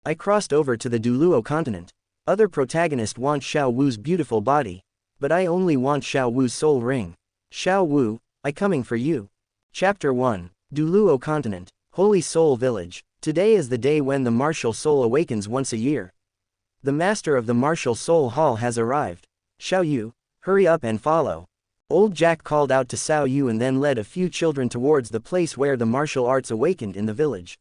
I crossed over to the Douluo continent. Other protagonists want Xiao Wu's beautiful body. But I only want Xiao Wu's soul ring. Xiao Wu, I coming for you. Chapter 1. Douluo Continent, Holy Soul Village. Today is the day when the martial soul awakens once a year. The master of the martial soul hall has arrived. Xiao Yu, hurry up and follow. Old Jack called out to Xiao Yu and then led a few children towards the place where the martial arts awakened in the village.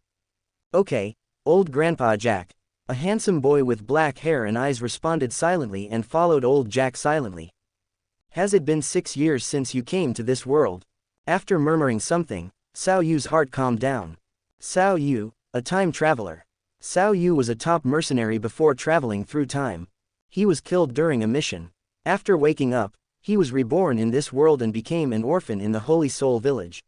Okay, old Grandpa Jack. A handsome boy with black hair and eyes responded silently and followed old Jack silently. Has it been 6 years since you came to this world? After murmuring something, Xiao Yu's heart calmed down. Xiao Yu, a time traveler. Xiao Yu was a top mercenary before traveling through time. He was killed during a mission. After waking up, he was reborn in this world and became an orphan in the Holy Soul Village.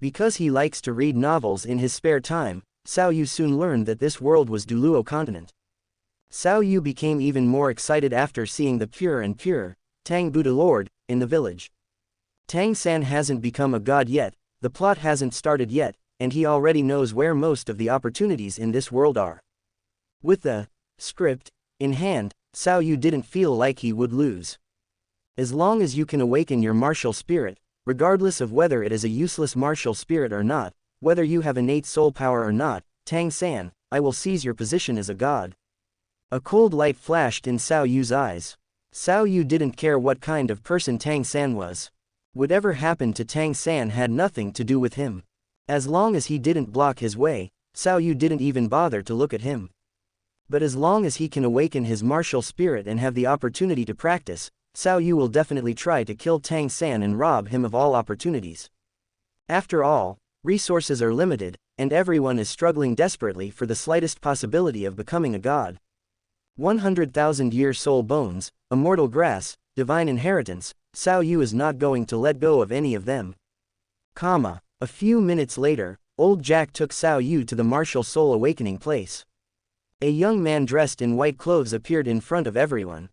Because he likes to read novels in his spare time, Xiao Yu soon learned that this world was Douluo continent. Xiao Yu became even more excited after seeing the pure and pure, Tang Buddha Lord, in the village. Tang San hasn't become a god yet, the plot hasn't started yet, and he already knows where most of the opportunities in this world are. With the script in hand, Xiao Yu didn't feel like he would lose. As long as you can awaken your martial spirit, regardless of whether it is a useless martial spirit or not, whether you have innate soul power or not, Tang San, I will seize your position as a god. A cold light flashed in Xiao Yu's eyes. Xiao Yu didn't care what kind of person Tang San was. Whatever happened to Tang San had nothing to do with him. As long as he didn't block his way, Xiao Yu didn't even bother to look at him. But as long as he can awaken his martial spirit and have the opportunity to practice, Xiao Yu will definitely try to kill Tang San and rob him of all opportunities. After all, resources are limited, and everyone is struggling desperately for the slightest possibility of becoming a god. 100,000-year soul bones, immortal grass, divine inheritance, Xiao Yu is not going to let go of any of them. A few minutes later, old Jack took Xiao Yu to the martial soul awakening place. A young man dressed in white clothes appeared in front of everyone.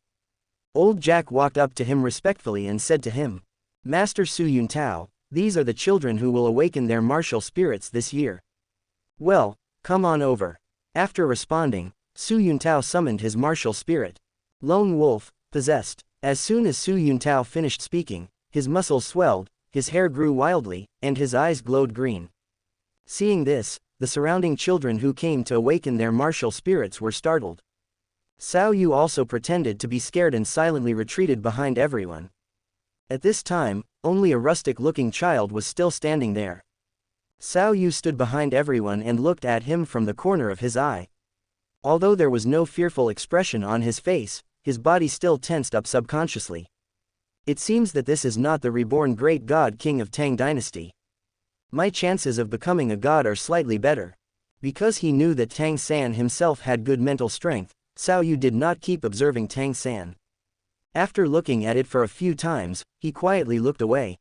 Old Jack walked up to him respectfully and said to him, Master Su Yuntao, these are the children who will awaken their martial spirits this year. Well, come on over. After responding, Su Yuntao summoned his martial spirit. Lone Wolf, possessed. As soon as Su Yuntao finished speaking, his muscles swelled, his hair grew wildly, and his eyes glowed green. Seeing this, the surrounding children who came to awaken their martial spirits were startled. Xiao Yu also pretended to be scared and silently retreated behind everyone. At this time, only a rustic-looking child was still standing there. Xiao Yu stood behind everyone and looked at him from the corner of his eye. Although there was no fearful expression on his face, his body still tensed up subconsciously. It seems that this is not the reborn great god king of Tang dynasty. My chances of becoming a god are slightly better. Because he knew that Tang San himself had good mental strength, Xiao Yu did not keep observing Tang San. After looking at it for a few times, he quietly looked away.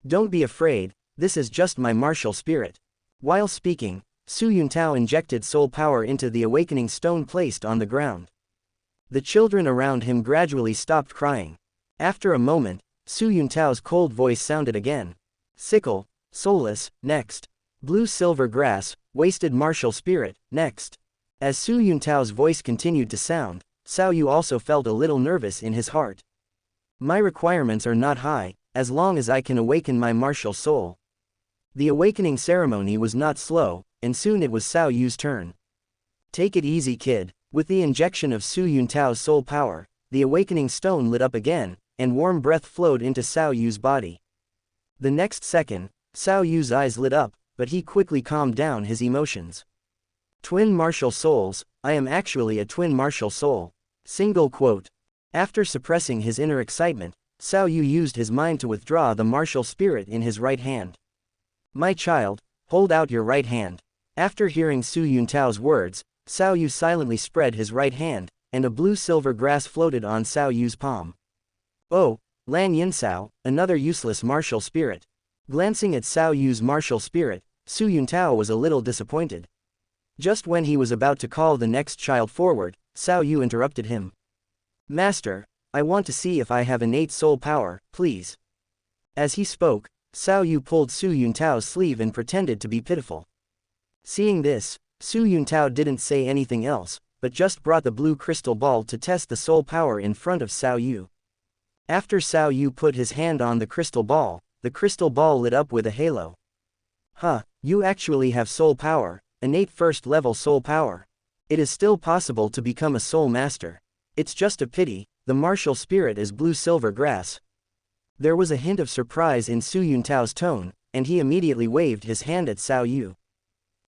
Don't be afraid, this is just my martial spirit. While speaking, Su Yuntao injected soul power into the awakening stone placed on the ground. The children around him gradually stopped crying. After a moment, Su Yuntao's cold voice sounded again. Sickle, soulless, next. Blue-silver grass, wasted martial spirit, next. As Su Yuntao's voice continued to sound, Xiao Yu also felt a little nervous in his heart. My requirements are not high, as long as I can awaken my martial soul. The awakening ceremony was not slow, and soon it was Xiao Yu's turn. Take it easy, kid. With the injection of Su Yuntao's soul power, the awakening stone lit up again, and warm breath flowed into Xiao Yu's body. The next second, Xiao Yu's eyes lit up, but he quickly calmed down his emotions. Twin martial souls, I am actually a twin martial soul. Single quote. After suppressing his inner excitement, Xiao Yu used his mind to withdraw the martial spirit in his right hand. My child, hold out your right hand. After hearing Su Yuntao's words, Xiao Yu silently spread his right hand, and a blue-silver grass floated on Xiao Yu's palm. Oh, Lan Yinsao, another useless martial spirit. Glancing at Xiao Yu's martial spirit, Su Yuntao was a little disappointed. Just when he was about to call the next child forward, Xiao Yu interrupted him. Master, I want to see if I have innate soul power, please. As he spoke, Xiao Yu pulled Su Yuntao's sleeve and pretended to be pitiful. Seeing this, Su Yuntao didn't say anything else, but just brought the blue crystal ball to test the soul power in front of Xiao Yu. After Xiao Yu put his hand on the crystal ball lit up with a halo. Huh, you actually have soul power, innate first level soul power. It is still possible to become a soul master. It's just a pity, the martial spirit is blue-silver grass. There was a hint of surprise in Su Yuntao's tone, and he immediately waved his hand at Xiao Yu.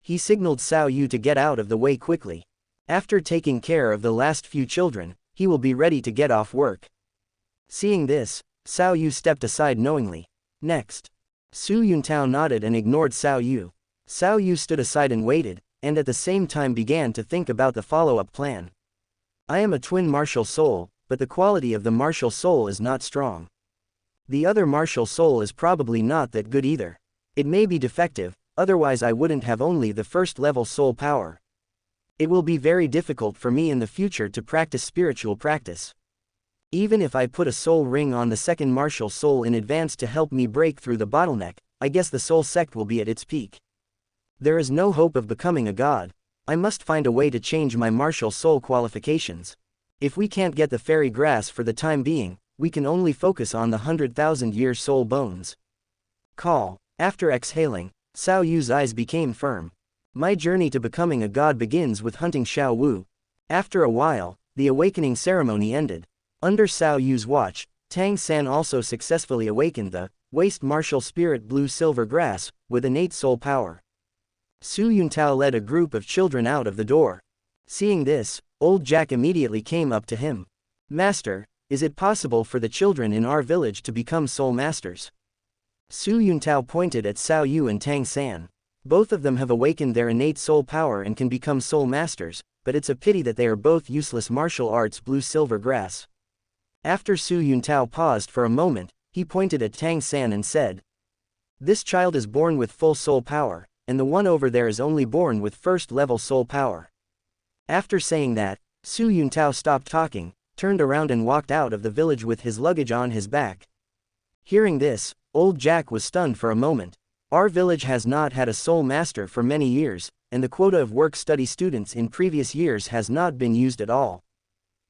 He signaled Xiao Yu to get out of the way quickly. After taking care of the last few children, he will be ready to get off work. Seeing this, Xiao Yu stepped aside knowingly. Next. Su Yuntao nodded and ignored Xiao Yu. Xiao Yu stood aside and waited, and at the same time began to think about the follow-up plan. I am a twin martial soul, but the quality of the martial soul is not strong. The other martial soul is probably not that good either. It may be defective, otherwise I wouldn't have only the first level soul power. It will be very difficult for me in the future to practice spiritual practice. Even if I put a soul ring on the second martial soul in advance to help me break through the bottleneck, I guess the soul sect will be at its peak. There is no hope of becoming a god. I must find a way to change my martial soul qualifications. If we can't get the fairy grass for the time being, we can only focus on the 100,000-year soul bones. Call. After exhaling, Xiao Yu's eyes became firm. My journey to becoming a god begins with hunting Xiao Wu. After a while, the awakening ceremony ended. Under Xiao Yu's watch, Tang San also successfully awakened the waste martial spirit blue-silver grass, with innate soul power. Su Yuntao led a group of children out of the door. Seeing this, old Jack immediately came up to him. Master, is it possible for the children in our village to become soul masters? Su Yuntao pointed at Xiao Yu and Tang San. Both of them have awakened their innate soul power and can become soul masters, but it's a pity that they are both useless martial arts blue-silver grass. After Su Yuntao paused for a moment, he pointed at Tang San and said, this child is born with full soul power, and the one over there is only born with first-level soul power. After saying that, Su Yuntao stopped talking, turned around and walked out of the village with his luggage on his back. Hearing this, old Jack was stunned for a moment. Our village has not had a soul master for many years, and the quota of work-study students in previous years has not been used at all.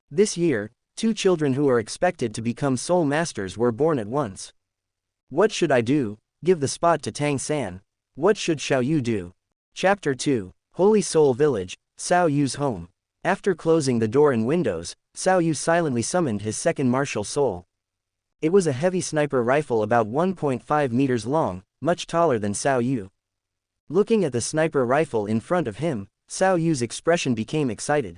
This year, 2 children who are expected to become soul masters were born at once. What should I do? Give the spot to Tang San. What should Xiao Yu do? Chapter 2. Holy Soul Village, Xiao Yu's home. After closing the door and windows, Xiao Yu silently summoned his second martial soul. It was a heavy sniper rifle about 1.5 meters long, much taller than Xiao Yu. Looking at the sniper rifle in front of him, Xiao Yu's expression became excited.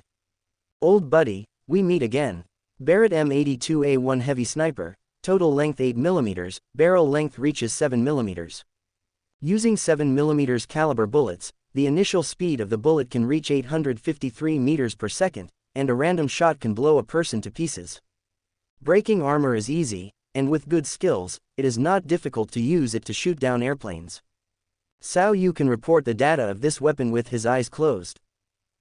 Old buddy, we meet again. Barrett M82A1 heavy sniper, total length 8 mm, barrel length reaches 7 mm. Using 7 mm caliber bullets, the initial speed of the bullet can reach 853 meters per second, and a random shot can blow a person to pieces. Breaking armor is easy, and with good skills, it is not difficult to use it to shoot down airplanes. Xiao Yu can report the data of this weapon with his eyes closed.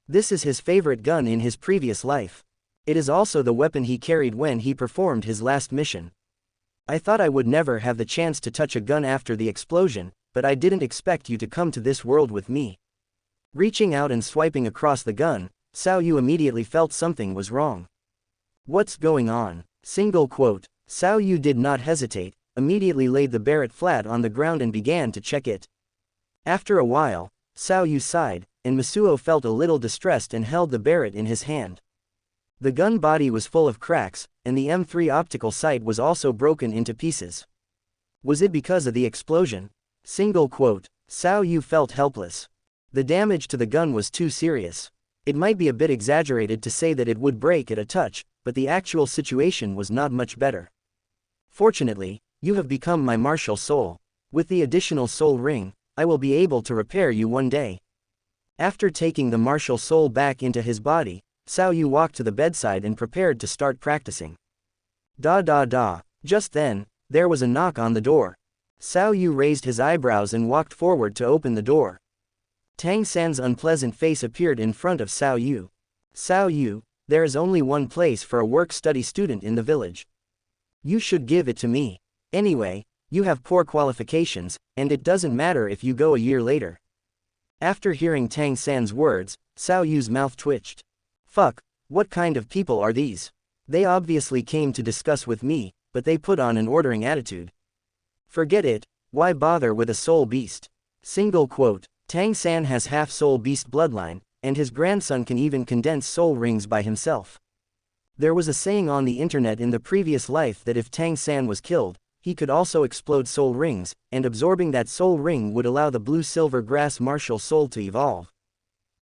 This is his favorite gun in his previous life. It is also the weapon he carried when he performed his last mission. I thought I would never have the chance to touch a gun after the explosion, but I didn't expect you to come to this world with me. Reaching out and swiping across the gun, Xiao Yu immediately felt something was wrong. What's going on? Single quote. Xiao Yu did not hesitate, immediately laid the Barrett flat on the ground and began to check it. After a while, Xiao Yu sighed, and Masuo felt a little distressed and held the Barrett in his hand. The gun body was full of cracks, and the M3 optical sight was also broken into pieces. Was it because of the explosion? Single quote. Xiao Yu felt helpless. The damage to the gun was too serious. It might be a bit exaggerated to say that it would break at a touch, but the actual situation was not much better. Fortunately, you have become my martial soul. With the additional soul ring, I will be able to repair you one day. After taking the martial soul back into his body, Xiao Yu walked to the bedside and prepared to start practicing. Just then, there was a knock on the door. Xiao Yu raised his eyebrows and walked forward to open the door. Tang San's unpleasant face appeared in front of Xiao Yu. Xiao Yu, there is only one place for a work-study student in the village. You should give it to me. Anyway, you have poor qualifications, and it doesn't matter if you go a year later. After hearing Tang San's words, Xiao Yu's mouth twitched. Fuck, what kind of people are these? They obviously came to discuss with me, but they put on an ordering attitude. Forget it, why bother with a soul beast? Single quote, Tang San has half soul beast bloodline, and his grandson can even condense soul rings by himself. There was a saying on the internet in the previous life that if Tang San was killed, he could also explode soul rings, and absorbing that soul ring would allow the blue-silver grass martial soul to evolve.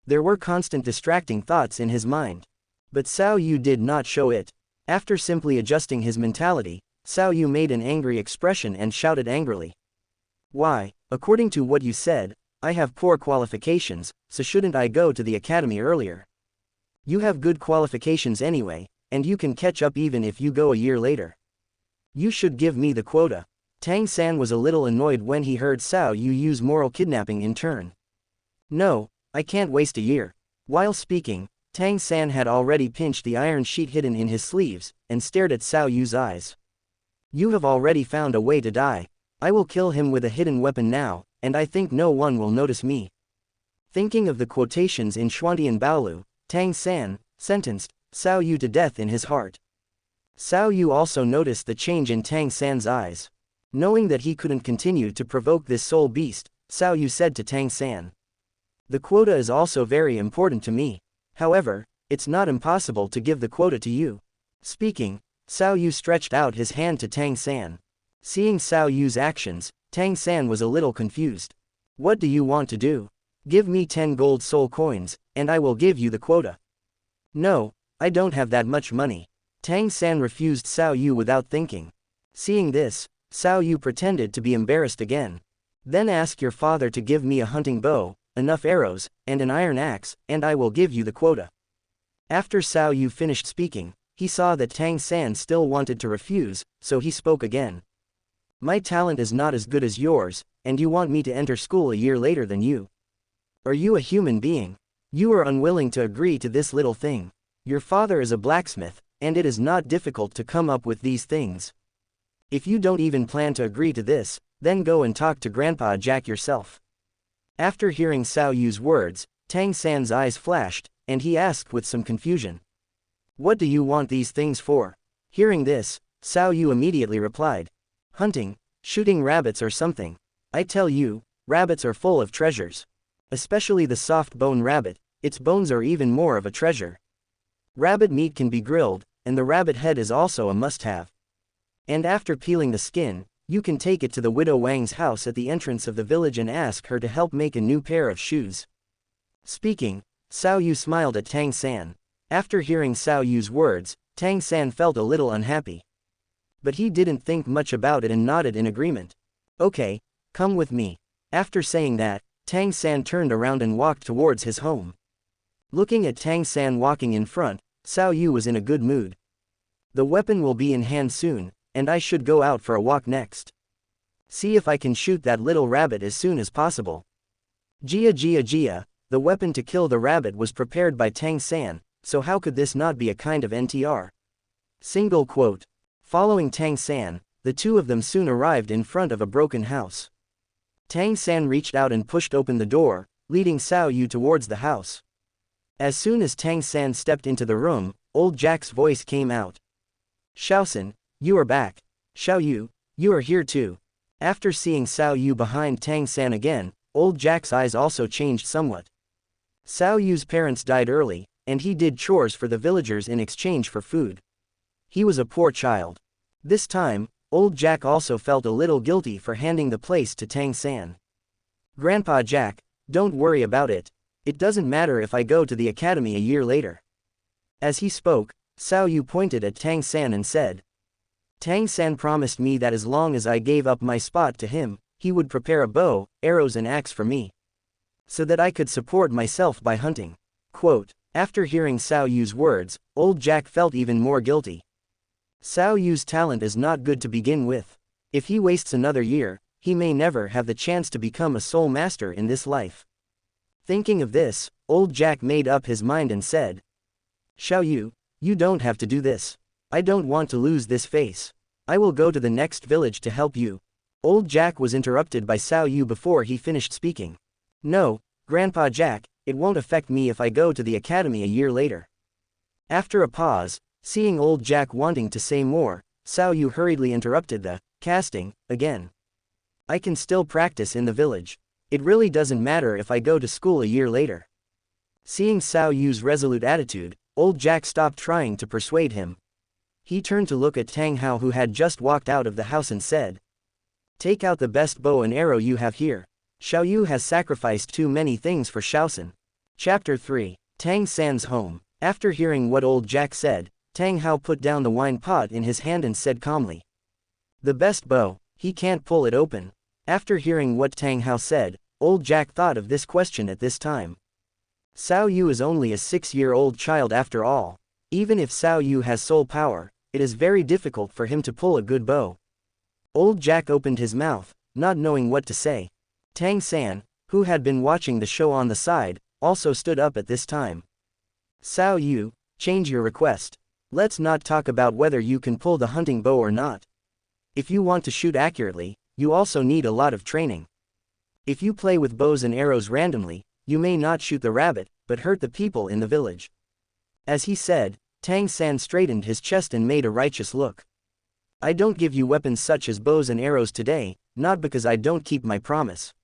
There were constant distracting thoughts in his mind. But Xiao Yu did not show it. After simply adjusting his mentality, Xiao Yu made an angry expression and shouted angrily. Why, according to what you said, I have poor qualifications, so shouldn't I go to the academy earlier? You have good qualifications anyway, and you can catch up even if you go a year later. You should give me the quota. Tang San was a little annoyed when he heard Xiao Yu use moral kidnapping in turn. No, I can't waste a year. While speaking, Tang San had already pinched the iron sheet hidden in his sleeves, and stared at Xiao Yu's eyes. You have already found a way to die. I will kill him with a hidden weapon now, and I think no one will notice me. Thinking of the quotations in Xuantian Baolu, Tang San sentenced Xiao Yu to death in his heart. Xiao Yu also noticed the change in Tang San's eyes. Knowing that he couldn't continue to provoke this soul beast, Xiao Yu said to Tang San. The quota is also very important to me. However, it's not impossible to give the quota to you. Speaking, Xiao Yu stretched out his hand to Tang San. Seeing Xiao Yu's actions, Tang San was a little confused. What do you want to do? Give me 10 gold soul coins, and I will give you the quota. No, I don't have that much money. Tang San refused Xiao Yu without thinking. Seeing this, Xiao Yu pretended to be embarrassed again. Then ask your father to give me a hunting bow, enough arrows, and an iron axe, and I will give you the quota. After Xiao Yu finished speaking, he saw that Tang San still wanted to refuse, so he spoke again. My talent is not as good as yours, and you want me to enter school a year later than you. Are you a human being? You are unwilling to agree to this little thing. Your father is a blacksmith, and it is not difficult to come up with these things. If you don't even plan to agree to this, then go and talk to Grandpa Jack yourself. After hearing Xiao Yu's words, Tang San's eyes flashed, and he asked with some confusion. What do you want these things for? Hearing this, Xiao Yu immediately replied. Hunting, shooting rabbits or something. I tell you, rabbits are full of treasures. Especially the soft-bone rabbit, its bones are even more of a treasure. Rabbit meat can be grilled, and the rabbit head is also a must-have. And after peeling the skin, you can take it to the widow Wang's house at the entrance of the village and ask her to help make a new pair of shoes. Speaking, Xiao Yu smiled at Tang San. After hearing Xiao Yu's words, Tang San felt a little unhappy. But he didn't think much about it and nodded in agreement. Okay, come with me. After saying that, Tang San turned around and walked towards his home. Looking at Tang San walking in front, Xiao Yu was in a good mood. The weapon will be in hand soon, and I should go out for a walk next. See if I can shoot that little rabbit as soon as possible. Jia, the weapon to kill the rabbit was prepared by Tang San, so how could this not be a kind of NTR? Single quote. Following Tang San, the two of them soon arrived in front of a broken house. Tang San reached out and pushed open the door, leading Xiao Yu towards the house. As soon as Tang San stepped into the room, old Jack's voice came out. Xiaosan, you are back. Xiao Yu, you are here too. After seeing Xiao Yu behind Tang San again, old Jack's eyes also changed somewhat. Xiao Yu's parents died early, and he did chores for the villagers in exchange for food. He was a poor child. This time, old Jack also felt a little guilty for handing the place to Tang San. Grandpa Jack, don't worry about it. It doesn't matter if I go to the academy a year later. As he spoke, Xiao Yu pointed at Tang San and said. Tang San promised me that as long as I gave up my spot to him, he would prepare a bow, arrows and axe for me. So that I could support myself by hunting. Quote, after hearing Xiao Yu's words, old Jack felt even more guilty. Xiao Yu's talent is not good to begin with. If he wastes another year, he may never have the chance to become a soul master in this life. Thinking of this, old Jack made up his mind and said. Xiao Yu, you don't have to do this. I don't want to lose this face. I will go to the next village to help you. Old Jack was interrupted by Xiao Yu before he finished speaking. No, Grandpa Jack, it won't affect me if I go to the academy a year later. After a pause, seeing old Jack wanting to say more, Xiao Wu hurriedly interrupted the casting again. I can still practice in the village. It really doesn't matter if I go to school a year later. Seeing Xiao Yu's resolute attitude, old Jack stopped trying to persuade him. He turned to look at Tang Hao, who had just walked out of the house, and said, "Take out the best bow and arrow you have here. Xiao Yu has sacrificed too many things for Xiaosan." Chapter 3. Tang San's home. After hearing what old Jack said, Tang Hao put down the wine pot in his hand and said calmly, "The best bow, he can't pull it open." After hearing what Tang Hao said, old Jack thought of this question at this time. Xiao Yu is only a 6-year-old child after all. Even if Xiao Yu has soul power, it is very difficult for him to pull a good bow. Old Jack opened his mouth, not knowing what to say. Tang San, who had been watching the show on the side, also stood up at this time. "Xiao Yu, change your request. Let's not talk about whether you can pull the hunting bow or not. If you want to shoot accurately, you also need a lot of training. If you play with bows and arrows randomly, you may not shoot the rabbit, but hurt the people in the village." As he said, Tang San straightened his chest and made a righteous look. "I don't give you weapons such as bows and arrows today, not because I don't keep my promise.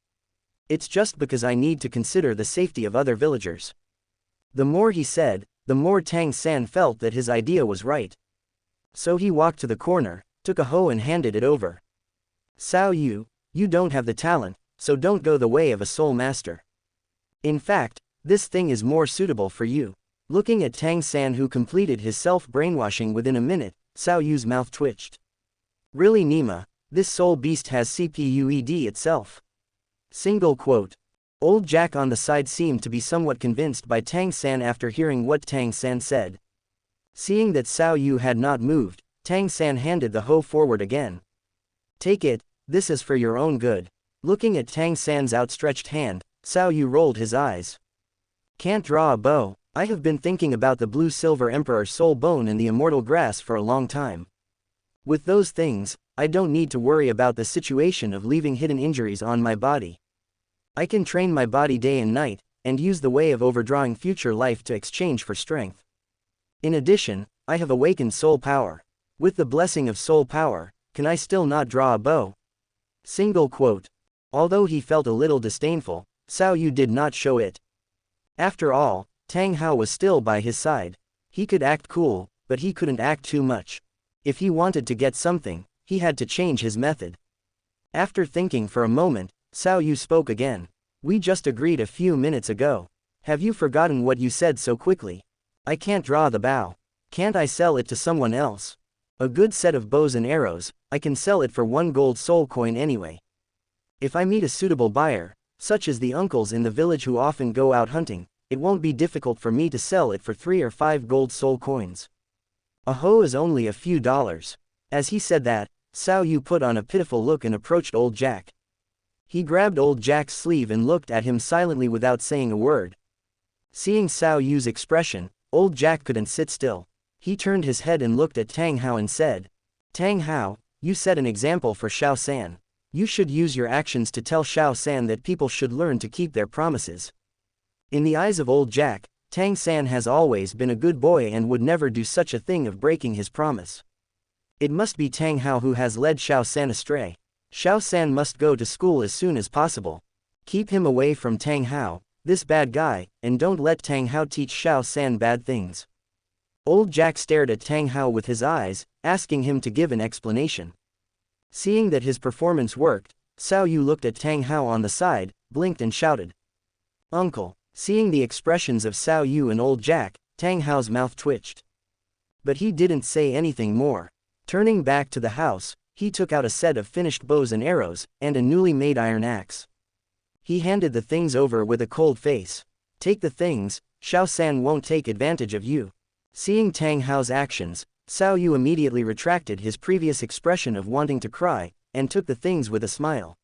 It's just because I need to consider the safety of other villagers." The more he said, the more Tang San felt that his idea was right. So he walked to the corner, took a hoe and handed it over. "Xiao Yu, you don't have the talent, so don't go the way of a soul master. In fact, this thing is more suitable for you." Looking at Tang San, who completed his self-brainwashing within a minute, Xiao Yu's mouth twitched. "Really, Nima, this soul beast has CPUED itself." Single quote. Old Jack on the side seemed to be somewhat convinced by Tang San after hearing what Tang San said. Seeing that Xiao Yu had not moved, Tang San handed the hoe forward again. "Take it, this is for your own good." Looking at Tang San's outstretched hand, Xiao Yu rolled his eyes. "Can't draw a bow. I have been thinking about the blue-silver emperor soul bone and the immortal grass for a long time. With those things, I don't need to worry about the situation of leaving hidden injuries on my body. I can train my body day and night, and use the way of overdrawing future life to exchange for strength. In addition, I have awakened soul power. With the blessing of soul power, can I still not draw a bow?" Single quote. Although he felt a little disdainful, Xiao Yu did not show it. After all, Tang Hao was still by his side. He could act cool, but he couldn't act too much. If he wanted to get something, he had to change his method. After thinking for a moment, Xiao Yu spoke again. "We just agreed a few minutes ago. Have you forgotten what you said so quickly? I can't draw the bow. Can't I sell it to someone else? A good set of bows and arrows, I can sell it for 1 gold soul coin anyway. If I meet a suitable buyer, such as the uncles in the village who often go out hunting, it won't be difficult for me to sell it for 3 or 5 gold soul coins. A hoe is only a few dollars." As he said that, Xiao Yu put on a pitiful look and approached old Jack. He grabbed old Jack's sleeve and looked at him silently without saying a word. Seeing Xiao Yu's expression, old Jack couldn't sit still. He turned his head and looked at Tang Hao and said, "Tang Hao, you set an example for Xiao San. You should use your actions to tell Xiao San that people should learn to keep their promises." In the eyes of old Jack, Tang San has always been a good boy and would never do such a thing of breaking his promise. It must be Tang Hao who has led Xiao San astray. Xiao San must go to school as soon as possible. Keep him away from Tang Hao, this bad guy, and don't let Tang Hao teach Xiao San bad things. Old Jack stared at Tang Hao with his eyes, asking him to give an explanation. Seeing that his performance worked, Xiao Yu looked at Tang Hao on the side, blinked and shouted, "Uncle." Seeing the expressions of Xiao Yu and old Jack, Tang Hao's mouth twitched. But he didn't say anything more. Turning back to the house, he took out a set of finished bows and arrows, and a newly made iron axe. He handed the things over with a cold face. "Take the things, Xiao San won't take advantage of you." Seeing Tang Hao's actions, Xiao Yu immediately retracted his previous expression of wanting to cry, and took the things with a smile.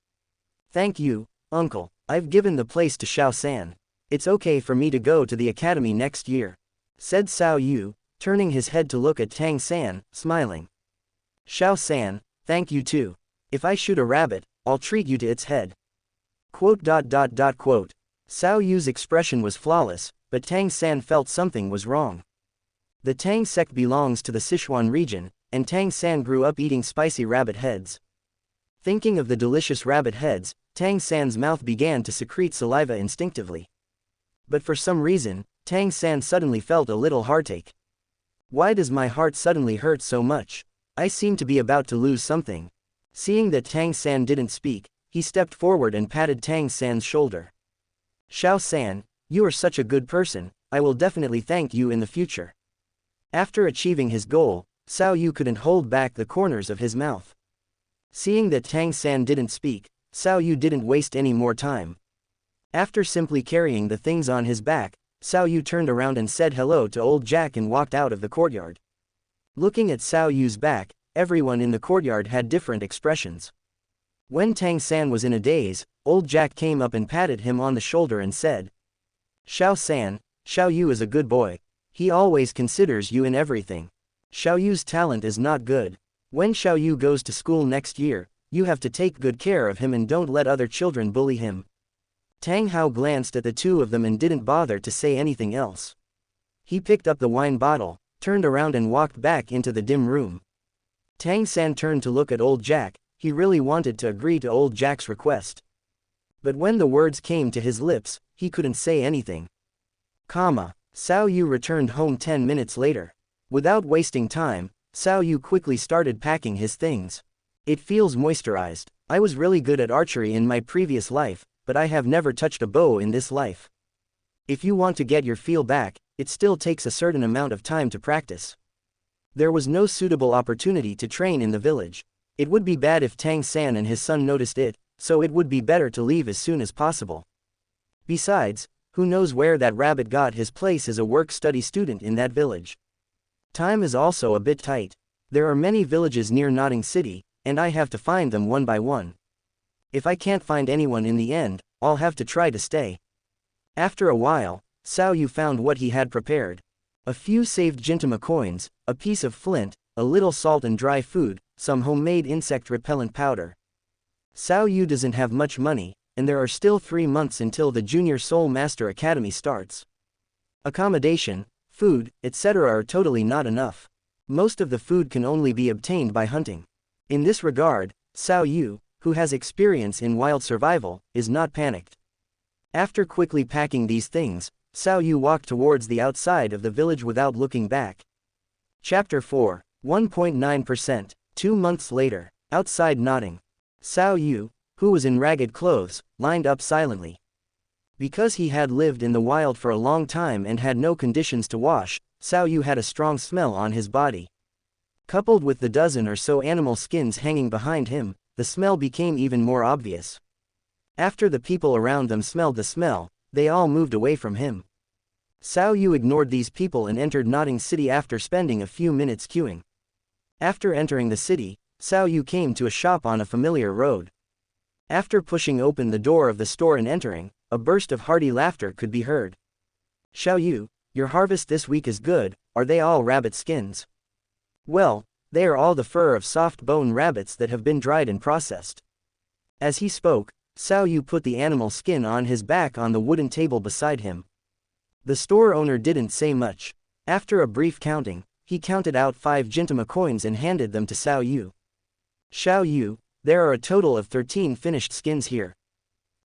"Thank you, uncle. I've given the place to Xiao San. It's okay for me to go to the academy next year," said Xiao Yu, turning his head to look at Tang San, smiling. "Xiao San, thank you too. If I shoot a rabbit, I'll treat you to its head." Quote. Xiao Yu's expression was flawless, but Tang San felt something was wrong. The Tang sect belongs to the Sichuan region, and Tang San grew up eating spicy rabbit heads. Thinking of the delicious rabbit heads, Tang San's mouth began to secrete saliva instinctively. But for some reason, Tang San suddenly felt a little heartache. Why does my heart suddenly hurt so much? I seem to be about to lose something. Seeing that Tang San didn't speak, he stepped forward and patted Tang San's shoulder. Xiao San, you are such a good person, I will definitely thank you in the future. After achieving his goal, Xiao Yu couldn't hold back the corners of his mouth. Seeing that Tang San didn't speak, Xiao Yu didn't waste any more time. After simply carrying the things on his back, Xiao Yu turned around and said hello to old Jack and walked out of the courtyard. Looking at Xiao Yu's back, everyone in the courtyard had different expressions. When Tang San was in a daze, old Jack came up and patted him on the shoulder and said, Xiao San, Xiao Yu is a good boy. He always considers you in everything. Xiao Yu's talent is not good. When Xiao Yu goes to school next year, you have to take good care of him and don't let other children bully him. Tang Hao glanced at the two of them and didn't bother to say anything else. He picked up the wine bottle, turned around and walked back into the dim room. Tang San turned to look at old Jack. He really wanted to agree to old Jack's request. But when the words came to his lips, he couldn't say anything. Xiao Yu returned home 10 minutes later. Without wasting time, Xiao Yu quickly started packing his things. It feels moisturized. I was really good at archery in my previous life, but I have never touched a bow in this life. If you want to get your feel back, it still takes a certain amount of time to practice. There was no suitable opportunity to train in the village. It would be bad if Tang San and his son noticed it, so it would be better to leave as soon as possible. Besides, who knows where that rabbit got his place as a work-study student in that village. Time is also a bit tight. There are many villages near Notting City, and I have to find them one by one. If I can't find anyone in the end, I'll have to try to stay. After a while, Xiao Yu found what he had prepared. A few saved Gintama coins, a piece of flint, a little salt and dry food, some homemade insect repellent powder. Xiao Yu doesn't have much money, and there are still 3 months until the Junior Soul Master Academy starts. Accommodation, food, etc. are totally not enough. Most of the food can only be obtained by hunting. In this regard, Xiao Yu, who has experience in wild survival, is not panicked. After quickly packing these things, Xiao Yu walked towards the outside of the village without looking back. Chapter 4, 1.9%, 2 months later, outside Notting. Xiao Yu, who was in ragged clothes, lined up silently. Because he had lived in the wild for a long time and had no conditions to wash, Xiao Yu had a strong smell on his body. Coupled with the dozen or so animal skins hanging behind him, the smell became even more obvious. After the people around them smelled the smell, they all moved away from him. Xiao Yu ignored these people and entered Notting City after spending a few minutes queuing. After entering the city, Xiao Yu came to a shop on a familiar road. After pushing open the door of the store and entering, a burst of hearty laughter could be heard. Xiao Yu, your harvest this week is good. Are they all rabbit skins? Well, they are all the fur of soft-bone rabbits that have been dried and processed. As he spoke, Xiao Yu put the animal skin on his back on the wooden table beside him. The store owner didn't say much. After a brief counting, he counted out 5 Gintama coins and handed them to Xiao Yu. Xiao Yu, there are a total of 13 finished skins here.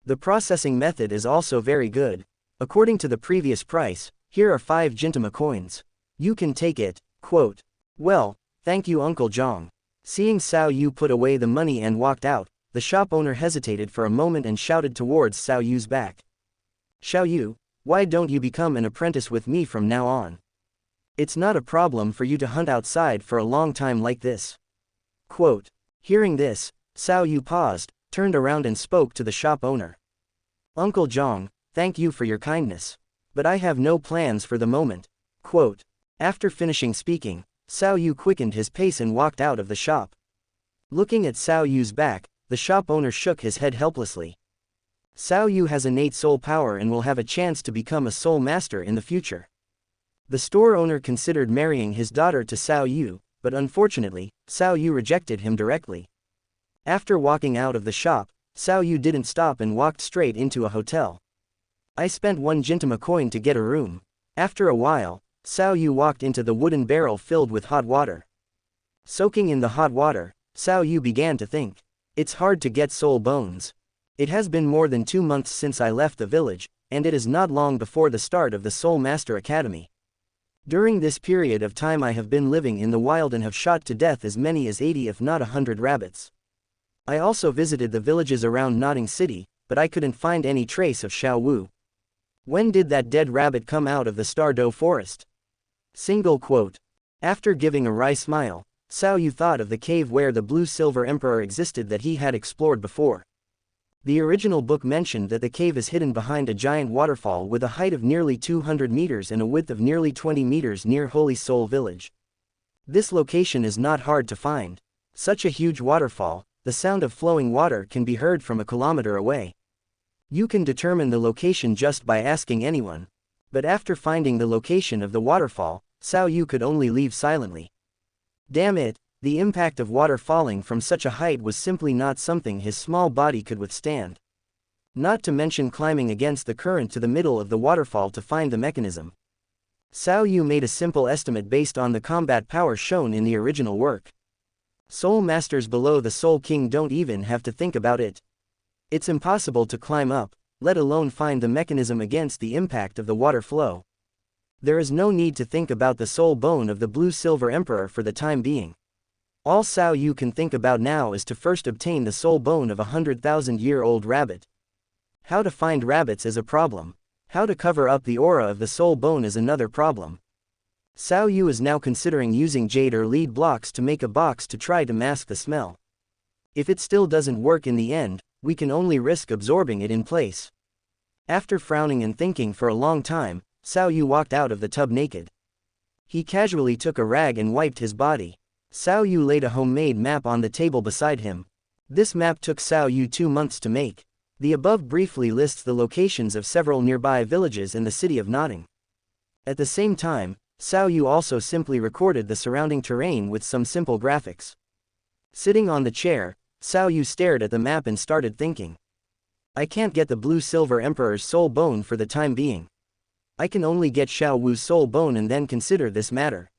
The processing method is also very good. According to the previous price, here are 5 Gintama coins. You can take it. Quote. Well, thank you Uncle Zhang. Seeing Xiao Yu put away the money and walked out, the shop owner hesitated for a moment and shouted towards Xiao Yu's back. Xiao Yu, why don't you become an apprentice with me from now on? It's not a problem for you to hunt outside for a long time like this. Quote. Hearing this, Xiao Yu paused, turned around and spoke to the shop owner. Uncle Zhang, thank you for your kindness. But I have no plans for the moment. Quote. After finishing speaking, Xiao Yu quickened his pace and walked out of the shop. Looking at Xiao Yu's back, the shop owner shook his head helplessly. Xiao Yu has innate soul power and will have a chance to become a soul master in the future. The store owner considered marrying his daughter to Xiao Yu, but unfortunately, Xiao Yu rejected him directly. After walking out of the shop, Xiao Yu didn't stop and walked straight into a hotel. I spent 1 coin to get a room. After a while, Xiao Yu walked into the wooden barrel filled with hot water. Soaking in the hot water, Xiao Yu began to think. It's hard to get soul bones. It has been more than 2 months since I left the village, and it is not long before the start of the Soul Master Academy. During this period of time I have been living in the wild and have shot to death as many as 80 if not 100 rabbits. I also visited the villages around Notting City, but I couldn't find any trace of Xiao Wu. When did that dead rabbit come out of the Stardow forest? Single quote. After giving a wry smile, Xiao Yu thought of the cave where the Blue Silver Emperor existed that he had explored before. The original book mentioned that the cave is hidden behind a giant waterfall with a height of nearly 200 meters and a width of nearly 20 meters near Holy Soul Village. This location is not hard to find. Such a huge waterfall, the sound of flowing water can be heard from a kilometer away. You can determine the location just by asking anyone. But after finding the location of the waterfall, Xiao Yu could only leave silently. Damn it, the impact of water falling from such a height was simply not something his small body could withstand. Not to mention climbing against the current to the middle of the waterfall to find the mechanism. Xiao Yu made a simple estimate based on the combat power shown in the original work. Soul Masters below the Soul King don't even have to think about it. It's impossible to climb up, let alone find the mechanism against the impact of the water flow. There is no need to think about the soul bone of the Blue Silver Emperor for the time being. All Xiao Yu can think about now is to first obtain the soul bone of a 100,000-year-old rabbit. How to find rabbits is a problem. How to cover up the aura of the soul bone is another problem. Xiao Yu is now considering using jade or lead blocks to make a box to try to mask the smell. If it still doesn't work in the end, we can only risk absorbing it in place. After frowning and thinking for a long time, Xiao Yu walked out of the tub naked. He casually took a rag and wiped his body. Xiao Yu laid a homemade map on the table beside him. This map took Xiao Yu 2 months to make. The above briefly lists the locations of several nearby villages in the city of Notting. At the same time, Xiao Yu also simply recorded the surrounding terrain with some simple graphics. Sitting on the chair, Xiao Yu stared at the map and started thinking. I can't get the Blue Silver Emperor's soul bone for the time being. I can only get Xiao Wu's soul bone and then consider this matter.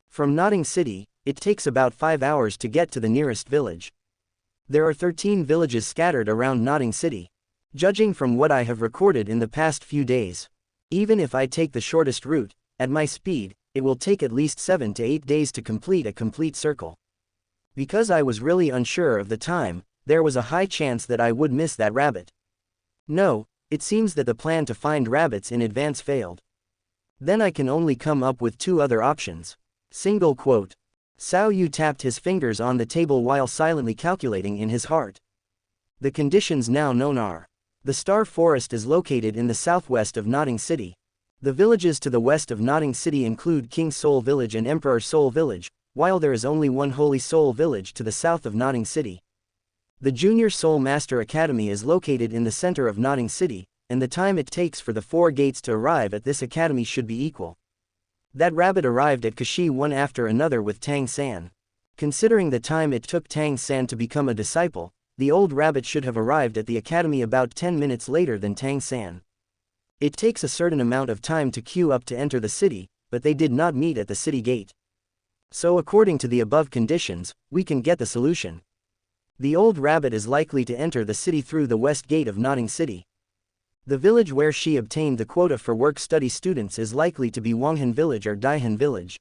From Notting City, it takes about 5 hours to get to the nearest village. There are 13 villages scattered around Notting City. Judging from what I have recorded in the past few days, even if I take the shortest route, at my speed, it will take at least 7 to 8 days to complete a complete circle. Because I was really unsure of the time, there was a high chance that I would miss that rabbit. No, it seems that the plan to find rabbits in advance failed. Then I can only come up with 2 other options. Single quote. Xiao Yu tapped his fingers on the table while silently calculating in his heart. The conditions now known are. The Star Forest is located in the southwest of Notting City. The villages to the west of Notting City include King Soul Village and Emperor Soul Village, while there is only one Holy Soul Village to the south of Notting City. The Junior Soul Master Academy is located in the center of Notting City, and the time it takes for the 4 gates to arrive at this academy should be equal. That rabbit arrived at Kashi one after another with Tang San. Considering the time it took Tang San to become a disciple, the old rabbit should have arrived at the academy about 10 minutes later than Tang San. It takes a certain amount of time to queue up to enter the city, but they did not meet at the city gate. So according to the above conditions, we can get the solution. The old rabbit is likely to enter the city through the west gate of Notting City. The village where she obtained the quota for work-study students is likely to be Wanghan Village or Daihan Village.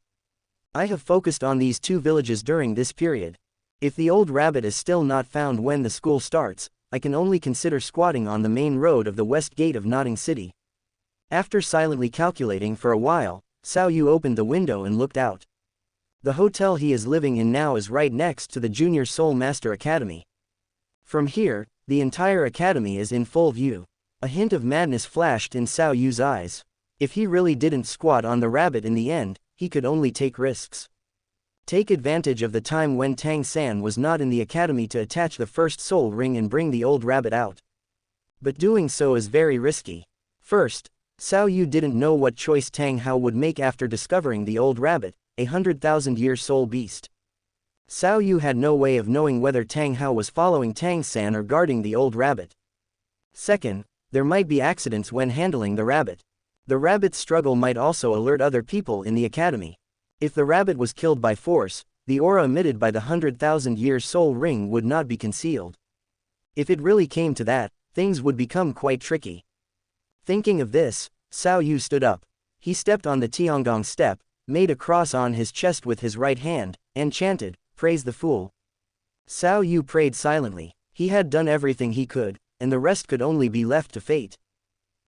I have focused on these 2 villages during this period. If the old rabbit is still not found when the school starts, I can only consider squatting on the main road of the west gate of Notting City. After silently calculating for a while, Xiao Yu opened the window and looked out. The hotel he is living in now is right next to the Junior Soul Master Academy. From here, the entire academy is in full view. A hint of madness flashed in Xiao Yu's eyes. If he really didn't squat on the rabbit in the end, he could only take risks. Take advantage of the time when Tang San was not in the academy to attach the first soul ring and bring the old rabbit out. But doing so is very risky. First, Xiao Yu didn't know what choice Tang Hao would make after discovering the old rabbit, a 100,000-year soul beast. Xiao Yu had no way of knowing whether Tang Hao was following Tang San or guarding the old rabbit. Second, There might be accidents when handling the rabbit. The rabbit's struggle might also alert other people in the academy. If the rabbit was killed by force, the aura emitted by the 100,000-year soul ring would not be concealed. If it really came to that, things would become quite tricky. Thinking of this, Xiao Wu stood up. He stepped on the Tiangong step, made a cross on his chest with his right hand, and chanted, "Praise the fool." Xiao Wu prayed silently. He had done everything he could, and the rest could only be left to fate.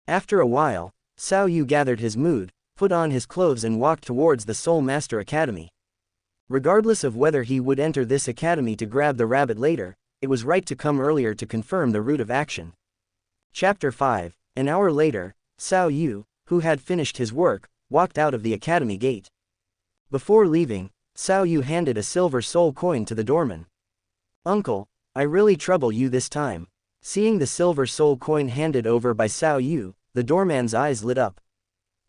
After a while, Xiao Wu gathered his mood, put on his clothes and walked towards the Soul Master Academy. Regardless of whether he would enter this academy to grab the rabbit later, it was right to come earlier to confirm the route of action. Chapter 5. An hour later, Xiao Wu, who had finished his work, walked out of the academy gate. Before leaving, Xiao Wu handed a silver soul coin to the doorman. "Uncle, I really trouble you this time." Seeing the silver soul coin handed over by Xiao Wu, the doorman's eyes lit up.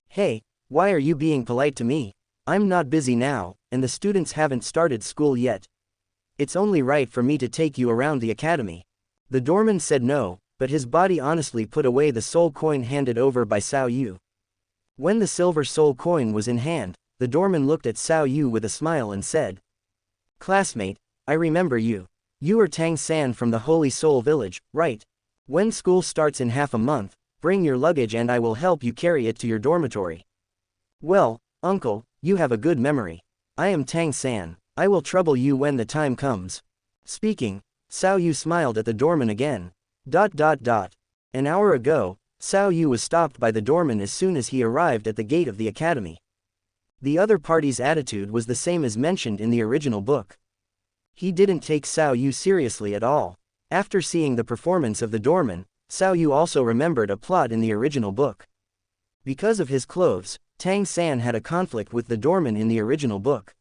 "Hey, why are you being polite to me? I'm not busy now, and the students haven't started school yet. It's only right for me to take you around the academy." The doorman said no, but his body honestly put away the soul coin handed over by Xiao Wu. When the silver soul coin was in hand, the doorman looked at Xiao Wu with a smile and said, "Classmate, I remember you. You are Tang San from the Holy Soul Village, right? When school starts in half a month, bring your luggage and I will help you carry it to your dormitory." "Well, uncle, you have a good memory. I am Tang San. I will trouble you when the time comes." Speaking, Xiao Wu smiled at the doorman again. An hour ago, Xiao Wu was stopped by the doorman as soon as he arrived at the gate of the academy. The other party's attitude was the same as mentioned in the original book. He didn't take Xiao Wu seriously at all. After seeing the performance of the doorman, Xiao Wu also remembered a plot in the original book. Because of his clothes, Tang San had a conflict with the doorman in the original book.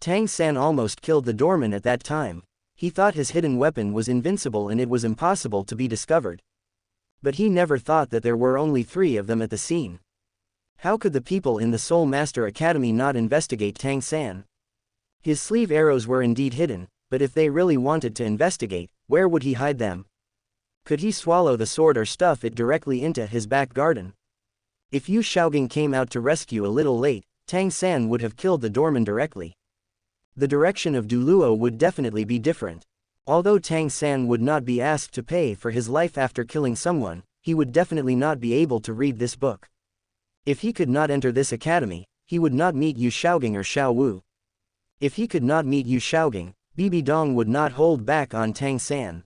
Tang San almost killed the doorman at that time. He thought his hidden weapon was invincible and it was impossible to be discovered. But he never thought that there were only 3 of them at the scene. How could the people in the Soul Master Academy not investigate Tang San? His sleeve arrows were indeed hidden, but if they really wanted to investigate, where would he hide them? Could he swallow the sword or stuff it directly into his back garden? If Yu Shaogang came out to rescue a little late, Tang San would have killed the doorman directly. The direction of Douluo would definitely be different. Although Tang San would not be asked to pay for his life after killing someone, he would definitely not be able to read this book. If he could not enter this academy, he would not meet Yu Shaogang or Xiao Wu. If he could not meet Yu Shaogang, Bibi Dong would not hold back on Tang San.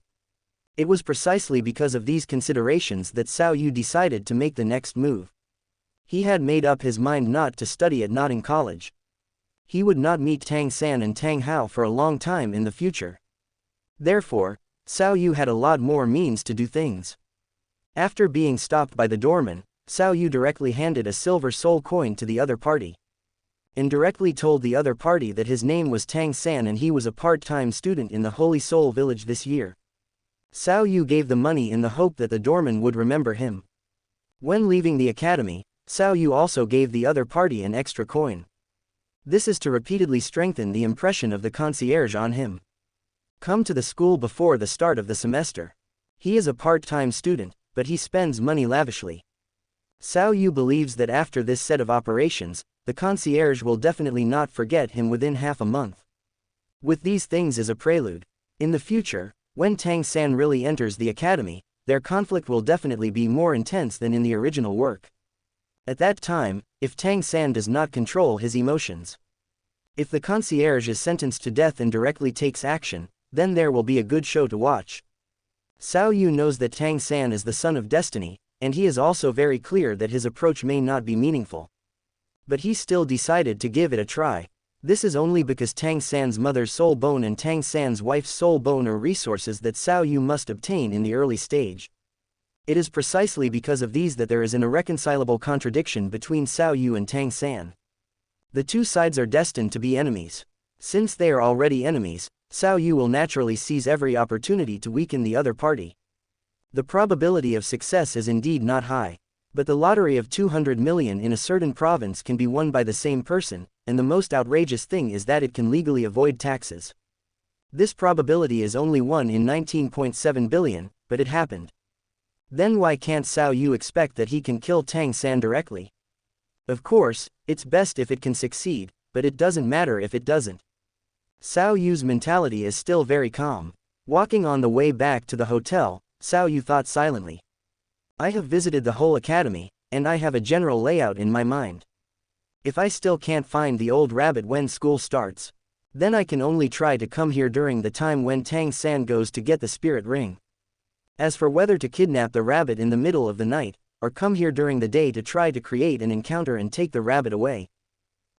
It was precisely because of these considerations that Xiao Wu decided to make the next move. He had made up his mind not to study at Notting College. He would not meet Tang San and Tang Hao for a long time in the future. Therefore, Xiao Wu had a lot more means to do things. After being stopped by the doorman, Xiao Wu directly handed a silver soul coin to the other party. And directly told the other party that his name was Tang San and he was a part-time student in the Holy Soul Village this year. Xiao Wu gave the money in the hope that the doorman would remember him. When leaving the academy, Xiao Wu also gave the other party an extra coin. This is to repeatedly strengthen the impression of the concierge on him. Come to the school before the start of the semester. He is a part-time student, but he spends money lavishly. Xiao Wu believes that after this set of operations, the concierge will definitely not forget him within half a month. With these things as a prelude, in the future, when Tang San really enters the academy, their conflict will definitely be more intense than in the original work. At that time, if Tang San does not control his emotions, if the concierge is sentenced to death and directly takes action, then there will be a good show to watch. Xiao Wu knows that Tang San is the son of destiny, and he is also very clear that his approach may not be meaningful. But he still decided to give it a try. This is only because Tang San's mother's soul bone and Tang San's wife's soul bone are resources that Xiao Wu must obtain in the early stage. It is precisely because of these that there is an irreconcilable contradiction between Xiao Wu and Tang San. The two sides are destined to be enemies. Since they are already enemies, Xiao Wu will naturally seize every opportunity to weaken the other party. The probability of success is indeed not high, but the lottery of 200 million in a certain province can be won by the same person, and the most outrageous thing is that it can legally avoid taxes. This probability is only 1 in 19.7 billion, but it happened. Then why can't Xiao Yu expect that he can kill Tang San directly? Of course, it's best if it can succeed, but it doesn't matter if it doesn't. Xiao Yu's mentality is still very calm. Walking on the way back to the hotel, Xiao Yu thought silently. I have visited the whole academy, and I have a general layout in my mind. If I still can't find the old rabbit when school starts, then I can only try to come here during the time when Tang San goes to get the spirit ring. As for whether to kidnap the rabbit in the middle of the night, or come here during the day to try to create an encounter and take the rabbit away,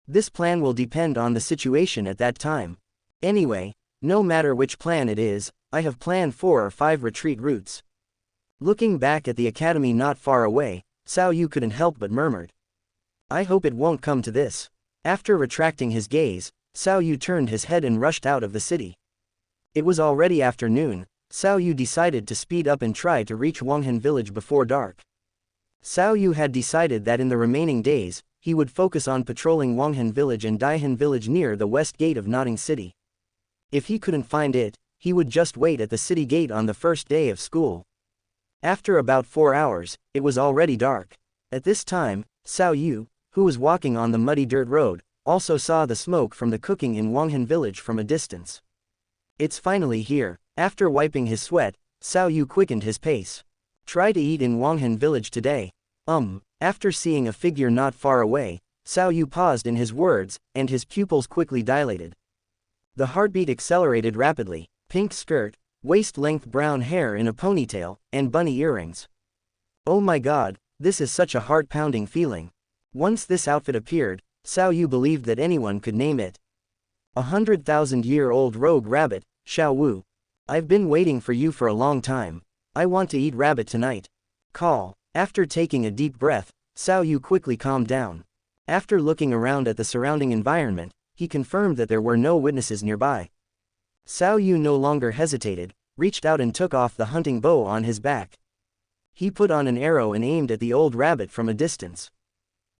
this plan will depend on the situation at that time. Anyway, no matter which plan it is, I have planned 4 or 5 retreat routes. Looking back at the academy not far away, Xiao Yu couldn't help but murmured. I hope it won't come to this. After retracting his gaze, Xiao Yu turned his head and rushed out of the city. It was already afternoon. Xiao Yu decided to speed up and try to reach Wanghan village before dark. Xiao Yu had decided that in the remaining days, he would focus on patrolling Wanghan village and Daihan village near the west gate of Nodding City. If he couldn't find it, he would just wait at the city gate on the first day of school. After about 4 hours, it was already dark. At this time, Xiao Yu, who was walking on the muddy dirt road, also saw the smoke from the cooking in Wanghan village from a distance. It's finally here. After wiping his sweat, Xiao Yu quickened his pace. Try to eat in Wanghan village today. After seeing a figure not far away, Xiao Yu paused in his words, and his pupils quickly dilated. The heartbeat accelerated rapidly. Pink skirt, waist-length brown hair in a ponytail, and bunny earrings. Oh my god, this is such a heart-pounding feeling. Once this outfit appeared, Xiao Yu believed that anyone could name it. 100,000-year-old rogue rabbit, Xiao Wu. I've been waiting for you for a long time. I want to eat rabbit tonight. Call. After taking a deep breath, Xiao Yu quickly calmed down. After looking around at the surrounding environment, he confirmed that there were no witnesses nearby. Xiao Yu no longer hesitated, reached out and took off the hunting bow on his back. He put on an arrow and aimed at the old rabbit from a distance.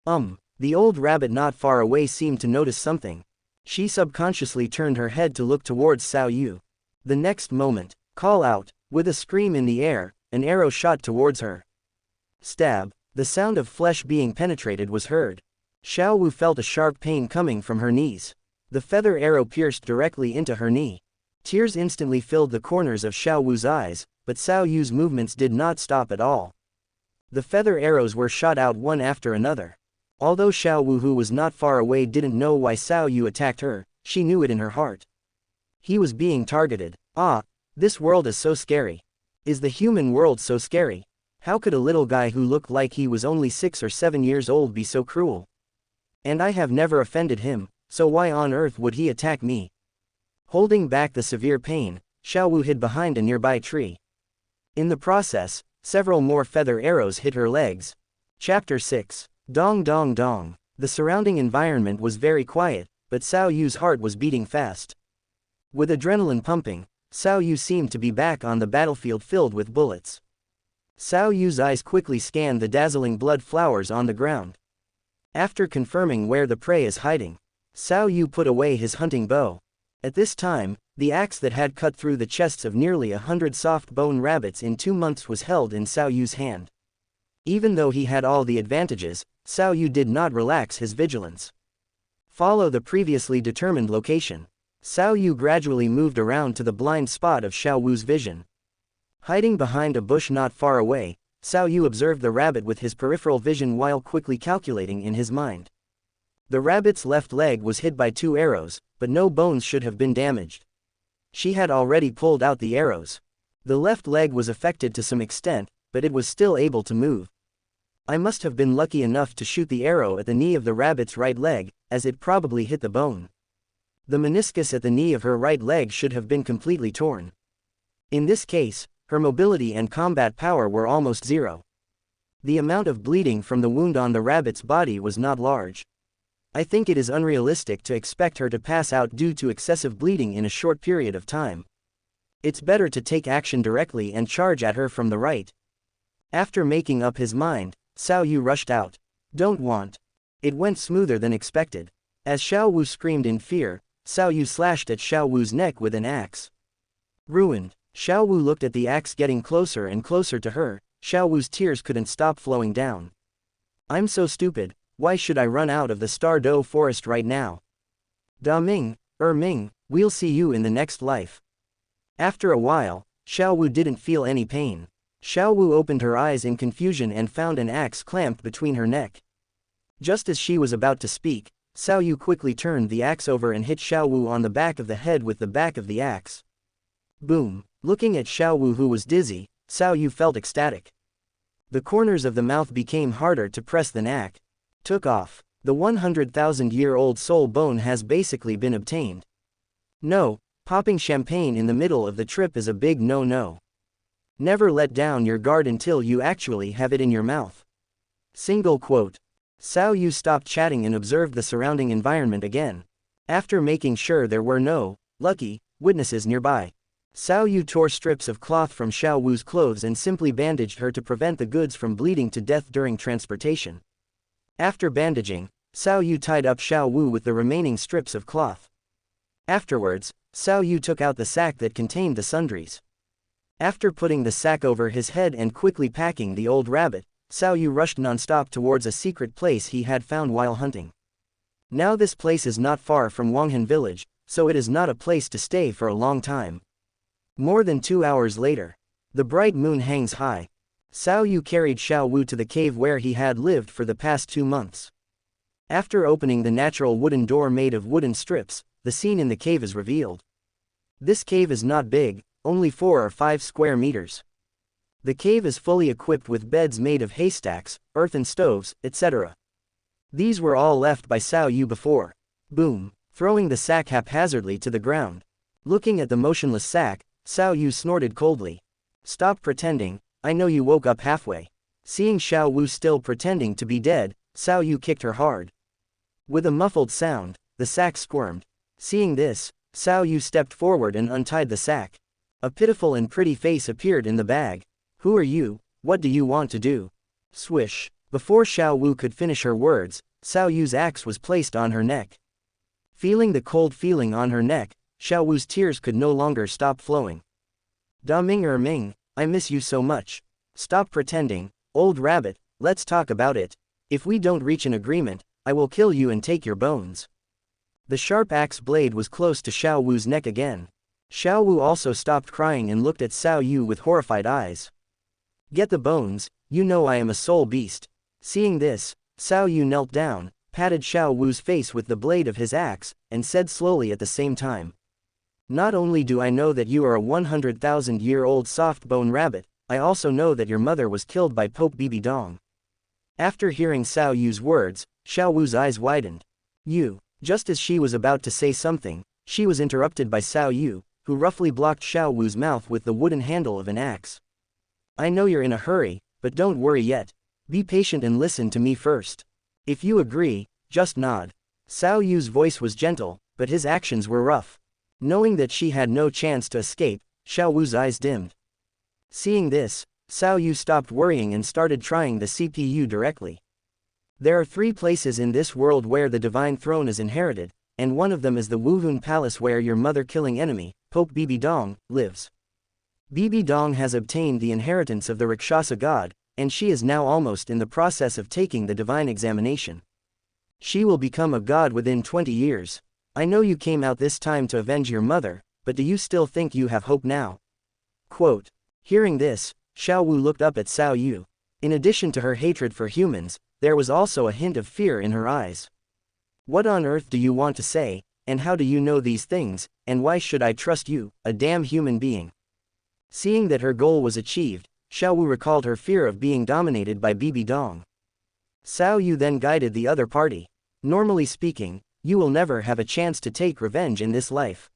The old rabbit not far away seemed to notice something. She subconsciously turned her head to look towards Xiao Yu. The next moment, call out, with a scream in the air, an arrow shot towards her. Stab. The sound of flesh being penetrated was heard. Xiao Wu felt a sharp pain coming from her knees. The feather arrow pierced directly into her knee. Tears instantly filled the corners of Xiao Wu's eyes, but Xiao Yu's movements did not stop at all. The feather arrows were shot out one after another. Although Xiao Wu, who was not far away, didn't know why Xiao Yu attacked her, she knew it in her heart. He was being targeted. This world is so scary. Is the human world so scary? How could a little guy who looked like he was only 6 or 7 years old be so cruel? And I have never offended him, so why on earth would he attack me? Holding back the severe pain, Xiao Wu hid behind a nearby tree. In the process, several more feather arrows hit her legs. Chapter 6. Dong Dong Dong. The surrounding environment was very quiet, but Xiao Yu's heart was beating fast. With adrenaline pumping, Xiao Yu seemed to be back on the battlefield filled with bullets. Xiao Yu's eyes quickly scanned the dazzling blood flowers on the ground. After confirming where the prey is hiding, Xiao Yu put away his hunting bow. At this time, the axe that had cut through the chests of nearly 100 soft-bone rabbits in 2 months was held in Xiao Yu's hand. Even though he had all the advantages, Xiao Yu did not relax his vigilance. Follow the previously determined location. Xiao Yu gradually moved around to the blind spot of Xiao Wu's vision. Hiding behind a bush not far away, Xiao Yu observed the rabbit with his peripheral vision while quickly calculating in his mind. The rabbit's left leg was hit by 2 arrows, but no bones should have been damaged. She had already pulled out the arrows. The left leg was affected to some extent, but it was still able to move. I must have been lucky enough to shoot the arrow at the knee of the rabbit's right leg, as it probably hit the bone. The meniscus at the knee of her right leg should have been completely torn. In this case, her mobility and combat power were almost zero. The amount of bleeding from the wound on the rabbit's body was not large. I think it is unrealistic to expect her to pass out due to excessive bleeding in a short period of time. It's better to take action directly and charge at her from the right. After making up his mind, Xiao Yu rushed out. Don't want. It went smoother than expected. As Xiao Wu screamed in fear, Xiao Yu slashed at Xiao Wu's neck with an axe. Ruined. Xiao Wu looked at the axe getting closer and closer to her, Xiao Wu's tears couldn't stop flowing down. I'm so stupid, why should I run out of the Star Dough Forest right now? Da Ming, Ming, we'll see you in the next life. After a while, Xiao Wu didn't feel any pain. Xiao Wu opened her eyes in confusion and found an axe clamped between her neck. Just as she was about to speak, Xiao Yu quickly turned the axe over and hit Xiao Wu on the back of the head with the back of the axe. Boom! Looking at Xiao Wu, who was dizzy, Xiao Yu felt ecstatic. The corners of the mouth became harder to press than act. Took off. The 100,000-year-old soul bone has basically been obtained. No, popping champagne in the middle of the trip is a big no-no. Never let down your guard until you actually have it in your mouth. Single quote. Xiao Yu stopped chatting and observed the surrounding environment again. After making sure there were no lucky witnesses nearby, Xiao Yu tore strips of cloth from Xiao Wu's clothes and simply bandaged her to prevent the goods from bleeding to death during transportation. After bandaging, Xiao Yu tied up Xiao Wu with the remaining strips of cloth. Afterwards, Xiao Yu took out the sack that contained the sundries. After putting the sack over his head and quickly packing the old rabbit, Xiao Yu rushed non-stop towards a secret place he had found while hunting. Now this place is not far from Wanghan village, so it is not a place to stay for a long time. More than 2 hours later, the bright moon hangs high. Xiao Yu carried Xiao Wu to the cave where he had lived for the past 2 months. After opening the natural wooden door made of wooden strips, the scene in the cave is revealed. This cave is not big, only 4 or 5 square meters. The cave is fully equipped with beds made of haystacks, earthen stoves, etc. These were all left by Xiao Yu before. Boom! Throwing the sack haphazardly to the ground. Looking at the motionless sack, Xiao Yu snorted coldly. Stop pretending, I know you woke up halfway. Seeing Xiao Wu still pretending to be dead, Xiao Yu kicked her hard. With a muffled sound, the sack squirmed. Seeing this, Xiao Yu stepped forward and untied the sack. A pitiful and pretty face appeared in the bag. Who are you? What do you want to do? Swish. Before Xiao Wu could finish her words, Xiao Yu's axe was placed on her neck. Feeling the cold feeling on her neck, Xiao Wu's tears could no longer stop flowing. Da Ming Ming, I miss you so much. Stop pretending, old rabbit, let's talk about it. If we don't reach an agreement, I will kill you and take your bones. The sharp axe blade was close to Xiao Wu's neck again. Xiao Wu also stopped crying and looked at Xiao Yu with horrified eyes. Get the bones, you know I am a soul beast. Seeing this, Xiao Yu knelt down, patted Xiao Wu's face with the blade of his axe, and said slowly at the same time. Not only do I know that you are a 100,000-year-old soft-bone rabbit, I also know that your mother was killed by Pope Bibi Dong. After hearing Xiao Yu's words, Xiao Wu's eyes widened. You. Just as she was about to say something, she was interrupted by Xiao Yu, who roughly blocked Xiao Wu's mouth with the wooden handle of an axe. I know you're in a hurry, but don't worry yet. Be patient and listen to me first. If you agree, just nod. Xiao Yu's voice was gentle, but his actions were rough. Knowing that she had no chance to escape, Xiao Wu's eyes dimmed. Seeing this, Xiao Yu stopped worrying and started trying the CPU directly. There are 3 places in this world where the divine throne is inherited, and one of them is the Wuhun Palace where your mother-killing enemy, Pope Bibi Dong, lives. Bibi Dong has obtained the inheritance of the Rakshasa god, and she is now almost in the process of taking the divine examination. She will become a god within 20 years. I know you came out this time to avenge your mother, but do you still think you have hope now? Quote. Hearing this, Xiao Wu looked up at Xiao Yu. In addition to her hatred for humans, there was also a hint of fear in her eyes. What on earth do you want to say, and how do you know these things, and why should I trust you, a damn human being? Seeing that her goal was achieved, Xiao Wu recalled her fear of being dominated by Bibi Dong. Xiao Yu then guided the other party. Normally speaking, you will never have a chance to take revenge in this life.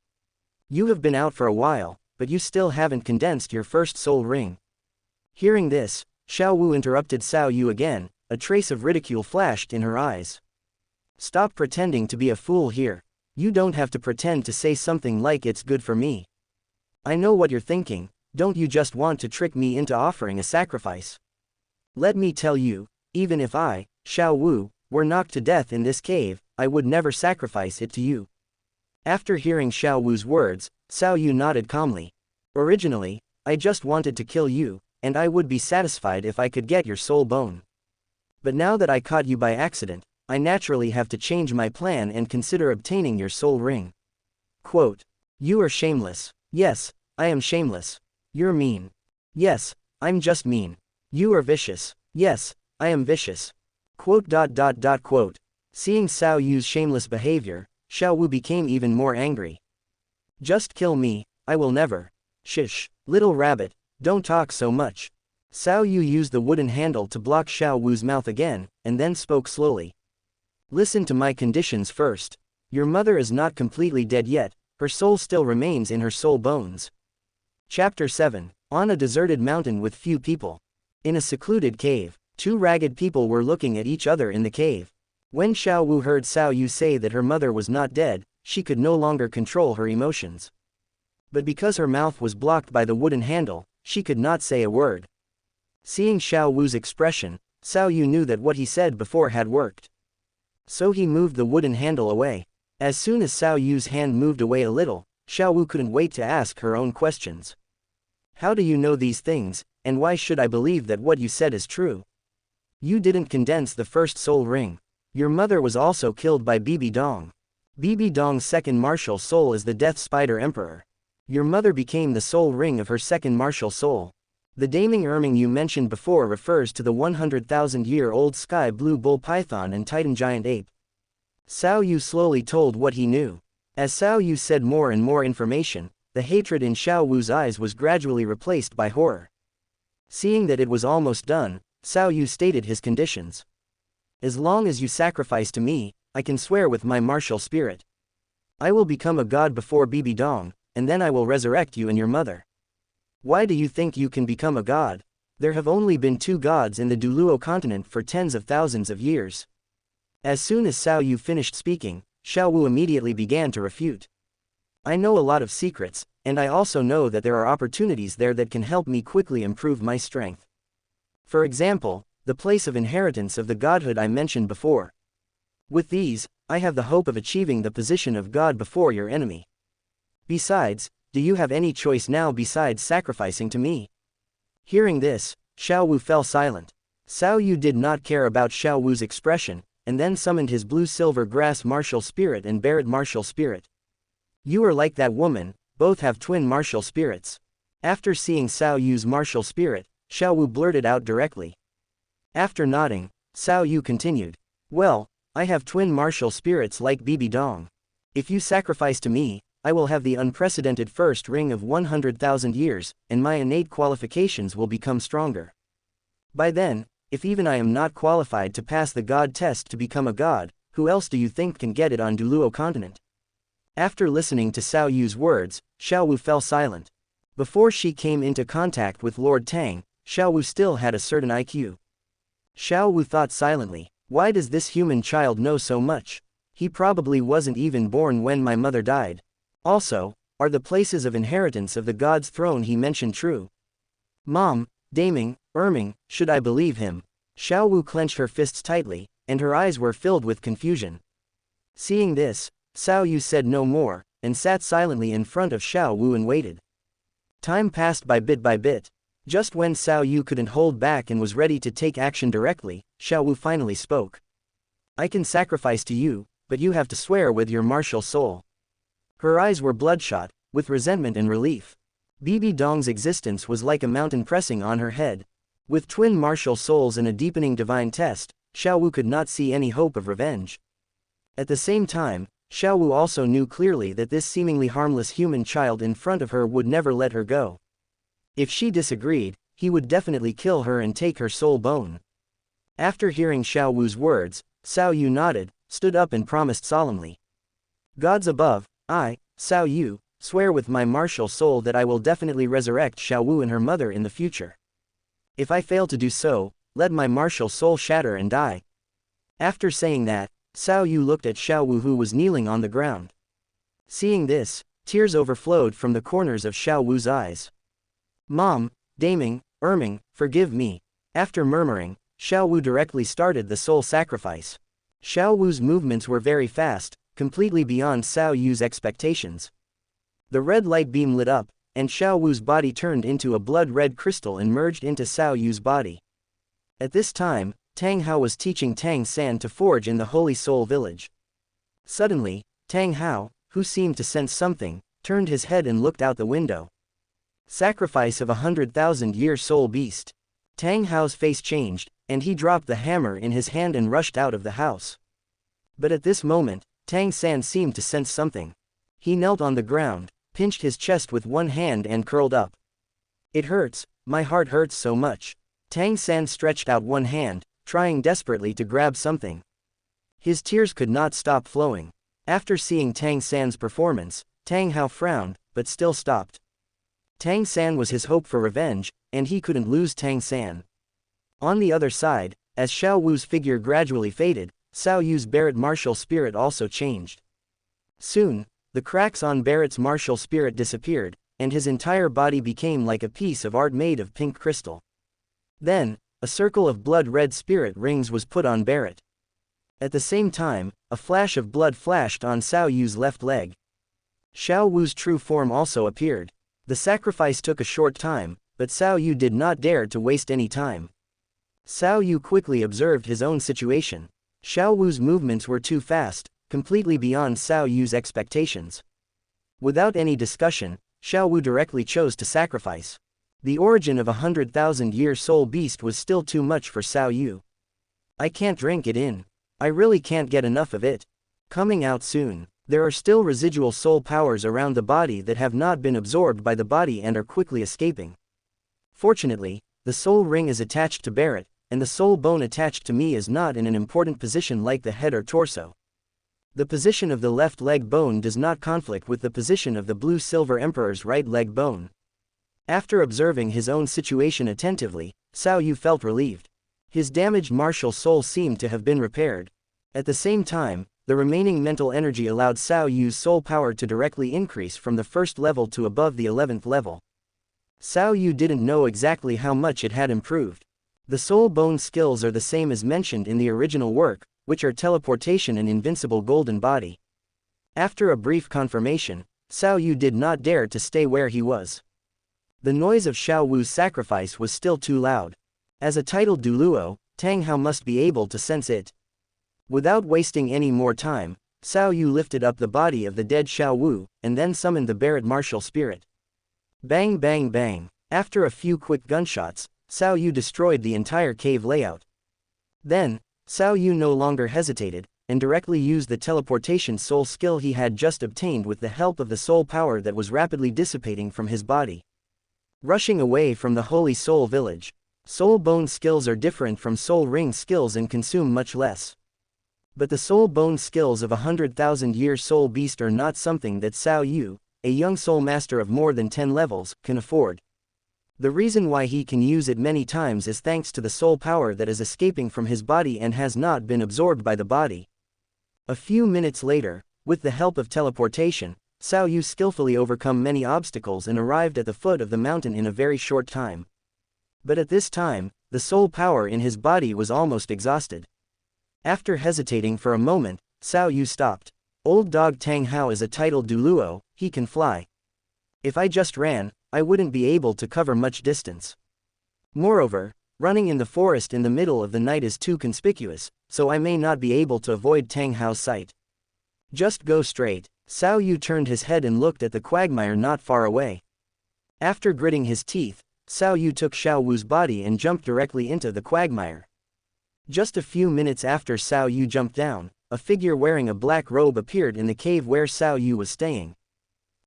You have been out for a while, but you still haven't condensed your first soul ring. Hearing this, Xiao Wu interrupted Xiao Yu again, a trace of ridicule flashed in her eyes. Stop pretending to be a fool here. You don't have to pretend to say something like it's good for me. I know what you're thinking, don't you just want to trick me into offering a sacrifice? Let me tell you, even if I, Xiao Wu, were knocked to death in this cave, I would never sacrifice it to you. After hearing Xiao Wu's words, Xiao Yu nodded calmly. Originally, I just wanted to kill you, and I would be satisfied if I could get your soul bone. But now that I caught you by accident, I naturally have to change my plan and consider obtaining your soul ring. Quote. You are shameless. Yes, I am shameless. You're mean. Yes, I'm just mean. You are vicious. Yes, I am vicious. Quote. Quote. Seeing Xiao Yu's shameless behavior, Xiao Wu became even more angry. Just kill me, I will never. Shish, little rabbit, don't talk so much. Xiao Yu used the wooden handle to block Xiao Wu's mouth again, and then spoke slowly. Listen to my conditions first. Your mother is not completely dead yet, her soul still remains in her soul bones. Chapter 7. On a deserted mountain with few people. In a secluded cave, two ragged people were looking at each other in the cave. When Xiao Wu heard Xiao Yu say that her mother was not dead, she could no longer control her emotions. But because her mouth was blocked by the wooden handle, she could not say a word. Seeing Xiao Wu's expression, Xiao Yu knew that what he said before had worked. So he moved the wooden handle away. As soon as Xiao Yu's hand moved away a little, Xiao Wu couldn't wait to ask her own questions. How do you know these things, and why should I believe that what you said is true? You didn't condense the first soul ring. Your mother was also killed by Bibi Dong. Bibi Dong's second martial soul is the Death Spider Emperor. Your mother became the soul ring of her second martial soul. The Daming Erming you mentioned before refers to the 100,000-year-old Sky Blue Bull Python and Titan Giant Ape. Xiao Yu slowly told what he knew. As Xiao Yu said more and more information, the hatred in Xiao Wu's eyes was gradually replaced by horror. Seeing that it was almost done, Xiao Yu stated his conditions. As long as you sacrifice to me, I can swear with my martial spirit. I will become a god before Bibi Dong, and then I will resurrect you and your mother. Why do you think you can become a god? There have only been two gods in the Douluo continent for tens of thousands of years. As soon as Xiao Yu finished speaking, Xiao Wu immediately began to refute. I know a lot of secrets, and I also know that there are opportunities there that can help me quickly improve my strength. For example, the place of inheritance of the godhood I mentioned before. With these, I have the hope of achieving the position of god before your enemy. Besides, do you have any choice now besides sacrificing to me? Hearing this, Xiao Wu fell silent. Xiao Yu did not care about Xiao Wu's expression, and then summoned his blue-silver grass martial spirit and Barret martial spirit. You are like that woman, both have twin martial spirits. After seeing Xiao Yu's martial spirit, Xiao Wu blurted out directly. After nodding, Xiao Yu continued. Well, I have twin martial spirits like Bibi Dong. If you sacrifice to me, I will have the unprecedented first ring of 100,000 years, and my innate qualifications will become stronger. By then, if even I am not qualified to pass the god test to become a god, who else do you think can get it on Douluo continent? After listening to Xiao Yu's words, Xiao Wu fell silent. Before she came into contact with Lord Tang, Xiao Wu still had a certain IQ. Xiao Wu thought silently, why does this human child know so much? He probably wasn't even born when my mother died. Also, are the places of inheritance of the god's throne he mentioned true? Mom, Daming, Erming, should I believe him? Xiao Wu clenched her fists tightly, and her eyes were filled with confusion. Seeing this, Xiao Yu said no more, and sat silently in front of Xiao Wu and waited. Time passed by bit. Just when Xiao Yu couldn't hold back and was ready to take action directly, Xiao Wu finally spoke. I can sacrifice to you, but you have to swear with your martial soul. Her eyes were bloodshot, with resentment and relief. Bibi Dong's existence was like a mountain pressing on her head. With twin martial souls and a deepening divine test, Xiao Wu could not see any hope of revenge. At the same time, Xiao Wu also knew clearly that this seemingly harmless human child in front of her would never let her go. If she disagreed, he would definitely kill her and take her soul bone. After hearing Xiao Wu's words, Xiao Yu nodded, stood up and promised solemnly. Gods above, I, Xiao Yu, swear with my martial soul that I will definitely resurrect Xiao Wu and her mother in the future. If I fail to do so, let my martial soul shatter and die. After saying that, Xiao Yu looked at Xiao Wu who was kneeling on the ground. Seeing this, tears overflowed from the corners of Xiao Wu's eyes. Mom, Daming, Erming, forgive me. After murmuring, Xiao Wu directly started the soul sacrifice. Xiao Wu's movements were very fast, completely beyond Xiao Yu's expectations. The red light beam lit up, and Xiao Wu's body turned into a blood-red crystal and merged into Xiao Yu's body. At this time, Tang Hao was teaching Tang San to forge in the Holy Soul Village. Suddenly, Tang Hao, who seemed to sense something, turned his head and looked out the window. Sacrifice of 100,000-year soul beast. Tang Hao's face changed, and he dropped the hammer in his hand and rushed out of the house. But at this moment, Tang San seemed to sense something. He knelt on the ground, pinched his chest with one hand and curled up. It hurts, my heart hurts so much. Tang San stretched out one hand, trying desperately to grab something. His tears could not stop flowing. After seeing Tang San's performance, Tang Hao frowned, but still stopped. Tang San was his hope for revenge, and he couldn't lose Tang San. On the other side, as Xiao Wu's figure gradually faded, Xiao Yu's Barret martial spirit also changed. Soon, the cracks on Barret's martial spirit disappeared, and his entire body became like a piece of art made of pink crystal. Then, a circle of blood-red spirit rings was put on Barret. At the same time, a flash of blood flashed on Xiao Yu's left leg. Xiao Wu's true form also appeared. The sacrifice took a short time, but Xiao Yu did not dare to waste any time. Xiao Yu quickly observed his own situation. Xiao Wu's movements were too fast, completely beyond Xiao Yu's expectations. Without any discussion, Xiao Wu directly chose to sacrifice. The origin of 100,000-year soul beast was still too much for Xiao Yu. I can't drink it in. I really can't get enough of it. Coming out soon. There are still residual soul powers around the body that have not been absorbed by the body and are quickly escaping. Fortunately, the soul ring is attached to Barret, and the soul bone attached to me is not in an important position like the head or torso. The position of the left leg bone does not conflict with the position of the blue-silver emperor's right leg bone. After observing his own situation attentively, Xiao Yu felt relieved. His damaged martial soul seemed to have been repaired. At the same time, the remaining mental energy allowed Xiao Yu's soul power to directly increase from the first level to above the 11th level. Xiao Yu didn't know exactly how much it had improved. The soul bone skills are the same as mentioned in the original work, which are teleportation and invincible golden body. After a brief confirmation, Xiao Yu did not dare to stay where he was. The noise of Xiao Wu's sacrifice was still too loud. As a titled Douluo, Tang Hao must be able to sense it. Without wasting any more time, Xiao Yu lifted up the body of the dead Xiao Wu, and then summoned the Barret martial spirit. Bang bang bang. After a few quick gunshots, Xiao Yu destroyed the entire cave layout. Then, Xiao Yu no longer hesitated, and directly used the teleportation soul skill he had just obtained with the help of the soul power that was rapidly dissipating from his body. Rushing away from the Holy Soul Village. Soul bone skills are different from soul ring skills and consume much less. But the soul bone skills of 100,000-year soul beast are not something that Xiao Yu, a young soul master of more than 10 levels, can afford. The reason why he can use it many times is thanks to the soul power that is escaping from his body and has not been absorbed by the body. A few minutes later, with the help of teleportation, Xiao Yu skillfully overcome many obstacles and arrived at the foot of the mountain in a very short time. But at this time, the soul power in his body was almost exhausted. After hesitating for a moment, Xiao Yu stopped. Old dog Tang Hao is a titled Douluo, he can fly. If I just ran, I wouldn't be able to cover much distance. Moreover, running in the forest in the middle of the night is too conspicuous, so I may not be able to avoid Tang Hao's sight. Just go straight. Xiao Yu turned his head and looked at the quagmire not far away. After gritting his teeth, Xiao Yu took Xiao Wu's body and jumped directly into the quagmire. Just a few minutes after Xiao Yu jumped down, a figure wearing a black robe appeared in the cave where Xiao Yu was staying.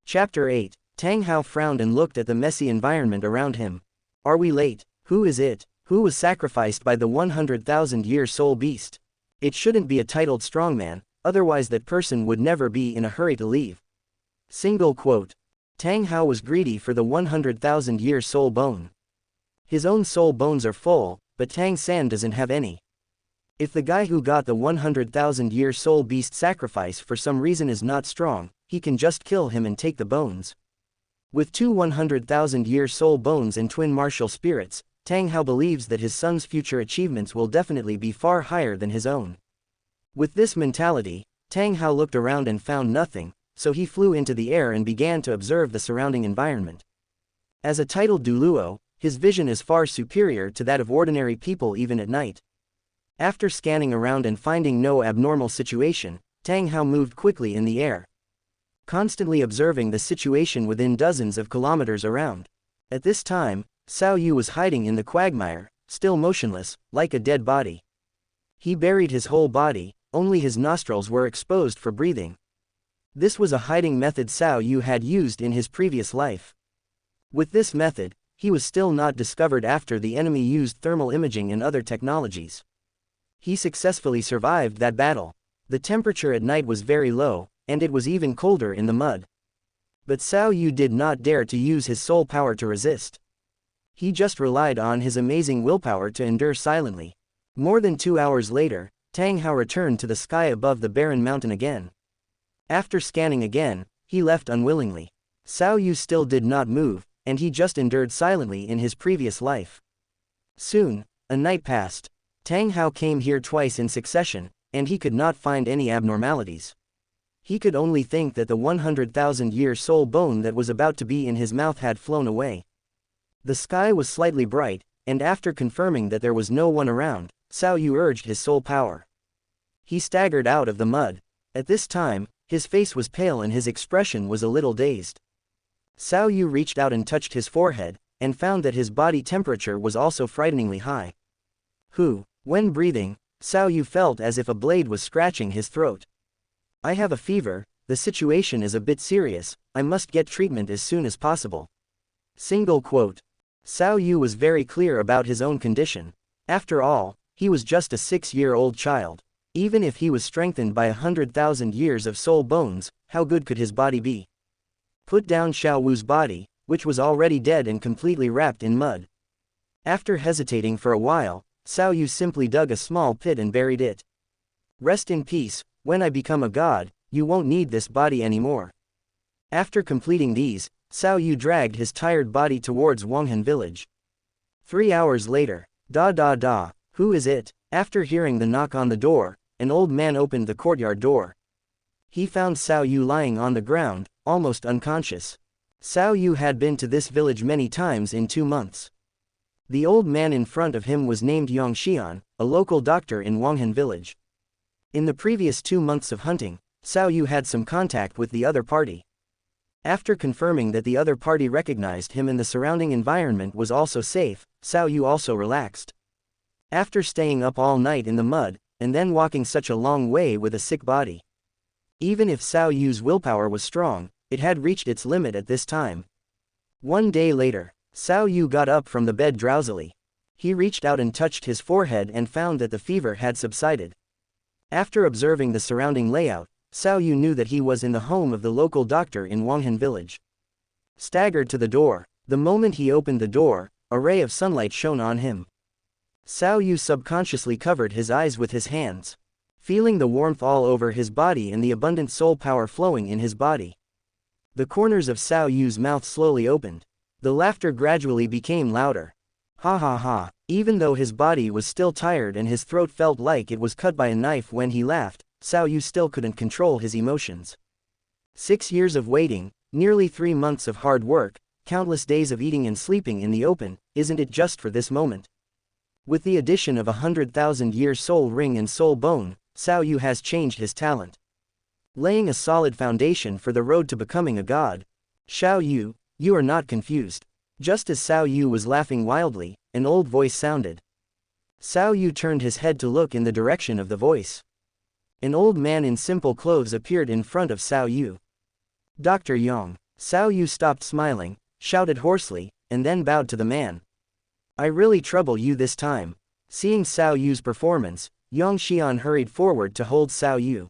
Chapter 8. Tang Hao frowned and looked at the messy environment around him. Are we late? Who is it? Who was sacrificed by the 100,000-year soul beast? It shouldn't be a titled strongman, otherwise that person would never be in a hurry to leave. Single quote. Tang Hao was greedy for the 100,000-year soul bone. His own soul bones are full, but Tang San doesn't have any. If the guy who got the 100,000-year soul beast sacrifice for some reason is not strong, he can just kill him and take the bones. With two 100,000-year soul bones and twin martial spirits, Tang Hao believes that his son's future achievements will definitely be far higher than his own. With this mentality, Tang Hao looked around and found nothing, so he flew into the air and began to observe the surrounding environment. As a titled Douluo, his vision is far superior to that of ordinary people even at night. After scanning around and finding no abnormal situation, Tang Hao moved quickly in the air, constantly observing the situation within dozens of kilometers around. At this time, Xiao Wu was hiding in the quagmire, still motionless, like a dead body. He buried his whole body, only his nostrils were exposed for breathing. This was a hiding method Xiao Wu had used in his previous life. With this method, he was still not discovered after the enemy used thermal imaging and other technologies. He successfully survived that battle. The temperature at night was very low, and it was even colder in the mud. But Xiao Wu did not dare to use his soul power to resist. He just relied on his amazing willpower to endure silently. More than 2 hours later, Tang Hao returned to the sky above the barren mountain again. After scanning again, he left unwillingly. Xiao Wu still did not move, and he just endured silently in his previous life. Soon, a night passed. Tang Hao came here twice in succession, and he could not find any abnormalities. He could only think that the 100,000-year soul bone that was about to be in his mouth had flown away. The sky was slightly bright, and after confirming that there was no one around, Xiao Wu urged his soul power. He staggered out of the mud. At this time, his face was pale and his expression was a little dazed. Xiao Wu reached out and touched his forehead, and found that his body temperature was also frighteningly high. When breathing, Xiao Wu felt as if a blade was scratching his throat. I have a fever, the situation is a bit serious, I must get treatment as soon as possible. Single quote. Xiao Wu was very clear about his own condition. After all, he was just a 6-year-old child. Even if he was strengthened by 100,000 years of soul bones, how good could his body be? Put down Xiao Wu's body, which was already dead and completely wrapped in mud. After hesitating for a while, Xiao Wu simply dug a small pit and buried it. Rest in peace, when I become a god, you won't need this body anymore. After completing these, Xiao Wu dragged his tired body towards Wanghan village. 3 hours later, who is it? After hearing the knock on the door, an old man opened the courtyard door. He found Xiao Wu lying on the ground, almost unconscious. Xiao Wu had been to this village many times in 2 months. The old man in front of him was named Xianxia, a local doctor in Wanghan village. In the previous 2 months of hunting, Xiao Wu had some contact with the other party. After confirming that the other party recognized him and the surrounding environment was also safe, Xiao Wu also relaxed. After staying up all night in the mud, and then walking such a long way with a sick body. Even if Xiao Wu's willpower was strong, it had reached its limit at this time. 1 day later, Xiao Wu got up from the bed drowsily. He reached out and touched his forehead and found that the fever had subsided. After observing the surrounding layout, Xiao Wu knew that he was in the home of the local doctor in Wanghan village. Staggered to the door, the moment he opened the door, a ray of sunlight shone on him. Xiao Wu subconsciously covered his eyes with his hands, feeling the warmth all over his body and the abundant soul power flowing in his body. The corners of Xiao Wu's mouth slowly opened. The laughter gradually became louder. Ha ha ha. Even though his body was still tired and his throat felt like it was cut by a knife when he laughed, Xiao Wu still couldn't control his emotions. 6 years of waiting, nearly 3 months of hard work, countless days of eating and sleeping in the open, isn't it just for this moment? With the addition of 100,000-year soul ring and soul bone, Xiao Wu has changed his talent, laying a solid foundation for the road to becoming a god. Xiao Wu, you are not confused. Just as Xiao Wu was laughing wildly, an old voice sounded. Xiao Wu turned his head to look in the direction of the voice. An old man in simple clothes appeared in front of Xiao Wu. Dr. Yang. Xiao Wu stopped smiling, shouted hoarsely, and then bowed to the man. I really trouble you this time. Seeing Xiao Yu's performance, Xian hurried forward to hold Xiao Wu.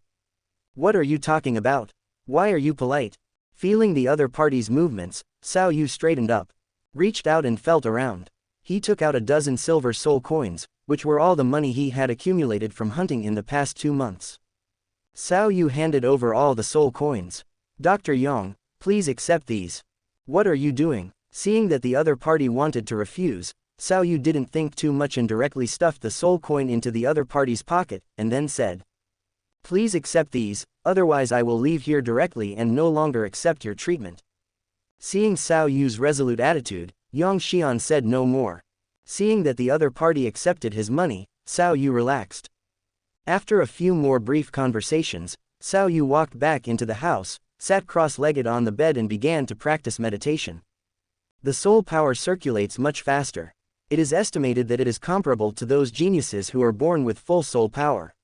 What are you talking about? Why are you polite? Feeling the other party's movements, Xiao Wu straightened up, reached out and felt around. He took out a dozen silver soul coins, which were all the money he had accumulated from hunting in the past 2 months. Xiao Wu handed over all the soul coins. Dr. Yang, please accept these. What are you doing? Seeing that the other party wanted to refuse, Xiao Wu didn't think too much and directly stuffed the soul coin into the other party's pocket, and then said, please accept these, otherwise I will leave here directly and no longer accept your treatment. Seeing Xiao Yu's resolute attitude, Xianxia said no more. Seeing that the other party accepted his money, Xiao Yu relaxed. After a few more brief conversations, Xiao Yu walked back into the house, sat cross-legged on the bed and began to practice meditation. The soul power circulates much faster. It is estimated that it is comparable to those geniuses who are born with full soul power.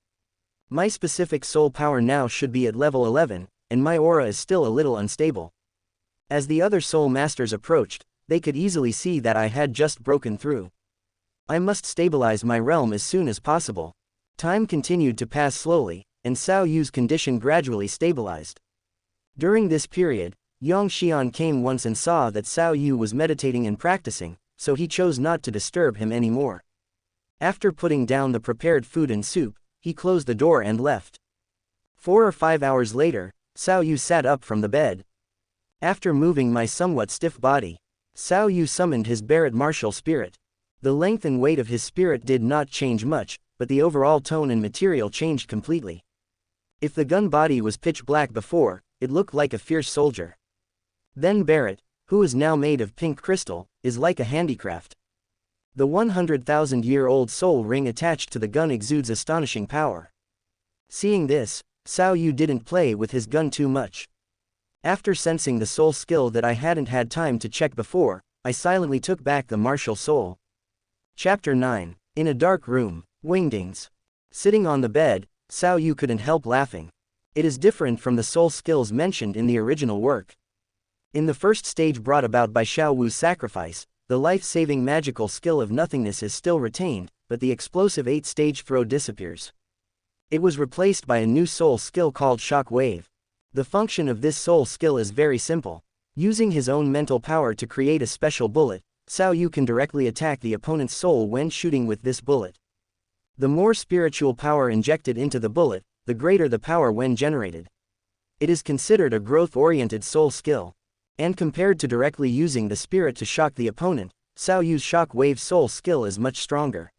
My specific soul power now should be at level 11, and my aura is still a little unstable. As the other soul masters approached, they could easily see that I had just broken through. I must stabilize my realm as soon as possible. Time continued to pass slowly, and Xiao Yu's condition gradually stabilized. During this period, Xianxia came once and saw that Xiao Yu was meditating and practicing, so he chose not to disturb him anymore. After putting down the prepared food and soup, he closed the door and left. 4 or 5 hours later, Xiao Yu sat up from the bed. After moving my somewhat stiff body, Xiao Yu summoned his Barret martial spirit. The length and weight of his spirit did not change much, but the overall tone and material changed completely. If the gun body was pitch black before, it looked like a fierce soldier. Then Barret, who is now made of pink crystal, is like a handicraft. The 100,000-year-old soul ring attached to the gun exudes astonishing power. Seeing this, Xiao Yu didn't play with his gun too much. After sensing the soul skill that I hadn't had time to check before, I silently took back the martial soul. Chapter 9. In a dark room, Wingdings. Sitting on the bed, Xiao Yu couldn't help laughing. It is different from the soul skills mentioned in the original work. In the first stage brought about by Xiao Wu's sacrifice, the life-saving magical skill of nothingness is still retained, but the explosive 8-stage throw disappears. It was replaced by a new soul skill called Shock Wave. The function of this soul skill is very simple. Using his own mental power to create a special bullet, Xiao Yu can directly attack the opponent's soul when shooting with this bullet. The more spiritual power injected into the bullet, the greater the power when generated. It is considered a growth-oriented soul skill. And compared to directly using the spirit to shock the opponent, Xiao Yu's shock wave soul skill is much stronger.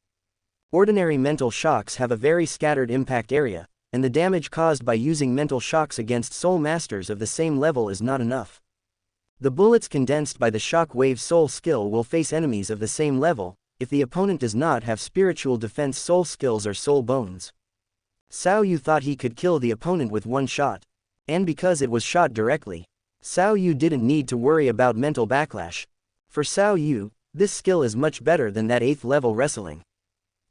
Ordinary mental shocks have a very scattered impact area, and the damage caused by using mental shocks against soul masters of the same level is not enough. The bullets condensed by the shock wave soul skill will face enemies of the same level, if the opponent does not have spiritual defense soul skills or soul bones. Xiao Yu thought he could kill the opponent with one shot. And because it was shot directly, Xiao Yu didn't need to worry about mental backlash. For Xiao Yu, this skill is much better than that 8th level wrestling.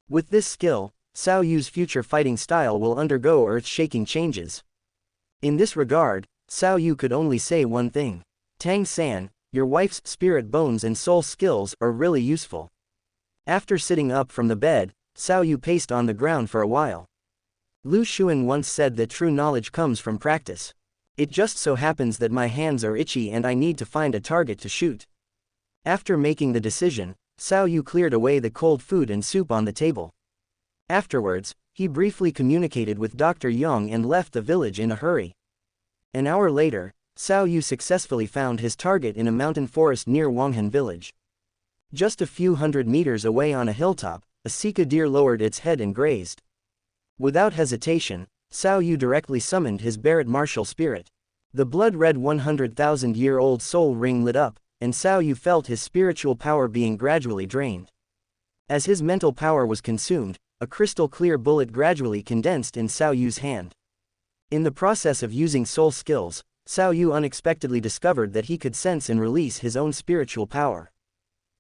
With this skill, Xiao Yu's future fighting style will undergo earth-shaking changes. In this regard, Xiao Yu could only say one thing. Tang-san, your wife's spirit bones and soul skills are really useful. After sitting up from the bed, Xiao Yu paced on the ground for a while. Lu Xuan once said that true knowledge comes from practice. It just so happens that my hands are itchy and I need to find a target to shoot. After making the decision, Xiao Yu cleared away the cold food and soup on the table. Afterwards, he briefly communicated with Dr. Yang and left the village in a hurry. An hour later, Xiao Yu successfully found his target in a mountain forest near Wanghan village. Just a few hundred meters away on a hilltop, a Sika deer lowered its head and grazed. Without hesitation, Xiao Yu directly summoned his Barret martial spirit. The blood-red 100,000-year-old soul ring lit up, and Xiao Yu felt his spiritual power being gradually drained. As his mental power was consumed, a crystal-clear bullet gradually condensed in Xiao Yu's hand. In the process of using soul skills, Xiao Yu unexpectedly discovered that he could sense and release his own spiritual power.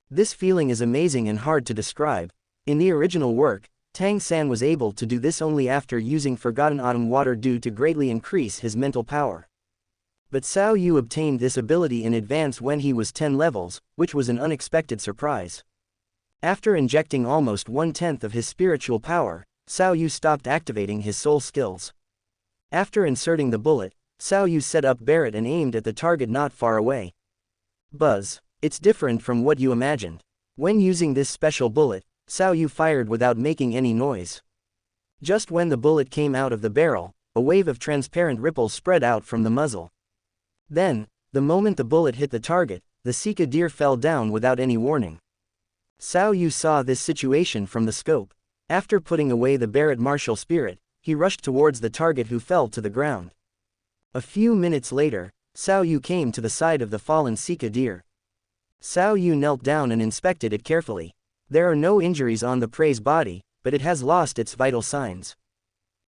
This feeling is amazing and hard to describe. In the original work, Tang-san was able to do this only after using Forgotten Autumn Water Dew to greatly increase his mental power. But Xiao Yu obtained this ability in advance when he was 10 levels, which was an unexpected surprise. After injecting almost 1/10 of his spiritual power, Xiao Yu stopped activating his soul skills. After inserting the bullet, Xiao Yu set up Barret and aimed at the target not far away. Buzz. It's different from what you imagined. When using this special bullet, Xiao Yu fired without making any noise. Just when the bullet came out of the barrel, a wave of transparent ripples spread out from the muzzle. Then, the moment the bullet hit the target, the Sika deer fell down without any warning. Xiao Yu saw this situation from the scope. After putting away the Barret martial spirit, he rushed towards the target who fell to the ground. A few minutes later, Xiao Yu came to the side of the fallen Sika deer. Xiao Yu knelt down and inspected it carefully. There are no injuries on the prey's body, but it has lost its vital signs.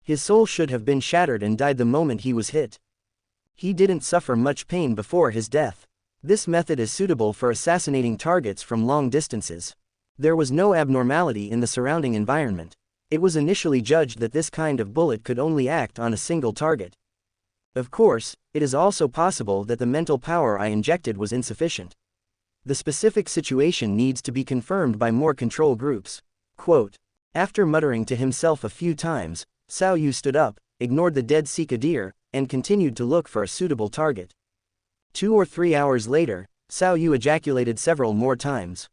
His soul should have been shattered and died the moment he was hit. He didn't suffer much pain before his death. This method is suitable for assassinating targets from long distances. There was no abnormality in the surrounding environment. It was initially judged that this kind of bullet could only act on a single target. Of course, it is also possible that the mental power I injected was insufficient. The specific situation needs to be confirmed by more control groups. Quote, after muttering to himself a few times, Xiao Yu stood up, ignored the dead Sika deer, and continued to look for a suitable target. 2 or 3 hours later, Xiao Yu ejaculated several more times.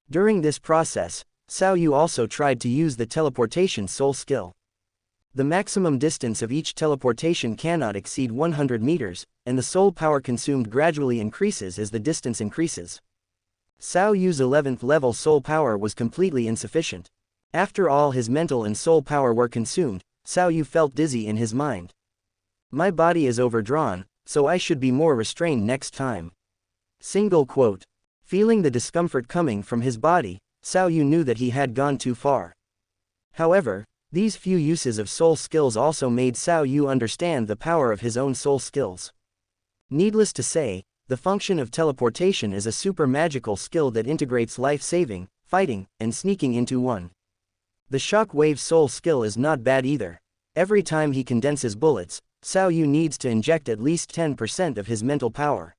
During this process, Xiao Yu also tried to use the teleportation soul skill. The maximum distance of each teleportation cannot exceed 100 meters, and the soul power consumed gradually increases as the distance increases. Xiao Yu's 11th level soul power was completely insufficient. After all his mental and soul power were consumed, Xiao Yu felt dizzy in his mind. My body is overdrawn, so I should be more restrained next time. Single quote. Feeling the discomfort coming from his body, Xiao Yu knew that he had gone too far. However, these few uses of soul skills also made Xiao Yu understand the power of his own soul skills. Needless to say, the function of teleportation is a super magical skill that integrates life-saving, fighting, and sneaking into one. The shock-wave soul skill is not bad either. Every time he condenses bullets, Xiao Yu needs to inject at least 10% of his mental power.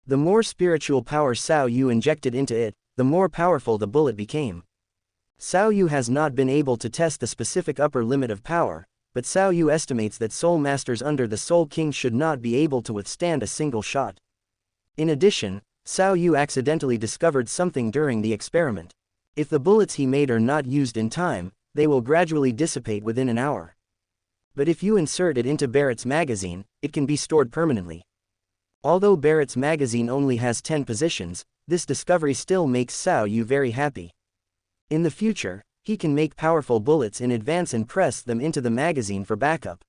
The more spiritual power Xiao Yu injected into it, the more powerful the bullet became. Xiao Yu has not been able to test the specific upper limit of power, but Xiao Yu estimates that soul masters under the Soul King should not be able to withstand a single shot. In addition, Xiao Yu accidentally discovered something during the experiment. If the bullets he made are not used in time, they will gradually dissipate within an hour. But if you insert it into Barrett's magazine, it can be stored permanently. Although Barrett's magazine only has 10 positions, this discovery still makes Xiao Yu very happy. In the future, he can make powerful bullets in advance and press them into the magazine for backup.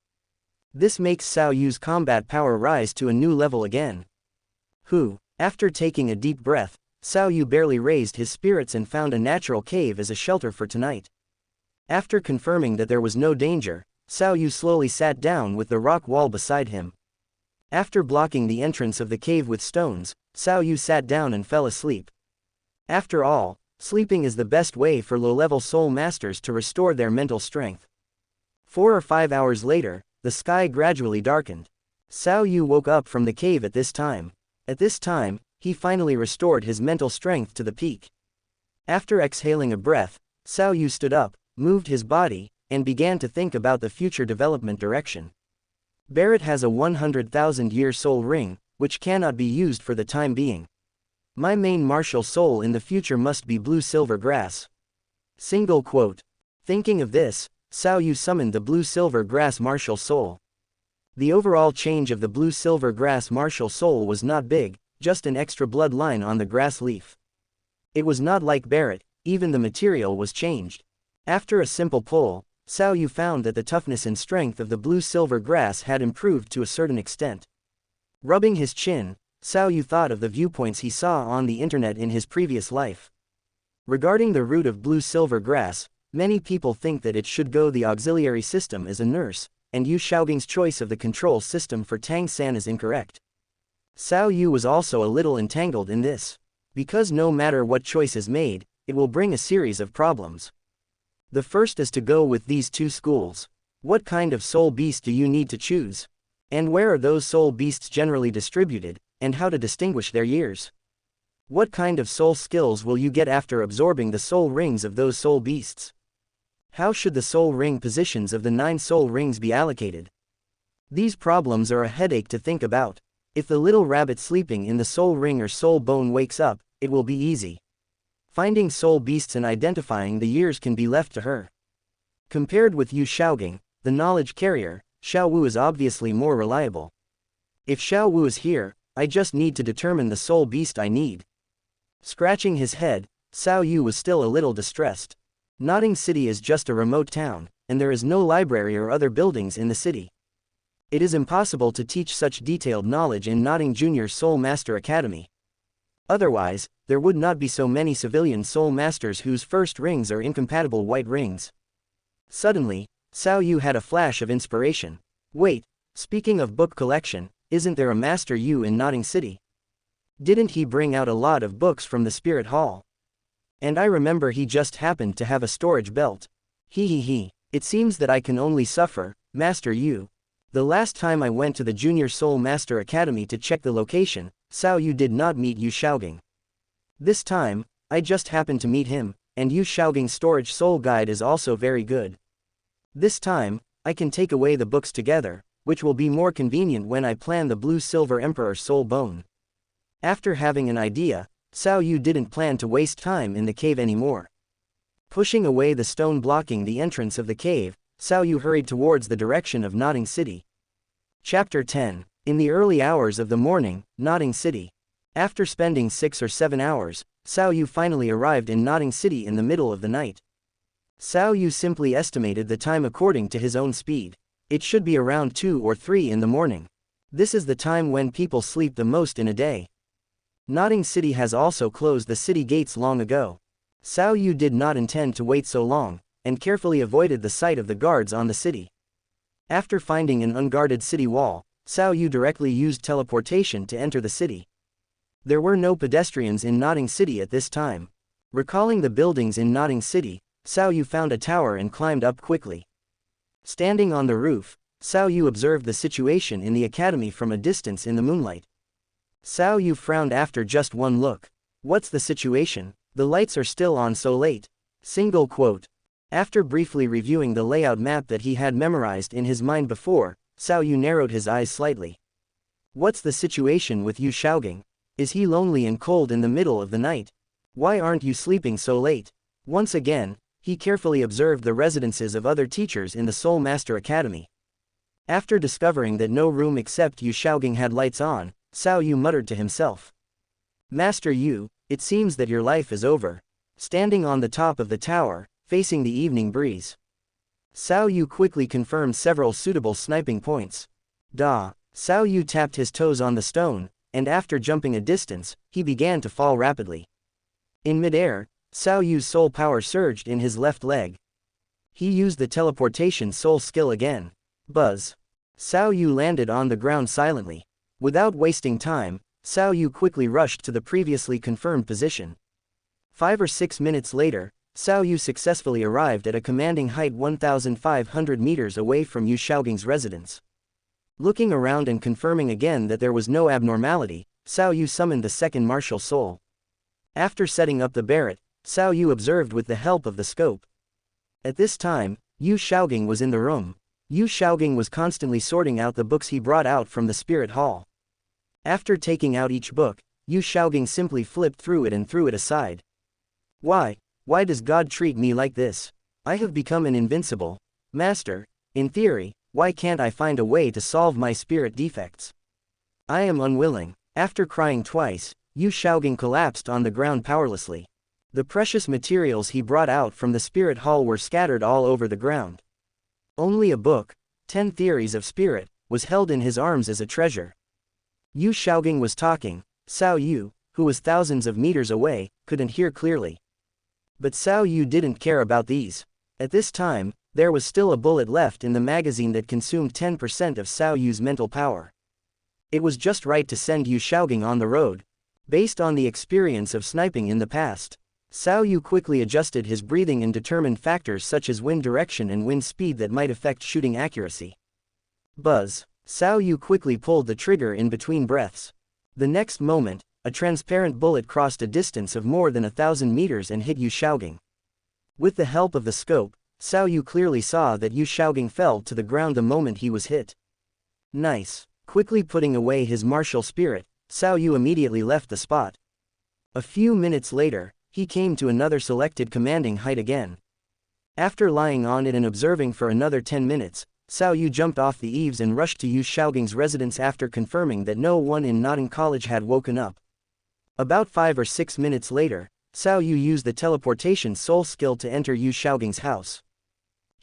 This makes Xiao Yu's combat power rise to a new level again. After taking a deep breath, Xiao Yu barely raised his spirits and found a natural cave as a shelter for tonight. After confirming that there was no danger, Xiao Yu slowly sat down with the rock wall beside him. After blocking the entrance of the cave with stones, Xiao Yu sat down and fell asleep. After all, sleeping is the best way for low-level soul masters to restore their mental strength. 4 or 5 hours later, the sky gradually darkened. Xiao Yu woke up from the cave at this time. At this time, he finally restored his mental strength to the peak. After exhaling a breath, Xiao Yu stood up, moved his body, and began to think about the future development direction. Barrett has a 100,000-year soul ring, which cannot be used for the time being. My main martial soul in the future must be blue-silver grass. Single quote. Thinking of this, Xiao Yu summoned the blue-silver grass martial soul. The overall change of the blue-silver grass martial soul was not big, just an extra bloodline on the grass leaf. It was not like Barrett, even the material was changed. After a simple pull, Xiao Yu found that the toughness and strength of the blue-silver grass had improved to a certain extent. Rubbing his chin, Xiao Yu thought of the viewpoints he saw on the internet in his previous life. Regarding the root of blue-silver grass, many people think that it should go the auxiliary system as a nurse, and Yu Xiaoging's choice of the control system for Tang San is incorrect. Xiao Yu was also a little entangled in this. Because no matter what choice is made, it will bring a series of problems. The first is to go with these two schools. What kind of soul beast do you need to choose? And where are those soul beasts generally distributed, and how to distinguish their years? What kind of soul skills will you get after absorbing the soul rings of those soul beasts? How should the soul ring positions of the 9 soul rings be allocated? These problems are a headache to think about. If the little rabbit sleeping in the soul ring or soul bone wakes up, it will be easy. Finding soul beasts and identifying the years can be left to her. Compared with Yu Xiaoging, the knowledge carrier, Xiao Wu is obviously more reliable. If Xiao Wu is here, I just need to determine the soul beast I need. Scratching his head, Xiao Yu was still a little distressed. Nodding City is just a remote town, and there is no library or other buildings in the city. It is impossible to teach such detailed knowledge in Notting Junior Soul Master Academy. Otherwise, there would not be so many civilian soul masters whose first rings are incompatible white rings. Suddenly, Xiao Yu had a flash of inspiration. Wait, speaking of book collection, isn't there a Master Yu in Notting City? Didn't he bring out a lot of books from the Spirit Hall? And I remember he just happened to have a storage belt. He. It seems that I can only suffer, Master Yu. The last time I went to the Junior Soul Master Academy to check the location, Xiao Yu did not meet Yu Xiaoging. This time, I just happened to meet him, and Yu Xiaoging's storage soul guide is also very good. This time, I can take away the books together, which will be more convenient when I plan the Blue-Silver Emperor Soul Bone. After having an idea, Xiao Yu didn't plan to waste time in the cave anymore. Pushing away the stone blocking the entrance of the cave, Xiao Yu hurried towards the direction of Notting City. Chapter 10. In the early hours of the morning, Notting City. After spending 6 or 7 hours, Xiao Yu finally arrived in Notting City in the middle of the night. Xiao Yu simply estimated the time according to his own speed. It should be around 2 or 3 in the morning. This is the time when people sleep the most in a day. Notting City has also closed the city gates long ago. Xiao Yu did not intend to wait so long, and carefully avoided the sight of the guards on the city. After finding an unguarded city wall, Xiao Yu directly used teleportation to enter the city. There were no pedestrians in Notting City at this time. Recalling the buildings in Notting City, Xiao Yu found a tower and climbed up quickly. Standing on the roof, Xiao Yu observed the situation in the academy from a distance in the moonlight. Xiao Yu frowned after just one look. What's the situation? The lights are still on so late. Single quote. After briefly reviewing the layout map that he had memorized in his mind before, Xiao Yu narrowed his eyes slightly. What's the situation with Yu Xiaoging? Is he lonely and cold in the middle of the night? Why aren't you sleeping so late? Once again, he carefully observed the residences of other teachers in the Soul Master Academy. After discovering that no room except Yu Xiaoging had lights on, Xiao Yu muttered to himself. Master Yu, it seems that your life is over. Standing on the top of the tower, facing the evening breeze. Xiao Yu quickly confirmed several suitable sniping points. Xiao Yu tapped his toes on the stone, and after jumping a distance, he began to fall rapidly. In midair, Xiao Yu's soul power surged in his left leg. He used the teleportation soul skill again. Buzz. Xiao Yu landed on the ground silently. Without wasting time, Xiao Yu quickly rushed to the previously confirmed position. 5 or 6 minutes later, Xiao Yu successfully arrived at a commanding height 1,500 meters away from Yu Xiaoging's residence. Looking around and confirming again that there was no abnormality, Xiao Yu summoned the second martial soul. After setting up the barret, Xiao Yu observed with the help of the scope. At this time, Yu Xiaoging was in the room. Yu Xiaoging was constantly sorting out the books he brought out from the Spirit Hall. After taking out each book, Yu Xiaoging simply flipped through it and threw it aside. Why does God treat me like this? I have become an invincible master. In theory, why can't I find a way to solve my spirit defects? I am unwilling. After crying twice, Yu Xiaoging collapsed on the ground powerlessly. The precious materials he brought out from the Spirit Hall were scattered all over the ground. Only a book, 10 Theories of Spirit, was held in his arms as a treasure. Yu Xiaoging was talking. Xiao Yu, who was thousands of meters away, couldn't hear clearly. But Xiao Yu didn't care about these. At this time, there was still a bullet left in the magazine that consumed 10% of Xiao Yu's mental power. It was just right to send Yu Xiaoging on the road. Based on the experience of sniping in the past, Xiao Yu quickly adjusted his breathing and determined factors such as wind direction and wind speed that might affect shooting accuracy. Buzz. Xiao Yu quickly pulled the trigger in between breaths. The next moment, a transparent bullet crossed a distance of more than 1,000 meters and hit Yu Xiaoging. With the help of the scope, Xiao Yu clearly saw that Yu Xiaoging fell to the ground the moment he was hit. Nice. Quickly putting away his martial spirit, Xiao Yu immediately left the spot. A few minutes later, he came to another selected commanding height again. After lying on it and observing for another 10 minutes, Xiao Yu jumped off the eaves and rushed to Yu Xiaoging's residence after confirming that no one in Notting College had woken up. About 5 or 6 minutes later, Xiao Yu used the teleportation soul skill to enter Yu Xiaoging's house.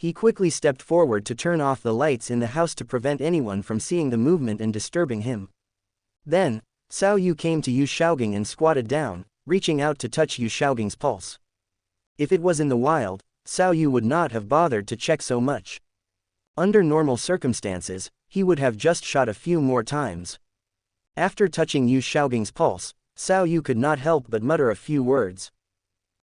He quickly stepped forward to turn off the lights in the house to prevent anyone from seeing the movement and disturbing him. Then, Xiao Wu came to Yu Xiaoging and squatted down, reaching out to touch Yu Xiaoging's pulse. If it was in the wild, Xiao Wu would not have bothered to check so much. Under normal circumstances, he would have just shot a few more times. After touching Yu Xiaoging's pulse, Xiao Wu could not help but mutter a few words.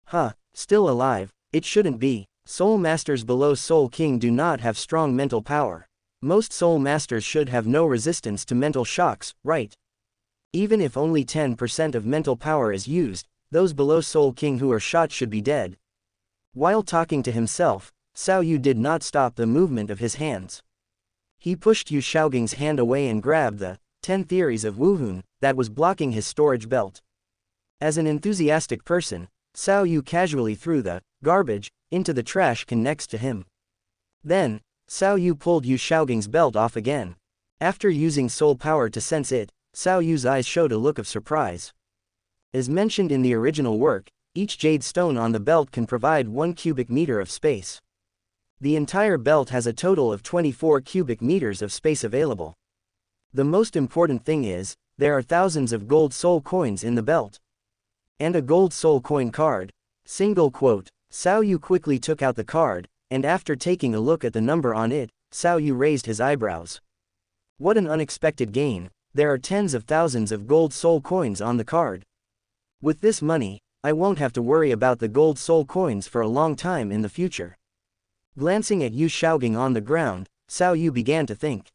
Huh, still alive, it shouldn't be. Soul Masters below Soul King do not have strong mental power. Most Soul Masters should have no resistance to mental shocks, right? Even if only 10% of mental power is used, those below Soul King who are shot should be dead. While talking to himself, Xiao Wu did not stop the movement of his hands. He pushed Yu Xiaoging's hand away and grabbed the 10 theories of Wuhun that was blocking his storage belt. As an enthusiastic person, Xiao Wu casually threw the garbage into the trash can next to him. Then, Xiao Wu pulled Yu Xiaoging's belt off again. After using soul power to sense it, Xiao Yu's eyes showed a look of surprise. As mentioned in the original work, each jade stone on the belt can provide 1 cubic meter of space. The entire belt has a total of 24 cubic meters of space available. The most important thing is, there are thousands of gold soul coins in the belt. And a gold soul coin card. Single quote. Xiao Wu quickly took out the card, and after taking a look at the number on it, Xiao Wu raised his eyebrows. What an unexpected gain, there are tens of thousands of gold soul coins on the card. With this money, I won't have to worry about the gold soul coins for a long time in the future. Glancing at Yu Xiaoging on the ground, Xiao Wu began to think.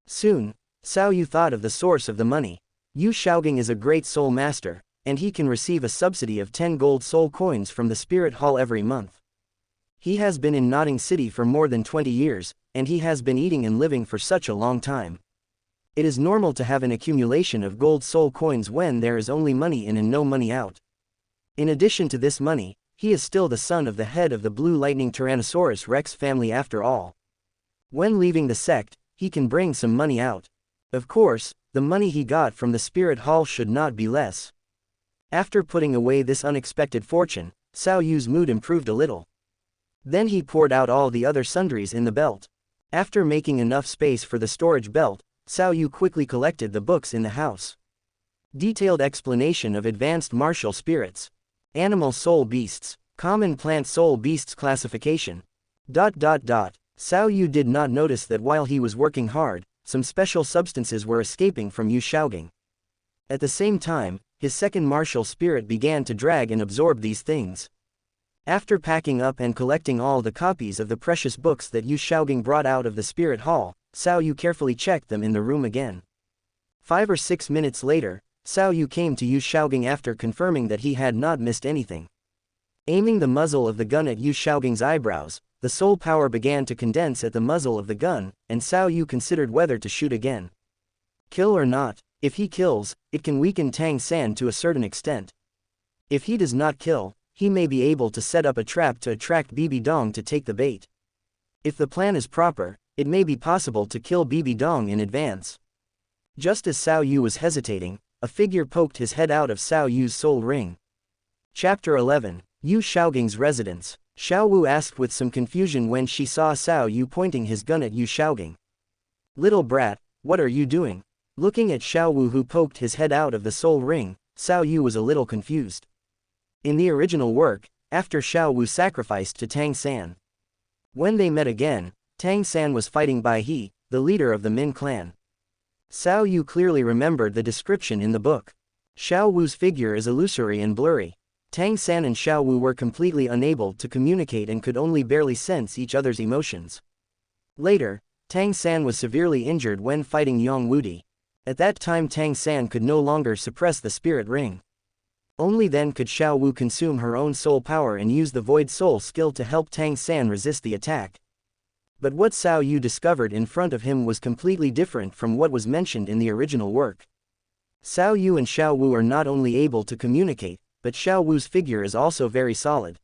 Soon, Xiao Wu thought of the source of the money. Yu Xiaoging is a great soul master, and he can receive a subsidy of 10 gold soul coins from the Spirit Hall every month. He has been in Notting City for more than 20 years, and he has been eating and living for such a long time. It is normal to have an accumulation of gold soul coins when there is only money in and no money out. In addition to this money, he is still the son of the head of the Blue Lightning Tyrannosaurus Rex family after all. When leaving the sect, he can bring some money out. Of course, the money he got from the Spirit Hall should not be less. After putting away this unexpected fortune, Xiao Yu's mood improved a little. Then he poured out all the other sundries in the belt. After making enough space for the storage belt, Xiao Wu quickly collected the books in the house. Detailed explanation of advanced martial spirits. Animal soul beasts. Common plant soul beasts classification. Xiao Wu did not notice that while he was working hard, some special substances were escaping from Yu Xiaoging. At the same time, his second martial spirit began to drag and absorb these things. After packing up and collecting all the copies of the precious books that Yu Xiaoging brought out of the Spirit Hall, Xiao Wu carefully checked them in the room again. 5 or 6 minutes later, Xiao Wu came to Yu Xiaoging after confirming that he had not missed anything. Aiming the muzzle of the gun at Yu Xiaoging's eyebrows, the soul power began to condense at the muzzle of the gun, and Xiao Wu considered whether to shoot again. Kill or not, if he kills, it can weaken Tang San to a certain extent. If he does not kill, he may be able to set up a trap to attract Bibi Dong to take the bait. If the plan is proper, it may be possible to kill Bibi Dong in advance. Just as Xiao Wu was hesitating, a figure poked his head out of Xiao Yu's soul ring. Chapter 11, Yu Xiaoging's Residence. Xiao Wu asked with some confusion when she saw Xiao Wu pointing his gun at Yu Xiaoging. Little brat, what are you doing? Looking at Xiao Wu who poked his head out of the soul ring, Xiao Wu was a little confused. In the original work, after Xiao Wu sacrificed to Tang San. When they met again, Tang San was fighting Bai He, the leader of the Min clan. Xiao Wu clearly remembered the description in the book. Xiao Wu's figure is illusory and blurry. Tang San and Xiao Wu were completely unable to communicate and could only barely sense each other's emotions. Later, Tang San was severely injured when fighting Yang Wudi. At that time Tang San could no longer suppress the spirit ring. Only then could Xiao Wu consume her own soul power and use the Void Soul skill to help Tang San resist the attack. But what Xiao Wu discovered in front of him was completely different from what was mentioned in the original work. Xiao Wu and Xiao Wu are not only able to communicate, but Xiao Wu's figure is also very solid.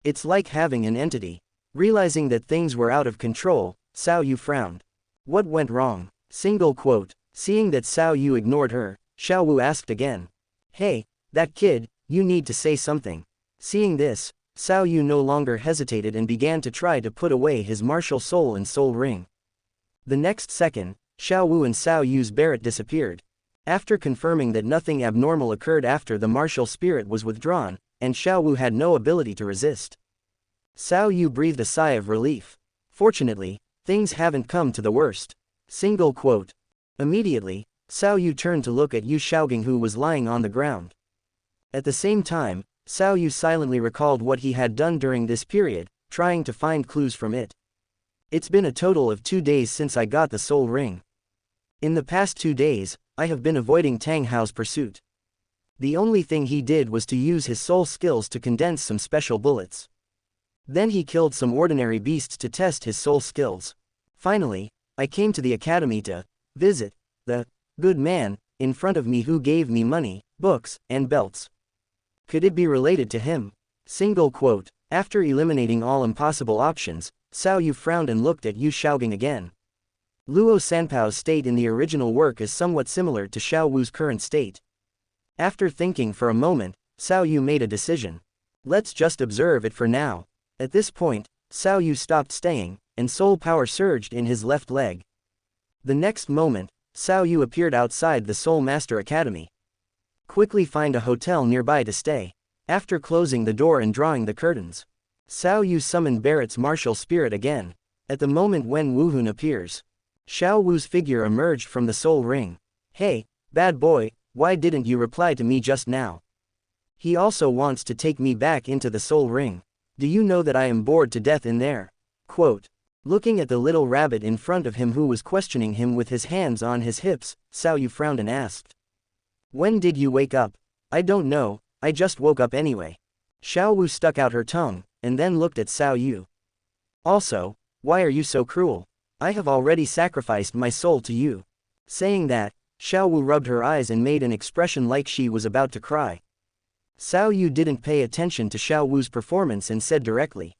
It's like having an entity. Realizing that things were out of control, Xiao Wu frowned. What went wrong? Single quote. Seeing that Xiao Wu ignored her, Xiao Wu asked again. Hey, that kid, you need to say something. Seeing this, Xiao Wu no longer hesitated and began to try to put away his martial soul and soul ring. The next second, Xiao Wu and Xiao Yu's barret disappeared. After confirming that nothing abnormal occurred after the martial spirit was withdrawn, and Xiao Wu had no ability to resist, Xiao Yu breathed a sigh of relief. Fortunately, things haven't come to the worst. Single quote. Immediately, Xiao Yu turned to look at Yu Xiaogang, who was lying on the ground. At the same time, Xiao Yu silently recalled what he had done during this period, trying to find clues from it. It's been a total of 2 days since I got the soul ring. In the past 2 days, I have been avoiding Tang Hao's pursuit. The only thing he did was to use his soul skills to condense some special bullets. Then he killed some ordinary beasts to test his soul skills. Finally, I came to the academy to visit the good man in front of me who gave me money, books, and belts. Could it be related to him? Single quote. After eliminating all impossible options, Xiao Yu frowned and looked at Yu Xiaogang again. Luo Sanpao's state in the original work is somewhat similar to Xiao Wu's current state. After thinking for a moment, Xiao Yu made a decision. Let's just observe it for now. At this point, Xiao Yu stopped staying, and soul power surged in his left leg. The next moment, Xiao Yu appeared outside the Soul Master Academy. Quickly find a hotel nearby to stay. After closing the door and drawing the curtains, Xiao Yu summoned Barrett's martial spirit again. At the moment when Wu Hun appears, Xiao Wu's figure emerged from the soul ring. Hey, bad boy, why didn't you reply to me just now? He also wants to take me back into the soul ring. Do you know that I am bored to death in there? Quote. Looking at the little rabbit in front of him who was questioning him with his hands on his hips, Xiao Yu frowned and asked. When did you wake up? I don't know, I just woke up anyway. Xiao Wu stuck out her tongue, and then looked at Xiao Yu. Also, why are you so cruel? I have already sacrificed my soul to you. Saying that, Xiao Wu rubbed her eyes and made an expression like she was about to cry. Xiao Yu didn't pay attention to Xiao Wu's performance and said directly.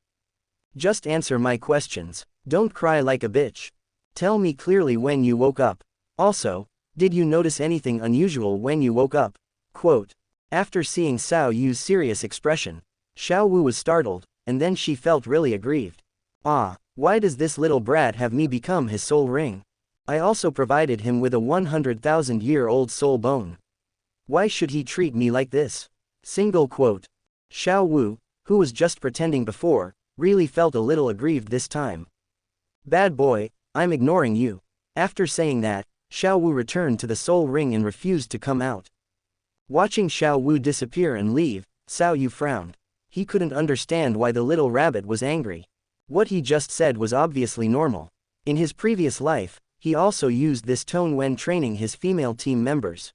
Just answer my questions. Don't cry like a bitch. Tell me clearly when you woke up. Also, did you notice anything unusual when you woke up? Quote. After seeing Xiao Yu's serious expression, Xiao Wu was startled, and then she felt really aggrieved. Ah, why does this little brat have me become his soul ring? I also provided him with a 100,000-year-old soul bone. Why should he treat me like this? Single quote. Xiao Wu, who was just pretending before, really felt a little aggrieved this time. Bad boy, I'm ignoring you. After saying that, Xiao Wu returned to the soul ring and refused to come out. Watching Xiao Wu disappear and leave, Xiao Yu frowned. He couldn't understand why the little rabbit was angry. What he just said was obviously normal. In his previous life, he also used this tone when training his female team members.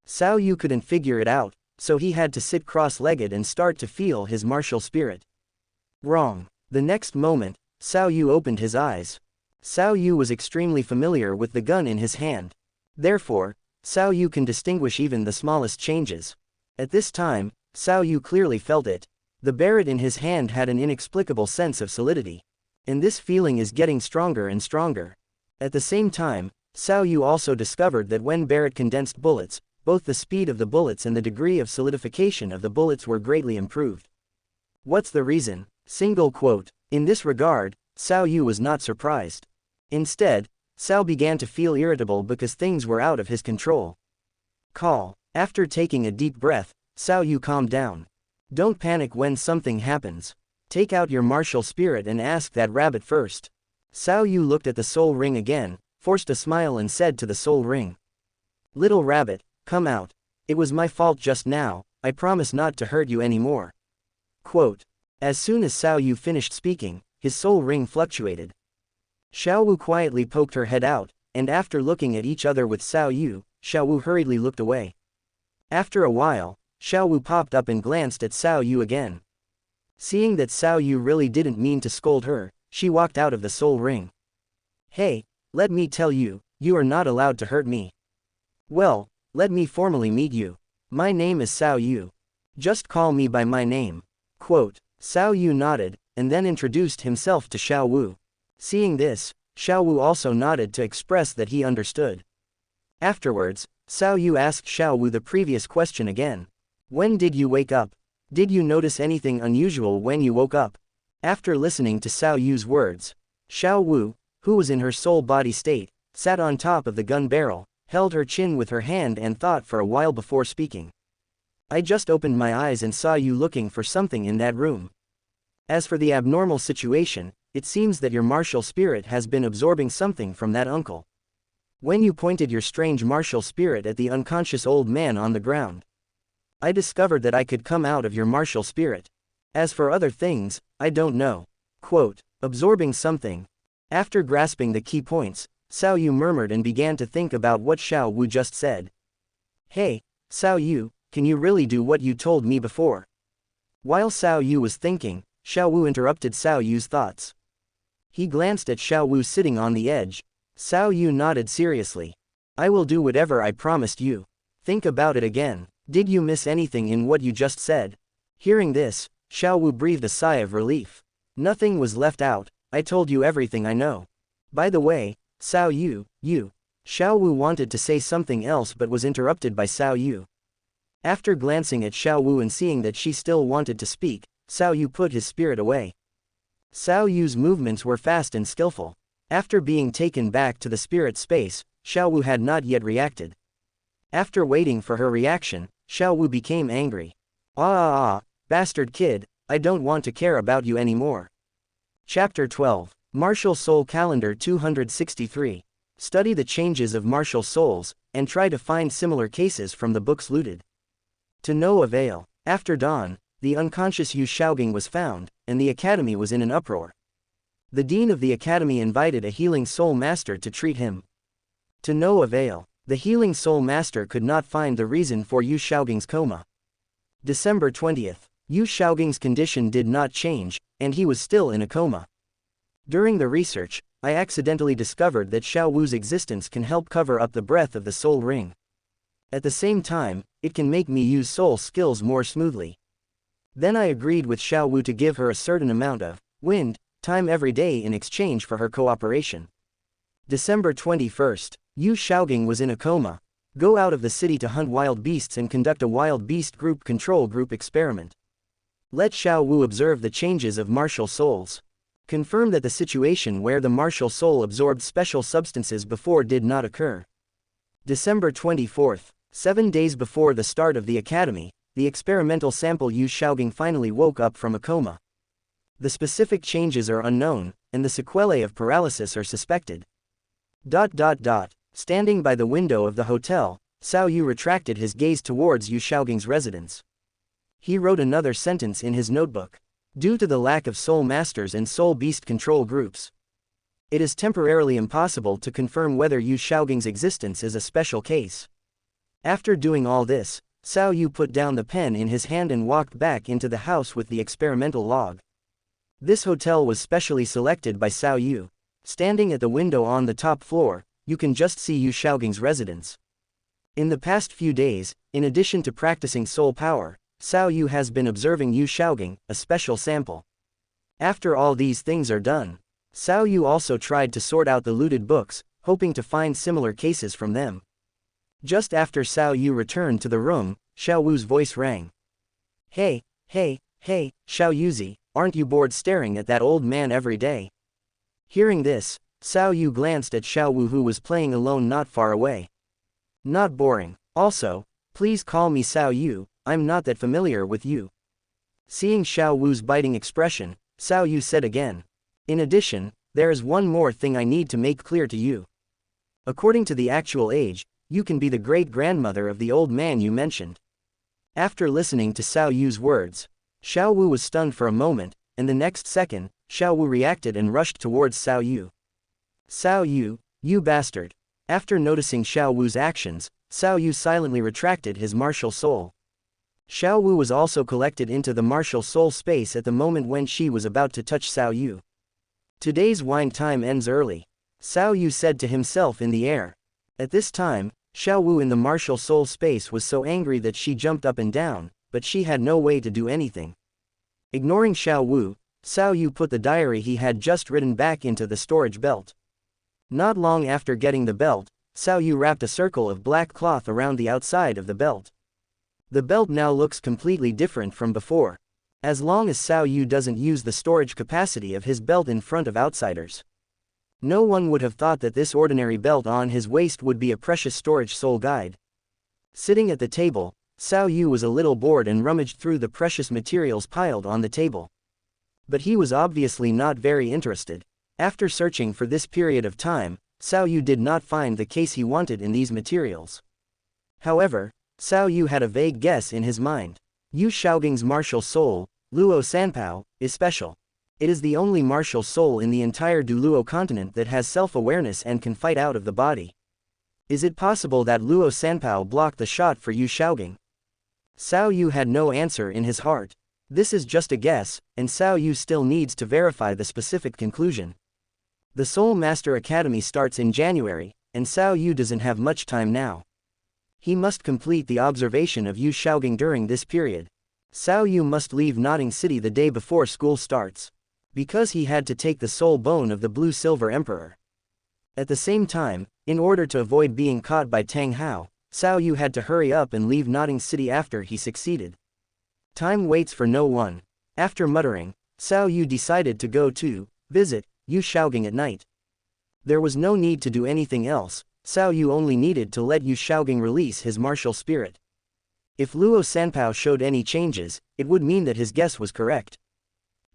Xiao Yu couldn't figure it out, so he had to sit cross-legged and start to feel his martial spirit. Wrong. The next moment, Xiao Yu opened his eyes. Xiao Yu was extremely familiar with the gun in his hand. Therefore, Xiao Yu can distinguish even the smallest changes. At this time, Xiao Yu clearly felt it. The barret in his hand had an inexplicable sense of solidity. And this feeling is getting stronger and stronger. At the same time, Xiao Yu also discovered that when Barret condensed bullets, both the speed of the bullets and the degree of solidification of the bullets were greatly improved. What's the reason? Single quote. In this regard, Xiao Yu was not surprised. Instead, Xiao began to feel irritable because things were out of his control. Call. After taking a deep breath, Xiao Yu calmed down. Don't panic when something happens. Take out your martial spirit and ask that rabbit first. Xiao Yu looked at the soul ring again, forced a smile and said to the soul ring. Little rabbit, come out. It was my fault just now, I promise not to hurt you anymore. Quote. As soon as Xiao Yu finished speaking, his soul ring fluctuated. Xiao Wu quietly poked her head out, and after looking at each other with Xiao Yu, Xiao Wu hurriedly looked away. After a while, Xiao Wu popped up and glanced at Xiao Yu again. Seeing that Xiao Yu really didn't mean to scold her, she walked out of the soul ring. Hey, let me tell you, you are not allowed to hurt me. Well, let me formally meet you. My name is Xiao Yu. Just call me by my name. Quote. Xiao Yu nodded, and then introduced himself to Xiao Wu. Seeing this, Xiao Wu also nodded to express that he understood. Afterwards, Xiao Yu asked Xiao Wu the previous question again. When did you wake up? Did you notice anything unusual when you woke up? After listening to Xiao Yu's words, Xiao Wu, who was in her soul-body state, sat on top of the gun barrel, held her chin with her hand and thought for a while before speaking. I just opened my eyes and saw you looking for something in that room. As for the abnormal situation, it seems that your martial spirit has been absorbing something from that uncle. When you pointed your strange martial spirit at the unconscious old man on the ground, I discovered that I could come out of your martial spirit. As for other things, I don't know. Quote, absorbing something. After grasping the key points, Xiao Yu murmured and began to think about what Xiao Wu just said. Hey, Xiao Yu, can you really do what you told me before? While Xiao Yu was thinking, Xiao Wu interrupted Xiao Yu's thoughts. He glanced at Xiao Wu sitting on the edge. Xiao Yu nodded seriously. I will do whatever I promised you. Think about it again. Did you miss anything in what you just said? Hearing this, Xiao Wu breathed a sigh of relief. Nothing was left out, I told you everything I know. By the way, Xiao Yu. Xiao Wu wanted to say something else but was interrupted by Xiao Yu. After glancing at Xiao Wu and seeing that she still wanted to speak, Xiao Yu put his spirit away. Xiao Yu's movements were fast and skillful. After being taken back to the spirit space, Xiao Wu had not yet reacted. After waiting for her reaction, Xiao Wu became angry. Bastard kid, I don't want to care about you anymore. Chapter 12, Martial Soul Calendar 263. Study the changes of martial souls, and try to find similar cases from the books looted. To no avail. After dawn, the unconscious Yu Shaogang was found, and the academy was in an uproar. The dean of the academy invited a healing soul master to treat him. To no avail. The healing soul master could not find the reason for Yu Shaogang's coma. December 20th. Yu Shaogang's condition did not change, and he was still in a coma. During the research, I accidentally discovered that Xiao Wu's existence can help cover up the breath of the soul ring. At the same time, it can make me use soul skills more smoothly. Then I agreed with Xiao Wu to give her a certain amount of wind time every day in exchange for her cooperation. December 21st. Yu Shaogang was in a coma. Go out of the city to hunt wild beasts and conduct a wild beast group control group experiment. Let Xiao Wu observe the changes of martial souls. Confirm that the situation where the martial soul absorbed special substances before did not occur. December 24th. 7 days before the start of the academy, the experimental sample Yu Shaogang finally woke up from a coma. The specific changes are unknown, and the sequelae of paralysis are suspected. Standing by the window of the hotel, Xiao Yu retracted his gaze towards Yu Shaogang's residence. He wrote another sentence in his notebook. Due to the lack of soul masters and soul beast control groups, it is temporarily impossible to confirm whether Yu Shaogang's existence is a special case. After doing all this, Xiao Yu put down the pen in his hand and walked back into the house with the experimental log. This hotel was specially selected by Xiao Yu. Standing at the window on the top floor, you can just see Yu Shaogang's residence. In the past few days, in addition to practicing soul power, Xiao Yu has been observing Yu Shaogang, a special sample. After all these things are done, Xiao Yu also tried to sort out the looted books, hoping to find similar cases from them. Just after Xiao Yu returned to the room, Xiao Wu's voice rang. Hey, Xiao Yuzi, aren't you bored staring at that old man every day? Hearing this, Xiao Yu glanced at Xiao Wu who was playing alone not far away. Not boring. Also, please call me Xiao Yu, I'm not that familiar with you. Seeing Xiao Wu's biting expression, Xiao Yu said again. In addition, there is one more thing I need to make clear to you. According to the actual age, you can be the great-grandmother of the old man you mentioned. After listening to Xiao Yu's words, Xiao Wu was stunned for a moment, and the next second, Xiao Wu reacted and rushed towards Xiao Yu. Xiao Yu, you bastard. After noticing Xiao Wu's actions, Xiao Yu silently retracted his martial soul. Xiao Wu was also collected into the martial soul space at the moment when she was about to touch Xiao Yu. Today's wine time ends early, Xiao Yu said to himself in the air. At this time, Xiao Wu in the martial soul space was so angry that she jumped up and down, but she had no way to do anything. Ignoring Xiao Wu, Xiao Yu put the diary he had just written back into the storage belt. Not long after getting the belt, Xiao Yu wrapped a circle of black cloth around the outside of the belt. The belt now looks completely different from before. As long as Xiao Yu doesn't use the storage capacity of his belt in front of outsiders. No one would have thought that this ordinary belt on his waist would be a precious storage soul guide. Sitting at the table, Xiao Yu was a little bored and rummaged through the precious materials piled on the table. But he was obviously not very interested. After searching for this period of time, Xiao Yu did not find the case he wanted in these materials. However, Xiao Yu had a vague guess in his mind. Yu Xiaoging's martial soul, Luo Sanpao, is special. It is the only martial soul in the entire Douluo continent that has self-awareness and can fight out of the body. Is it possible that Luo Sanpao blocked the shot for Yu Xiaoging? Xiao Yu had no answer in his heart. This is just a guess, and Xiao Yu still needs to verify the specific conclusion. The Soul Master Academy starts in January, and Xiao Yu doesn't have much time now. He must complete the observation of Yu Xiaoging during this period. Xiao Yu must leave Notting City the day before school starts, because he had to take the soul bone of the Blue Silver Emperor. At the same time, in order to avoid being caught by Tang Hao, Xiao Yu had to hurry up and leave Notting City after he succeeded. Time waits for no one. After muttering, Xiao Yu decided to go to visit Yu Xiaoging at night. There was no need to do anything else. Xiao Yu only needed to let Yu Xiaoging release his martial spirit. If Luo Sanpao showed any changes, it would mean that his guess was correct.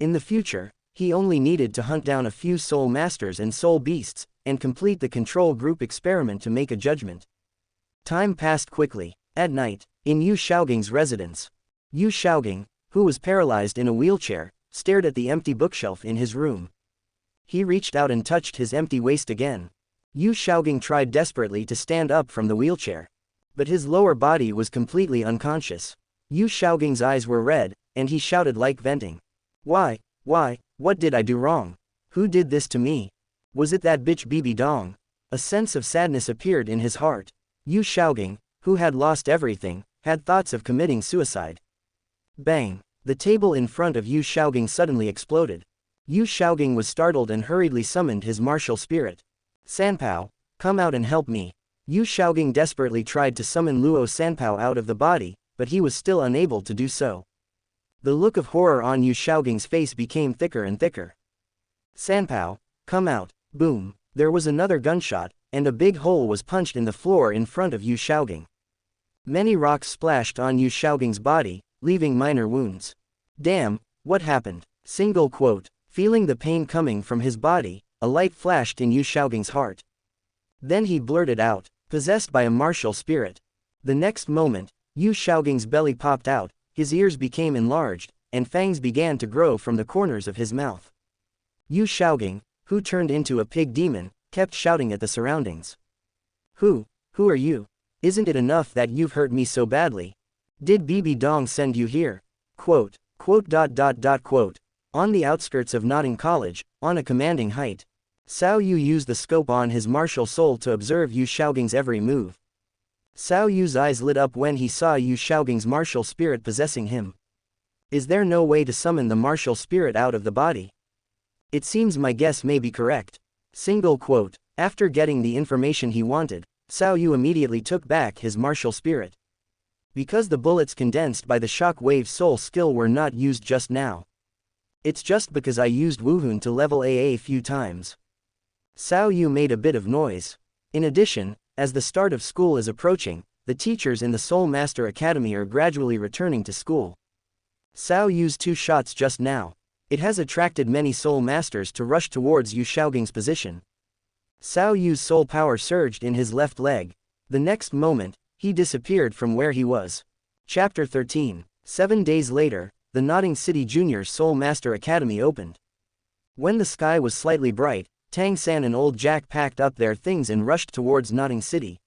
In the future, he only needed to hunt down a few soul masters and soul beasts, and complete the control group experiment to make a judgment. Time passed quickly. At night, in Yu Xiaoging's residence, Yu Xiaoging, who was paralyzed in a wheelchair, stared at the empty bookshelf in his room. He reached out and touched his empty waist again. Yu Xiaoging tried desperately to stand up from the wheelchair. But his lower body was completely unconscious. Yu Xiaoging's eyes were red, and he shouted like venting. Why, what did I do wrong? Who did this to me? Was it that bitch Bibi Dong? A sense of sadness appeared in his heart. Yu Xiaoging, who had lost everything, had thoughts of committing suicide. Bang! The table in front of Yu Xiaoging suddenly exploded. Yu Xiaoging was startled and hurriedly summoned his martial spirit. Sanpao, come out and help me. Yu Xiaoging desperately tried to summon Luo Sanpao out of the body, but he was still unable to do so. The look of horror on Yu Xiaoging's face became thicker and thicker. Sanpao, come out. Boom! There was another gunshot, and a big hole was punched in the floor in front of Yu Xiaoging. Many rocks splashed on Yu Xiaoging's body, leaving minor wounds. Damn, what happened? Single quote. Feeling the pain coming from his body, a light flashed in Yu Xiaoging's heart. Then he blurted out, possessed by a martial spirit. The next moment, Yu Xiaoging's belly popped out, his ears became enlarged, and fangs began to grow from the corners of his mouth. Yu Xiaoging, who turned into a pig demon, kept shouting at the surroundings. Who are you? Isn't it enough that you've hurt me so badly? Did Bibi Dong send you here? Quote. On the outskirts of Notting College, on a commanding height, Xiao Yu used the scope on his martial soul to observe Yu Xiaoging's every move. Xiao Yu's eyes lit up when he saw Yu Xiaoging's martial spirit possessing him. Is there no way to summon the martial spirit out of the body? It seems my guess may be correct. Single quote. After getting the information he wanted, Xiao Yu immediately took back his martial spirit. Because the bullets condensed by the shock wave soul skill were not used just now. It's just because I used Wuhun to level a few times. Xiao Yu made a bit of noise. In addition, as the start of school is approaching, the teachers in the Soul Master Academy are gradually returning to school. Xiao used 2 shots just now. It has attracted many Soul Masters to rush towards Yu Xiaoging's position. Xiao Yu's soul power surged in his left leg. The next moment, he disappeared from where he was. Chapter 13. 7 days later, the Notting City Junior Soul Master Academy opened. When the sky was slightly bright, Tang San and Old Jack packed up their things and rushed towards Notting City.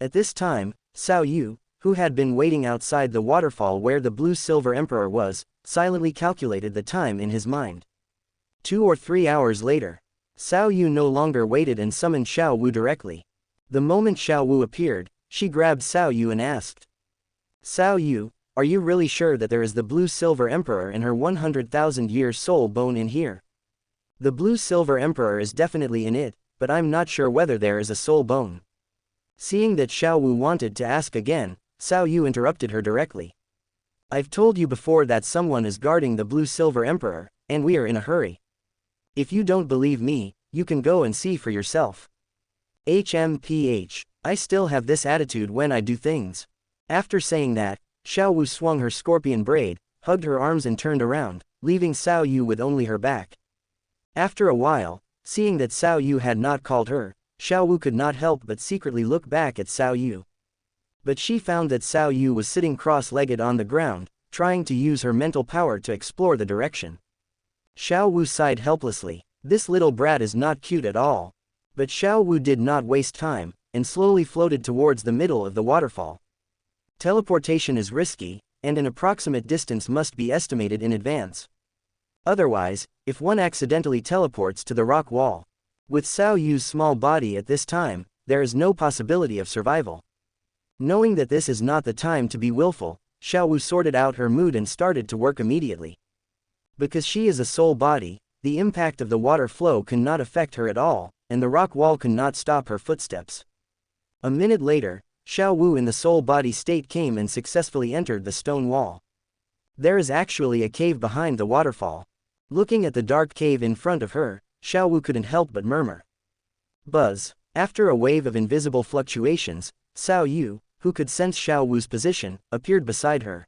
At this time, Xiao Yu, who had been waiting outside the waterfall where the Blue Silver Emperor was, silently calculated the time in his mind. 2 or 3 hours later, Xiao Yu no longer waited and summoned Xiao Wu directly. The moment Xiao Wu appeared, she grabbed Xiao Yu and asked, Xiao Yu, are you really sure that there is the Blue Silver Emperor and her 100,000-year soul bone in here? The Blue Silver Emperor is definitely in it, but I'm not sure whether there is a soul bone. Seeing that Xiao Wu wanted to ask again, Xiao Wu interrupted her directly. I've told you before that someone is guarding the Blue Silver Emperor, and we are in a hurry. If you don't believe me, you can go and see for yourself. HMPH, I still have this attitude when I do things. After saying that, Xiao Wu swung her scorpion braid, hugged her arms and turned around, leaving Xiao Yu with only her back. After a while, seeing that Xiao Yu had not called her, Xiao Wu could not help but secretly look back at Xiao Yu. But she found that Xiao Yu was sitting cross-legged on the ground, trying to use her mental power to explore the direction. Xiao Wu sighed helplessly. This little brat is not cute at all. But Xiao Wu did not waste time, and slowly floated towards the middle of the waterfall. Teleportation is risky, and an approximate distance must be estimated in advance. Otherwise, if one accidentally teleports to the rock wall, with Xiao Yu's small body at this time, there is no possibility of survival. Knowing that this is not the time to be willful, Xiao Wu sorted out her mood and started to work immediately. Because she is a soul body, the impact of the water flow cannot affect her at all, and the rock wall cannot stop her footsteps. A minute later, Xiao Wu in the soul body state came and successfully entered the stone wall. There is actually a cave behind the waterfall. Looking at the dark cave in front of her, Xiao Wu couldn't help but murmur. Buzz. After a wave of invisible fluctuations, Xiao Yu, who could sense Xiao Wu's position, appeared beside her.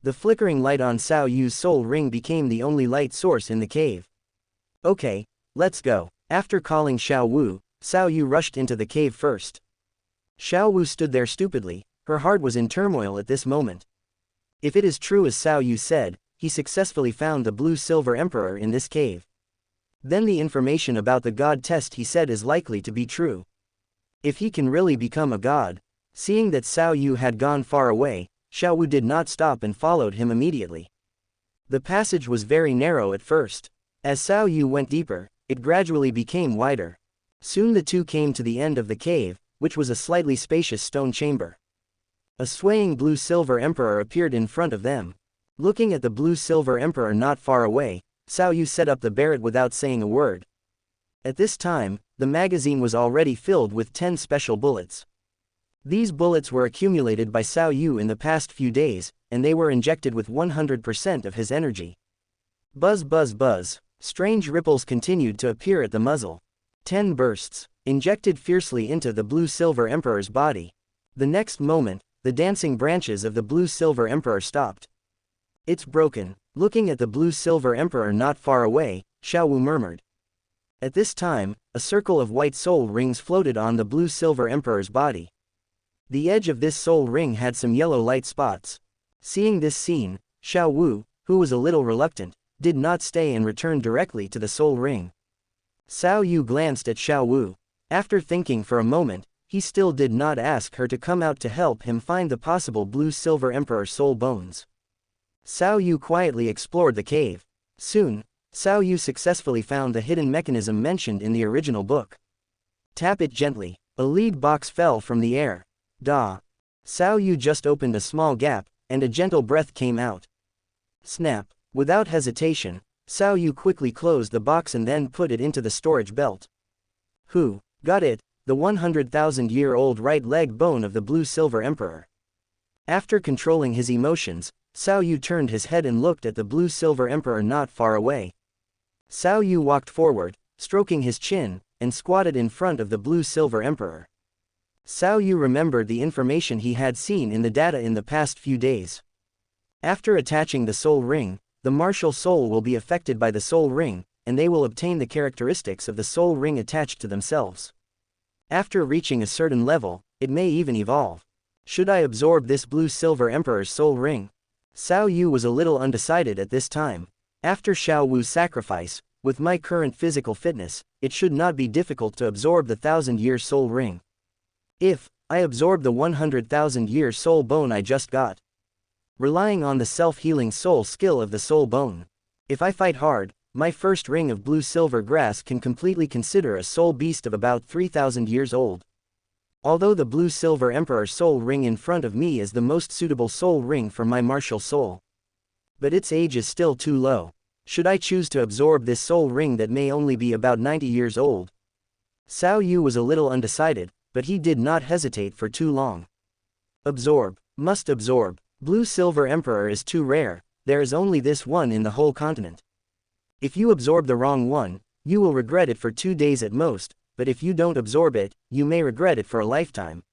The flickering light on Xiao Yu's soul ring became the only light source in the cave. Okay, let's go. After calling Xiao Wu, Xiao Yu rushed into the cave first. Xiao Wu stood there stupidly, her heart was in turmoil at this moment. If it is true as Xiao Yu said, he successfully found the Blue Silver Emperor in this cave. Then the information about the god test he said is likely to be true. If he can really become a god. Seeing that Xiao Yu had gone far away, Xiao Wu did not stop and followed him immediately. The passage was very narrow at first. As Xiao Yu went deeper, it gradually became wider. Soon the two came to the end of the cave, which was a slightly spacious stone chamber. A swaying blue-silver emperor appeared in front of them. Looking at the blue-silver emperor not far away, Xiao Yu set up the barret without saying a word. At this time, the magazine was already filled with 10 special bullets. These bullets were accumulated by Xiao Yu in the past few days, and they were injected with 100% of his energy. Buzz buzz buzz. Strange ripples continued to appear at the muzzle. 10 bursts, injected fiercely into the blue-silver emperor's body. The next moment, the dancing branches of the blue-silver emperor stopped. It's broken. Looking at the blue-silver emperor not far away, Xiao Wu murmured. At this time, a circle of white soul rings floated on the blue-silver emperor's body. The edge of this soul ring had some yellow light spots. Seeing this scene, Xiao Wu, who was a little reluctant, did not stay and returned directly to the soul ring. Xiao Yu glanced at Xiao Wu. After thinking for a moment, he still did not ask her to come out to help him find the possible blue-silver emperor soul bones. Xiao Yu quietly explored the cave. Soon, Xiao Yu successfully found the hidden mechanism mentioned in the original book. Tap it gently. A lead box fell from the air. Da. Xiao Yu just opened a small gap, and a gentle breath came out. Snap. Without hesitation, Xiao Yu quickly closed the box and then put it into the storage belt. Who? Got it, the 100,000-year-old right leg bone of the blue-silver emperor. After controlling his emotions, Xiao Yu turned his head and looked at the blue-silver emperor not far away. Xiao Yu walked forward, stroking his chin, and squatted in front of the blue-silver emperor. Xiao Yu remembered the information he had seen in the data in the past few days. After attaching the soul ring, the martial soul will be affected by the soul ring, and they will obtain the characteristics of the soul ring attached to themselves. After reaching a certain level, it may even evolve. Should I absorb this blue-silver emperor's soul ring? Xiao Yu was a little undecided at this time. After Xiao Wu's sacrifice, with my current physical fitness, it should not be difficult to absorb the 1,000-year soul ring. If I absorb the 100,000-year soul bone I just got, relying on the self-healing soul skill of the soul bone. If I fight hard, my first ring of blue-silver grass can completely consider a soul beast of about 3,000 years old. Although the blue-silver emperor soul ring in front of me is the most suitable soul ring for my martial soul. But its age is still too low. Should I choose to absorb this soul ring that may only be about 90 years old? Xiao Yu was a little undecided, but he did not hesitate for too long. Absorb. Must absorb. Blue-silver emperor is too rare, there is only this one in the whole continent. If you absorb the wrong one, you will regret it for 2 days at most, but if you don't absorb it, you may regret it for a lifetime.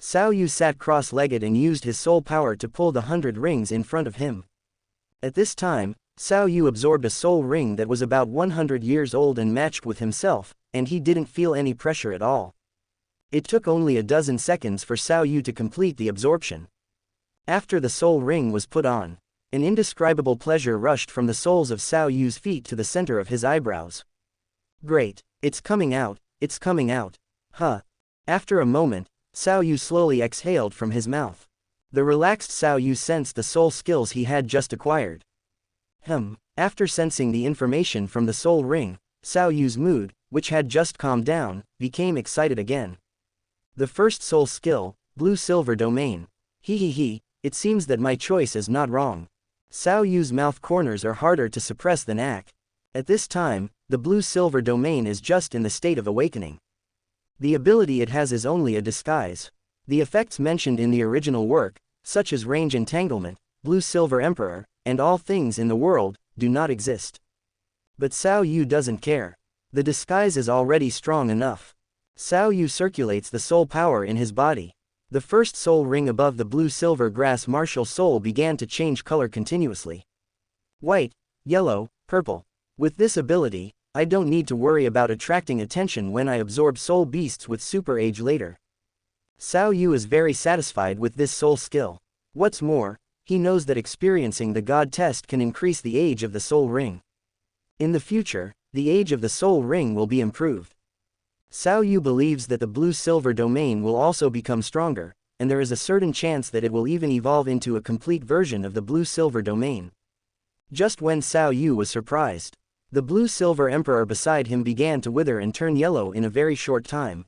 Xiao Yu sat cross-legged and used his soul power to pull the 100 rings in front of him. At this time, Xiao Yu absorbed a soul ring that was about 100 years old and matched with himself, and he didn't feel any pressure at all. It took only a dozen seconds for Xiao Yu to complete the absorption. After the soul ring was put on, an indescribable pleasure rushed from the soles of Xiao Yu's feet to the center of his eyebrows. Great, it's coming out, it's coming out. Huh. After a moment, Xiao Yu slowly exhaled from his mouth. The relaxed Xiao Yu sensed the soul skills he had just acquired. After sensing the information from the soul ring, Xiao Yu's mood, which had just calmed down, became excited again. The first soul skill, blue-silver domain. It seems that my choice is not wrong. Xiao Yu's mouth corners are harder to suppress than Ak. At this time, the blue-silver domain is just in the state of awakening. The ability it has is only a disguise. The effects mentioned in the original work, such as range entanglement, blue-silver emperor, and all things in the world, do not exist. But Xiao Yu doesn't care. The disguise is already strong enough. Xiao Yu circulates the soul power in his body. The first soul ring above the blue-silver grass martial soul began to change color continuously. White, yellow, purple. With this ability, I don't need to worry about attracting attention when I absorb soul beasts with super age later. Xiao Yu is very satisfied with this soul skill. What's more, he knows that experiencing the God test can increase the age of the soul ring. In the future, the age of the soul ring will be improved. Xiao Yu believes that the blue-silver domain will also become stronger, and there is a certain chance that it will even evolve into a complete version of the blue-silver domain. Just when Xiao Yu was surprised, the blue-silver emperor beside him began to wither and turn yellow in a very short time.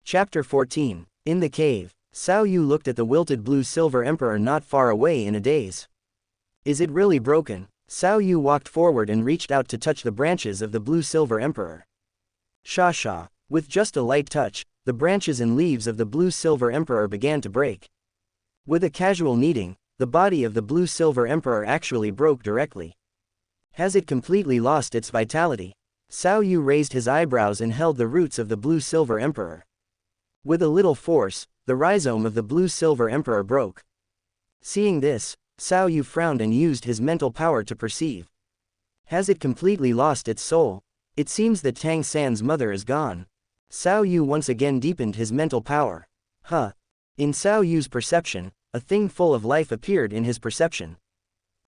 Chapter 14. In the cave, Xiao Yu looked at the wilted blue-silver emperor not far away in a daze. Is it really broken? Xiao Yu walked forward and reached out to touch the branches of the blue-silver emperor. Sha. With just a light touch, the branches and leaves of the blue-silver emperor began to break. With a casual kneading, the body of the blue-silver emperor actually broke directly. Has it completely lost its vitality? Xiao Yu raised his eyebrows and held the roots of the blue-silver emperor. With a little force, the rhizome of the blue-silver emperor broke. Seeing this, Xiao Yu frowned and used his mental power to perceive. Has it completely lost its soul? It seems that Tang San's mother is gone. Xiao Yu once again deepened his mental power. In Xiao Yu's perception, a thing full of life appeared in his perception.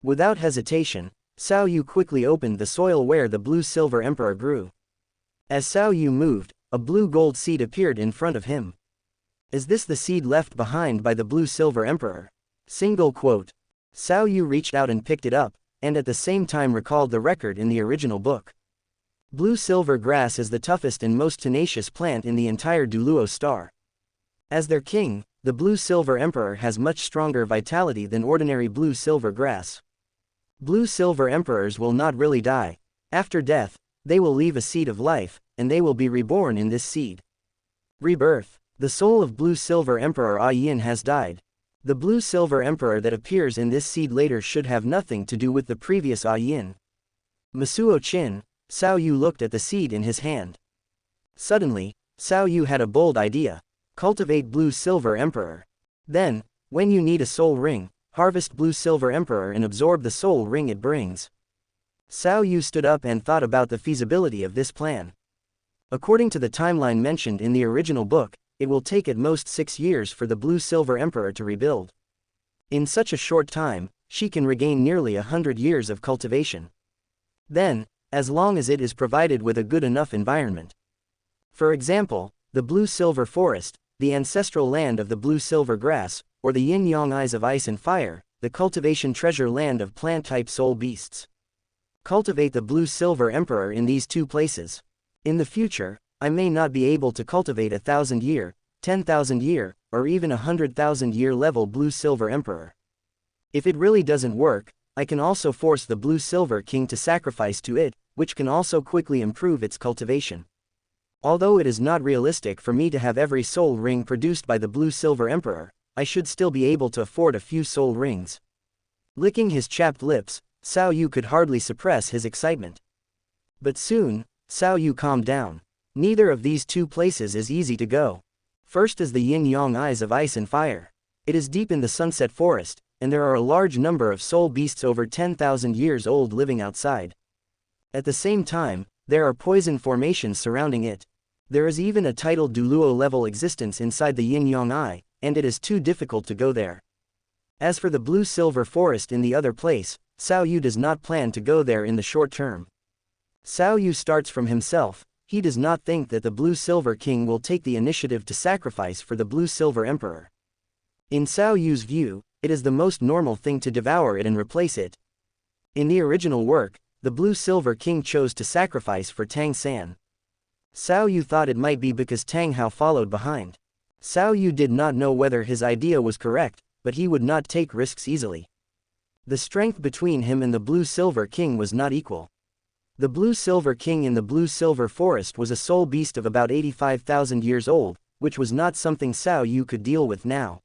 Without hesitation, Xiao Yu quickly opened the soil where the blue-silver emperor grew. As Xiao Yu moved, a blue-gold seed appeared in front of him. Is this the seed left behind by the blue-silver emperor? Single quote. Xiao Yu reached out and picked it up, and at the same time recalled the record in the original book. Blue-silver grass is the toughest and most tenacious plant in the entire Douluo star. As their king, the blue-silver emperor has much stronger vitality than ordinary blue-silver grass. Blue-silver emperors will not really die. After death, they will leave a seed of life, and they will be reborn in this seed. Rebirth. The soul of blue-silver emperor Yin has died. The blue-silver emperor that appears in this seed later should have nothing to do with the previous Yin. Masuo Chin. Xiao Yu looked at the seed in his hand. Suddenly, Xiao Yu had a bold idea. Cultivate blue-silver emperor. Then, when you need a soul ring, harvest blue-silver emperor and absorb the soul ring it brings. Xiao Yu stood up and thought about the feasibility of this plan. According to the timeline mentioned in the original book, it will take at most 6 years for the blue-silver emperor to rebuild. In such a short time, she can regain nearly 100 years of cultivation. Then, as long as it is provided with a good enough environment. For example, the blue-silver forest, the ancestral land of the blue-silver grass, or the yin-yang eyes of ice and fire, the cultivation treasure land of plant-type soul beasts. Cultivate the blue-silver emperor in these 2 places. In the future, I may not be able to cultivate 1,000-year, 10,000-year, or even 100,000-year level blue-silver emperor. If it really doesn't work, I can also force the blue-silver king to sacrifice to it, which can also quickly improve its cultivation. Although it is not realistic for me to have every soul ring produced by the blue-silver emperor, I should still be able to afford a few soul rings. Licking his chapped lips, Xiao Wu could hardly suppress his excitement. But soon, Xiao Wu calmed down. Neither of these two places is easy to go. First is the yin-yang eyes of ice and fire. It is deep in the sunset forest, and there are a large number of soul beasts over 10,000 years old living outside. At the same time, there are poison formations surrounding it. There is even a tidal Douluo level existence inside the yin-yang eye, and it is too difficult to go there. As for the blue-silver forest in the other place, Xiao Wu does not plan to go there in the short term. Xiao Wu starts from himself. He does not think that the blue-silver king will take the initiative to sacrifice for the blue-silver emperor. In Xiao Yu's view, it is the most normal thing to devour it and replace it. In the original work, the blue-silver king chose to sacrifice for Tang San. Xiao Wu thought it might be because Tang Hao followed behind. Xiao Wu did not know whether his idea was correct, but he would not take risks easily. The strength between him and the blue-silver king was not equal. The blue-silver king in the blue-silver forest was a soul beast of about 85,000 years old, which was not something Xiao Wu could deal with now.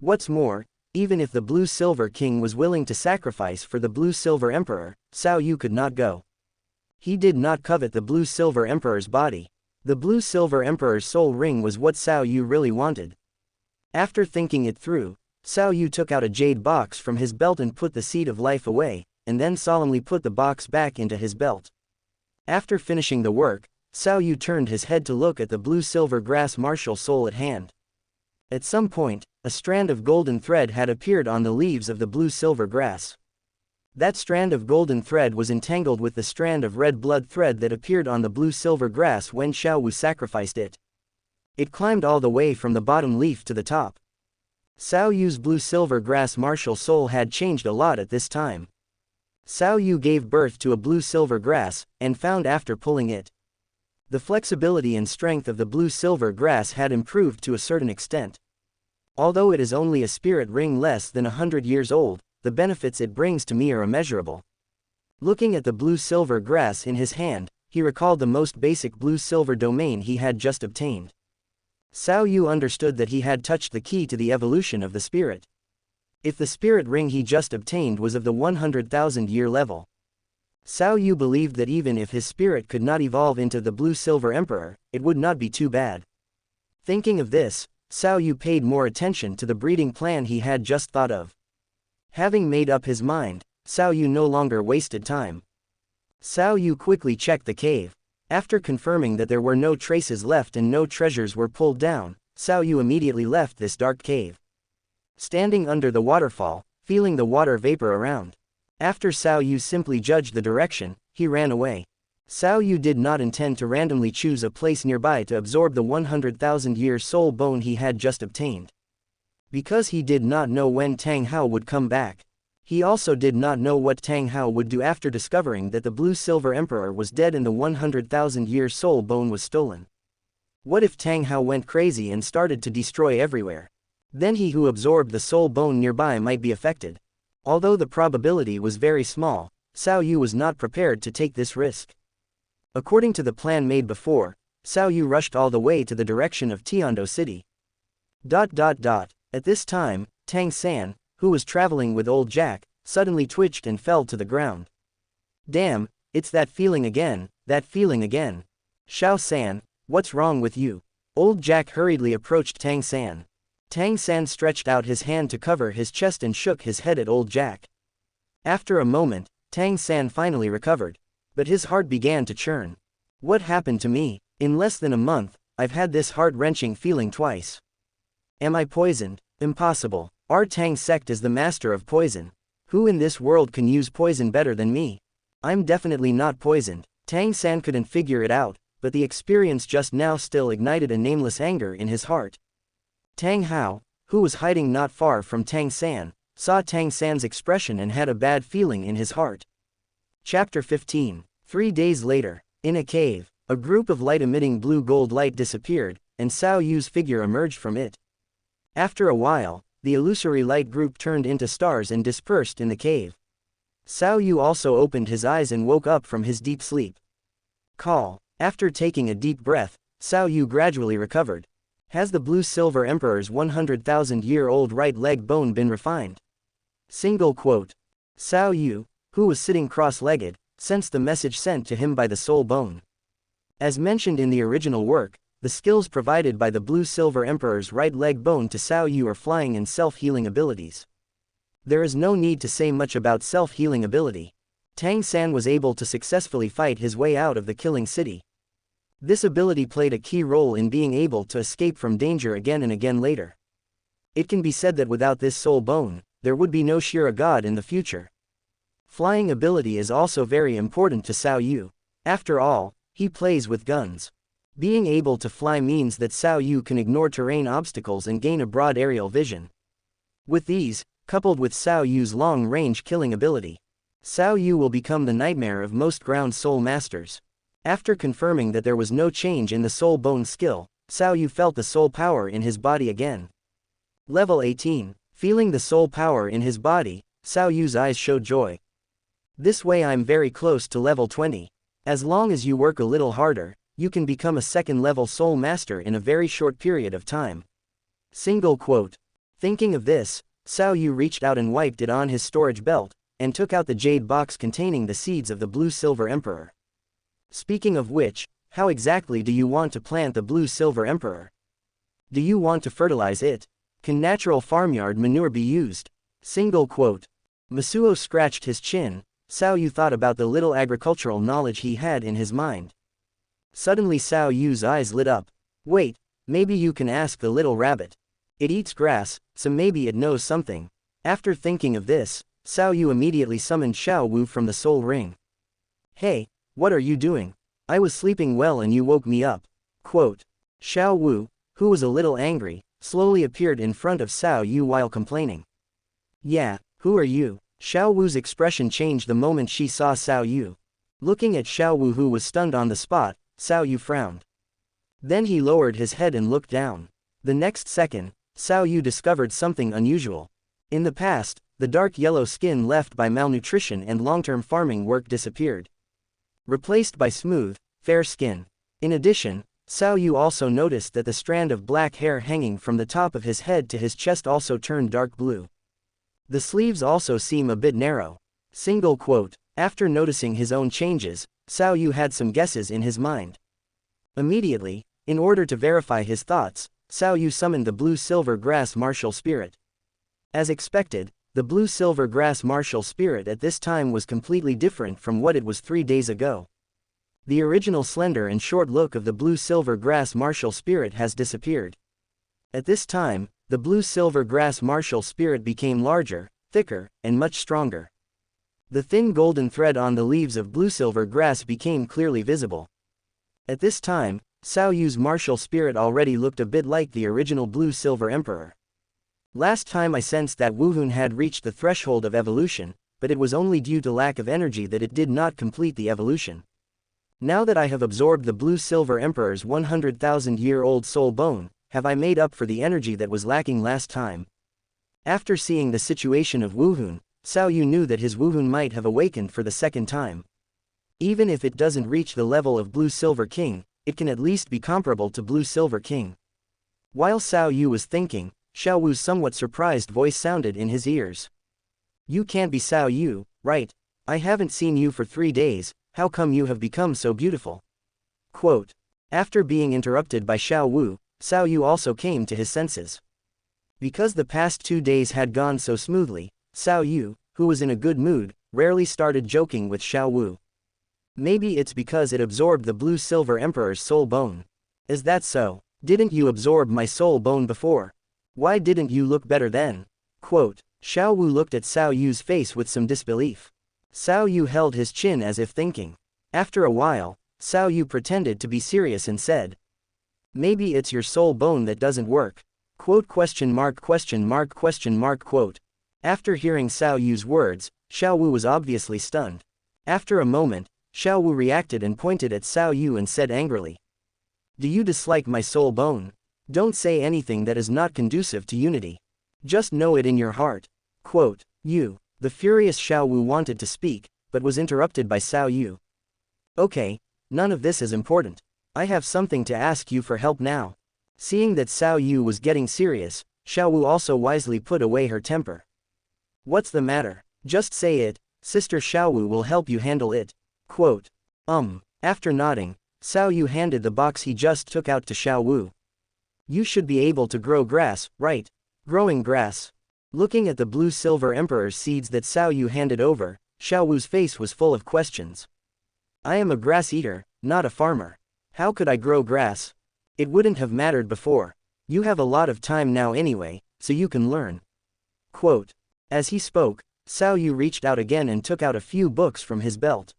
What's more, even if the blue-silver king was willing to sacrifice for the blue-silver emperor, Xiao Wu could not go. He did not covet the blue-silver emperor's body. The blue-silver emperor's soul ring was what Xiao Wu really wanted. After thinking it through, Xiao Wu took out a jade box from his belt and put the seed of life away, and then solemnly put the box back into his belt. After finishing the work, Xiao Wu turned his head to look at the blue-silver grass martial soul at hand. At some point, a strand of golden thread had appeared on the leaves of the blue-silver grass. That strand of golden thread was entangled with the strand of red blood thread that appeared on the blue-silver grass when Xiao Wu sacrificed it. It climbed all the way from the bottom leaf to the top. Xiao Yu's blue-silver grass martial soul had changed a lot at this time. Xiao Wu gave birth to a blue-silver grass, and found after pulling it. The flexibility and strength of the blue-silver grass had improved to a certain extent. Although it is only a spirit ring less than 100 years old, the benefits it brings to me are immeasurable. Looking at the blue-silver grass in his hand, he recalled the most basic blue-silver domain he had just obtained. Xiao Wu understood that he had touched the key to the evolution of the spirit. If the spirit ring he just obtained was of the 100,000-year level, Xiao Wu believed that even if his spirit could not evolve into the blue-silver emperor, it would not be too bad. Thinking of this, Xiao Wu paid more attention to the breeding plan he had just thought of. Having made up his mind, Xiao Wu no longer wasted time. Xiao Wu quickly checked the cave. After confirming that there were no traces left and no treasures were pulled down, Xiao Wu immediately left this dark cave. Standing under the waterfall, feeling the water vapor around. After Xiao Wu simply judged the direction, he ran away. Xiao Wu did not intend to randomly choose a place nearby to absorb the 100,000-year soul bone he had just obtained. Because he did not know when Tang Hao would come back. He also did not know what Tang Hao would do after discovering that the blue-silver emperor was dead and the 100,000-year soul bone was stolen. What if Tang Hao went crazy and started to destroy everywhere? Then he who absorbed the soul bone nearby might be affected. Although the probability was very small, Xiao Wu was not prepared to take this risk. According to the plan made before, Xiao Wu rushed all the way to the direction of Tiando City. At this time, Tang San, who was traveling with old Jack, suddenly twitched and fell to the ground. Damn, it's that feeling again, that feeling again. Xiao San, what's wrong with you? Old Jack hurriedly approached Tang San. Tang San stretched out his hand to cover his chest and shook his head at old Jack. After a moment, Tang San finally recovered. But his heart began to churn. What happened to me? In less than a month, I've had this heart-wrenching feeling twice. Am I poisoned? Impossible. Our Tang sect is the master of poison. Who in this world can use poison better than me? I'm definitely not poisoned. Tang San couldn't figure it out, but the experience just now still ignited a nameless anger in his heart. Tang Hao, who was hiding not far from Tang San, saw Tang San's expression and had a bad feeling in his heart. Chapter 15. 3 days later, in a cave, a group of light-emitting blue-gold light disappeared, and Xiao Yu's figure emerged from it. After a while, the illusory light group turned into stars and dispersed in the cave. Xiao Wu also opened his eyes and woke up from his deep sleep. Call. After taking a deep breath, Xiao Wu gradually recovered. Has the Blue Silver Emperor's 100,000-year-old right leg bone been refined? Single quote. Xiao Wu, who was sitting cross-legged, sensed the message sent to him by the soul bone. As mentioned in the original work, the skills provided by the Blue Silver Emperor's right leg bone to Xiao Wu are flying and self-healing abilities. There is no need to say much about self-healing ability. Tang San was able to successfully fight his way out of the killing city. This ability played a key role in being able to escape from danger again and again later. It can be said that without this soul bone, there would be no Shira God in the future. Flying ability is also very important to Xiao Wu. After all, he plays with guns. Being able to fly means that Xiao Wu can ignore terrain obstacles and gain a broad aerial vision. With these, coupled with Xiao Yu's long-range killing ability, Xiao Wu will become the nightmare of most ground soul masters. After confirming that there was no change in the soul bone skill, Xiao Wu felt the soul power in his body again. Level 18. Feeling the soul power in his body, Xiao Yu's eyes showed joy. This way I'm very close to level 20. As long as you work a little harder, you can become a second-level soul master in a very short period of time. Single quote. Thinking of this, Xiao Wu reached out and wiped it on his storage belt, and took out the jade box containing the seeds of the Blue Silver Emperor. Speaking of which, how exactly do you want to plant the Blue Silver Emperor? Do you want to fertilize it? Can natural farmyard manure be used? Single quote. Masuo scratched his chin. Xiao Wu thought about the little agricultural knowledge he had in his mind. Suddenly Xiao Yu's eyes lit up. Wait, maybe you can ask the little rabbit. It eats grass, so maybe it knows something. After thinking of this, Xiao Wu immediately summoned Xiao Wu from the soul ring. Hey, what are you doing? I was sleeping well and you woke me up. Quote. Xiao Wu, who was a little angry, slowly appeared in front of Xiao Wu while complaining. Yeah, who are you? Xiao Wu's expression changed the moment she saw Xiao Wu. Looking at Xiao Wu who was stunned on the spot, Xiao Wu frowned. Then he lowered his head and looked down. The next second, Xiao Wu discovered something unusual. In the past, the dark yellow skin left by malnutrition and long-term farming work disappeared, replaced by smooth, fair skin. In addition, Xiao Wu also noticed that the strand of black hair hanging from the top of his head to his chest also turned dark blue. The sleeves also seem a bit narrow. Single quote. After noticing his own changes, Xiao Wu had some guesses in his mind. Immediately, in order to verify his thoughts, Xiao Wu summoned the blue-silver grass martial spirit. As expected, the blue-silver grass martial spirit at this time was completely different from what it was 3 days ago. The original slender and short look of the blue-silver grass martial spirit has disappeared. At this time, the blue-silver grass martial spirit became larger, thicker, and much stronger. The thin golden thread on the leaves of blue-silver grass became clearly visible. At this time, Xiao Yu's martial spirit already looked a bit like the original blue-silver emperor. Last time I sensed that Wuhun had reached the threshold of evolution, but it was only due to lack of energy that it did not complete the evolution. Now that I have absorbed the blue-silver emperor's 100,000-year-old soul bone, have I made up for the energy that was lacking last time? After seeing the situation of Wuhun, Xiao Wu knew that his Wuhun might have awakened for the second time. Even if it doesn't reach the level of Blue-Silver King, it can at least be comparable to Blue-Silver King. While Xiao Wu was thinking, Xiao Wu's somewhat surprised voice sounded in his ears. You can't be Xiao Wu, right? I haven't seen you for 3 days, how come you have become so beautiful? Quote. After being interrupted by Xiao Wu, Xiao Wu also came to his senses. Because the past 2 days had gone so smoothly, Xiao Wu, who was in a good mood, rarely started joking with Xiao Wu. Maybe it's because it absorbed the blue-silver emperor's soul bone. Is that so? Didn't you absorb my soul bone before? Why didn't you look better then? Quote. Xiao Wu looked at Xiao Yu's face with some disbelief. Xiao Yu held his chin as if thinking. After a while, Xiao Yu pretended to be serious and said, maybe it's your soul bone that doesn't work. Quote question mark question mark question mark quote. After hearing Xiao Yu's words, Xiao Wu was obviously stunned. After a moment, Xiao Wu reacted and pointed at Xiao Yu and said angrily, do you dislike my soul bone? Don't say anything that is not conducive to unity. Just know it in your heart. Quote. You. The furious Xiao Wu wanted to speak, but was interrupted by Xiao Yu. Okay, none of this is important. I have something to ask you for help now. Seeing that Xiao Yu was getting serious, Xiao Wu also wisely put away her temper. What's the matter? Just say it, Sister Xiao Wu will help you handle it. Quote. After nodding, Xiao Yu handed the box he just took out to Xiao Wu. You should be able to grow grass, right? Growing grass. Looking at the blue-silver emperor's seeds that Xiao Yu handed over, Xiao Wu's face was full of questions. I am a grass eater, not a farmer. How could I grow grass? It wouldn't have mattered before. You have a lot of time now anyway, so you can learn. Quote. As he spoke, Xiao Yu reached out again and took out a few books from his belt.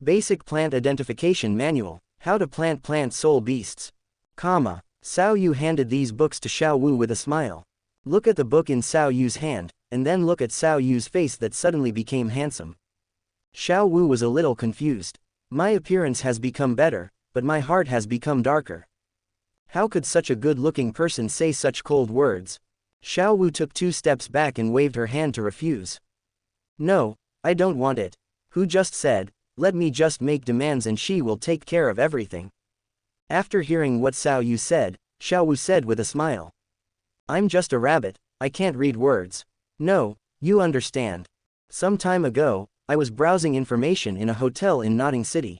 Basic Plant Identification Manual, How to Plant Soul Beasts. Xiao Yu handed these books to Xiao Wu with a smile. Look at the book in Xiao Yu's hand, and then look at Xiao Yu's face that suddenly became handsome. Xiao Wu was a little confused. My appearance has become better, but my heart has become darker. How could such a good-looking person say such cold words? Xiao Wu took 2 steps back and waved her hand to refuse. No, I don't want it. Who just said, let me just make demands and she will take care of everything? After hearing what Xiao Yu said, Xiao Wu said with a smile. I'm just a rabbit, I can't read words. No, you understand. Some time ago, I was browsing information in a hotel in Notting City.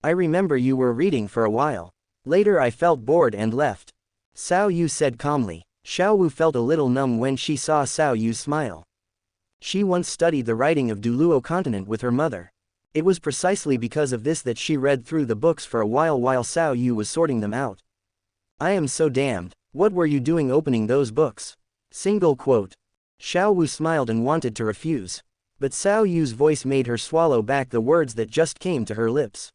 I remember you were reading for a while. Later I felt bored and left. Xiao Yu said calmly. Xiao Wu felt a little numb when she saw Xiao Yu's smile. She once studied the writing of Douluo continent with her mother. It was precisely because of this that she read through the books for a while Xiao Yu was sorting them out. I am so damned, what were you doing opening those books? Single quote. Xiao Wu smiled and wanted to refuse. But Xiao Yu's voice made her swallow back the words that just came to her lips.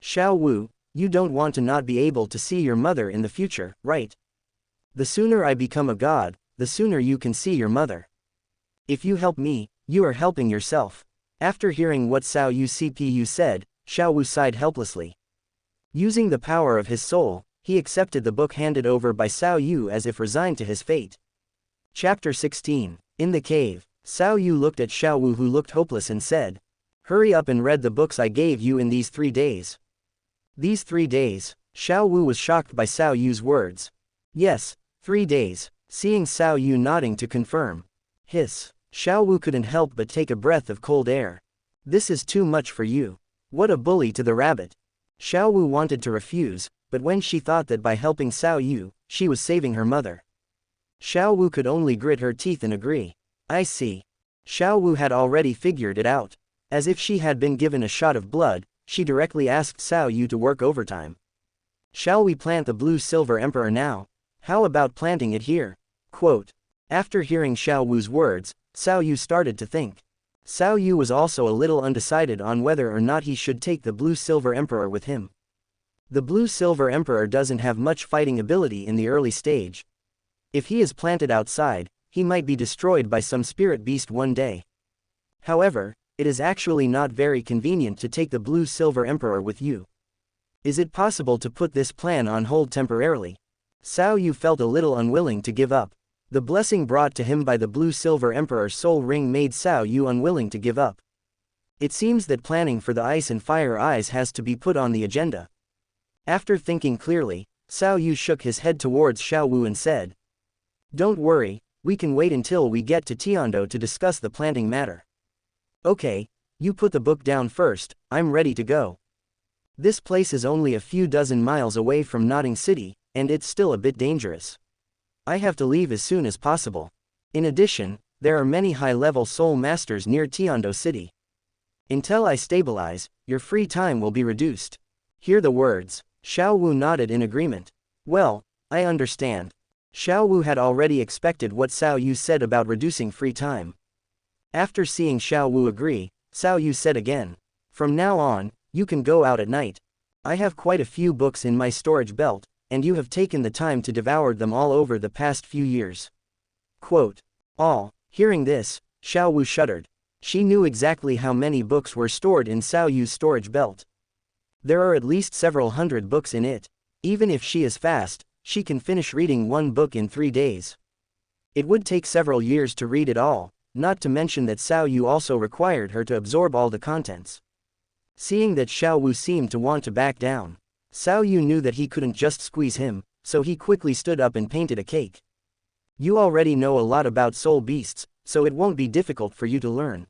Xiao Wu, you don't want to not be able to see your mother in the future, right? The sooner I become a god, the sooner you can see your mother. If you help me, you are helping yourself. After hearing what Xiao Yu CPU said, Xiao Wu sighed helplessly. Using the power of his soul, he accepted the book handed over by Xiao Yu as if resigned to his fate. Chapter 16. In the cave, Xiao Yu looked at Xiao Wu who looked hopeless and said, hurry up and read the books I gave you in these 3 days. These 3 days? Xiao Wu was shocked by Xiao Yu's words. Yes, 3 days, seeing Xiao Yu nodding to confirm. Hiss. Xiao Wu couldn't help but take a breath of cold air. This is too much for you. What a bully to the rabbit. Xiao Wu wanted to refuse, but when she thought that by helping Xiao Yu, she was saving her mother. Xiao Wu could only grit her teeth and agree. I see. Xiao Wu had already figured it out. As if she had been given a shot of blood, she directly asked Xiao Yu to work overtime. Shall we plant the blue-silver emperor now? How about planting it here? Quote. After hearing Xiao Wu's words, Xiao Yu started to think. Xiao Yu was also a little undecided on whether or not he should take the blue-silver emperor with him. The blue-silver emperor doesn't have much fighting ability in the early stage. If he is planted outside, he might be destroyed by some spirit beast one day. However, it is actually not very convenient to take the blue-silver emperor with you. Is it possible to put this plan on hold temporarily? Xiao Yu felt a little unwilling to give up. The blessing brought to him by the blue-silver emperor's soul ring made Xiao Yu unwilling to give up. It seems that planning for the ice and fire eyes has to be put on the agenda. After thinking clearly, Xiao Yu shook his head towards Xiao Wu and said, don't worry, we can wait until we get to Tiando to discuss the planting matter. Okay, you put the book down first, I'm ready to go. This place is only a few dozen miles away from Notting City, and it's still a bit dangerous. I have to leave as soon as possible. In addition, there are many high-level soul masters near Tiando City. Until I stabilize, your free time will be reduced. Hear the words. Xiao Wu nodded in agreement. Well, I understand. Xiao Wu had already expected what Xiao Yu said about reducing free time. After seeing Xiao Wu agree, Xiao Yu said again. From now on, you can go out at night. I have quite a few books in my storage belt, and you have taken the time to devour them all over the past few years. Quote. All. Hearing this, Xiao Wu shuddered. She knew exactly how many books were stored in Xiao Yu's storage belt. There are at least several hundred books in it. Even if she is fast, she can finish reading one book in 3 days. It would take several years to read it all, not to mention that Xiao Yu also required her to absorb all the contents. Seeing that Xiao Wu seemed to want to back down, Xiao Yu knew that he couldn't just squeeze him, so he quickly stood up and painted a cake. You already know a lot about soul beasts, so it won't be difficult for you to learn.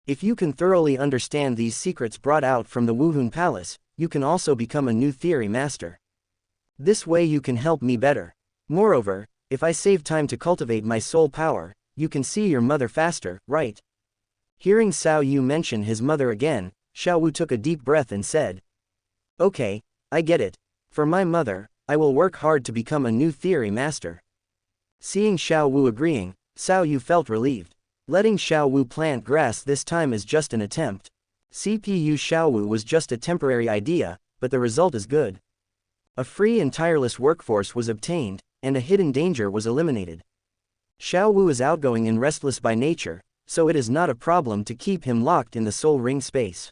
If you can thoroughly understand these secrets brought out from the Wuhun Palace, you can also become a new theory master. This way you can help me better. Moreover, if I save time to cultivate my soul power, you can see your mother faster, right? Hearing Xiao Yu mention his mother again, Xiao Wu took a deep breath and said, "Okay, I get it. For my mother, I will work hard to become a new theory master." Seeing Xiao Wu agreeing, Xiao Yu felt relieved. Letting Xiao Wu plant grass this time is just an attempt. CPU Xiao Wu was just a temporary idea, but the result is good. A free and tireless workforce was obtained, and a hidden danger was eliminated. Xiao Wu is outgoing and restless by nature, so it is not a problem to keep him locked in the soul ring space.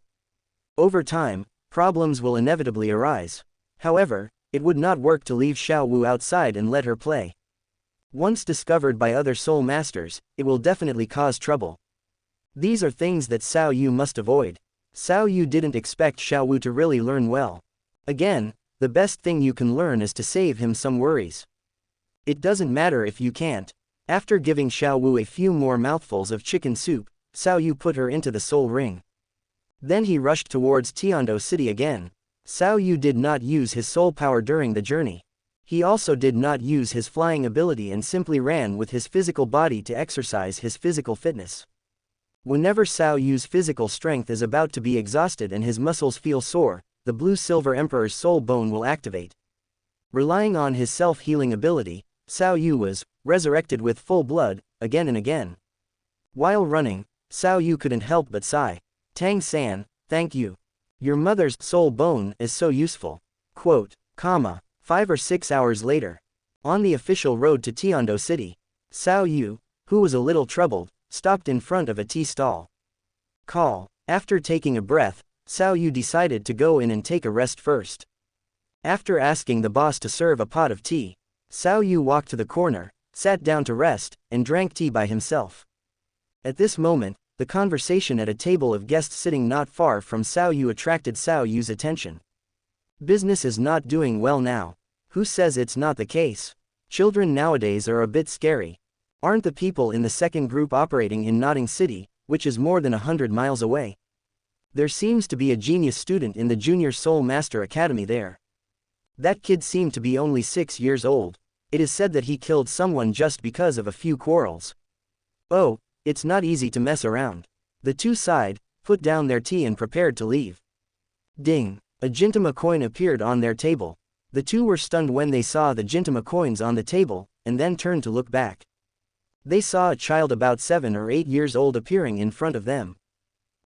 Over time, problems will inevitably arise. However, it would not work to leave Xiao Wu outside and let her play. Once discovered by other soul masters, it will definitely cause trouble. These are things that Xiao Yu must avoid. Xiao Yu didn't expect Xiao Wu to really learn well. Again, the best thing you can learn is to save him some worries. It doesn't matter if you can't. After giving Xiao Wu a few more mouthfuls of chicken soup, Xiao Yu put her into the soul ring. Then he rushed towards Tiando City again. Xiao Yu did not use his soul power during the journey. He also did not use his flying ability and simply ran with his physical body to exercise his physical fitness. Whenever Xiao Yu's physical strength is about to be exhausted and his muscles feel sore, the Blue-Silver Emperor's soul bone will activate. Relying on his self-healing ability, Xiao Yu was resurrected with full blood, again and again. While running, Xiao Yu couldn't help but sigh. "Tang-san, thank you. Your mother's soul bone is so useful." Quote, 5 or 6 hours later. On the official road to Tiando City, Xiao Yu, who was a little troubled, stopped in front of a tea stall. After taking a breath, Xiao Yu decided to go in and take a rest first. After asking the boss to serve a pot of tea, Xiao Yu walked to the corner, sat down to rest, and drank tea by himself. At this moment, the conversation at a table of guests sitting not far from Xiao Yu attracted Xiao Yu's attention. "Business is not doing well now. Who says it's not the case? Children nowadays are a bit scary. Aren't the people in the second group operating in Notting City, which is more than 100 miles away? There seems to be a genius student in the Junior Soul Master Academy there. That kid seemed to be only 6 years old. It is said that he killed someone just because of a few quarrels. Oh, it's not easy to mess around." The two sighed, put down their tea and prepared to leave. Ding! A Gintama coin appeared on their table. The two were stunned when they saw the Gintama coins on the table, and then turned to look back. They saw a child about 7 or 8 years old appearing in front of them.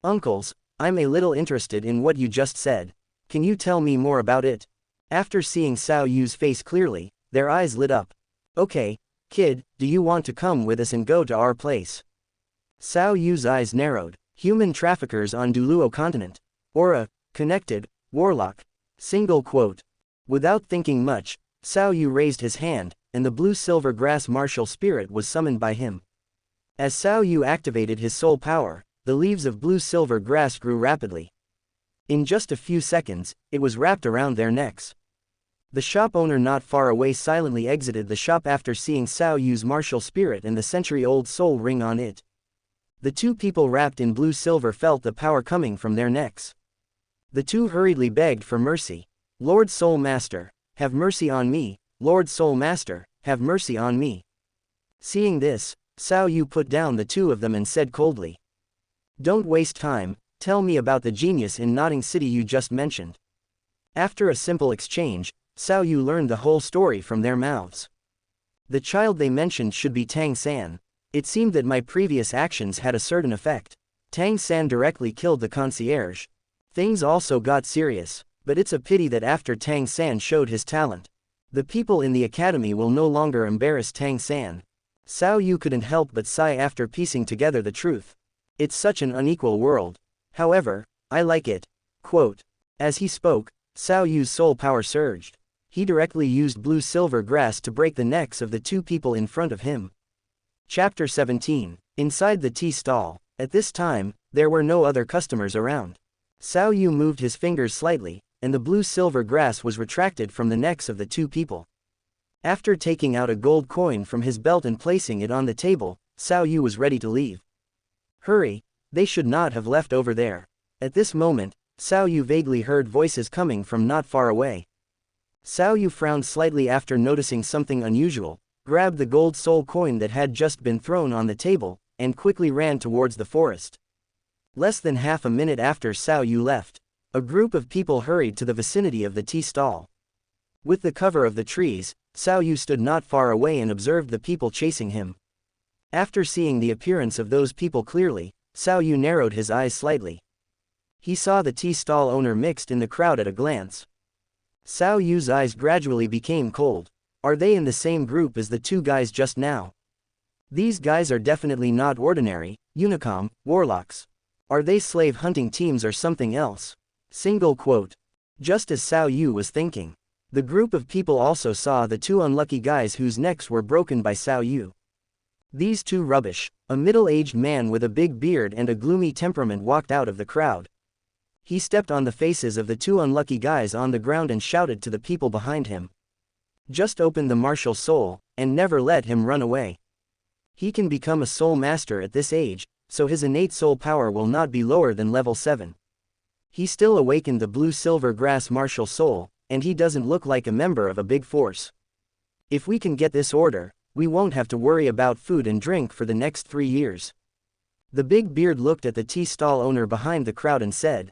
"Uncles, I'm a little interested in what you just said. Can you tell me more about it?" After seeing Xiao Yu's face clearly, their eyes lit up. "Okay, kid, do you want to come with us and go to our place?" Xiao Yu's eyes narrowed. Human traffickers on Douluo continent. Aura, connected, warlock. Single quote. Without thinking much, Xiao Yu raised his hand, and the blue-silver grass martial spirit was summoned by him. As Xiao Yu activated his soul power, the leaves of blue-silver grass grew rapidly. In just a few seconds, it was wrapped around their necks. The shop owner not far away silently exited the shop after seeing Xiao Yu's martial spirit and the century-old soul ring on it. The two people wrapped in blue-silver felt the power coming from their necks. The two hurriedly begged for mercy. "Lord Soul Master, have mercy on me. Lord Soul Master, have mercy on me." Seeing this, Xiao Yu put down the two of them and said coldly, "Don't waste time, tell me about the genius in Notting City you just mentioned." After a simple exchange, Xiao Yu learned the whole story from their mouths. The child they mentioned should be Tang-san. It seemed that my previous actions had a certain effect. Tang-san directly killed the concierge. Things also got serious, but it's a pity that after Tang-san showed his talent, the people in the academy will no longer embarrass Tang-san. Xiao Yu couldn't help but sigh after piecing together the truth. It's such an unequal world. However, I like it. Quote. As he spoke, Xiao Yu's soul power surged. He directly used blue-silver grass to break the necks of the two people in front of him. Chapter 17. Inside the tea stall. At this time, there were no other customers around. Xiao Yu moved his fingers slightly, and the blue-silver grass was retracted from the necks of the two people. After taking out a gold coin from his belt and placing it on the table, Xiao Yu was ready to leave. Hurry, they should not have left over there. At this moment, Xiao Yu vaguely heard voices coming from not far away. Xiao Yu frowned slightly after noticing something unusual, grabbed the gold soul coin that had just been thrown on the table, and quickly ran towards the forest. Less than half a minute after Xiao Yu left, a group of people hurried to the vicinity of the tea stall. With the cover of the trees, Xiao Yu stood not far away and observed the people chasing him. After seeing the appearance of those people clearly, Xiao Yu narrowed his eyes slightly. He saw the tea stall owner mixed in the crowd at a glance. Xiao Yu's eyes gradually became cold. Are they in the same group as the two guys just now? These guys are definitely not ordinary, Unicom, warlocks. Are they slave hunting teams or something else? Single quote. Just as Xiao Yu was thinking, the group of people also saw the two unlucky guys whose necks were broken by Xiao Yu. These two rubbish, a middle-aged man with a big beard and a gloomy temperament walked out of the crowd. He stepped on the faces of the two unlucky guys on the ground and shouted to the people behind him. Just open the martial soul, and never let him run away. He can become a soul master at this age, so his innate soul power will not be lower than level 7. He still awakened the blue-silver grass martial soul, and he doesn't look like a member of a big force. If we can get this order, we won't have to worry about food and drink for the next 3 years. The big beard looked at the tea stall owner behind the crowd and said,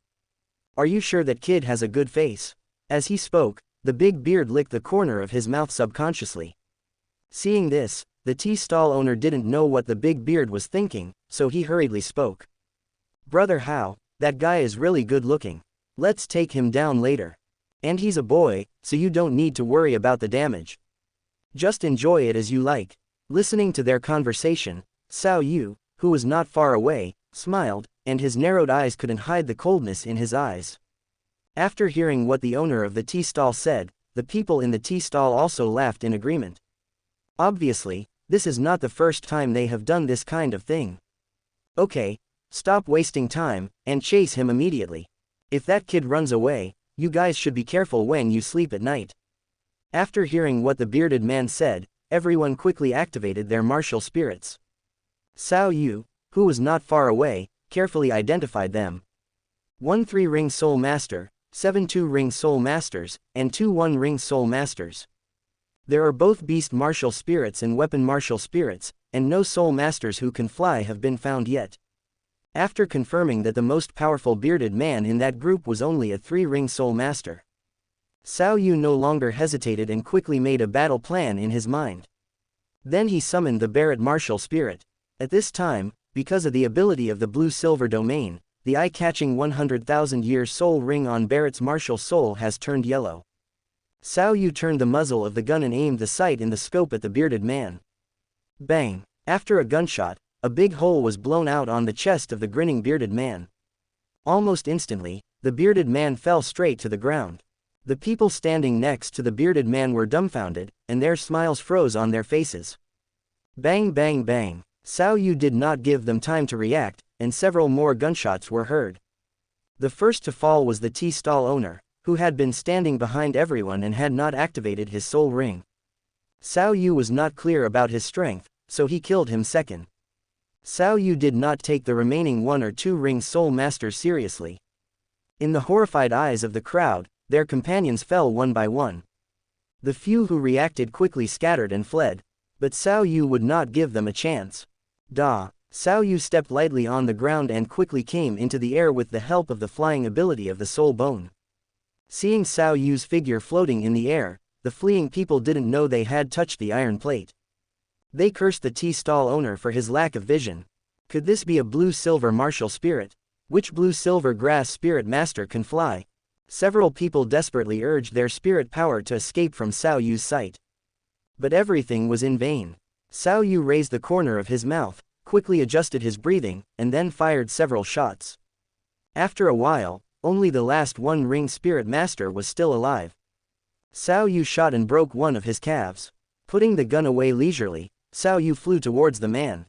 "Are you sure that kid has a good face?" As he spoke, the big beard licked the corner of his mouth subconsciously. Seeing this, the tea stall owner didn't know what the big beard was thinking, so he hurriedly spoke. "Brother Hao, that guy is really good looking. Let's take him down later. And he's a boy, so you don't need to worry about the damage. Just enjoy it as you like." Listening to their conversation, Xiao Yu, who was not far away, smiled, and his narrowed eyes couldn't hide the coldness in his eyes. After hearing what the owner of the tea stall said, the people in the tea stall also laughed in agreement. Obviously, this is not the first time they have done this kind of thing. Okay, stop wasting time, and chase him immediately. If that kid runs away, you guys should be careful when you sleep at night. After hearing what the bearded man said, everyone quickly activated their martial spirits. Xiao Yu, who was not far away, carefully identified them. 1 3-ring soul master, 7 2-ring soul masters, and 2 1-ring soul masters. There are both beast martial spirits and weapon martial spirits, and no soul masters who can fly have been found yet. After confirming that the most powerful bearded man in that group was only a 3-ring soul master, Xiao Yu no longer hesitated and quickly made a battle plan in his mind. Then he summoned the Barret martial spirit. At this time, because of the ability of the blue-silver domain, the eye-catching 100,000-year soul ring on Barret's martial soul has turned yellow. Xiao Yu turned the muzzle of the gun and aimed the sight in the scope at the bearded man. Bang! After a gunshot, a big hole was blown out on the chest of the grinning bearded man. Almost instantly, the bearded man fell straight to the ground. The people standing next to the bearded man were dumbfounded, and their smiles froze on their faces. Bang bang bang! Xiao Yu did not give them time to react, and several more gunshots were heard. The first to fall was the tea stall owner, who had been standing behind everyone and had not activated his soul ring. Xiao Yu was not clear about his strength, so he killed him second. Xiao Yu did not take the remaining 1 or 2-ring soul masters seriously. In the horrified eyes of the crowd, their companions fell one by one. The few who reacted quickly scattered and fled, but Xiao Yu would not give them a chance. Xiao Yu stepped lightly on the ground and quickly came into the air with the help of the flying ability of the soul bone. Seeing Xiao Yu's figure floating in the air, the fleeing people didn't know they had touched the iron plate. They cursed the tea stall owner for his lack of vision. Could this be a blue-silver martial spirit? Which blue-silver grass spirit master can fly? Several people desperately urged their spirit power to escape from Xiao Yu's sight. But everything was in vain. Xiao Yu raised the corner of his mouth, quickly adjusted his breathing, and then fired several shots. After a while, only the last 1-ring spirit master was still alive. Xiao Yu shot and broke one of his calves. Putting the gun away leisurely, Xiao Yu flew towards the man.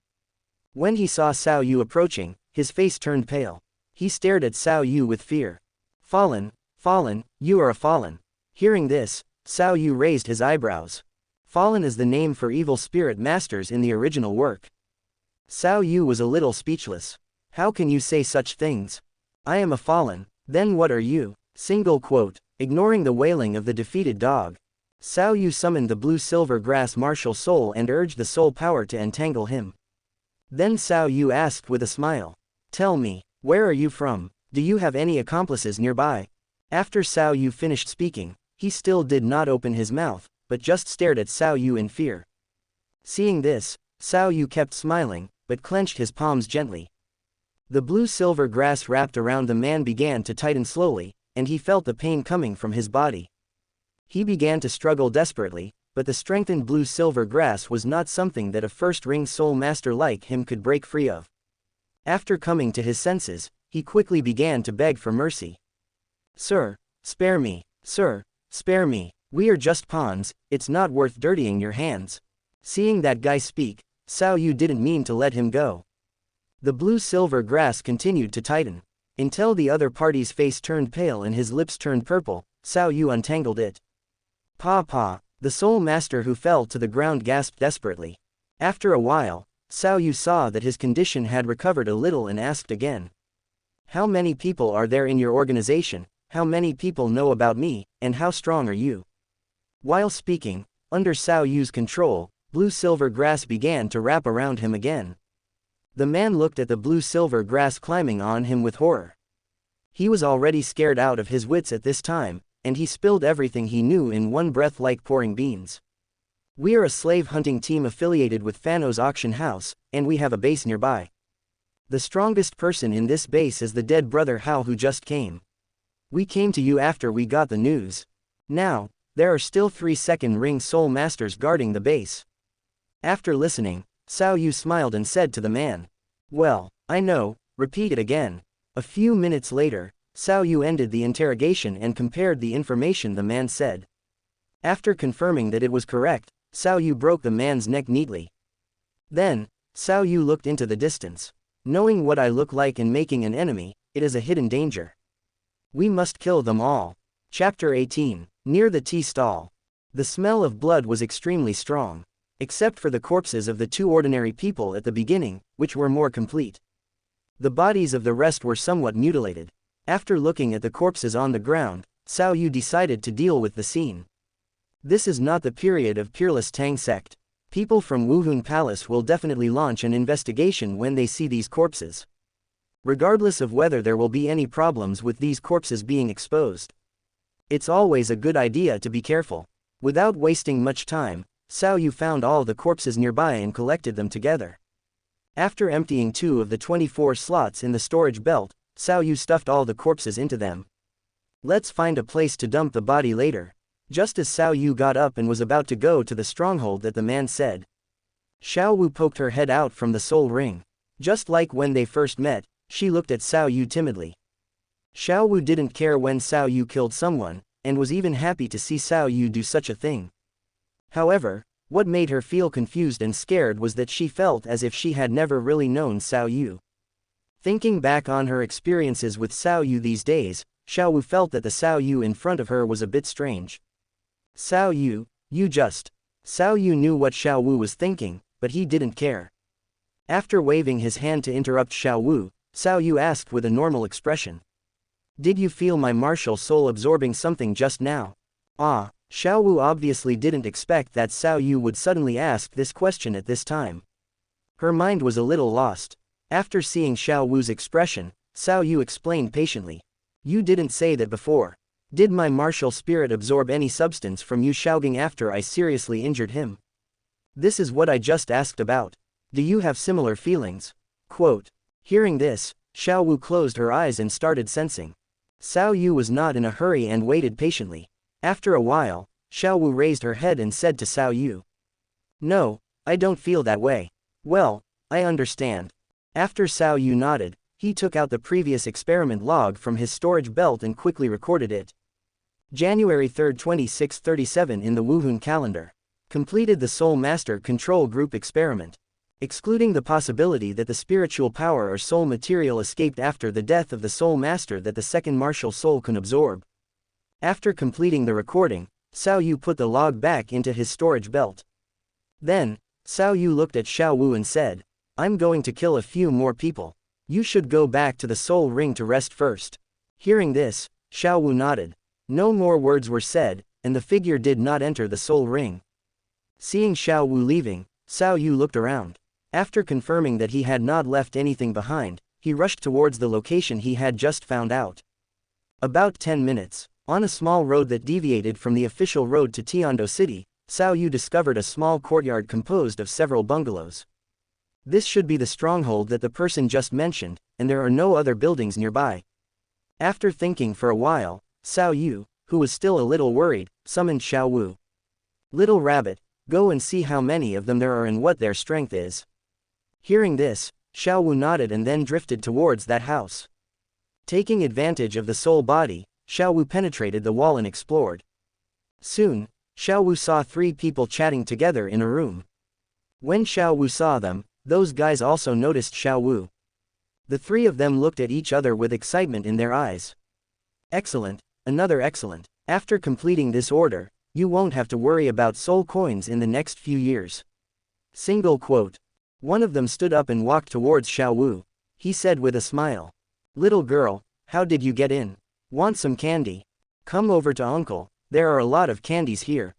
When he saw Xiao Yu approaching, his face turned pale. He stared at Xiao Yu with fear. Fallen, you are a fallen. Hearing this, Xiao Yu raised his eyebrows. Fallen is the name for evil spirit masters in the original work. Xiao Yu was a little speechless. How can you say such things? I am a fallen, then what are you? Single quote. Ignoring the wailing of the defeated dog, Xiao Yu summoned the blue-silver grass martial soul and urged the soul power to entangle him. Then Xiao Yu asked with a smile. Tell me, where are you from? Do you have any accomplices nearby? After Xiao Yu finished speaking, he still did not open his mouth, but just stared at Xiao Yu in fear. Seeing this, Xiao Yu kept smiling, but clenched his palms gently. The blue-silver grass wrapped around the man began to tighten slowly, and he felt the pain coming from his body. He began to struggle desperately, but the strengthened blue-silver grass was not something that a first-ring soul master like him could break free of. After coming to his senses, he quickly began to beg for mercy. Sir, spare me, sir, spare me, we are just pawns, it's not worth dirtying your hands. Seeing that guy speak, Xiao Yu didn't mean to let him go. The blue-silver grass continued to tighten, until the other party's face turned pale and his lips turned purple. Xiao Yu untangled it. Pa, the soul master who fell to the ground gasped desperately. After a while, Xiao Yu saw that his condition had recovered a little and asked again. How many people are there in your organization? How many people know about me, and how strong are you? While speaking, under Xiao Yu's control, blue-silver grass began to wrap around him again. The man looked at the blue-silver grass climbing on him with horror. He was already scared out of his wits at this time, and he spilled everything he knew in one breath like pouring beans. We are a slave hunting team affiliated with Fano's auction house, and we have a base nearby. The strongest person in this base is the dead brother Hao who just came. We came to you after we got the news. Now, there are still 3 second-ring soul masters guarding the base. After listening, Xiao Yu smiled and said to the man. Well, I know, repeat it again. A few minutes later, Xiao Yu ended the interrogation and compared the information the man said. After confirming that it was correct, Xiao Yu broke the man's neck neatly. Then, Xiao Yu looked into the distance. Knowing what I look like and making an enemy, it is a hidden danger. We must kill them all. Chapter 18. Near the tea stall. The smell of blood was extremely strong. Except for the corpses of the 2 ordinary people at the beginning, which were more complete. The bodies of the rest were somewhat mutilated. After looking at the corpses on the ground, Xiao Yu decided to deal with the scene. This is not the period of Peerless Tang sect. People from Wuhun Palace will definitely launch an investigation when they see these corpses. Regardless of whether there will be any problems with these corpses being exposed. It's always a good idea to be careful. Without wasting much time, Xiao Yu found all the corpses nearby and collected them together. After emptying 2 of the 24 slots in the storage belt, Xiao Yu stuffed all the corpses into them. Let's find a place to dump the body later. Just as Xiao Yu got up and was about to go to the stronghold that the man said. Xiao Wu poked her head out from the soul ring. Just like when they first met, she looked at Xiao Yu timidly. Xiao Wu didn't care when Xiao Yu killed someone, and was even happy to see Xiao Yu do such a thing. However, what made her feel confused and scared was that she felt as if she had never really known Xiao Yu. Thinking back on her experiences with Xiao Yu these days, Xiao Wu felt that the Xiao Yu in front of her was a bit strange. Xiao Yu, you just. Xiao Yu knew what Xiao Wu was thinking, but he didn't care. After waving his hand to interrupt Xiao Wu, Xiao Yu asked with a normal expression. Did you feel my martial soul absorbing something just now? Ah. Xiao Wu obviously didn't expect that Xiao Yu would suddenly ask this question at this time. Her mind was a little lost. After seeing Xiao Wu's expression, Xiao Yu explained patiently. You didn't say that before. Did my martial spirit absorb any substance from you Xiaogang after I seriously injured him? This is what I just asked about. Do you have similar feelings? Quote. Hearing this, Xiao Wu closed her eyes and started sensing. Xiao Yu was not in a hurry and waited patiently. After a while, Xiao Wu raised her head and said to Xiao Yu. No, I don't feel that way. Well, I understand. After Xiao Yu nodded, he took out the previous experiment log from his storage belt and quickly recorded it. January 3, 2637 in the Wuhun calendar. Completed the Soul Master Control Group experiment. Excluding the possibility that the spiritual power or soul material escaped after the death of the Soul Master that the second martial soul can absorb. After completing the recording, Xiao Yu put the log back into his storage belt. Then, Xiao Yu looked at Xiao Wu and said, I'm going to kill a few more people. You should go back to the soul ring to rest first. Hearing this, Xiao Wu nodded. No more words were said, and the figure did not enter the soul ring. Seeing Xiao Wu leaving, Xiao Yu looked around. After confirming that he had not left anything behind, he rushed towards the location he had just found out. About 10 minutes, on a small road that deviated from the official road to Tiando City, Xiao Yu discovered a small courtyard composed of several bungalows. This should be the stronghold that the person just mentioned, and there are no other buildings nearby. After thinking for a while, Xiao Yu, who was still a little worried, summoned Xiao Wu. Little rabbit, go and see how many of them there are and what their strength is. Hearing this, Xiao Wu nodded and then drifted towards that house. Taking advantage of the soul body, Xiao Wu penetrated the wall and explored. Soon, Xiao Wu saw 3 people chatting together in a room. When Xiao Wu saw them, those guys also noticed Xiao Wu. The 3 of them looked at each other with excitement in their eyes. Excellent, another excellent. After completing this order, you won't have to worry about soul coins in the next few years. Single quote. One of them stood up and walked towards Xiao Wu. He said with a smile. Little girl, how did you get in? Want some candy? Come over to uncle, there are a lot of candies here.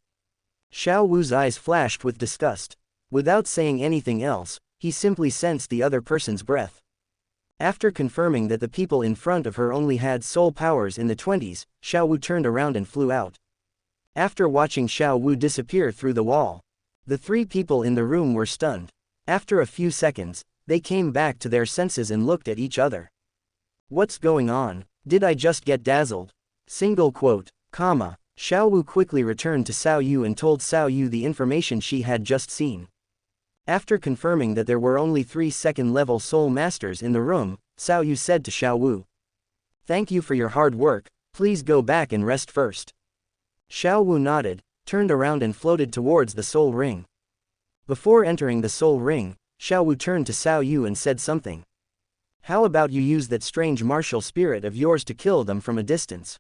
Xiao Wu's eyes flashed with disgust. Without saying anything else, he simply sensed the other person's breath. After confirming that the people in front of her only had soul powers in the 20s, Xiao Wu turned around and flew out. After watching Xiao Wu disappear through the wall, the 3 people in the room were stunned. After a few seconds, they came back to their senses and looked at each other. What's going on? Did I just get dazzled? Single quote, comma. Xiao Wu quickly returned to Xiao Yu and told Xiao Yu the information she had just seen. After confirming that there were only 3 second-level soul masters in the room, Xiao Yu said to Xiao Wu. Thank you for your hard work, please go back and rest first. Xiao Wu nodded, turned around and floated towards the soul ring. Before entering the soul ring, Xiao Wu turned to Xiao Yu and said something. How about you use that strange martial spirit of yours to kill them from a distance?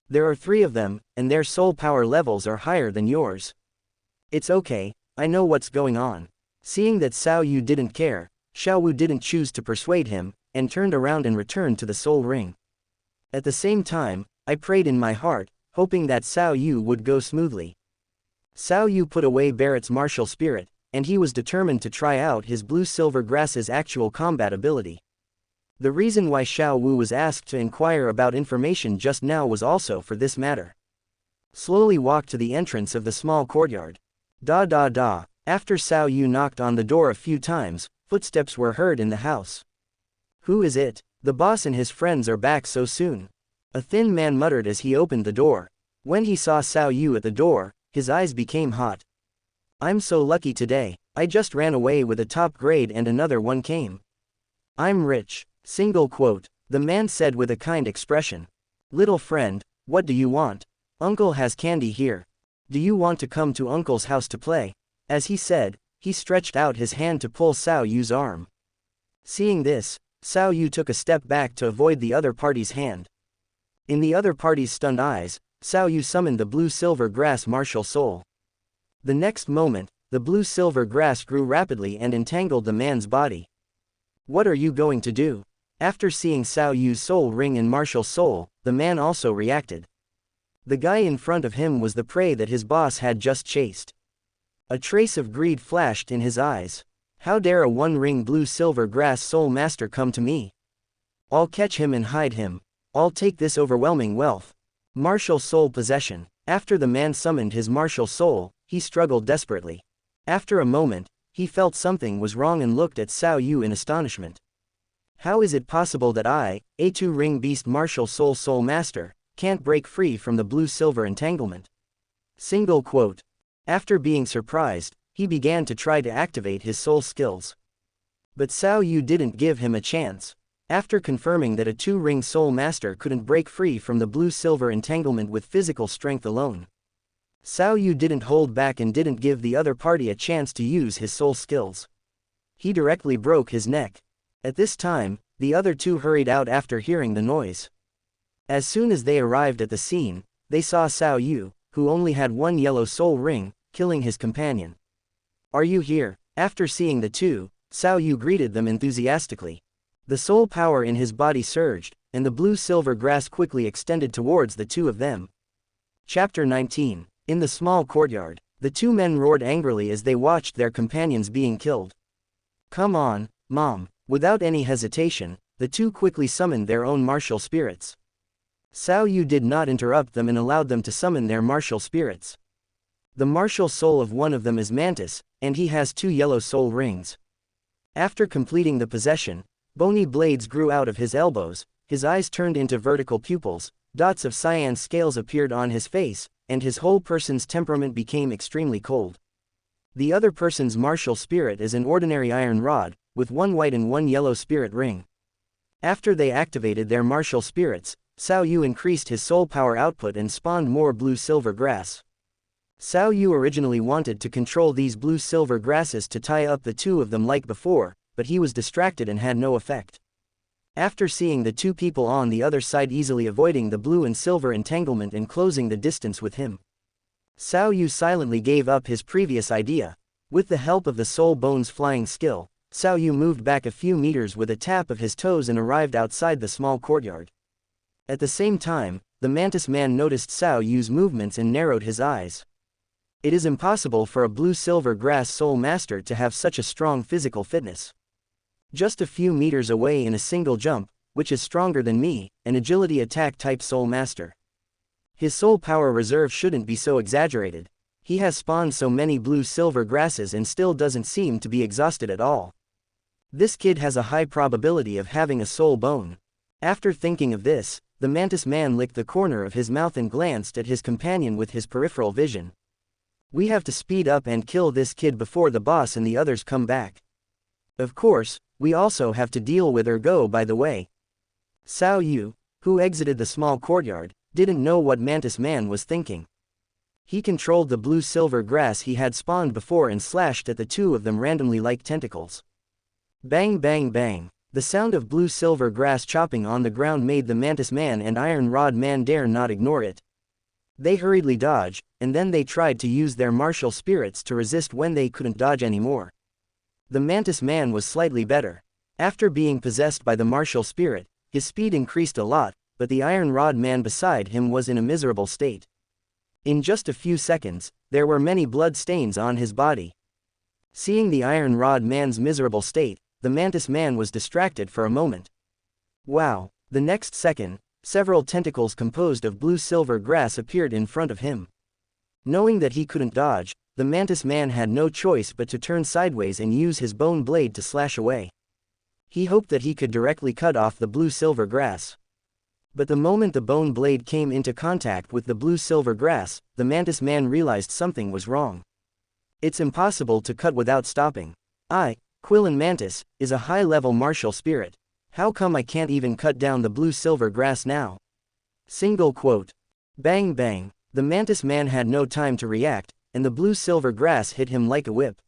There are 3 of them, and their soul power levels are higher than yours. It's okay, I know what's going on. Seeing that Xiao Yu didn't care, Xiao Wu didn't choose to persuade him, and turned around and returned to the soul ring. At the same time, I prayed in my heart, hoping that Xiao Yu would go smoothly. Xiao Yu put away Barrett's martial spirit, and he was determined to try out his blue-silver grass's actual combat ability. The reason why Xiao Wu was asked to inquire about information just now was also for this matter. Slowly walked to the entrance of the small courtyard. Da. After Xiao Yu knocked on the door a few times, footsteps were heard in the house. Who is it? The boss and his friends are back so soon. A thin man muttered as he opened the door. When he saw Xiao Yu at the door, his eyes became hot. I'm so lucky today, I just ran away with a top grade and another one came. I'm rich. Single quote. The man said with a kind expression. Little friend, what do you want? Uncle has candy here. Do you want to come to uncle's house to play? As he said, he stretched out his hand to pull Xiao Yu's arm. Seeing this, Xiao Yu took a step back to avoid the other party's hand. In the other party's stunned eyes, Xiao Yu summoned the blue-silver grass martial soul. The next moment, the blue-silver grass grew rapidly and entangled the man's body. What are you going to do? After seeing Xiao Yu's soul ring and martial soul, the man also reacted. The guy in front of him was the prey that his boss had just chased. A trace of greed flashed in his eyes. How dare a one-ring blue-silver grass soul master come to me? I'll catch him and hide him. I'll take this overwhelming wealth. Martial soul possession. After the man summoned his martial soul, he struggled desperately. After a moment, he felt something was wrong and looked at Xiao Yu in astonishment. How is it possible that I, a 2-ring beast martial soul master, can't break free from the blue-silver entanglement? Single quote. After being surprised, he began to try to activate his soul skills. But Xiao Yu didn't give him a chance. After confirming that a 2-ring soul master couldn't break free from the blue-silver entanglement with physical strength alone, Xiao Yu didn't hold back and didn't give the other party a chance to use his soul skills. He directly broke his neck. At this time, the other 2 hurried out after hearing the noise. As soon as they arrived at the scene, they saw Xiao Yu, who only had one yellow soul ring, killing his companion. "Are you here?" After seeing the two, Xiao Wu greeted them enthusiastically. The soul power in his body surged, and the blue-silver grass quickly extended towards the two of them. Chapter 19. In the small courtyard, the two men roared angrily as they watched their companions being killed. "Come on, Mom." Without any hesitation, the two quickly summoned their own martial spirits. Xiao Wu did not interrupt them and allowed them to summon their martial spirits. The martial soul of one of them is Mantis, and he has 2 yellow soul rings. After completing the possession, bony blades grew out of his elbows, his eyes turned into vertical pupils, dots of cyan scales appeared on his face, and his whole person's temperament became extremely cold. The other person's martial spirit is an ordinary iron rod, with 1 white and 1 yellow spirit ring. After they activated their martial spirits, Xiao Wu increased his soul power output and spawned more blue-silver grass. Xiao Wu originally wanted to control these blue-silver grasses to tie up the two of them like before, but he was distracted and had no effect. After seeing the two people on the other side easily avoiding the blue and silver entanglement and closing the distance with him, Xiao Wu silently gave up his previous idea. With the help of the soul bone's flying skill, Xiao Wu moved back a few meters with a tap of his toes and arrived outside the small courtyard. At the same time, the mantis man noticed Xiao Wu's movements and narrowed his eyes. It is impossible for a blue-silver grass soul master to have such a strong physical fitness. Just a few meters away in a single jump, which is stronger than me, an agility attack type soul master. His soul power reserve shouldn't be so exaggerated. He has spawned so many blue-silver grasses and still doesn't seem to be exhausted at all. This kid has a high probability of having a soul bone. After thinking of this, the mantis man licked the corner of his mouth and glanced at his companion with his peripheral vision. "We have to speed up and kill this kid before the boss and the others come back. Of course, we also have to deal with Ergo by the way." Xiao Wu, who exited the small courtyard, didn't know what Mantis Man was thinking. He controlled the blue-silver grass he had spawned before and slashed at the two of them randomly like tentacles. Bang bang bang. The sound of blue-silver grass chopping on the ground made the Mantis Man and Iron Rod Man dare not ignore it. They hurriedly dodged, and then they tried to use their martial spirits to resist when they couldn't dodge anymore. The Mantis Man was slightly better. After being possessed by the martial spirit, his speed increased a lot, but the Iron Rod Man beside him was in a miserable state. In just a few seconds, there were many blood stains on his body. Seeing the Iron Rod Man's miserable state, the Mantis Man was distracted for a moment. Wow! The next second, several tentacles composed of blue-silver grass appeared in front of him. Knowing that he couldn't dodge, the Mantis Man had no choice but to turn sideways and use his bone blade to slash away. He hoped that he could directly cut off the blue-silver grass. But the moment the bone blade came into contact with the blue-silver grass, the Mantis Man realized something was wrong. It's impossible to cut without stopping. Quillen Mantis, is a high-level martial spirit. How come I can't even cut down the blue-silver grass now? Single quote. Bang bang. The Mantis Man had no time to react, and the blue-silver grass hit him like a whip.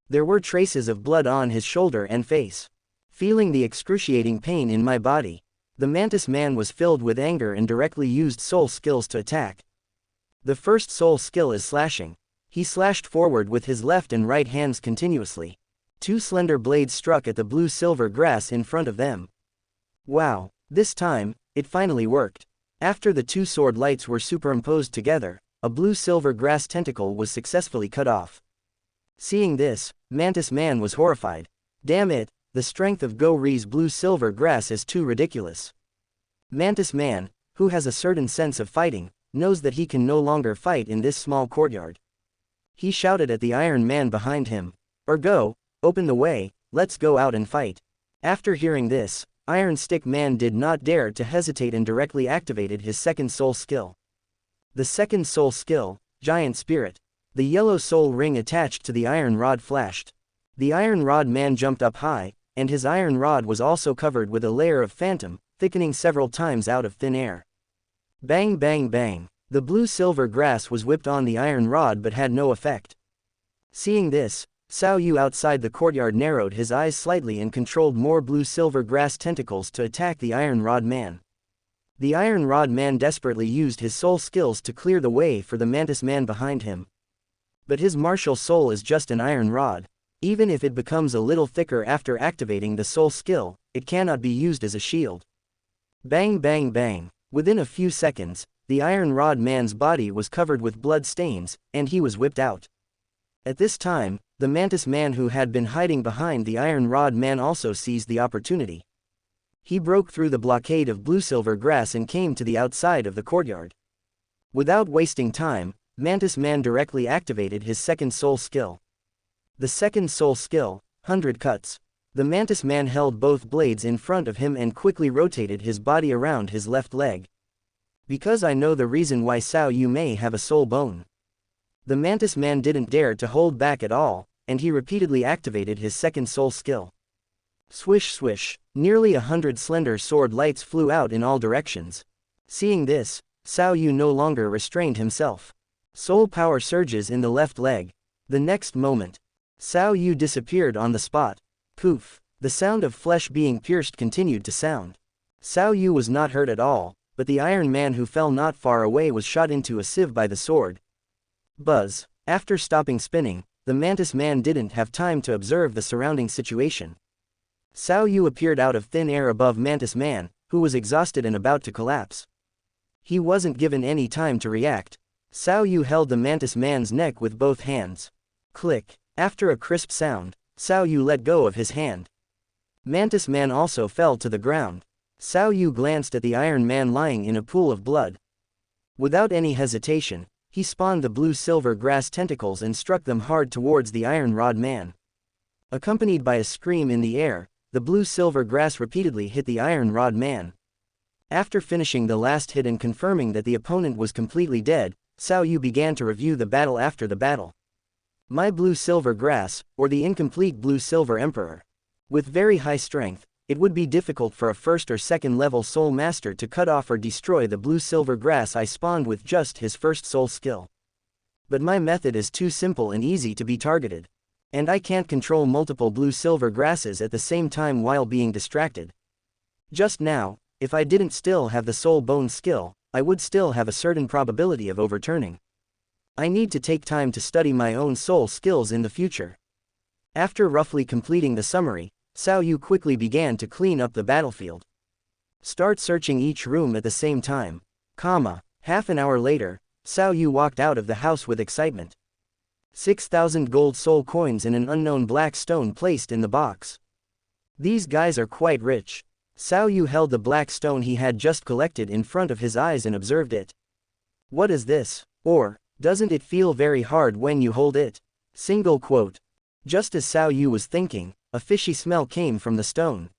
There were traces of blood on his shoulder and face. Feeling the excruciating pain in my body, the Mantis Man was filled with anger and directly used soul skills to attack. The first soul skill is slashing. He slashed forward with his left and right hands continuously. 2 slender blades struck at the blue-silver grass in front of them. Wow! This time, it finally worked. After the 2 sword lights were superimposed together, a blue-silver grass tentacle was successfully cut off. Seeing this, Mantis Man was horrified. Damn it, the strength of Go-Ri's blue-silver grass is too ridiculous. Mantis Man, who has a certain sense of fighting, knows that he can no longer fight in this small courtyard. He shouted at the Iron Man behind him, "Ergo, open the way, let's go out and fight." After hearing this, Iron Stick Man did not dare to hesitate and directly activated his second soul skill. The second soul skill, Giant Spirit. The yellow soul ring attached to the iron rod flashed. The Iron Rod Man jumped up high, and his iron rod was also covered with a layer of phantom, thickening several times out of thin air. Bang bang bang. The blue-silver grass was whipped on the iron rod but had no effect. Seeing this, Xiao Wu outside the courtyard narrowed his eyes slightly and controlled more blue-silver grass tentacles to attack the Iron Rod Man. The Iron Rod man desperately used his soul skills to clear the way for the Mantis man behind him. But his martial soul is just an iron rod. Even if it becomes a little thicker after activating the soul skill, it cannot be used as a shield. Bang bang bang. Within a few seconds, the Iron Rod man's body was covered with blood stains, and he was whipped out. At this time, the Mantis man who had been hiding behind the Iron Rod man also seized the opportunity. He broke through the blockade of blue-silver grass and came to the outside of the courtyard. Without wasting time, Mantis man directly activated his second soul skill. The second soul skill, 100 cuts. The Mantis man held both blades in front of him and quickly rotated his body around his left leg. Because I know the reason why Xiao Wu may have a soul bone. The Mantis man didn't dare to hold back at all, and he repeatedly activated his second soul skill. Swish swish, nearly 100 slender sword lights flew out in all directions. Seeing this, Xiao Wu no longer restrained himself. Soul power surges in the left leg. The next moment, Xiao Wu disappeared on the spot. Poof, the sound of flesh being pierced continued to sound. Xiao Wu was not hurt at all, but the Iron Man who fell not far away was shot into a sieve by the sword. Buzz. After stopping spinning, the Mantis man didn't have time to observe the surrounding situation. Xiao Wu appeared out of thin air above Mantis man, who was exhausted and about to collapse. He wasn't given any time to react. Xiao Wu held the Mantis man's neck with both hands. Click. After a crisp sound, Xiao Wu let go of his hand. Mantis man also fell to the ground. Xiao Wu glanced at the Iron Man lying in a pool of blood. Without any hesitation, he spawned the blue-silver grass tentacles and struck them hard towards the Iron Rod man. Accompanied by a scream in the air, the blue-silver grass repeatedly hit the Iron Rod man. After finishing the last hit and confirming that the opponent was completely dead, Xiao Wu began to review the battle after the battle. My blue-silver grass, or the incomplete blue-silver emperor. With very high strength, it would be difficult for a first or second level soul master to cut off or destroy the blue-silver grass I spawned with just his first soul skill. But my method is too simple and easy to be targeted. And I can't control multiple blue-silver grasses at the same time while being distracted. Just now, if I didn't still have the soul bone skill, I would still have a certain probability of overturning. I need to take time to study my own soul skills in the future. After roughly completing the summary, Xiao Wu quickly began to clean up the battlefield. Start searching each room at the same time. Half an hour later, Xiao Wu walked out of the house with excitement. 6,000 gold soul coins in an unknown black stone placed in the box. These guys are quite rich. Xiao Wu held the black stone he had just collected in front of his eyes and observed it. What is this? Or, doesn't it feel very hard when you hold it? Single quote. Just as Xiao Wu was thinking, a fishy smell came from the stone.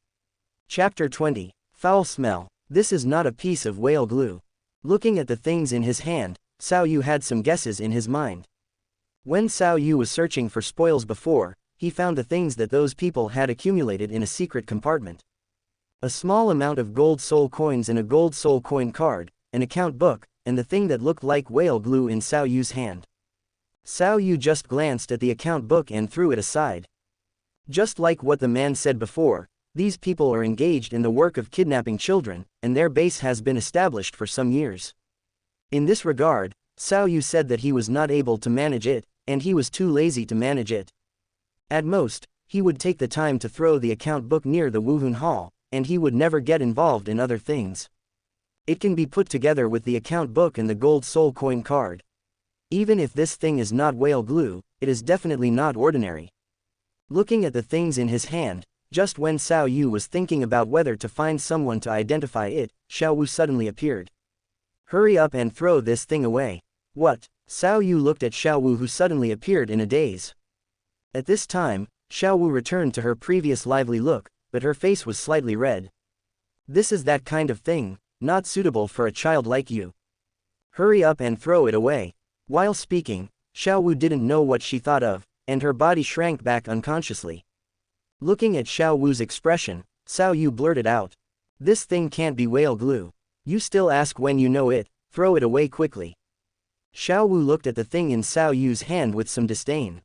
Chapter 20. Foul smell. This is not a piece of whale glue. Looking at the things in his hand, Xiao Wu had some guesses in his mind. When Xiao Wu was searching for spoils before, he found the things that those people had accumulated in a secret compartment. A small amount of gold soul coins and a gold soul coin card, an account book, and the thing that looked like whale glue in Xiao Yu's hand. Xiao Wu just glanced at the account book and threw it aside. Just like what the man said before, these people are engaged in the work of kidnapping children, and their base has been established for some years. In this regard, Xiao Wu said that he was not able to manage it, and he was too lazy to manage it. At most, he would take the time to throw the account book near the Wuhun Hall, and he would never get involved in other things. It can be put together with the account book and the gold soul coin card. Even if this thing is not whale glue, it is definitely not ordinary. Looking at the things in his hand, just when Xiao Wu was thinking about whether to find someone to identify it, Xiao Wu suddenly appeared. Hurry up and throw this thing away. What? Xiao Wu looked at Xiao Wu, who suddenly appeared in a daze. At this time, Xiao Wu returned to her previous lively look, but her face was slightly red. This is that kind of thing, not suitable for a child like you. Hurry up and throw it away. While speaking, Xiao Wu didn't know what she thought of, and her body shrank back unconsciously. Looking at Xiao Wu's expression, Xiao Wu blurted out. This thing can't be whale glue. You still ask when you know it, throw it away quickly. Xiao Wu looked at the thing in Xiao Yu's hand with some disdain.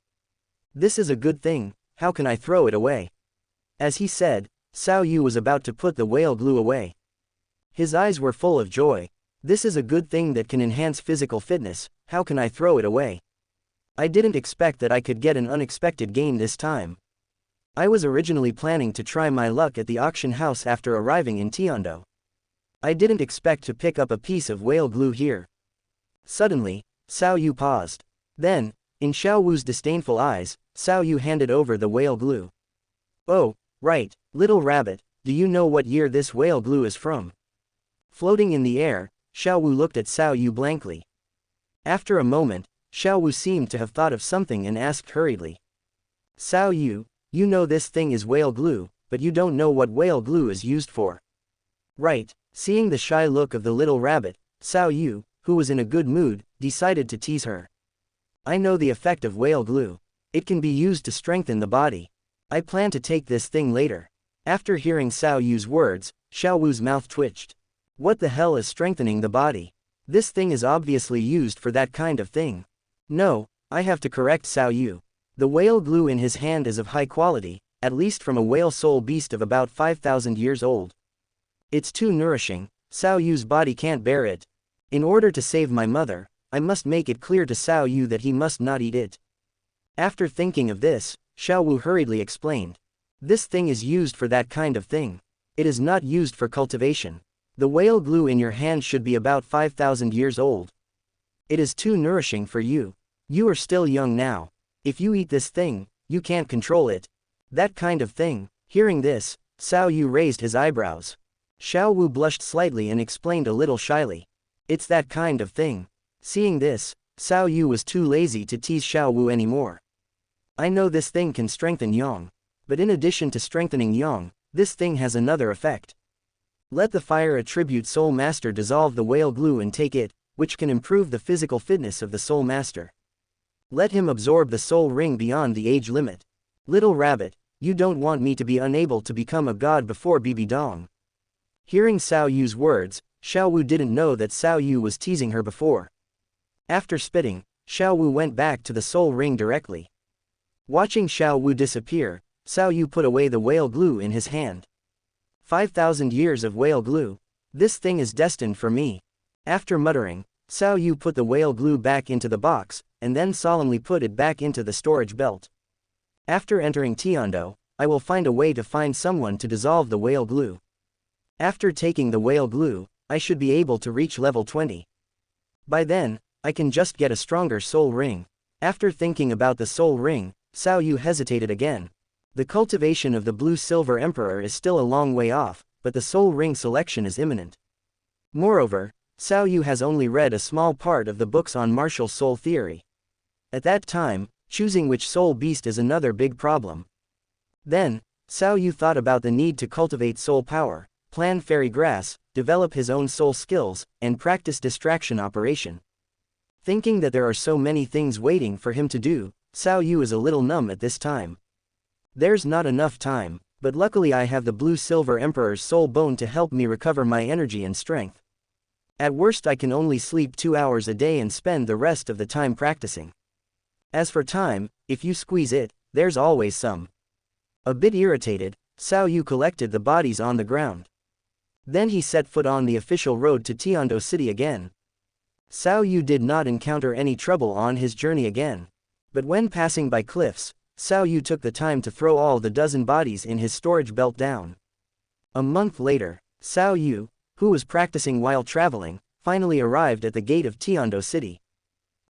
This is a good thing, how can I throw it away? As he said, Xiao Wu was about to put the whale glue away. His eyes were full of joy. This is a good thing that can enhance physical fitness, how can I throw it away? I didn't expect that I could get an unexpected gain this time. I was originally planning to try my luck at the auction house after arriving in Tiando. I didn't expect to pick up a piece of whale glue here. Suddenly, Xiao Yu paused. Then, in Xiao Wu's disdainful eyes, Xiao Yu handed over the whale glue. Oh, right, little rabbit, do you know what year this whale glue is from? Floating in the air, Xiao Wu looked at Xiao Yu blankly. After a moment, Xiao Wu seemed to have thought of something and asked hurriedly. Xiao Yu, you know this thing is whale glue, but you don't know what whale glue is used for. Right, seeing the shy look of the little rabbit, Xiao Yu, who was in a good mood, decided to tease her. I know the effect of whale glue. It can be used to strengthen the body. I plan to take this thing later. After hearing Xiao Yu's words, Xiao Wu's mouth twitched. What the hell is strengthening the body? This thing is obviously used for that kind of thing. No, I have to correct Xiao Yu. The whale glue in his hand is of high quality, at least from a whale soul beast of about 5,000 years old. It's too nourishing, Xiao Yu's body can't bear it. In order to save my mother, I must make it clear to Xiao Yu that he must not eat it. After thinking of this, Xiao Wu hurriedly explained. This thing is used for that kind of thing. It is not used for cultivation. The whale glue in your hand should be about 5,000 years old. It is too nourishing for you. You are still young now. If you eat this thing, you can't control it. That kind of thing. Hearing this, Xiao Yu raised his eyebrows. Xiao Wu blushed slightly and explained a little shyly. It's that kind of thing. Seeing this, Xiao Yu was too lazy to tease Xiao Wu anymore. I know this thing can strengthen yang. But in addition to strengthening yang, this thing has another effect. Let the fire attribute Soul Master dissolve the whale glue and take it, which can improve the physical fitness of the Soul Master. Let him absorb the soul ring beyond the age limit. Little rabbit, you don't want me to be unable to become a god before Bibi Dong. Hearing Xiao Yu's words, Xiao Wu didn't know that Xiao Yu was teasing her before. After spitting, Xiao Wu went back to the soul ring directly. Watching Xiao Wu disappear, Xiao Yu put away the whale glue in his hand. 5,000 years of whale glue. This thing is destined for me. After muttering, Xiao Yu put the whale glue back into the box, and then solemnly put it back into the storage belt. After entering Tiando, I will find a way to find someone to dissolve the whale glue. After taking the whale glue, I should be able to reach level 20. By then, I can just get a stronger soul ring. After thinking about the soul ring, Xiao Yu hesitated again. The cultivation of the Blue-Silver Emperor is still a long way off, but the soul ring selection is imminent. Moreover, Xiao Yu has only read a small part of the books on martial soul theory. At that time, choosing which soul beast is another big problem. Then, Xiao Yu thought about the need to cultivate soul power, plan fairy grass, develop his own soul skills, and practice distraction operation. Thinking that there are so many things waiting for him to do, Xiao Yu is a little numb at this time. There's not enough time, but luckily I have the Blue-Silver Emperor's soul bone to help me recover my energy and strength. At worst I can only sleep 2 hours a day and spend the rest of the time practicing. As for time, if you squeeze it, there's always some. A bit irritated, Xiao Yu collected the bodies on the ground. Then he set foot on the official road to Tiando City again. Xiao Yu did not encounter any trouble on his journey again. But when passing by cliffs, Xiao Yu took the time to throw all the dozen bodies in his storage belt down. A month later, Xiao Yu, who was practicing while traveling, finally arrived at the gate of Tiando City.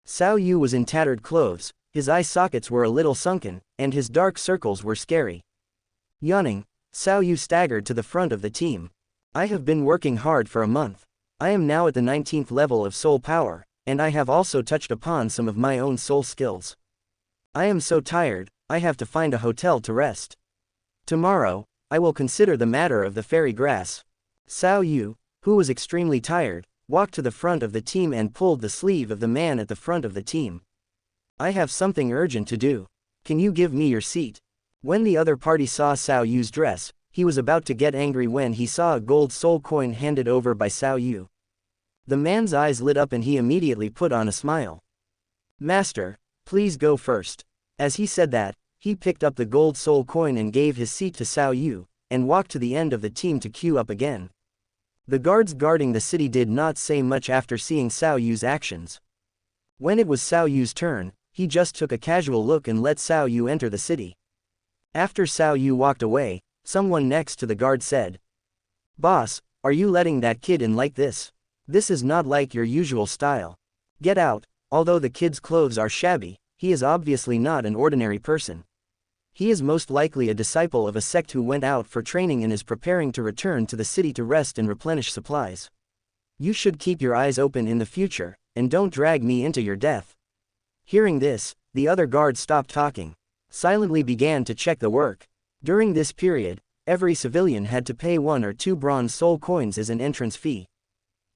Xiao Yu was in tattered clothes, his eye sockets were a little sunken, and his dark circles were scary. Yawning, Xiao Yu staggered to the front of the team. I have been working hard for a month. I am now at the 19th level of soul power, and I have also touched upon some of my own soul skills. I am so tired, I have to find a hotel to rest. Tomorrow, I will consider the matter of the fairy grass. Xiao Yu, who was extremely tired, walked to the front of the team and pulled the sleeve of the man at the front of the team. I have something urgent to do. Can you give me your seat? When the other party saw Xiao Yu's dress, he was about to get angry when he saw a gold soul coin handed over by Xiao Yu. The man's eyes lit up and he immediately put on a smile. Master, please go first. As he said that, he picked up the gold soul coin and gave his seat to Xiao Yu, and walked to the end of the team to queue up again. The guards guarding the city did not say much after seeing Xiao Yu's actions. When it was Xiao Yu's turn, he just took a casual look and let Xiao Yu enter the city. After Xiao Yu walked away, someone next to the guard said, "Boss, are you letting that kid in like this? This is not like your usual style. Get out." Although the kid's clothes are shabby, he is obviously not an ordinary person. He is most likely a disciple of a sect who went out for training and is preparing to return to the city to rest and replenish supplies. You should keep your eyes open in the future, and don't drag me into your death. Hearing this, the other guards stopped talking, silently began to check the work. During this period, every civilian had to pay 1 or 2 bronze soul coins as an entrance fee.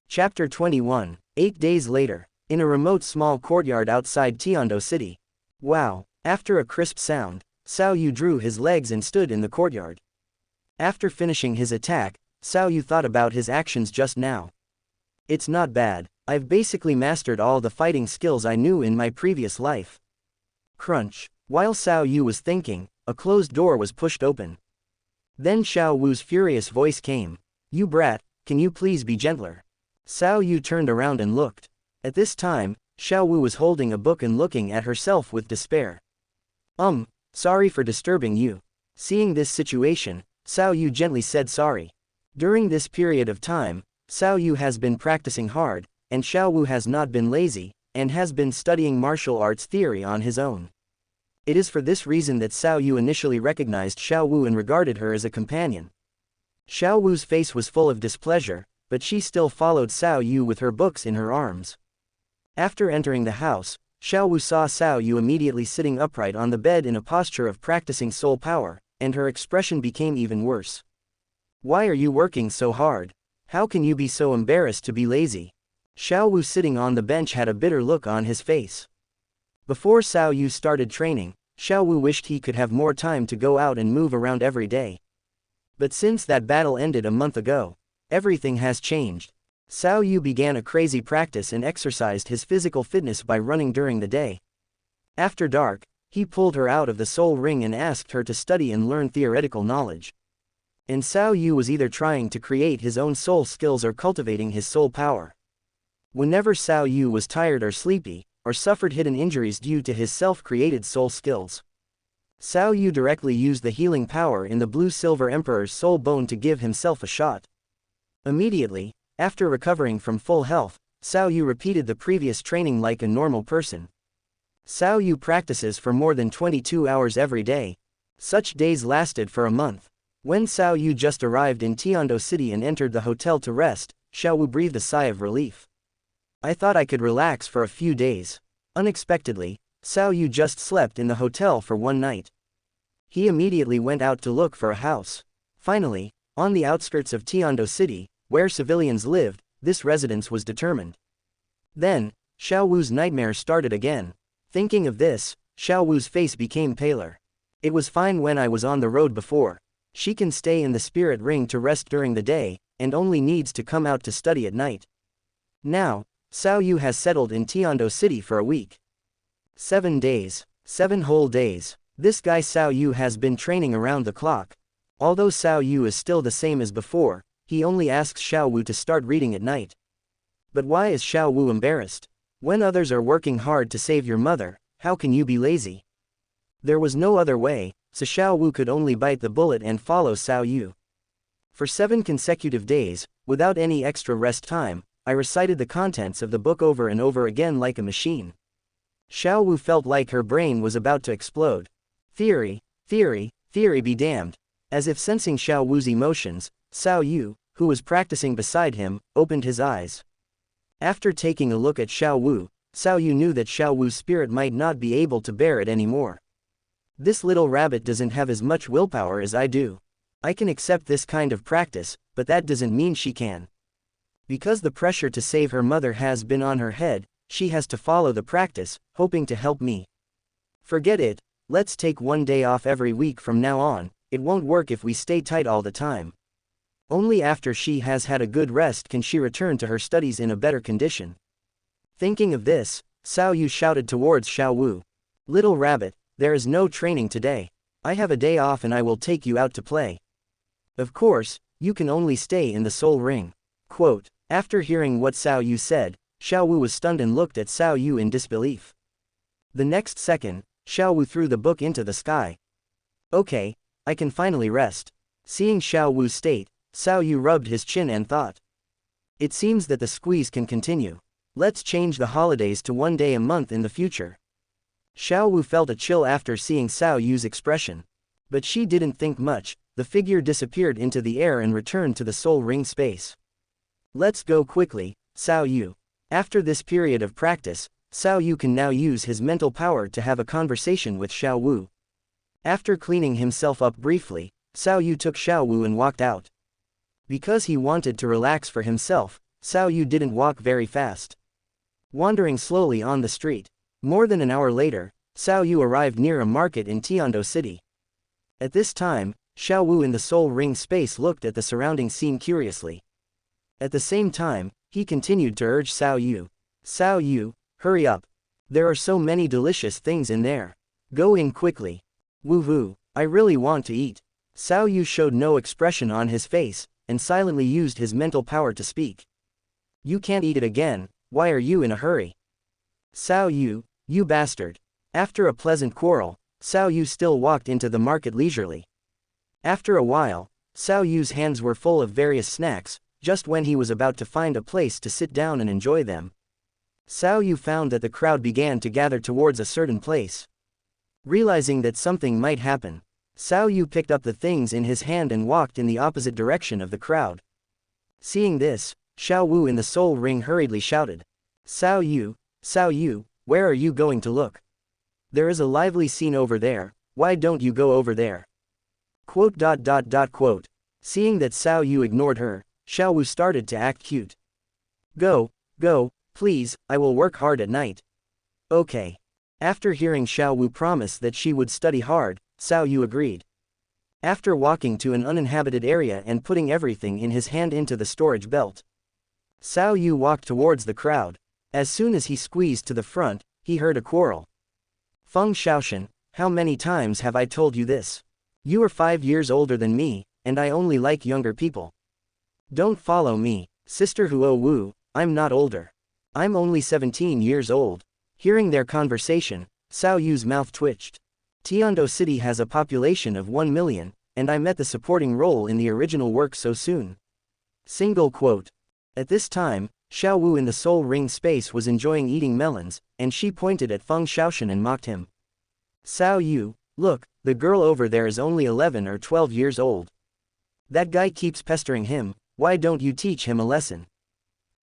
Chapter 21, 8 days later, in a remote small courtyard outside Tiando City. Wow! After a crisp sound, Xiao Yu drew his legs and stood in the courtyard. After finishing his attack, Xiao Yu thought about his actions just now. It's not bad, I've basically mastered all the fighting skills I knew in my previous life. Crunch. While Xiao Yu was thinking, a closed door was pushed open. Then Xiao Wu's furious voice came. "You brat, can you please be gentler?" Xiao Yu turned around and looked. At this time, Xiao Wu was holding a book and looking at herself with despair. Sorry for disturbing you." Seeing this situation, Xiao Yu gently said sorry. During this period of time, Xiao Yu has been practicing hard, and Xiao Wu has not been lazy, and has been studying martial arts theory on his own. It is for this reason that Xiao Yu initially recognized Xiao Wu and regarded her as a companion. Xiao Wu's face was full of displeasure, but she still followed Xiao Yu with her books in her arms. After entering the house, Xiao Wu saw Xiao Yu immediately sitting upright on the bed in a posture of practicing soul power, and her expression became even worse. "Why are you working so hard? How can you be so embarrassed to be lazy?" Xiao Wu sitting on the bench had a bitter look on his face. Before Xiao Yu started training, Xiao Wu wished he could have more time to go out and move around every day. But since that battle ended a month ago, everything has changed. Xiao Yu began a crazy practice and exercised his physical fitness by running during the day. After dark, he pulled her out of the soul ring and asked her to study and learn theoretical knowledge. And Xiao Yu was either trying to create his own soul skills or cultivating his soul power. Whenever Xiao Yu was tired or sleepy, or suffered hidden injuries due to his self-created soul skills, Xiao Yu directly used the healing power in the Blue-Silver Emperor's soul bone to give himself a shot. Immediately, after recovering from full health, Xiao Yu repeated the previous training like a normal person. Xiao Yu practices for more than 22 hours every day. Such days lasted for a month. When Xiao Yu just arrived in Tiando City and entered the hotel to rest, Xiao Wu breathed a sigh of relief. "I thought I could relax for a few days." Unexpectedly, Xiao Yu just slept in the hotel for one night. He immediately went out to look for a house. Finally, on the outskirts of Tiando City, where civilians lived, this residence was determined. Then, Xiao Wu's nightmare started again. Thinking of this, Xiao Wu's face became paler. "It was fine when I was on the road before. She can stay in the spirit ring to rest during the day, and only needs to come out to study at night. Now, Xiao Yu has settled in Tiando City for a week. 7 days. 7 whole days. This guy Xiao Yu has been training around the clock. Although Xiao Yu is still the same as before, he only asks Xiao Wu to start reading at night. But why is Xiao Wu embarrassed? When others are working hard to save your mother, how can you be lazy?" There was no other way, so Xiao Wu could only bite the bullet and follow Xiao Yu. For 7 consecutive days, without any extra rest time, I recited the contents of the book over and over again like a machine. Xiao Wu felt like her brain was about to explode. Theory, theory, theory be damned. As if sensing Xiao Wu's emotions, Xiao Yu, who was practicing beside him, opened his eyes. After taking a look at Xiao Wu, Xiao Yu knew that Xiao Wu's spirit might not be able to bear it anymore. "This little rabbit doesn't have as much willpower as I do. I can accept this kind of practice, but that doesn't mean she can. Because the pressure to save her mother has been on her head, she has to follow the practice, hoping to help me. Forget it, let's take 1 day off every week from now on. It won't work if we stay tight all the time. Only after she has had a good rest can she return to her studies in a better condition." Thinking of this, Xiao Yu shouted towards Xiao Wu. "Little rabbit, there is no training today. I have a day off and I will take you out to play. Of course, you can only stay in the soul ring. Quote, after hearing what Xiao Yu said, Xiao Wu was stunned and looked at Xiao Yu in disbelief. The next second, Xiao Wu threw the book into the sky. Okay, I can finally rest. Seeing Xiao Wu's state, Xiao Yu rubbed his chin and thought. It seems that the squeeze can continue. Let's change the holidays to one day a month in the future. Xiao Wu felt a chill after seeing Xiao Yu's expression. But she didn't think much, the figure disappeared into the air and returned to the soul ring space. Let's go quickly, Xiao Yu. After this period of practice, Xiao Yu can now use his mental power to have a conversation with Xiao Wu. After cleaning himself up briefly, Xiao Yu took Xiao Wu and walked out. Because he wanted to relax for himself, Xiao Yu didn't walk very fast. Wandering slowly on the street. More than an hour later, Xiao Yu arrived near a market in Tiando City. At this time, Xiao Wu in the soul ring space looked at the surrounding scene curiously. At the same time, he continued to urge Xiao Yu. Xiao Yu, hurry up. There are so many delicious things in there. Go in quickly. Woo-hoo, I really want to eat. Xiao Yu showed no expression on his face, and silently used his mental power to speak. You can't eat it again, why are you in a hurry? Xiao Yu, you bastard. After a pleasant quarrel, Xiao Yu still walked into the market leisurely. After a while, Xiao Yu's hands were full of various snacks, just when he was about to find a place to sit down and enjoy them. Xiao Yu found that the crowd began to gather towards a certain place. Realizing that something might happen, Xiao Yu picked up the things in his hand and walked in the opposite direction of the crowd. Seeing this, Xiao Wu in the soul ring hurriedly shouted. Xiao Yu, where are you going to look? There is a lively scene over there, why don't you go over there? Quote. Seeing that Xiao Yu ignored her, Xiao Wu started to act cute. Go, please, I will work hard at night. Okay. After hearing Xiao Wu promise that she would study hard, Xiao Yu agreed. After walking to an uninhabited area and putting everything in his hand into the storage belt, Xiao Yu walked towards the crowd. As soon as he squeezed to the front, he heard a quarrel. Feng Xiaoshan, how many times have I told you this? You are 5 years older than me, and I only like younger people. Don't follow me, Sister Huo Wu, I'm not older. I'm only 17 years old. Hearing their conversation, Xiao Yu's mouth twitched. Tiando City has a population of 1 million, and I met the supporting role in the original work so soon. Single quote. At this time, Xiao Wu in the soul ring space was enjoying eating melons, and she pointed at Feng Xiaoshan and mocked him. Xiao Yu, look, the girl over there is only 11 or 12 years old. That guy keeps pestering him, why don't you teach him a lesson?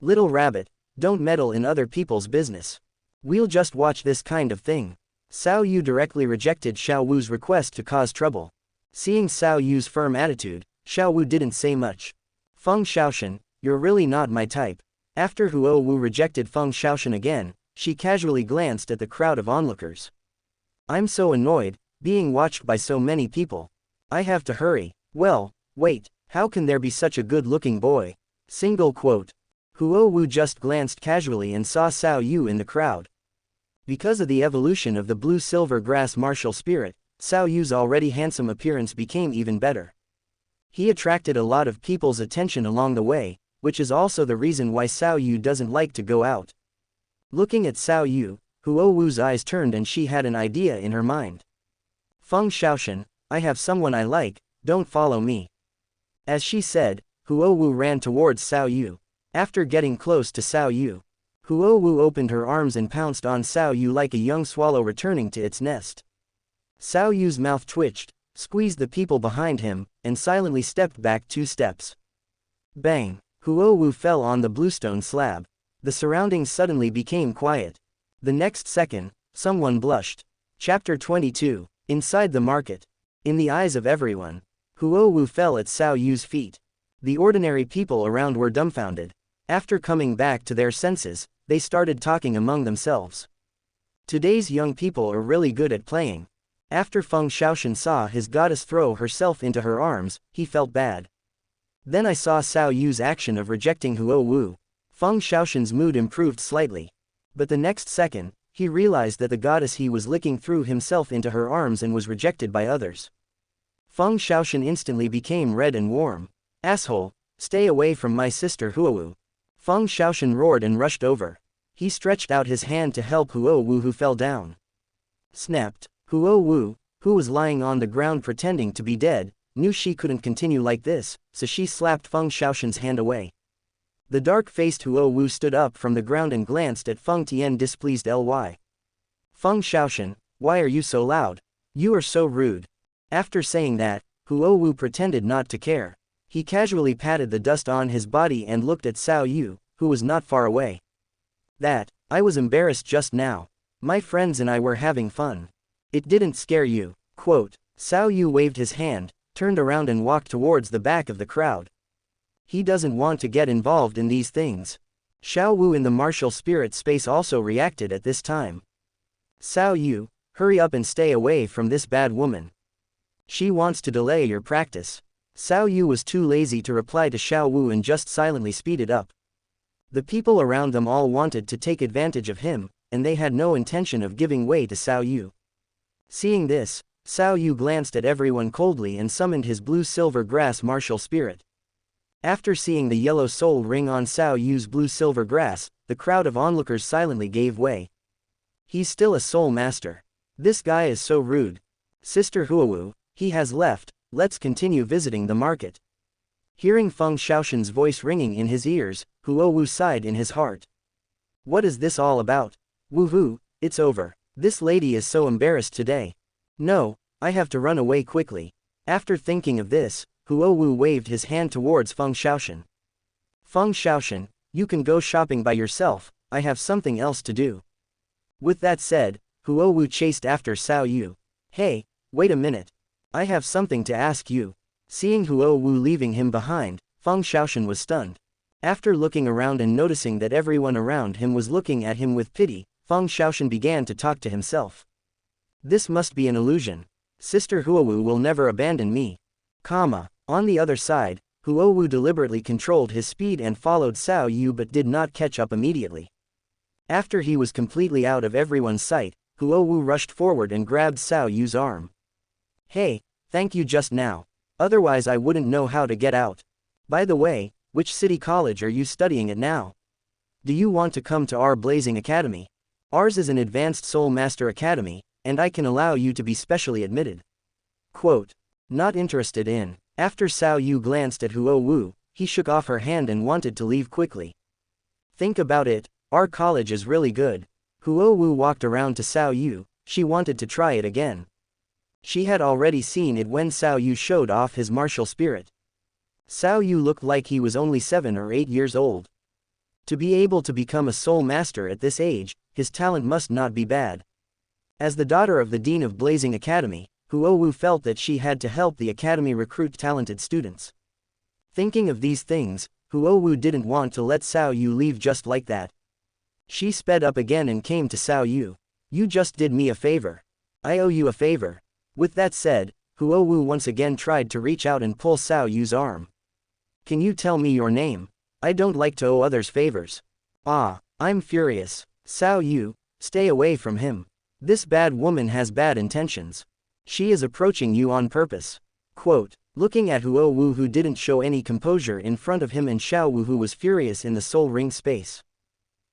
Little rabbit, don't meddle in other people's business. We'll just watch this kind of thing. Xiao Yu directly rejected Xiao Wu's request to cause trouble. Seeing Xiao Yu's firm attitude, Xiao Wu didn't say much. Feng Xiaoshan, you're really not my type. After Huo Wu rejected Feng Xiaoshan again, she casually glanced at the crowd of onlookers. I'm so annoyed, being watched by so many people. I have to hurry. Well, wait, how can there be such a good-looking boy? Single quote. Huo Wu just glanced casually and saw Xiao Yu in the crowd. Because of the evolution of the blue-silver grass martial spirit, Xiao Yu's already handsome appearance became even better. He attracted a lot of people's attention along the way, which is also the reason why Xiao Yu doesn't like to go out. Looking at Xiao Yu, Huo Wu's eyes turned and she had an idea in her mind. Feng Xiaoshan, I have someone I like, don't follow me. As she said, Huo Wu ran towards Xiao Yu. After getting close to Xiao Yu, Huo Wu opened her arms and pounced on Xiao Yu like a young swallow returning to its nest. Xiao Yu's mouth twitched, squeezed the people behind him, and silently stepped back 2 steps. Bang! Huo Wu fell on the bluestone slab. The surroundings suddenly became quiet. The next second, someone blushed. Chapter 22. Inside the market. In the eyes of everyone, Huo Wu fell at Xiao Yu's feet. The ordinary people around were dumbfounded. After coming back to their senses, they started talking among themselves. Today's young people are really good at playing. After Feng Xiaoshan saw his goddess throw herself into her arms, he felt bad. Then I saw Xiao Yu's action of rejecting Huo Wu. Feng Xiaoshan's mood improved slightly. But the next second, he realized that the goddess he was licking threw himself into her arms and was rejected by others. Feng Xiaoshan instantly became red and warm. Asshole, stay away from my sister Huo Wu. Feng Xiaoshan roared and rushed over. He stretched out his hand to help Huo Wu, who fell down. Snapped. Huo Wu, who was lying on the ground pretending to be dead, knew she couldn't continue like this, so she slapped Feng Xiaoshan's hand away. The dark-faced Huo Wu stood up from the ground and glanced at Feng Tian displeased. Ly. Feng Xiaoshan, why are you so loud? You are so rude. After saying that, Huo Wu pretended not to care. He casually patted the dust on his body and looked at Xiao Yu, who was not far away. I was embarrassed just now. My friends and I were having fun. It didn't scare you. Quote. Xiao Yu waved his hand, turned around and walked towards the back of the crowd. He doesn't want to get involved in these things. Xiao Wu in the martial spirit space also reacted at this time. Xiao Yu, hurry up and stay away from this bad woman. She wants to delay your practice. Xiao Yu was too lazy to reply to Xiao Wu and just silently speeded up. The people around them all wanted to take advantage of him, and they had no intention of giving way to Xiao Yu. Seeing this, Xiao Yu glanced at everyone coldly and summoned his blue-silver grass martial spirit. After seeing the yellow soul ring on Xiao Yu's blue-silver grass, the crowd of onlookers silently gave way. He's still a soul master. This guy is so rude. Sister Huo Wu, he has left, let's continue visiting the market. Hearing Feng Xiaoshan's voice ringing in his ears, Huo Wu sighed in his heart. What is this all about? Woohoo, it's over. This lady is so embarrassed today. No, I have to run away quickly. After thinking of this, Huo Wu waved his hand towards Feng Xiaoshan. Feng Xiaoshan, you can go shopping by yourself, I have something else to do. With that said, Huo Wu chased after Xiao Yu. Hey, wait a minute. I have something to ask you. Seeing Huo Wu leaving him behind, Feng Xiaoshan was stunned. After looking around and noticing that everyone around him was looking at him with pity, Feng Xiaoshan began to talk to himself. This must be an illusion. Sister Huo Wu will never abandon me. On the other side, Huo Wu deliberately controlled his speed and followed Xiao Yu but did not catch up immediately. After he was completely out of everyone's sight, Huo Wu rushed forward and grabbed Xiao Yu's arm. Hey, thank you just now. Otherwise I wouldn't know how to get out. By the way, which city college are you studying at now? Do you want to come to our Blazing Academy? Ours is an advanced Soul Master Academy, and I can allow you to be specially admitted. Quote. Not interested in. After Xiao Yu glanced at Huo Wu, he shook off her hand and wanted to leave quickly. Think about it, our college is really good. Huo Wu walked around to Xiao Yu, she wanted to try it again. She had already seen it when Xiao Yu showed off his martial spirit. Xiao Yu looked like he was only 7 or 8 years old. To be able to become a soul master at this age, his talent must not be bad. As the daughter of the Dean of Blazing Academy, Huo Wu felt that she had to help the academy recruit talented students. Thinking of these things, Huo Wu didn't want to let Xiao Yu leave just like that. She sped up again and came to Xiao Yu. You just did me a favor. I owe you a favor. With that said, Huo Wu once again tried to reach out and pull Xiao Yu's arm. Can you tell me your name? I don't like to owe others favors. I'm furious. Xiao Yu, stay away from him. This bad woman has bad intentions. She is approaching you on purpose. Quote. Looking at Huo Wu, who didn't show any composure in front of him, and Xiao Wu, who was furious in the soul ring space.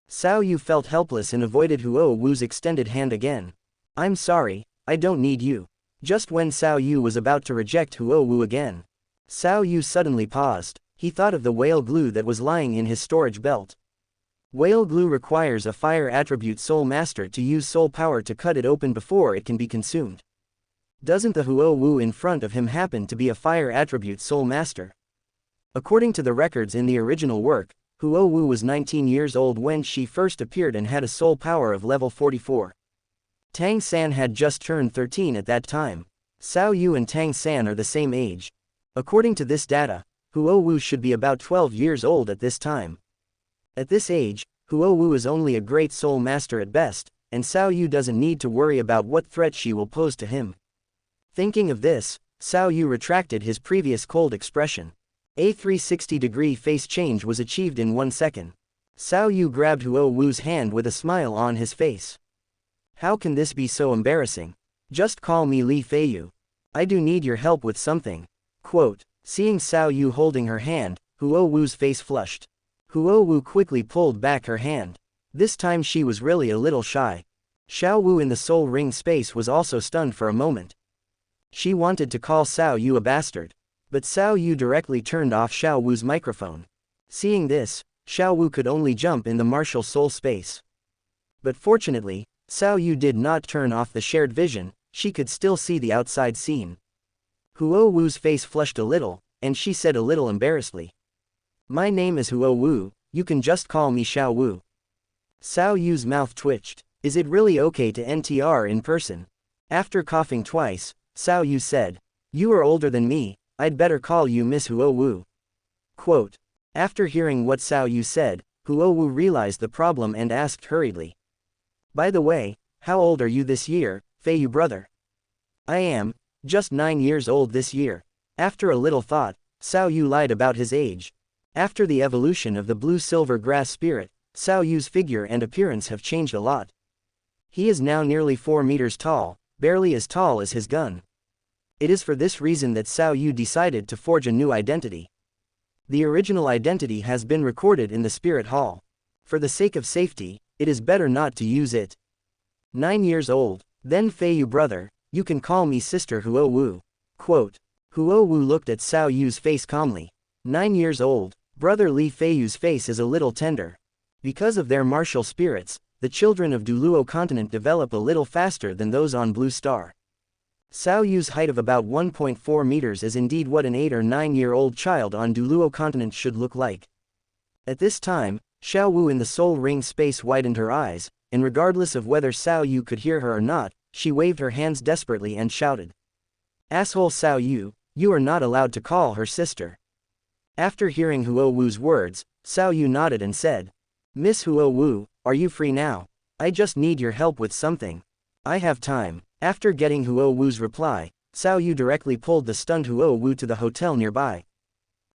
Xiao Yu felt helpless and avoided Huo Wu's extended hand again. I'm sorry, I don't need you. Just when Xiao Yu was about to reject Huo Wu again, Xiao Yu suddenly paused. He thought of the whale glue that was lying in his storage belt. Whale glue requires a fire attribute soul master to use soul power to cut it open before it can be consumed. Doesn't the Huo Wu in front of him happen to be a fire attribute soul master? According to the records in the original work, Huo Wu was 19 years old when she first appeared and had a soul power of level 44. Tang San had just turned 13 at that time. Xiao Yu and Tang San are the same age. According to this data, Huo Wu should be about 12 years old at this time. At this age, Huo Wu is only a great soul master at best, and Xiao Yu doesn't need to worry about what threat she will pose to him. Thinking of this, Xiao Yu retracted his previous cold expression. A 360-degree face change was achieved in 1 second. Xiao Yu grabbed Huo Wu's hand with a smile on his face. How can this be so embarrassing? Just call me Li Feiyu. I do need your help with something. Quote. Seeing Xiao Yu holding her hand, Huo Wu's face flushed. Huo Wu quickly pulled back her hand. This time she was really a little shy. Xiao Wu in the soul ring space was also stunned for a moment. She wanted to call Xiao Yu a bastard. But Xiao Yu directly turned off Xiao Wu's microphone. Seeing this, Xiao Wu could only jump in the martial soul space. But fortunately, Xiao Yu did not turn off the shared vision, she could still see the outside scene. Huo Wu's face flushed a little, and she said a little embarrassedly. My name is Huo Wu, you can just call me Xiao Wu. Xiao Yu's mouth twitched. Is it really okay to NTR in person? After coughing twice, Xiao Yu said, you are older than me, I'd better call you Miss Huo Wu. Quote. After hearing what Xiao Yu said, Huo Wu realized the problem and asked hurriedly. By the way, how old are you this year, Fei Yu brother? I am, just 9 years old this year. After a little thought, Xiao Yu lied about his age. After the evolution of the blue-silver grass spirit, Xiao Yu's figure and appearance have changed a lot. He is now nearly 4 meters tall, barely as tall as his gun. It is for this reason that Xiao Yu decided to forge a new identity. The original identity has been recorded in the Spirit Hall. For the sake of safety, it is better not to use it. 9 years old, then Fei Yu brother, you can call me Sister Huo Wu. Quote. Huo Wu looked at Xiao Yu's face calmly. 9 years old, brother Li Fei Yu's face is a little tender. Because of their martial spirits, the children of Douluo continent develop a little faster than those on Blue Star. Xiao Yu's height of about 1.4 meters is indeed what an 8 or 9-year-old child on Douluo continent should look like. At this time, Xiao Wu in the soul ring space widened her eyes, and regardless of whether Xiao Yu could hear her or not, she waved her hands desperately and shouted. Asshole Xiao Yu, you are not allowed to call her sister. After hearing Huo Wu's words, Xiao Yu nodded and said, Miss Huo Wu, are you free now? I just need your help with something. I have time. After getting Huo Wu's reply, Xiao Yu directly pulled the stunned Huo Wu to the hotel nearby.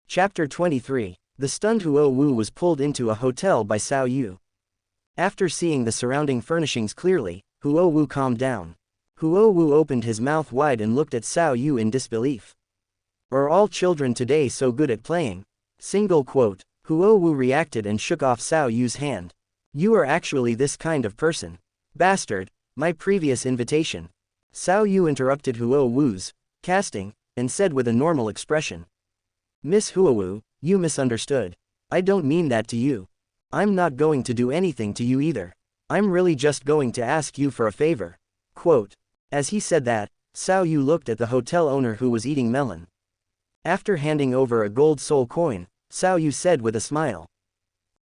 Chapter 23. The stunned Huo Wu was pulled into a hotel by Xiao Yu. After seeing the surrounding furnishings clearly, Huo Wu calmed down. Huo Wu opened his mouth wide and looked at Xiao Yu in disbelief. Are all children today so good at playing? Single quote. Huo Wu reacted and shook off Xiao Yu's hand. You are actually this kind of person. Bastard, my previous invitation. Xiao Yu interrupted Huo Wu's casting, and said with a normal expression. Miss Huo Wu, you misunderstood. I don't mean that to you. I'm not going to do anything to you either. I'm really just going to ask you for a favor. Quote. As he said that, Xiao Yu looked at the hotel owner who was eating melon. After handing over a gold soul coin, Xiao Yu said with a smile.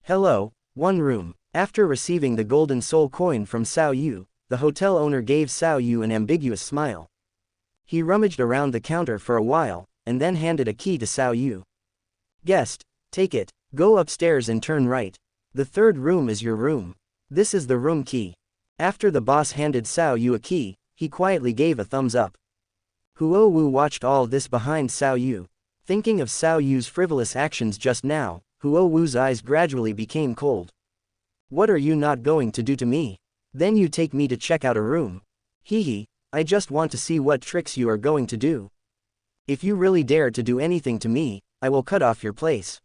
Hello, one room. After receiving the golden soul coin from Xiao Yu, the hotel owner gave Xiao Yu an ambiguous smile. He rummaged around the counter for a while, and then handed a key to Xiao Yu. Guest, take it, go upstairs and turn right. The third room is your room. This is the room key. After the boss handed Xiao Yu a key, he quietly gave a thumbs up. Huo Wu watched all this behind Xiao Yu. Thinking of Xiao Yu's frivolous actions just now, Huo Wu's eyes gradually became cold. What are you not going to do to me? Then you take me to check out a room. Hee, I just want to see what tricks you are going to do. If you really dare to do anything to me, I will cut off your place.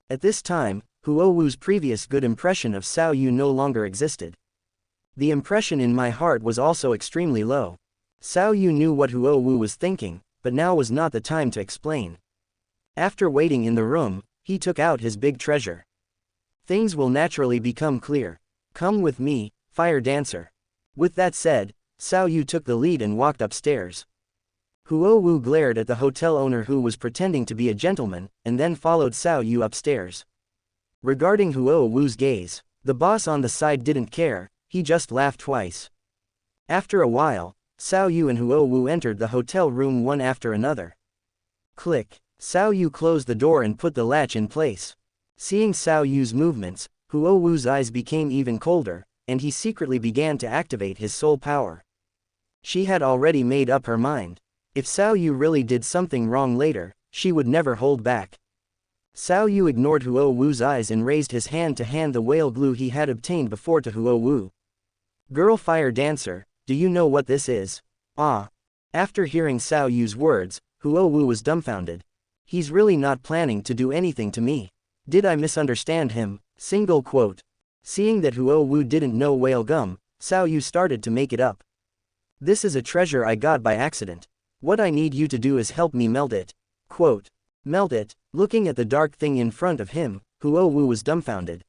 At this time, Huo Wu's previous good impression of Xiao Yu no longer existed. The impression in my heart was also extremely low. Xiao Yu knew what Huo Wu was thinking, but now was not the time to explain. After waiting in the room, he took out his big treasure. Things will naturally become clear. Come with me, fire dancer. With that said, Xiao Yu took the lead and walked upstairs. Huo Wu glared at the hotel owner who was pretending to be a gentleman, and then followed Xiao Yu upstairs. Regarding Huo Wu's gaze, the boss on the side didn't care, he just laughed twice. After a while, Xiao Yu and Huo Wu entered the hotel room one after another. Click. Xiao Yu closed the door and put the latch in place. Seeing Xiao Yu's movements, Huo Wu's eyes became even colder, and he secretly began to activate his soul power. She had already made up her mind. If Xiao Yu really did something wrong later, she would never hold back. Xiao Yu ignored Huo Wu's eyes and raised his hand to hand the whale glue he had obtained before to Huo Wu. Girl fire dancer, do you know what this is? Ah. After hearing Xiao Yu's words, Huo Wu was dumbfounded. He's really not planning to do anything to me. Did I misunderstand him? Single quote. Seeing that Huo Wu didn't know whale gum, Xiao Yu started to make it up. This is a treasure I got by accident. What I need you to do is help me melt it. Quote. Melt it. Looking at the dark thing in front of him, Huo Wu was dumbfounded.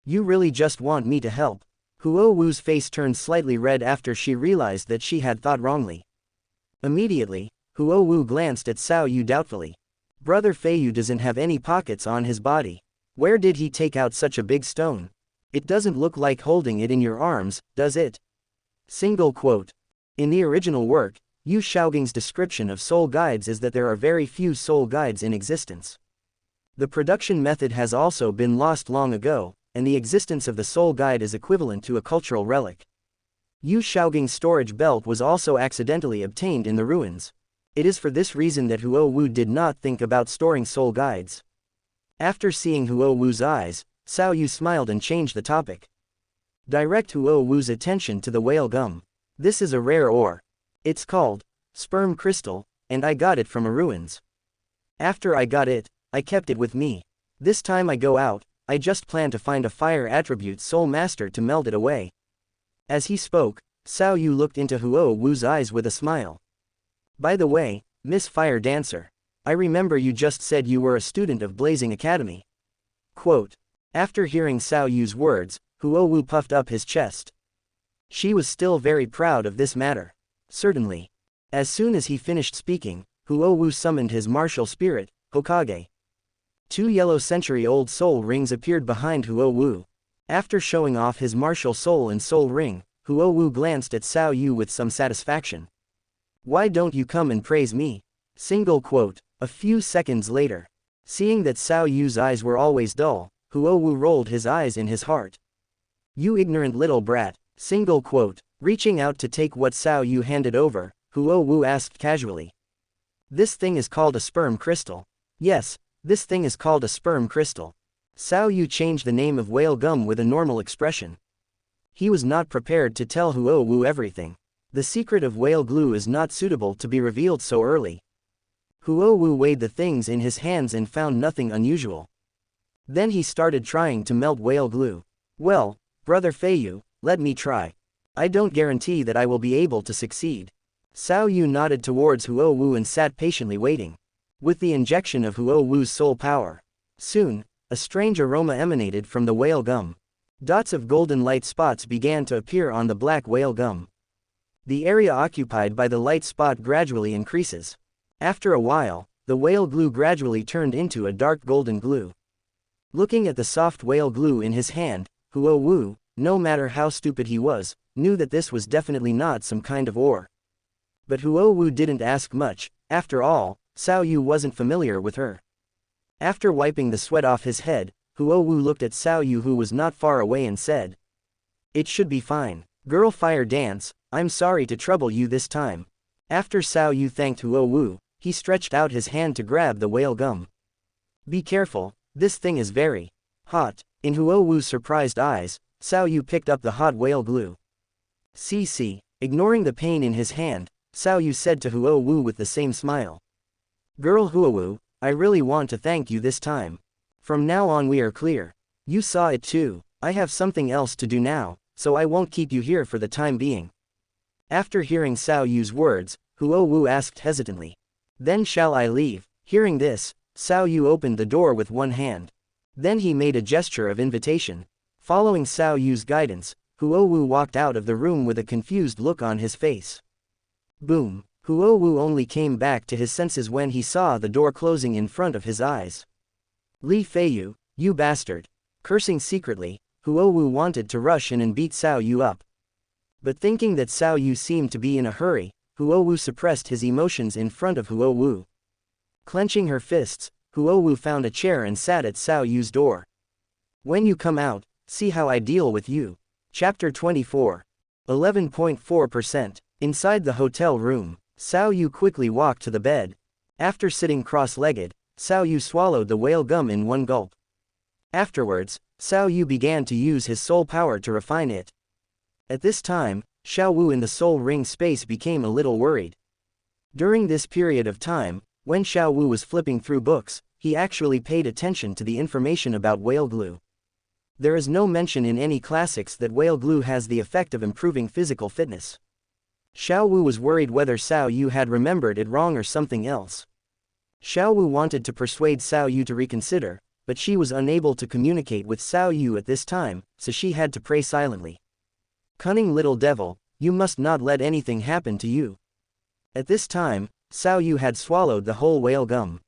You really just want me to help? Huo Wu's face turned slightly red after she realized that she had thought wrongly. Immediately, Huo Wu glanced at Xiao Yu doubtfully. Brother Feiyu doesn't have any pockets on his body. Where did he take out such a big stone? It doesn't look like holding it in your arms, does it? Single quote. In the original work, Yu Xiaoging's description of soul guides is that there are very few soul guides in existence. The production method has also been lost long ago, and the existence of the soul guide is equivalent to a cultural relic. Yu Xiaoging's storage belt was also accidentally obtained in the ruins. It is for this reason that Huo Wu did not think about storing soul guides. After seeing Huo Wu's eyes, Xiao Yu smiled and changed the topic. Direct Huo Wu's attention to the whale gum. This is a rare ore. It's called sperm crystal, and I got it from a ruins. After I got it, I kept it with me. This time I go out, I just plan to find a fire attribute soul master to melt it away. As he spoke, Xiao Yu looked into Huo Wu's eyes with a smile. By the way, Miss Fire Dancer, I remember you just said you were a student of Blazing Academy. Quote. After hearing Xiao Yu's words, Huo Wu puffed up his chest. She was still very proud of this matter. Certainly. As soon as he finished speaking, Huo Wu summoned his martial spirit, Hokage. 2 yellow century-old soul rings appeared behind Huo Wu. After showing off his martial soul and soul ring, Huo Wu glanced at Xiao Yu with some satisfaction. Why don't you come and praise me? Single quote. A few seconds later. Seeing that Xiao Yu's eyes were always dull, Huo Wu rolled his eyes in his heart. You ignorant little brat. Single quote. Reaching out to take what Xiao Yu handed over, Huo Wu asked casually. This thing is called a sperm crystal. Yes, this thing is called a sperm crystal. Xiao Yu changed the name of whale gum with a normal expression. He was not prepared to tell Huo Wu everything. The secret of whale glue is not suitable to be revealed so early. Huo Wu weighed the things in his hands and found nothing unusual. Then he started trying to melt whale glue. Well, Brother Feiyu, let me try. I don't guarantee that I will be able to succeed. Xiao Yu nodded towards Huo Wu and sat patiently waiting. With the injection of Huo Wu's soul power. Soon, a strange aroma emanated from the whale gum. Dots of golden light spots began to appear on the black whale gum. The area occupied by the light spot gradually increases. After a while, the whale glue gradually turned into a dark golden glue. Looking at the soft whale glue in his hand, Huo Wu, no matter how stupid he was, knew that this was definitely not some kind of ore. But Huo Wu didn't ask much. After all, Xiao Yu wasn't familiar with her. After wiping the sweat off his head, Huo Wu looked at Xiao Yu, who was not far away, and said, It should be fine. Girl Fire Dance, I'm sorry to trouble you this time. After Xiao Yu thanked Huo Wu, he stretched out his hand to grab the whale gum. Be careful, this thing is very hot. In Huo Wu's surprised eyes, Xiao Yu picked up the hot whale glue. See. Ignoring the pain in his hand, Xiao Yu said to Huo Wu with the same smile. Girl Huo Wu, I really want to thank you this time. From now on we are clear. You saw it too. I have something else to do now, so I won't keep you here for the time being. After hearing Xiao Yu's words, Huo Wu asked hesitantly. Then shall I leave? Hearing this, Xiao Yu opened the door with one hand. Then he made a gesture of invitation. Following Xiao Yu's guidance, Huo Wu walked out of the room with a confused look on his face. Boom. Huo Wu only came back to his senses when he saw the door closing in front of his eyes. Li Feiyu, you bastard. Cursing secretly, Huo Wu wanted to rush in and beat Xiao Yu up. But thinking that Xiao Yu seemed to be in a hurry, Huo Wu suppressed his emotions in front of Huo Wu. Clenching her fists, Huo Wu found a chair and sat at Xiao Yu's door. When you come out, see how I deal with you. Chapter 24. 11.4%. Inside the hotel room, Xiao Yu quickly walked to the bed. After sitting cross-legged, Xiao Yu swallowed the whale gum in one gulp. Afterwards, Xiao Yu began to use his soul power to refine it. At this time, Xiao Wu in the soul ring space became a little worried. During this period of time, When Xiao Wu was flipping through books, he actually paid attention to the information about whale glue. There is no mention in any classics that whale glue has the effect of improving physical fitness. Xiao Wu was worried whether Xiao Yu had remembered it wrong or something else. Xiao Wu wanted to persuade Xiao Yu to reconsider, but she was unable to communicate with Xiao Yu at this time, so she had to pray silently. Cunning little devil, you must not let anything happen to you. At this time, Xiao Yu had swallowed the whole whale gum.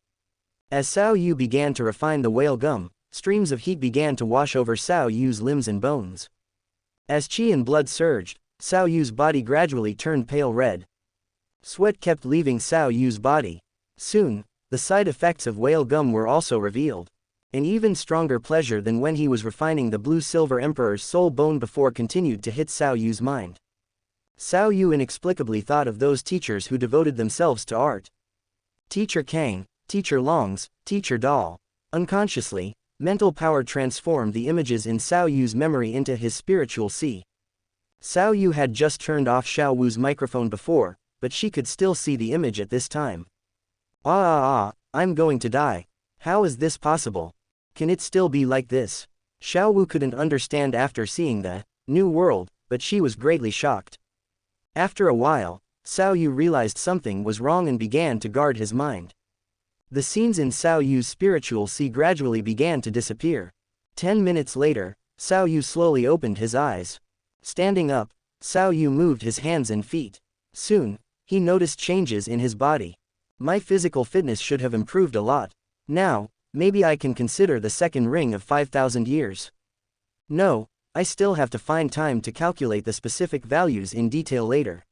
As Xiao Yu began to refine the whale gum, streams of heat began to wash over Xiao Yu's limbs and bones. As qi and blood surged, Xiao Yu's body gradually turned pale red. Sweat kept leaving Xiao Yu's body. Soon, the side effects of whale gum were also revealed. An even stronger pleasure than when he was refining the blue-silver emperor's soul bone before continued to hit Xiao Yu's mind. Xiao Yu inexplicably thought of those teachers who devoted themselves to art. Teacher Kang, Teacher Longs, Teacher Dal. Unconsciously, mental power transformed the images in Xiao Yu's memory into his spiritual sea. Xiao Yu had just turned off Xiao Wu's microphone before, but she could still see the image at this time. I'm going to die. How is this possible? Can it still be like this? Xiao Wu couldn't understand after seeing the new world, but she was greatly shocked. After a while, Xiao Yu realized something was wrong and began to guard his mind. The scenes in Xiao Yu's spiritual sea gradually began to disappear. 10 minutes later, Xiao Yu slowly opened his eyes. Standing up, Xiao Yu moved his hands and feet. Soon, he noticed changes in his body. My physical fitness should have improved a lot. Now, maybe I can consider the second ring of 5,000 years. No, I still have to find time to calculate the specific values in detail later.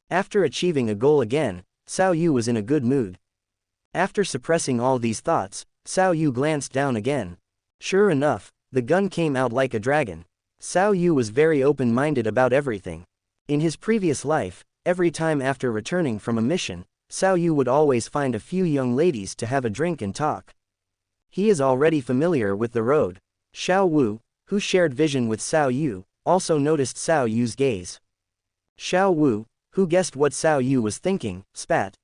After achieving a goal again, Xiao Yu was in a good mood. After suppressing all these thoughts, Xiao Yu glanced down again. Sure enough, the gun came out like a dragon. Xiao Yu was very open-minded about everything. In his previous life, every time after returning from a mission, Xiao Yu would always find a few young ladies to have a drink and talk. He is already familiar with the road. Xiao Wu, who shared vision with Xiao Yu, also noticed Xiao Yu's gaze. Xiao Wu, who guessed what Xiao Yu was thinking, spat.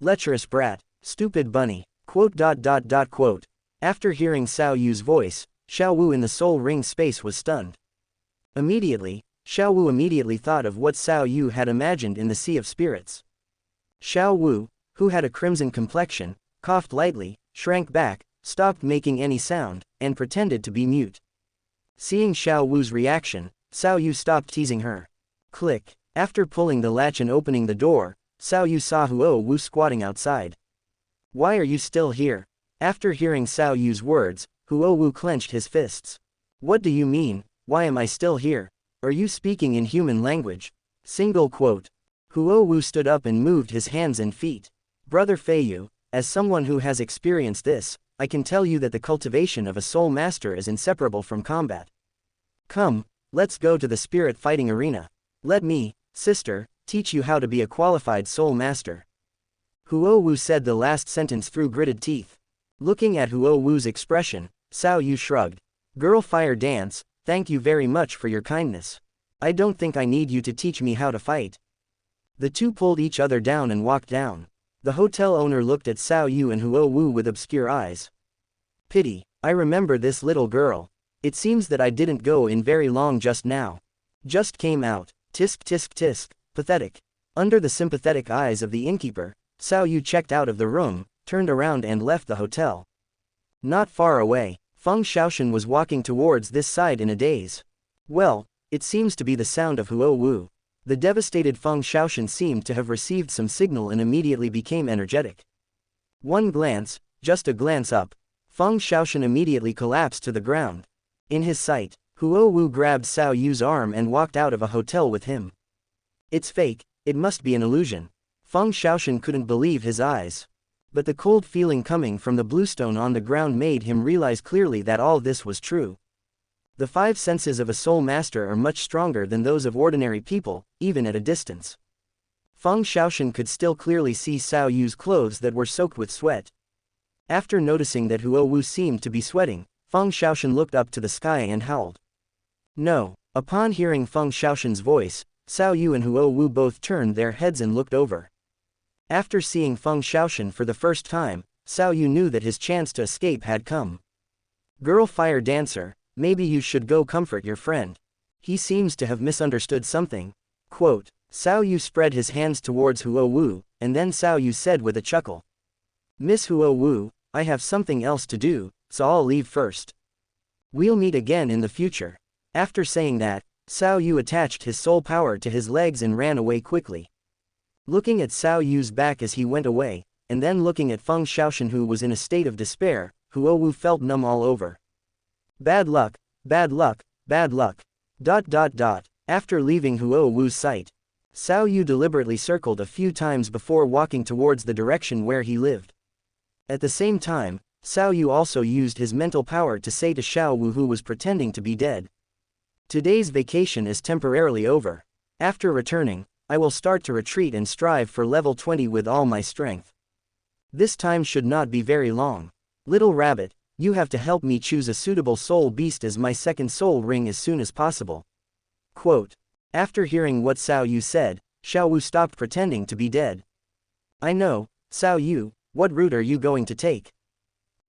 Lecherous brat, stupid bunny, quote. After hearing Xiao Yu's voice, Xiao Wu in the soul ring space was stunned. Immediately, Xiao Wu immediately thought of what Xiao Yu had imagined in the Sea of Spirits. Xiao Wu, who had a crimson complexion, coughed lightly, shrank back, stopped making any sound, and pretended to be mute. Seeing Xiao Wu's reaction, Xiao Yu stopped teasing her. Click. After pulling the latch and opening the door, Xiao Yu saw Huo Wu squatting outside. Why are you still here? After hearing Xiao Yu's words, Huo Wu clenched his fists. What do you mean, why am I still here? Are you speaking in human language? Single quote. Huo Wu stood up and moved his hands and feet. Brother Feiyu, as someone who has experienced this, I can tell you that the cultivation of a soul master is inseparable from combat. Come, let's go to the spirit fighting arena. Let me, sister, teach you how to be a qualified soul master. Huo Wu said the last sentence through gritted teeth. Looking at Huo Wu's expression, Xiao Yu shrugged. Girl fire dance, thank you very much for your kindness. I don't think I need you to teach me how to fight. The two pulled each other down and walked down. The hotel owner looked at Xiao Yu and Huo Wu with obscure eyes. Pity, I remember this little girl. It seems that I didn't go in very long just now. Just came out, tisk tisk tisk, pathetic. Under the sympathetic eyes of the innkeeper, Xiao Yu checked out of the room, turned around and left the hotel. Not far away, Feng Xiaoshan was walking towards this side in a daze. Well, it seems to be the sound of Huo Wu. The devastated Feng Xiaoshan seemed to have received some signal and immediately became energetic. One glance, just a glance up, Feng Xiaoshan immediately collapsed to the ground. In his sight, Huo Wu grabbed Xiao Yu's arm and walked out of a hotel with him. It's fake, it must be an illusion. Feng Xiaoshan couldn't believe his eyes. But the cold feeling coming from the bluestone on the ground made him realize clearly that all this was true. The five senses of a soul master are much stronger than those of ordinary people, even at a distance. Feng Xiaoshan could still clearly see Xiao Yu's clothes that were soaked with sweat. After noticing that Huo Wu seemed to be sweating, Feng Xiaoshan looked up to the sky and howled. No. Upon hearing Feng Xiaoshan's voice, Xiao Yu and Huo Wu both turned their heads and looked over. After seeing Feng Xiaoshan for the first time, Xiao Yu knew that his chance to escape had come. Girl fire dancer, maybe you should go comfort your friend. He seems to have misunderstood something. Quote, Xiao Yu spread his hands towards Huo Wu, and then Xiao Yu said with a chuckle. Miss Huo Wu, I have something else to do, so I'll leave first. We'll meet again in the future. After saying that, Xiao Yu attached his soul power to his legs and ran away quickly. Looking at Xiao Yu's back as he went away, and then looking at Feng Xiaoshan who was in a state of despair, Huo Wu felt numb all over. Bad luck, bad luck, bad luck. ... After leaving Huo Wu's sight, Xiao Yu deliberately circled a few times before walking towards the direction where he lived. At the same time, Xiao Yu also used his mental power to say to Xiao Wu who was pretending to be dead. Today's vacation is temporarily over. After returning, I will start to retreat and strive for level 20 with all my strength. This time should not be very long. Little rabbit, you have to help me choose a suitable soul beast as my second soul ring as soon as possible. Quote. After hearing what Xiao Yu said, Xiao Wu stopped pretending to be dead. I know, Xiao Yu, what route are you going to take?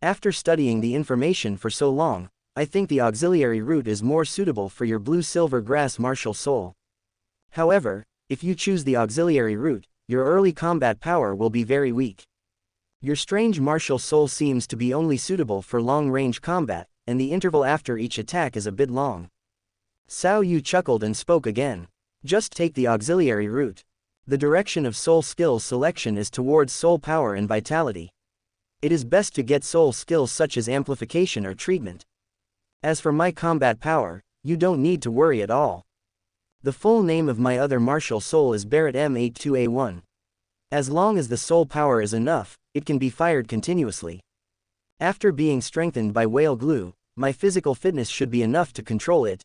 After studying the information for so long, I think the auxiliary route is more suitable for your blue-silver grass martial soul. However, if you choose the auxiliary route, your early combat power will be very weak. Your strange martial soul seems to be only suitable for long-range combat, and the interval after each attack is a bit long. Xiao Yu chuckled and spoke again. Just take the auxiliary route. The direction of soul skills selection is towards soul power and vitality. It is best to get soul skills such as amplification or treatment. As for my combat power, you don't need to worry at all. The full name of my other martial soul is Barrett M82A1. As long as the soul power is enough, it can be fired continuously. After being strengthened by whale glue, my physical fitness should be enough to control it.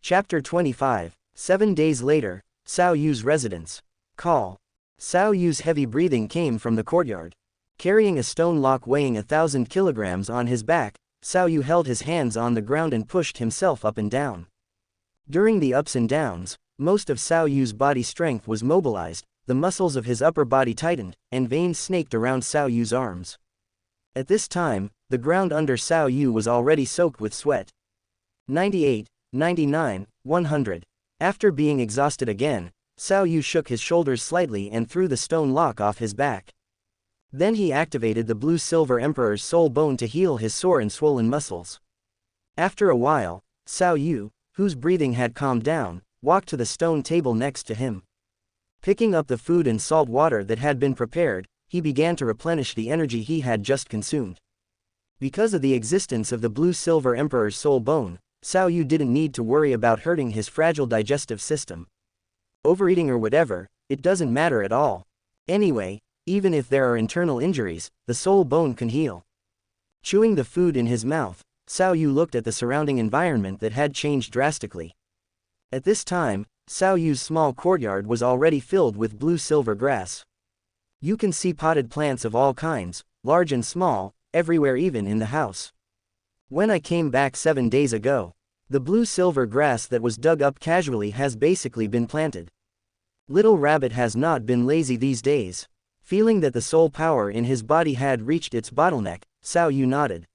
Chapter 25. 7 days later, Xiao Yu's residence. Call. Xiao Yu's heavy breathing came from the courtyard. Carrying a stone lock weighing 1,000 kilograms on his back, Xiao Yu held his hands on the ground and pushed himself up and down. During the ups and downs, most of Xiao Yu's body strength was mobilized, the muscles of his upper body tightened, and veins snaked around Xiao Yu's arms. At this time, the ground under Xiao Yu was already soaked with sweat. 98, 99, 100. After being exhausted again, Xiao Yu shook his shoulders slightly and threw the stone lock off his back. Then he activated the blue-silver emperor's soul bone to heal his sore and swollen muscles. After a while, Xiao Yu, whose breathing had calmed down, walked to the stone table next to him. Picking up the food and salt water that had been prepared, he began to replenish the energy he had just consumed. Because of the existence of the blue-silver emperor's soul bone, Xiao Yu didn't need to worry about hurting his fragile digestive system. Overeating or whatever, it doesn't matter at all. Anyway, even if there are internal injuries, the soul bone can heal. Chewing the food in his mouth, Xiao Yu looked at the surrounding environment that had changed drastically. At this time, Xiao Yu's small courtyard was already filled with blue-silver grass. You can see potted plants of all kinds, large and small, everywhere even in the house. When I came back 7 days ago, the blue-silver grass that was dug up casually has basically been planted. Little Rabbit has not been lazy these days. Feeling that the soul power in his body had reached its bottleneck, Xiao Yu nodded.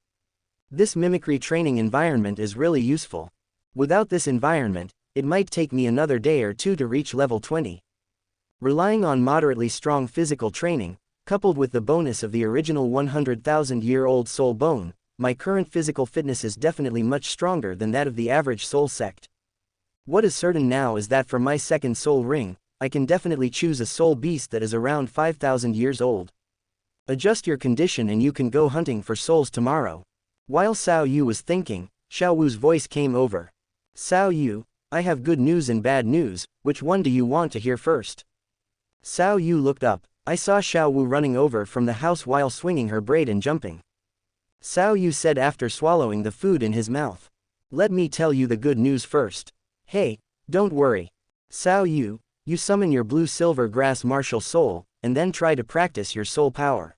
This mimicry training environment is really useful. Without this environment, it might take me another day or two to reach level 20. Relying on moderately strong physical training, coupled with the bonus of the original 100,000-year-old soul bone, my current physical fitness is definitely much stronger than that of the average soul sect. What is certain now is that for my second soul ring, I can definitely choose a soul beast that is around 5,000 years old. Adjust your condition and you can go hunting for souls tomorrow. While Xiao Yu was thinking, Xiao Wu's voice came over. Xiao Yu, I have good news and bad news, which one do you want to hear first? Xiao Yu looked up. I saw Xiao Wu running over from the house while swinging her braid and jumping. Xiao Yu said after swallowing the food in his mouth. Let me tell you the good news first. Hey, don't worry. Xiao Yu, you summon your blue-silver grass martial soul, and then try to practice your soul power.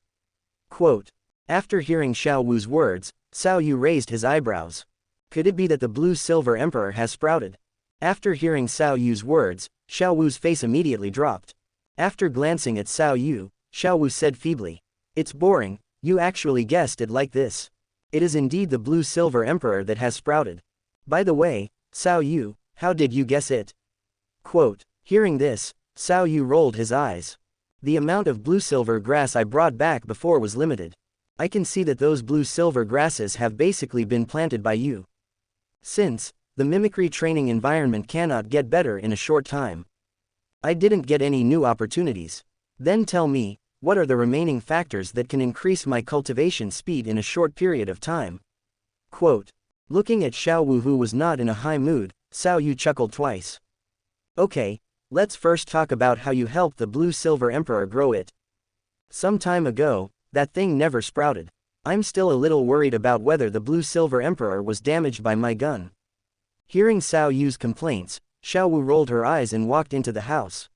Quote. After hearing Xiao Wu's words, Xiao Yu raised his eyebrows. Could it be that the blue-silver emperor has sprouted? After hearing Xiao Yu's words, Xiao Wu's face immediately dropped. After glancing at Xiao Yu, Xiao Wu said feebly. It's boring, you actually guessed it like this. It is indeed the blue silver emperor that has sprouted. By the way, Xiao Yu, how did you guess it? Quote. Hearing this, Xiao Yu rolled his eyes. The amount of blue-silver grass I brought back before was limited. I can see that those blue-silver grasses have basically been planted by you. Since, the mimicry training environment cannot get better in a short time. I didn't get any new opportunities. Then tell me, what are the remaining factors that can increase my cultivation speed in a short period of time? Quote. Looking at Xiao Wu, who was not in a high mood, Xiao Yu chuckled twice. Okay, let's first talk about how you helped the blue-silver emperor grow it. Some time ago, that thing never sprouted. I'm still a little worried about whether the blue-silver emperor was damaged by my gun. Hearing Xiao Yu's complaints, Xiao Wu rolled her eyes and walked into the house.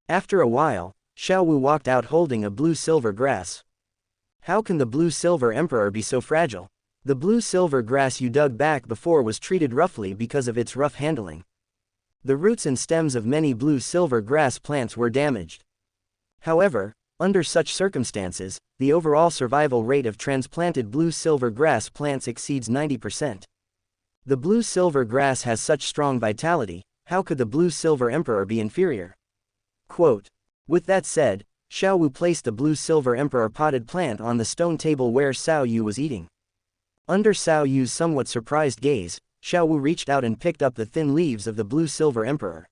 After a while, Xiao Wu walked out holding a blue-silver grass. How can the blue-silver emperor be so fragile? The blue-silver grass you dug back before was treated roughly because of its rough handling. The roots and stems of many blue-silver grass plants were damaged. However, under such circumstances, the overall survival rate of transplanted blue-silver grass plants exceeds 90%. The blue-silver grass has such strong vitality, how could the blue-silver emperor be inferior? Quote. With that said, Xiao Wu placed the blue-silver emperor potted plant on the stone table where Xiao Yu was eating. Under Xiao Yu's somewhat surprised gaze, Xiao Wu reached out and picked up the thin leaves of the blue-silver emperor.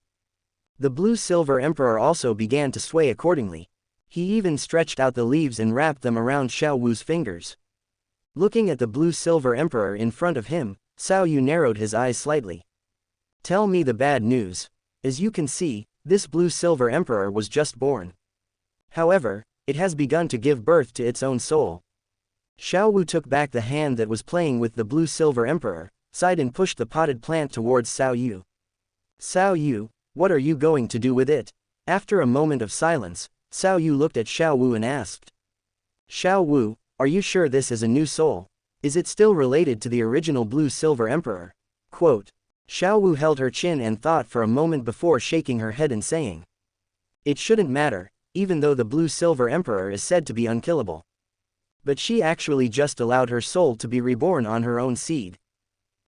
The blue-silver emperor also began to sway accordingly. He even stretched out the leaves and wrapped them around Xiao Wu's fingers. Looking at the blue-silver emperor in front of him, Xiao Yu narrowed his eyes slightly. Tell me the bad news. As you can see, this blue-silver emperor was just born. However, it has begun to give birth to its own soul. Xiao Wu took back the hand that was playing with the blue-silver emperor, sighed and pushed the potted plant towards Xiao Yu. Xiao Yu, what are you going to do with it? After a moment of silence, Xiao Yu looked at Xiao Wu and asked. Xiao Wu, are you sure this is a new soul? Is it still related to the original blue-silver emperor? Quote. Xiao Wu held her chin and thought for a moment before shaking her head and saying. It shouldn't matter, even though the blue-silver emperor is said to be unkillable. But she actually just allowed her soul to be reborn on her own seed.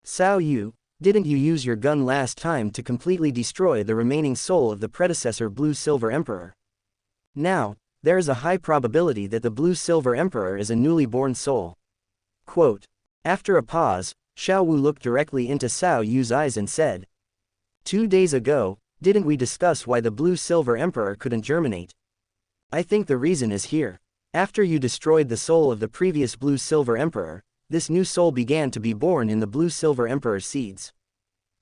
Xiao Yu, didn't you use your gun last time to completely destroy the remaining soul of the predecessor blue-silver emperor? Now, there is a high probability that the blue-silver emperor is a newly born soul. Quote. After a pause, Xiao Wu looked directly into Xiao Yu's eyes and said. 2 days ago, didn't we discuss why the blue-silver emperor couldn't germinate? I think the reason is here. After you destroyed the soul of the previous blue-silver emperor, this new soul began to be born in the blue-silver emperor's seeds.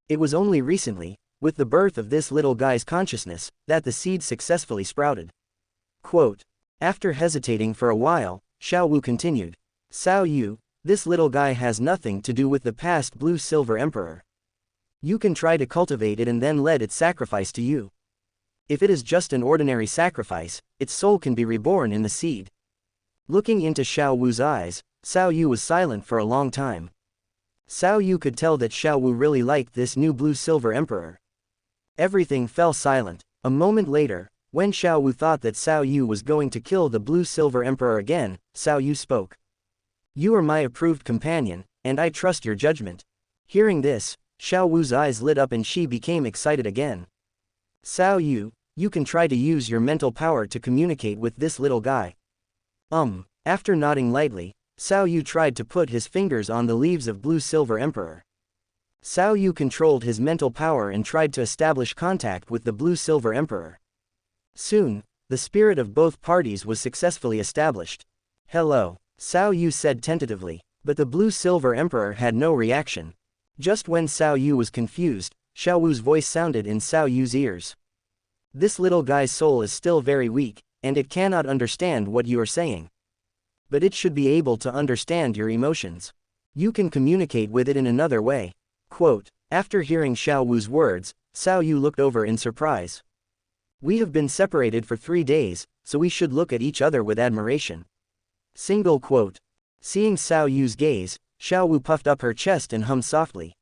It was only recently, with the birth of this little guy's consciousness, that the seed successfully sprouted. Quote. After hesitating for a while, Xiao Wu continued. Xiao Yu, this little guy has nothing to do with the past blue-silver emperor. You can try to cultivate it and then let it sacrifice to you. If it is just an ordinary sacrifice, its soul can be reborn in the seed. Looking into Xiao Wu's eyes, Xiao Yu was silent for a long time. Xiao Yu could tell that Xiao Wu really liked this new blue-silver emperor. Everything fell silent. A moment later, when Xiao Wu thought that Xiao Yu was going to kill the blue-silver emperor again, Xiao Yu spoke. You are my approved companion, and I trust your judgment. Hearing this, Xiao Wu's eyes lit up and she became excited again. Xiao Yu, you can try to use your mental power to communicate with this little guy. After nodding lightly, Xiao Yu tried to put his fingers on the leaves of blue-silver emperor. Xiao Yu controlled his mental power and tried to establish contact with the blue-silver emperor. Soon, the spirit of both parties was successfully established. Hello, Xiao Yu said tentatively, but the blue-silver emperor had no reaction. Just when Xiao Yu was confused, Xiao Wu's voice sounded in Xiao Yu's ears. This little guy's soul is still very weak, and it cannot understand what you are saying. But it should be able to understand your emotions. You can communicate with it in another way. Quote. After hearing Xiao Wu's words, Xiao Yu looked over in surprise. We have been separated for 3 days, so we should look at each other with admiration. Single quote. Seeing Xiao Yu's gaze, Xiao Wu puffed up her chest and hummed softly.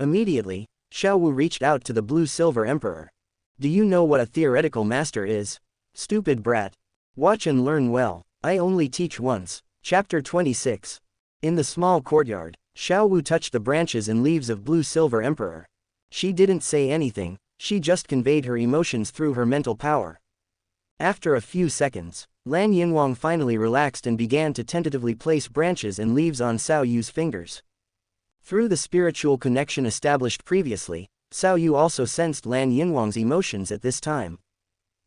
Immediately, Xiao Wu reached out to the blue-silver emperor. Do you know what a theoretical master is? Stupid brat. Watch and learn well. I only teach once. Chapter 26. In the small courtyard, Xiao Wu touched the branches and leaves of Blue Silver Emperor. She didn't say anything, she just conveyed her emotions through her mental power. After a few seconds, Lan Yinhuang finally relaxed and began to tentatively place branches and leaves on Xiao Yu's fingers. Through the spiritual connection established previously, Xiao Yu also sensed Lan Yinhuang's emotions at this time.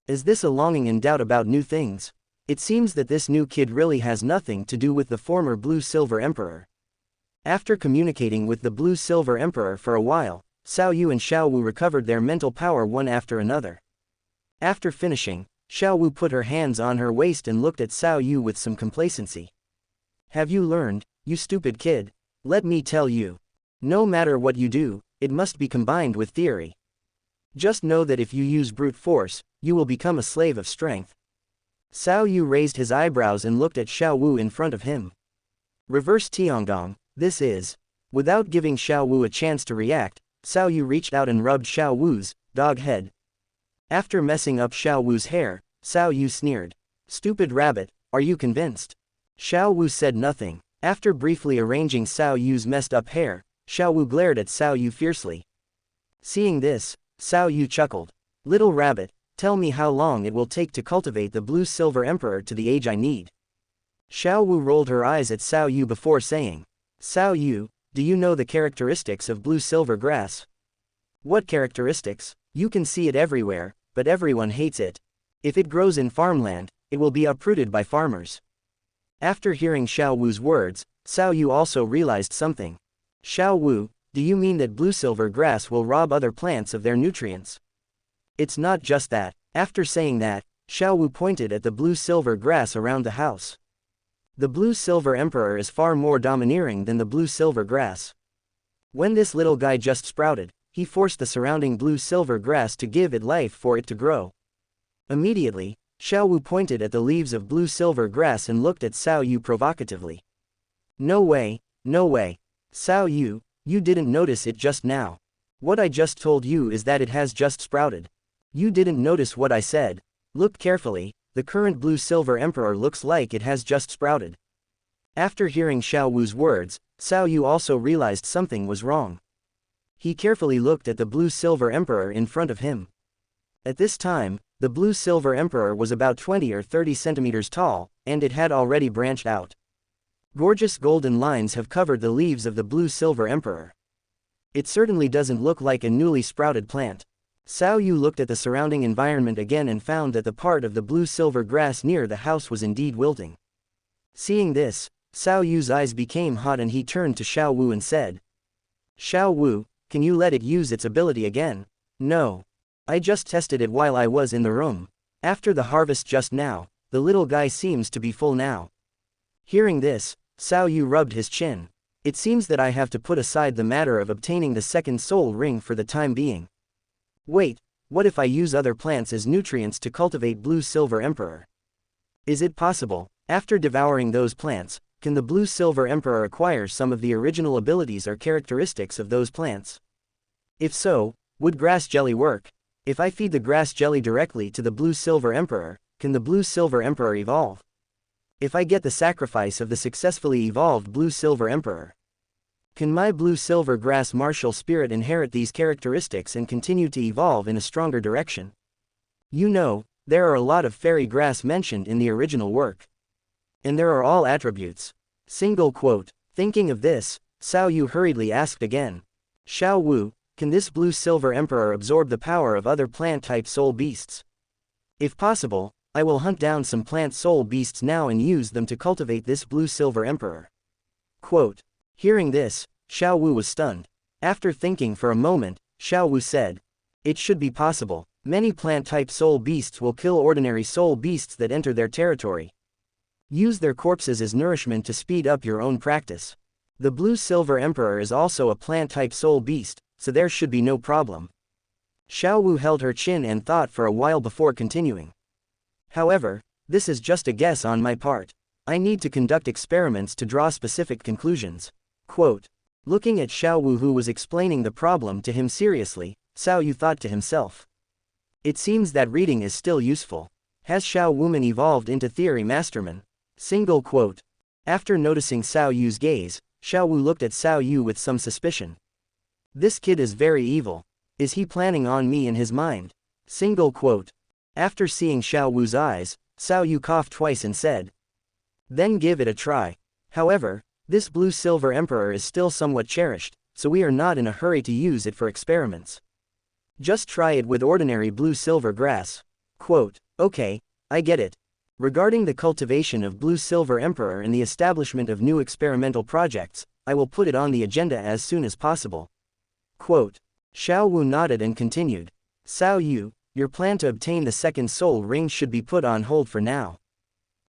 Is this a longing and doubt about new things? It seems that this new kid really has nothing to do with the former Blue Silver Emperor. After communicating with the Blue Silver Emperor for a while, Xiao Yu and Xiao Wu recovered their mental power one after another. After finishing, Xiao Wu put her hands on her waist and looked at Xiao Yu with some complacency. Have you learned, you stupid kid? Let me tell you. No matter what you do, it must be combined with theory. Just know that if you use brute force, you will become a slave of strength. Xiao Yu raised his eyebrows and looked at Xiao Wu in front of him. Reverse Tiangong, this is. Without giving Xiao Wu a chance to react, Xiao Yu reached out and rubbed Xiao Wu's dog head. After messing up Xiao Wu's hair, Xiao Yu sneered. Stupid rabbit, are you convinced? Xiao Wu said nothing. After briefly arranging Xiao Yu's messed up hair, Xiao Wu glared at Xiao Yu fiercely. Seeing this, Xiao Yu chuckled. Little rabbit, tell me how long it will take to cultivate the Blue Silver Emperor to the age I need. Xiao Wu rolled her eyes at Xiao Yu before saying, Xiao Yu, do you know the characteristics of Blue Silver grass? What characteristics? You can see it everywhere, but everyone hates it. If it grows in farmland, it will be uprooted by farmers. After hearing Xiao Wu's words, Xiao Yu also realized something. Xiao Wu, do you mean that blue silver grass will rob other plants of their nutrients? It's not just that. After saying that, Xiao Wu pointed at the blue silver grass around the house. The Blue Silver Emperor is far more domineering than the blue silver grass. When this little guy just sprouted, he forced the surrounding blue silver grass to give it life for it to grow. Immediately, Xiao Wu pointed at the leaves of blue silver grass and looked at Xiao Yu provocatively. No way, no way. Xiao Yu, you didn't notice it just now. What I just told you is that it has just sprouted. You didn't notice what I said. Look carefully, the current Blue Silver Emperor looks like it has just sprouted. After hearing Xiao Wu's words, Xiao Yu also realized something was wrong. He carefully looked at the Blue Silver Emperor in front of him. At this time, the Blue Silver Emperor was about 20 or 30 centimeters tall, and it had already branched out. Gorgeous golden lines have covered the leaves of the Blue Silver Emperor. It certainly doesn't look like a newly sprouted plant. Xiao Yu looked at the surrounding environment again and found that the part of the blue silver grass near the house was indeed wilting. Seeing this, Xiao Yu's eyes became hot and he turned to Xiao Wu and said, Xiao Wu, can you let it use its ability again? No. I just tested it while I was in the room. After the harvest just now, the little guy seems to be full now. Hearing this, Xiao Yu rubbed his chin. It seems that I have to put aside the matter of obtaining the second soul ring for the time being. Wait, what if I use other plants as nutrients to cultivate Blue Silver Emperor? Is it possible, after devouring those plants, can the Blue Silver Emperor acquire some of the original abilities or characteristics of those plants? If so, would grass jelly work? If I feed the grass jelly directly to the Blue Silver Emperor, can the Blue Silver Emperor evolve? If I get the sacrifice of the successfully evolved Blue Silver Emperor, can my Blue Silver Grass martial spirit inherit these characteristics and continue to evolve in a stronger direction? You know, there are a lot of fairy grass mentioned in the original work. And there are all attributes. Single quote. Thinking of this, Xiao Yu hurriedly asked again. Xiao Wu, can this Blue Silver Emperor absorb the power of other plant-type soul beasts? If possible, I will hunt down some plant soul beasts now and use them to cultivate this Blue Silver Emperor. Quote. Hearing this, Xiao Wu was stunned. After thinking for a moment, Xiao Wu said, it should be possible. Many plant-type soul beasts will kill ordinary soul beasts that enter their territory. Use their corpses as nourishment to speed up your own practice. The Blue Silver Emperor is also a plant-type soul beast, so there should be no problem. Xiao Wu held her chin and thought for a while before continuing. However, this is just a guess on my part. I need to conduct experiments to draw specific conclusions. Quote. Looking at Xiao Wu who was explaining the problem to him seriously, Xiao Yu thought to himself. It seems that reading is still useful. Has Xiao Wuman evolved into theory masterman? Single quote. After noticing Xiao Yu's gaze, Xiao Wu looked at Xiao Yu with some suspicion. This kid is very evil. Is he planning on me in his mind? Single quote. After seeing Xiao Wu's eyes, Xiao Yu coughed twice and said, then give it a try. However, this blue-silver emperor is still somewhat cherished, so we are not in a hurry to use it for experiments. Just try it with ordinary blue-silver grass. Quote, okay, I get it. Regarding the cultivation of blue-silver emperor and the establishment of new experimental projects, I will put it on the agenda as soon as possible. Quote. Xiao Wu nodded and continued. Xiao Yu, your plan to obtain the second soul ring should be put on hold for now.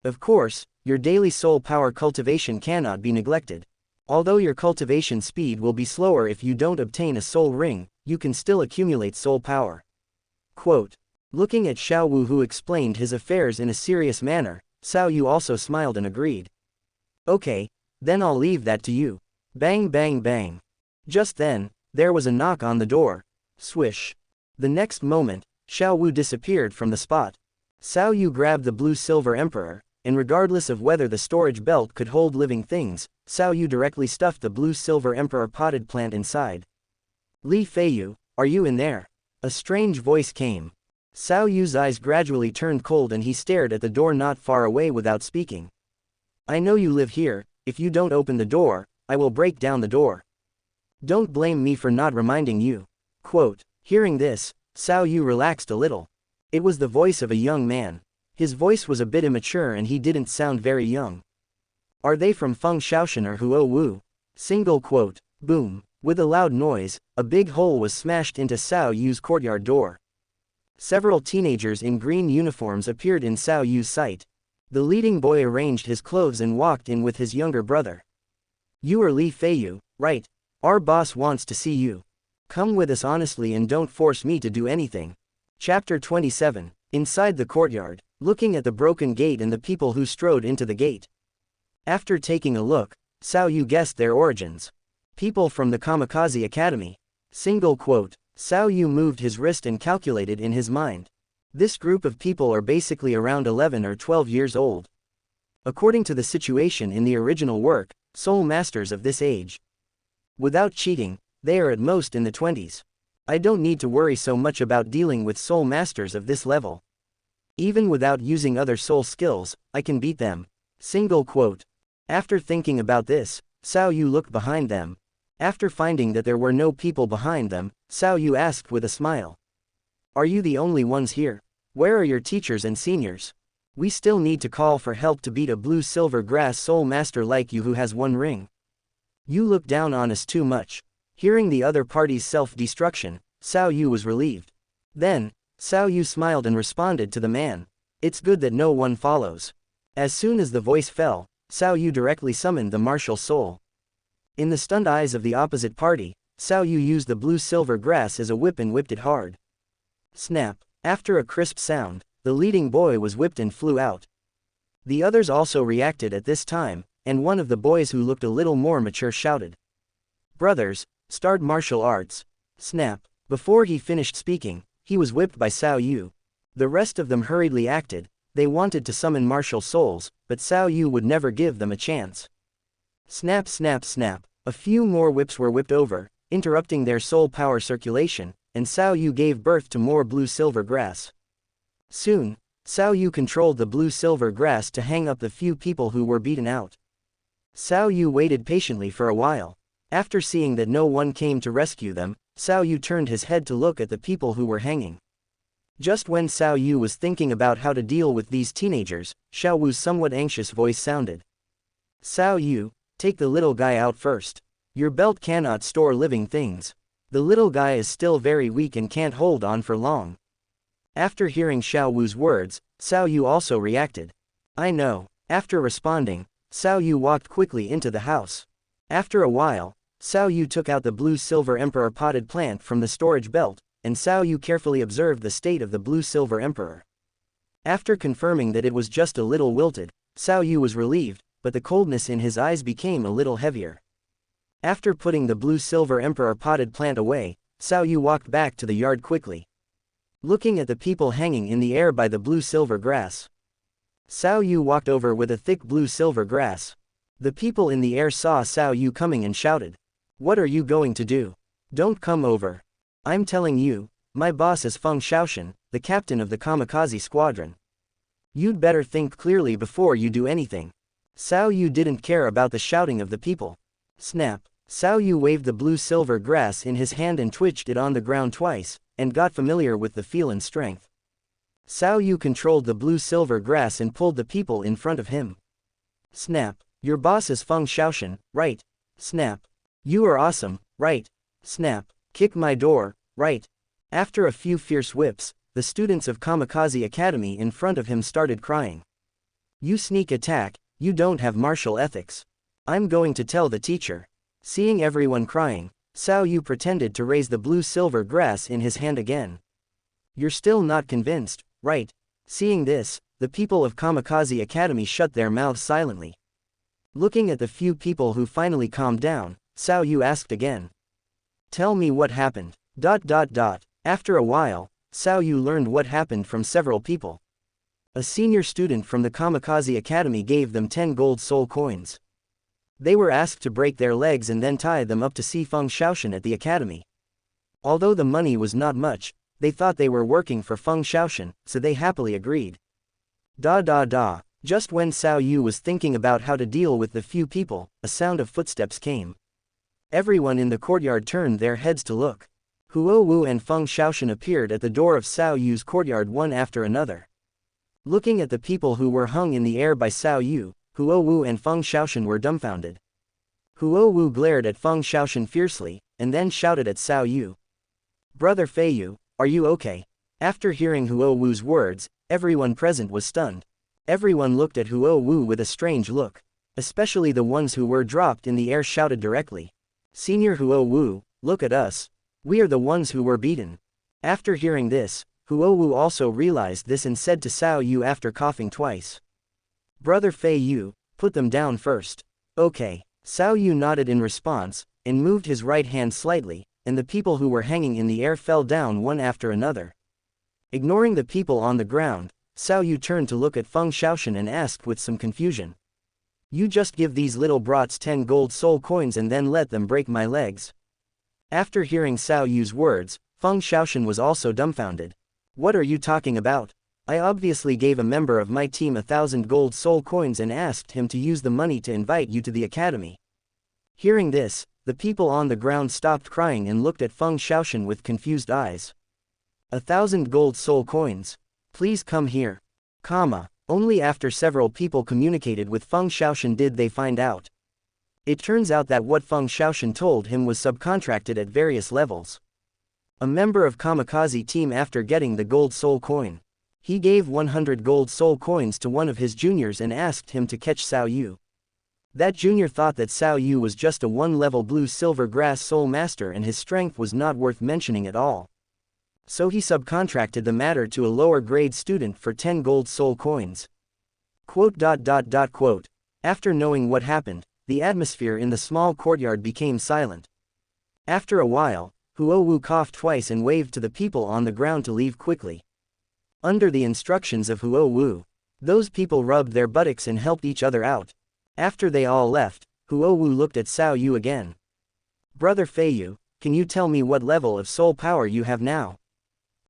Of course, your daily soul power cultivation cannot be neglected. Although your cultivation speed will be slower if you don't obtain a soul ring, you can still accumulate soul power. Quote. Looking at Xiao Wu, who explained his affairs in a serious manner, Xiao Yu also smiled and agreed. Okay, then I'll leave that to you. Bang bang bang. Just then, there was a knock on the door. Swish. The next moment, Xiao Wu disappeared from the spot. Xiao Yu grabbed the blue-silver emperor, and regardless of whether the storage belt could hold living things, Xiao Yu directly stuffed the blue-silver emperor potted plant inside. Li Feiyu, are you in there? A strange voice came. Xiao Yu's eyes gradually turned cold and he stared at the door not far away without speaking. I know you live here. If you don't open the door, I will break down the door. Don't blame me for not reminding you. Quote. Hearing this, Xiao Yu relaxed a little. It was the voice of a young man. His voice was a bit immature and he didn't sound very young. Are they from Feng Shaoshan or Huo Wu? Single quote. Boom. With a loud noise, a big hole was smashed into Xiao Yu's courtyard door. Several teenagers in green uniforms appeared in Xiao Yu's sight. The leading boy arranged his clothes and walked in with his younger brother. You are Li Feiyu, right? Our boss wants to see you. Come with us honestly and don't force me to do anything. Chapter 27. Inside the courtyard, looking at the broken gate and the people who strode into the gate. After taking a look, Xiao Yu guessed their origins. People from the Kamikaze Academy. Single quote. Xiao Yu moved his wrist and calculated in his mind. This group of people are basically around 11 or 12 years old. According to the situation in the original work, soul masters of this age. Without cheating, they are at most in the 20s. I don't need to worry so much about dealing with soul masters of this level. Even without using other soul skills, I can beat them. Single quote. After thinking about this, Xiao Yu looked behind them. After finding that there were no people behind them, Xiao Yu asked with a smile. Are you the only ones here? Where are your teachers and seniors? We still need to call for help to beat a blue-silver grass soul master like you who has one ring. You look down on us too much. Hearing the other party's self-destruction, Xiao Yu was relieved. Then, Xiao Yu smiled and responded to the man. It's good that no one follows. As soon as the voice fell, Xiao Yu directly summoned the martial soul. In the stunned eyes of the opposite party, Xiao Yu used the blue-silver grass as a whip and whipped it hard. Snap! After a crisp sound, the leading boy was whipped and flew out. The others also reacted at this time, and one of the boys who looked a little more mature shouted. Brothers, start martial arts. Snap! Before he finished speaking, he was whipped by Xiao Yu. The rest of them hurriedly acted. They wanted to summon martial souls, but Xiao Yu would never give them a chance. Snap snap snap. A few more whips were whipped over, interrupting their soul power circulation, and Xiao Yu gave birth to more blue-silver grass. Soon, Xiao Yu controlled the blue-silver grass to hang up the few people who were beaten out. Xiao Yu waited patiently for a while. After seeing that no one came to rescue them, Xiao Yu turned his head to look at the people who were hanging. Just when Xiao Yu was thinking about how to deal with these teenagers, Xiao Wu's somewhat anxious voice sounded. Xiao Yu, take the little guy out first. Your belt cannot store living things. The little guy is still very weak and can't hold on for long. After hearing Xiao Wu's words, Xiao Yu also reacted. I know. After responding, Xiao Yu walked quickly into the house. After a while, Xiao Yu took out the blue-silver emperor potted plant from the storage belt, and Xiao Yu carefully observed the state of the blue-silver emperor. After confirming that it was just a little wilted, Xiao Yu was relieved, but the coldness in his eyes became a little heavier. After putting the blue-silver emperor potted plant away, Xiao Yu walked back to the yard quickly. looking at the people hanging in the air by the blue-silver grass. Xiao Yu walked over with a thick blue-silver grass. The people in the air saw Xiao Yu coming and shouted, "What are you going to do? Don't come over. I'm telling you, my boss is Feng Xiaoshan, the captain of the kamikaze squadron. You'd better think clearly before you do anything." Xiao Yu didn't care about the shouting of the people. Snap! Xiao Yu waved the blue-silver grass in his hand and twitched it on the ground twice, and got familiar with the feel and strength. Xiao Yu controlled the blue-silver grass and pulled the people in front of him. Snap! Your boss is Feng Xiaoshan, right? Snap! You are awesome, right? Snap! Kick my door, right? After a few fierce whips, the students of Kamikaze Academy in front of him started crying. "You sneak attack, you don't have martial ethics. I'm going to tell the teacher." Seeing everyone crying, Xiao Yu pretended to raise the blue-silver grass in his hand again. "You're still not convinced, right?" Seeing this, the people of Kamikaze Academy shut their mouths silently. Looking at the few people who finally calmed down, Xiao Yu asked again, "Tell me what happened." After a while, Xiao Yu learned what happened from several people. A senior student from the Kamikaze Academy gave them 10 gold soul coins. They were asked to break their legs and then tie them up to see Feng Xiaoshan at the academy. Although the money was not much, they thought they were working for Feng Xiaoshan, so they happily agreed. Just when Xiao Yu was thinking about how to deal with the few people, a sound of footsteps came. Everyone in the courtyard turned their heads to look. Huo Wu and Feng Xiaoshan appeared at the door of Xiao Yu's courtyard one after another. Looking at the people who were hung in the air by Xiao Yu, Huo Wu and Feng Xiaoshan were dumbfounded. Huo Wu glared at Feng Xiaoshan fiercely, and then shouted at Xiao Yu. "Brother Feiyu, are you okay?" After hearing Huo Wu's words, everyone present was stunned. Everyone looked at Huo Wu with a strange look. Especially the ones who were dropped in the air shouted directly, "Senior Huo Wu, look at us. We are the ones who were beaten." After hearing this, Huo Wu also realized this and said to Xiao Yu after coughing twice, "Brother Feiyu, put them down first." "Okay." Xiao Yu nodded in response, and moved his right hand slightly, and the people who were hanging in the air fell down one after another. Ignoring the people on the ground, Xiao Yu turned to look at Feng Xiaoshan and asked with some confusion, "You just give these little brats 10 gold soul coins and then let them break my legs?" After hearing Xiao Yu's words, Feng Xiaoshan was also dumbfounded. "What are you talking about? I obviously gave a member of my team 1,000 gold soul coins and asked him to use the money to invite you to the academy." Hearing this, the people on the ground stopped crying and looked at Feng Xiaoshan with confused eyes. 1,000 gold soul coins? Please come here. Only after several people communicated with Feng Xiaoshan did they find out. It turns out that what Feng Xiaoshan told him was subcontracted at various levels. A member of Kamikaze team after getting the gold soul coin. He gave 100 gold soul coins to one of his juniors and asked him to catch Xiao Yu. That junior thought that Xiao Yu was just a one-level blue-silver grass soul master and his strength was not worth mentioning at all. So he subcontracted the matter to a lower-grade student for 10 gold soul coins. After knowing what happened, the atmosphere in the small courtyard became silent. After a while, Huo Wu coughed twice and waved to the people on the ground to leave quickly. Under the instructions of Huo Wu, those people rubbed their buttocks and helped each other out. After they all left, Huo Wu looked at Xiao Yu again. "Brother Feiyu, can you tell me what level of soul power you have now?"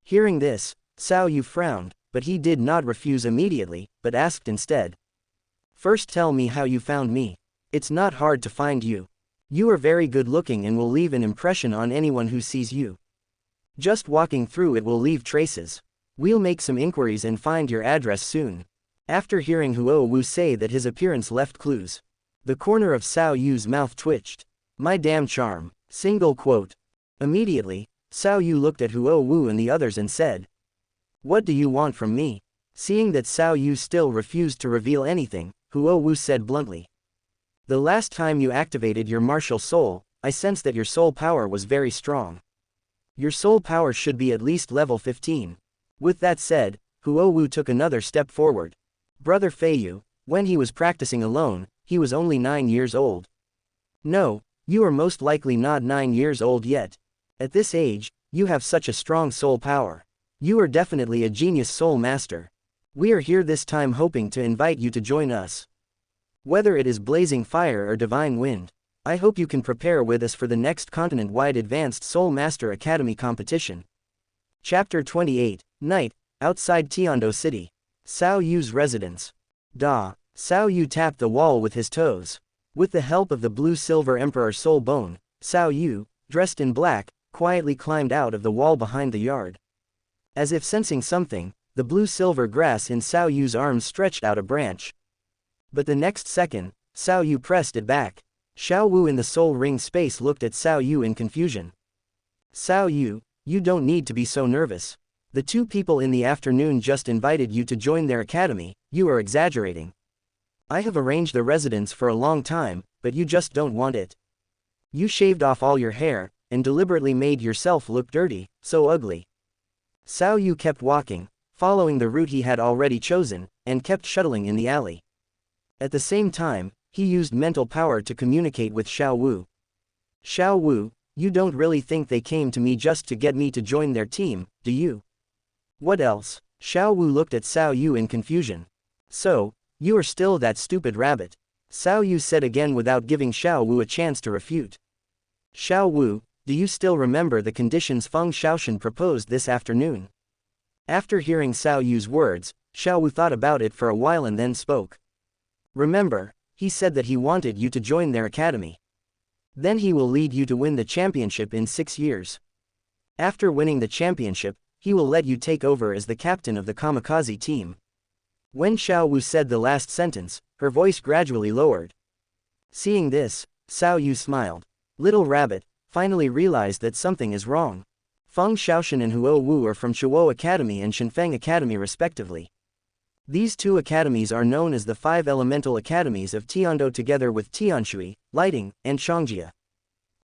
Hearing this, Xiao Yu frowned, but he did not refuse immediately, but asked instead, "First tell me how you found me. It's not hard to find you. You are very good looking and will leave an impression on anyone who sees you. Just walking through it will leave traces. We'll make some inquiries and find your address soon." After hearing Huo Wu say that his appearance left clues, the corner of Xiao Yu's mouth twitched. "My damn charm." Immediately, Xiao Yu looked at Huo Wu and the others and said, "What do you want from me?" Seeing that Xiao Yu still refused to reveal anything, Huo Wu said bluntly, "The last time you activated your martial soul, I sensed that your soul power was very strong. Your soul power should be at least level 15. With that said, Huo Wu took another step forward. "Brother Feiyu, when he was practicing alone, he was only 9 years old. No, you are most likely not 9 years old yet. At this age, you have such a strong soul power. You are definitely a genius soul master. We are here this time hoping to invite you to join us. Whether it is blazing fire or divine wind, I hope you can prepare with us for the next continent-wide Advanced Soul Master Academy competition. Chapter 28, Night, outside Tiando City. Xiao Yu's residence. Xiao Yu tapped the wall with his toes. With the help of the blue-silver Emperor Soul Bone, Xiao Yu, dressed in black, quietly climbed out of the wall behind the yard. As if sensing something, the blue-silver grass in Xiao Yu's arms stretched out a branch. But the next second, Xiao Yu pressed it back. Xiao Wu in the soul ring space looked at Xiao Yu in confusion. Xiao Yu, you don't need to be so nervous. The two people in the afternoon just invited you to join their academy, you are exaggerating. I have arranged the residence for a long time, but you just don't want it. You shaved off all your hair, and deliberately made yourself look dirty, so ugly. Xiao Yu kept walking, following the route he had already chosen, and kept shuttling in the alley. At the same time, he used mental power to communicate with Xiao Wu. Xiao Wu, you don't really think they came to me just to get me to join their team, do you? What else? Xiao Wu looked at Xiao Yu in confusion. So, you are still that stupid rabbit, Xiao Yu said again without giving Xiao Wu a chance to refute. Xiao Wu, do you still remember the conditions Feng Xiaoshan proposed this afternoon? After hearing Xiao Yu's words, Xiao Wu thought about it for a while and then spoke. Remember, he said that he wanted you to join their academy. Then he will lead you to win the championship in 6 years. After winning the championship, he will let you take over as the captain of the kamikaze team. When Xiao Wu said the last sentence, her voice gradually lowered. Seeing this, Xiao Yu smiled. Little rabbit, finally realized that something is wrong. Feng Xiaoshan and Huo Wu are from Chuo Academy and Shenfeng Academy respectively. These two academies are known as the 5 elemental academies of Tiando together with Tianshui, Lighting, and Xianxia.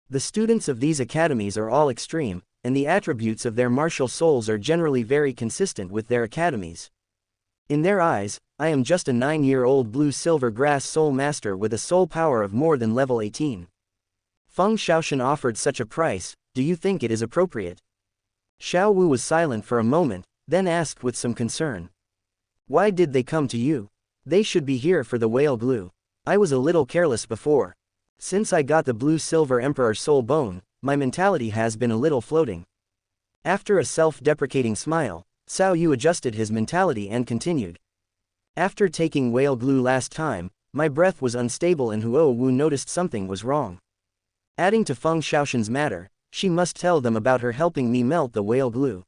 The students of these academies are all extreme, and the attributes of their martial souls are generally very consistent with their academies. In their eyes, I am just a 9-year-old blue-silver grass soul master with a soul power of more than level 18. Feng Xiaoshan offered such a price, do you think it is appropriate? Xiao Wu was silent for a moment, then asked with some concern. Why did they come to you? They should be here for the whale glue. I was a little careless before. Since I got the blue-silver Emperor Soul Bone, my mentality has been a little floating. After a self-deprecating smile, Xiao Yu adjusted his mentality and continued. After taking whale glue last time, my breath was unstable and Huo Wu noticed something was wrong. Adding to Feng Xiaoshan's matter, she must tell them about her helping me melt the whale glue.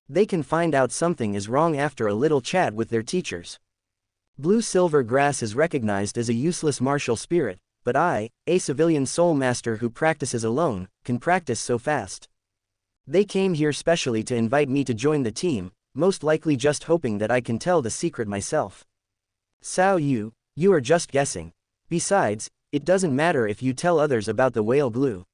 They can find out something is wrong after a little chat with their teachers. Blue-silver grass is recognized as a useless martial spirit, but I, a civilian soul master who practices alone, can practice so fast. They came here specially to invite me to join the team, most likely just hoping that I can tell the secret myself. Xiao Yu, you are just guessing. Besides, it doesn't matter if you tell others about the whale glue.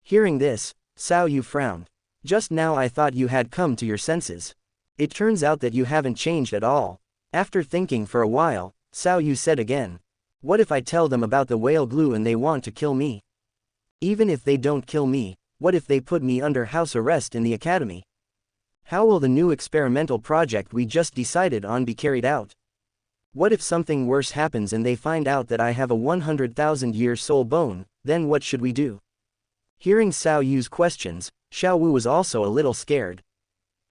Hearing this, Xiao Yu frowned. Just now I thought you had come to your senses. It turns out that you haven't changed at all. After thinking for a while, Xiao Yu said again. What if I tell them about the whale glue and they want to kill me? Even if they don't kill me, what if they put me under house arrest in the academy? How will the new experimental project we just decided on be carried out? What if something worse happens and they find out that I have a 100,000-year soul bone, then what should we do? Hearing Xiao Yu's questions, Xiao Wu was also a little scared.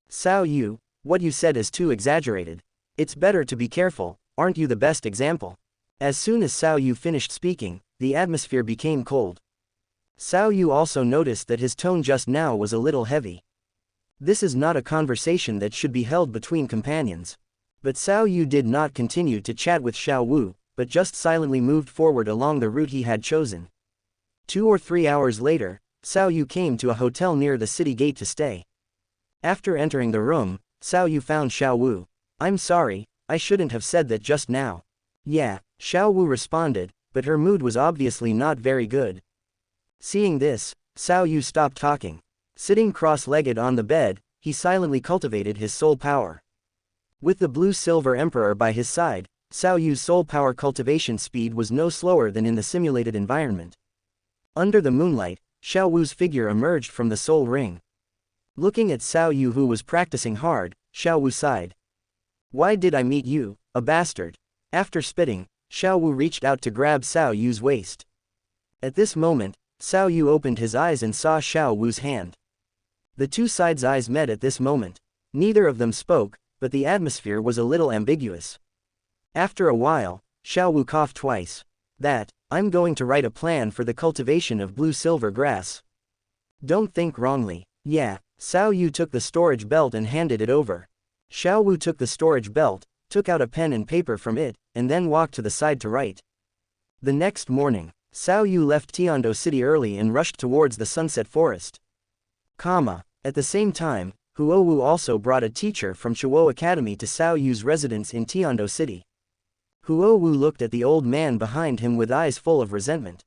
Xiao Yu, what you said is too exaggerated. It's better to be careful, aren't you the best example? As soon as Xiao Yu finished speaking, the atmosphere became cold. Xiao Yu also noticed that his tone just now was a little heavy. This is not a conversation that should be held between companions. But Xiao Yu did not continue to chat with Xiao Wu, but just silently moved forward along the route he had chosen. 2 or 3 hours later, Xiao Yu came to a hotel near the city gate to stay. After entering the room, Xiao Yu found Xiao Wu. I'm sorry, I shouldn't have said that just now. Yeah, Xiao Wu responded, but her mood was obviously not very good. Seeing this, Xiao Yu stopped talking. Sitting cross-legged on the bed, he silently cultivated his soul power. With the blue-silver emperor by his side, Xiao Yu's soul power cultivation speed was no slower than in the simulated environment. Under the moonlight, Xiao Wu's figure emerged from the soul ring. Looking at Xiao Yu who was practicing hard, Xiao Wu sighed. Why did I meet you, a bastard? After spitting, Xiao Wu reached out to grab Xiao Yu's waist. At this moment, Xiao Yu opened his eyes and saw Xiao Wu's hand. The two sides' eyes met at this moment. Neither of them spoke, but the atmosphere was a little ambiguous. After a while, Xiao Wu coughed twice. I'm going to write a plan for the cultivation of blue-silver grass. Don't think wrongly. Yeah. Xiao Yu took the storage belt and handed it over. Xiao Wu took the storage belt, took out a pen and paper from it, and then walked to the side to write. The next morning, Xiao Yu left Tiando City early and rushed towards the Sunset Forest. At the same time, Huo Wu also brought a teacher from Chuo Academy to Xiao Yu's residence in Tiando City. Huo Wu looked at the old man behind him with eyes full of resentment.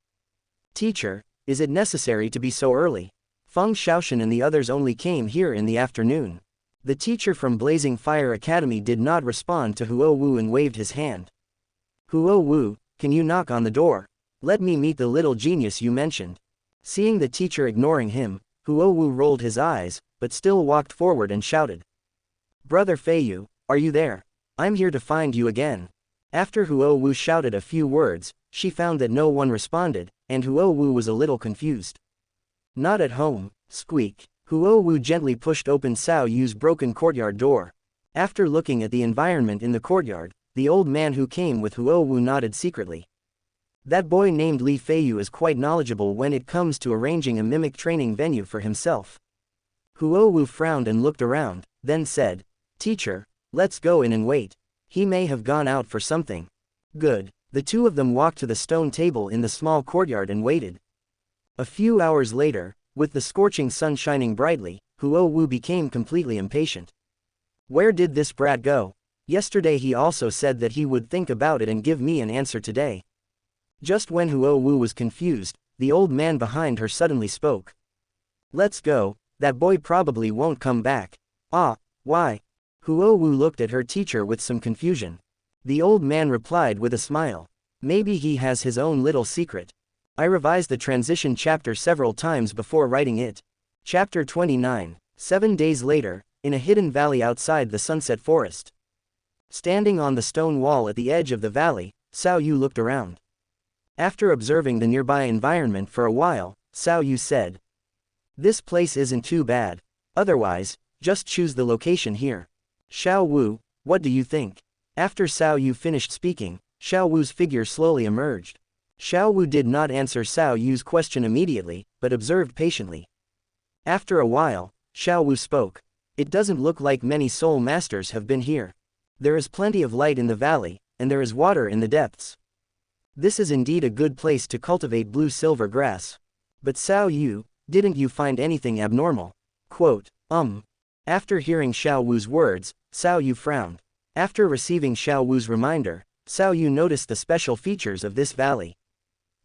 Teacher, is it necessary to be so early? Feng Xiaoshan and the others only came here in the afternoon. The teacher from Blazing Fire Academy did not respond to Huo Wu and waved his hand. Huo Wu, can you knock on the door? Let me meet the little genius you mentioned. Seeing the teacher ignoring him, Huo Wu rolled his eyes, but still walked forward and shouted. Brother Feiyu, are you there? I'm here to find you again. After Huo Wu shouted a few words, she found that no one responded, and Huo Wu was a little confused. Not at home, squeak. Huo Wu gently pushed open Xiao Yu's broken courtyard door. After looking at the environment in the courtyard, the old man who came with Huo Wu nodded secretly. That boy named Li Feiyu is quite knowledgeable when it comes to arranging a mimic training venue for himself. Huo Wu frowned and looked around, then said, Teacher, let's go in and wait. He may have gone out for something. Good. The two of them walked to the stone table in the small courtyard and waited. A few hours later, with the scorching sun shining brightly, Huo Wu became completely impatient. Where did this brat go? Yesterday he also said that he would think about it and give me an answer today. Just when Huo Wu was confused, the old man behind her suddenly spoke. Let's go, that boy probably won't come back. Why? Huo Wu looked at her teacher with some confusion. The old man replied with a smile. Maybe he has his own little secret. I revised the transition chapter several times before writing it. Chapter 29, 7 days later, in a hidden valley outside the Sunset Forest. Standing on the stone wall at the edge of the valley, Xiao Yu looked around. After observing the nearby environment for a while, Xiao Yu said. This place isn't too bad. Otherwise, just choose the location here. Xiao Wu, what do you think? After Xiao Yu finished speaking, Xiao Wu's figure slowly emerged. Xiao Wu did not answer Xiao Yu's question immediately, but observed patiently. After a while, Xiao Wu spoke. It doesn't look like many soul masters have been here. There is plenty of light in the valley, and there is water in the depths. This is indeed a good place to cultivate blue-silver grass. But Xiao Yu, didn't you find anything abnormal? Quote, After hearing Xiao Wu's words, Xiao Yu frowned. After receiving Xiao Wu's reminder, Xiao Yu noticed the special features of this valley.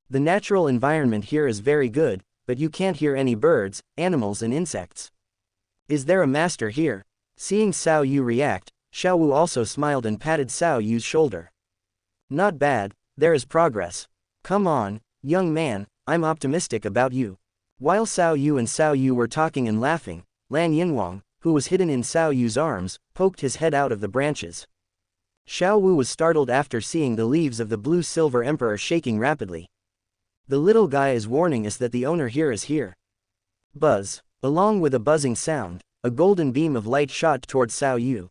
The natural environment here is very good, but you can't hear any birds, animals and insects. Is there a master here? Seeing Xiao Yu react, Xiao Wu also smiled and patted Xiao Yu's shoulder. Not bad, there is progress. Come on, young man, I'm optimistic about you. While Xiao Yu and Xiao Yu were talking and laughing, Lan Yinhuang, who was hidden in Xiao Yu's arms, poked his head out of the branches. Xiao Wu was startled after seeing the leaves of the blue-silver emperor shaking rapidly. The little guy is warning us that the owner here is here. Buzz. Along with a buzzing sound, a golden beam of light shot towards Xiao Yu.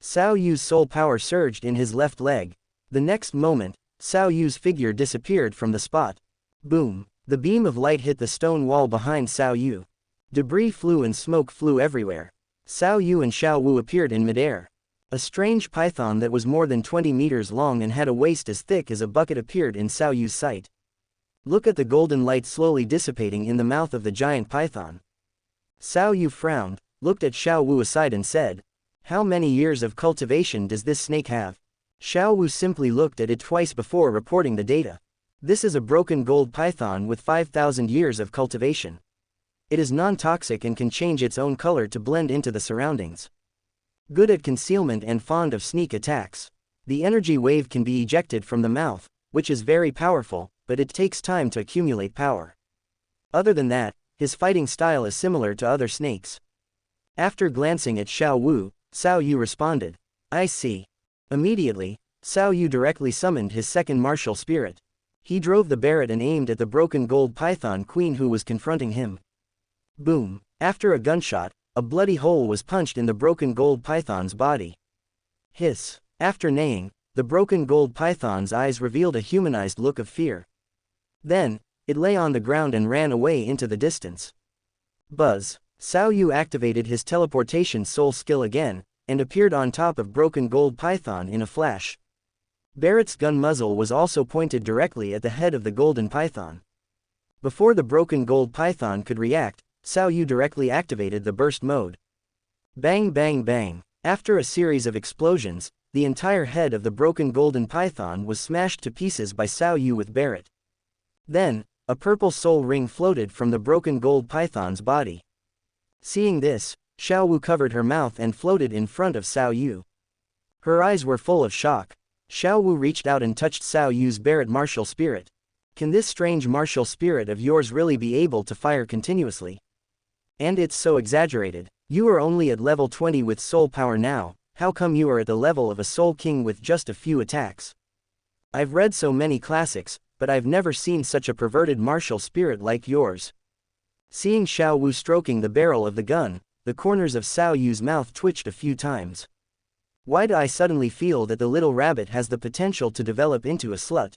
Xiao Yu's soul power surged in his left leg. The next moment, Xiao Yu's figure disappeared from the spot. Boom. The beam of light hit the stone wall behind Xiao Yu. Debris flew and smoke flew everywhere. Xiao Yu and Xiao Wu appeared in midair. A strange python that was more than 20 meters long and had a waist as thick as a bucket appeared in Xiao Yu's sight. Look at the golden light slowly dissipating in the mouth of the giant python. Xiao Yu frowned, looked at Xiao Wu aside and said, How many years of cultivation does this snake have? Xiao Wu simply looked at it twice before reporting the data. This is a broken gold python with 5,000 years of cultivation. It is non-toxic and can change its own color to blend into the surroundings. Good at concealment and fond of sneak attacks. The energy wave can be ejected from the mouth, which is very powerful, but it takes time to accumulate power. Other than that, his fighting style is similar to other snakes. After glancing at Xiao Wu, Xiao Yu responded. I see. Immediately, Xiao Yu directly summoned his second martial spirit. He drove the barret and aimed at the broken gold python queen who was confronting him. Boom! After a gunshot, a bloody hole was punched in the broken gold python's body. Hiss! After neighing, the broken gold python's eyes revealed a humanized look of fear. Then, it lay on the ground and ran away into the distance. Buzz! Xiao Yu activated his teleportation soul skill again, and appeared on top of broken gold python in a flash. Barrett's gun muzzle was also pointed directly at the head of the golden python. Before the broken gold python could react, Xiao Yu directly activated the burst mode. Bang bang bang! After a series of explosions, the entire head of the broken golden python was smashed to pieces by Xiao Yu with Barret. Then, a purple soul ring floated from the broken gold python's body. Seeing this, Xiao Wu covered her mouth and floated in front of Xiao Yu. Her eyes were full of shock. Xiao Wu reached out and touched Xiao Yu's Barret martial spirit. Can this strange martial spirit of yours really be able to fire continuously? And it's so exaggerated. You are only at level 20 with soul power now, how come you are at the level of a soul king with just a few attacks? I've read so many classics, but I've never seen such a perverted martial spirit like yours. Seeing Xiao Wu stroking the barrel of the gun, the corners of Xiao Yu's mouth twitched a few times. Why do I suddenly feel that the little rabbit has the potential to develop into a slut?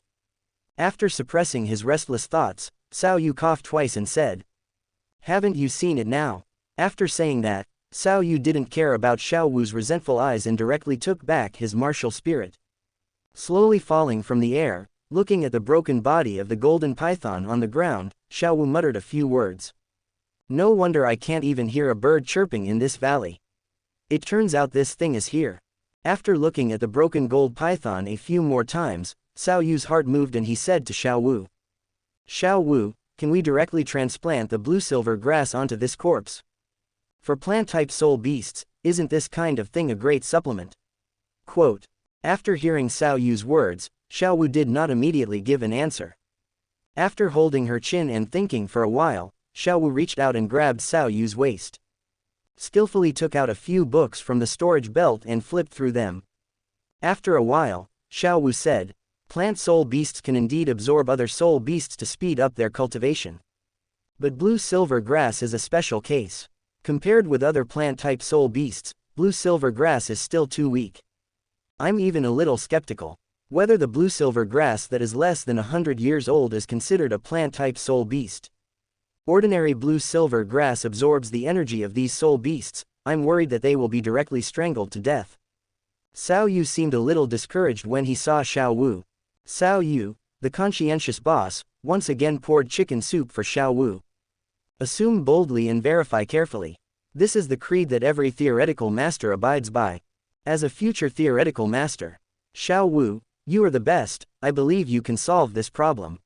After suppressing his restless thoughts, Xiao Yu coughed twice and said, Haven't you seen it now? After saying that, Xiao Yu didn't care about Xiao Wu's resentful eyes and directly took back his martial spirit. Slowly falling from the air, looking at the broken body of the golden python on the ground, Xiao Wu muttered a few words. No wonder I can't even hear a bird chirping in this valley. It turns out this thing is here. After looking at the broken gold python a few more times, Xiao Yu's heart moved and he said to Xiao Wu. Xiao Wu, can we directly transplant the blue-silver grass onto this corpse? For plant-type soul beasts, isn't this kind of thing a great supplement? Quote. After hearing Xiao Yu's words, Xiao Wu did not immediately give an answer. After holding her chin and thinking for a while, Xiao Wu reached out and grabbed Xiao Yu's waist. Skillfully took out a few books from the storage belt and flipped through them. After a while, Xiao Wu said, Plant soul beasts can indeed absorb other soul beasts to speed up their cultivation. But blue-silver grass is a special case. Compared with other plant-type soul beasts, blue-silver grass is still too weak. I'm even a little skeptical whether the blue-silver grass that is less than 100 years old is considered a plant-type soul beast. Ordinary blue-silver grass absorbs the energy of these soul beasts. I'm worried that they will be directly strangled to death. Xiao Yu seemed a little discouraged when he saw Xiao Wu. Xiao Yu, the conscientious boss, once again poured chicken soup for Xiao Wu. Assume boldly and verify carefully. This is the creed that every theoretical master abides by. As a future theoretical master, Xiao Wu, you are the best, I believe you can solve this problem.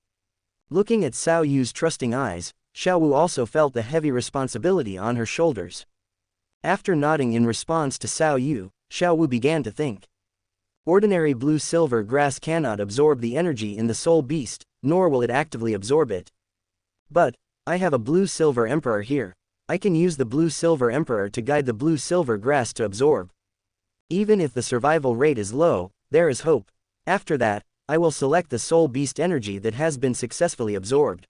Looking at Xiao Yu's trusting eyes, Xiao Wu also felt the heavy responsibility on her shoulders. After nodding in response to Xiao Yu, Xiao Wu began to think. Ordinary blue-silver grass cannot absorb the energy in the soul beast, nor will it actively absorb it. But, I have a blue-silver emperor here. I can use the blue-silver emperor to guide the blue-silver grass to absorb. Even if the survival rate is low, there is hope. After that, I will select the soul beast energy that has been successfully absorbed.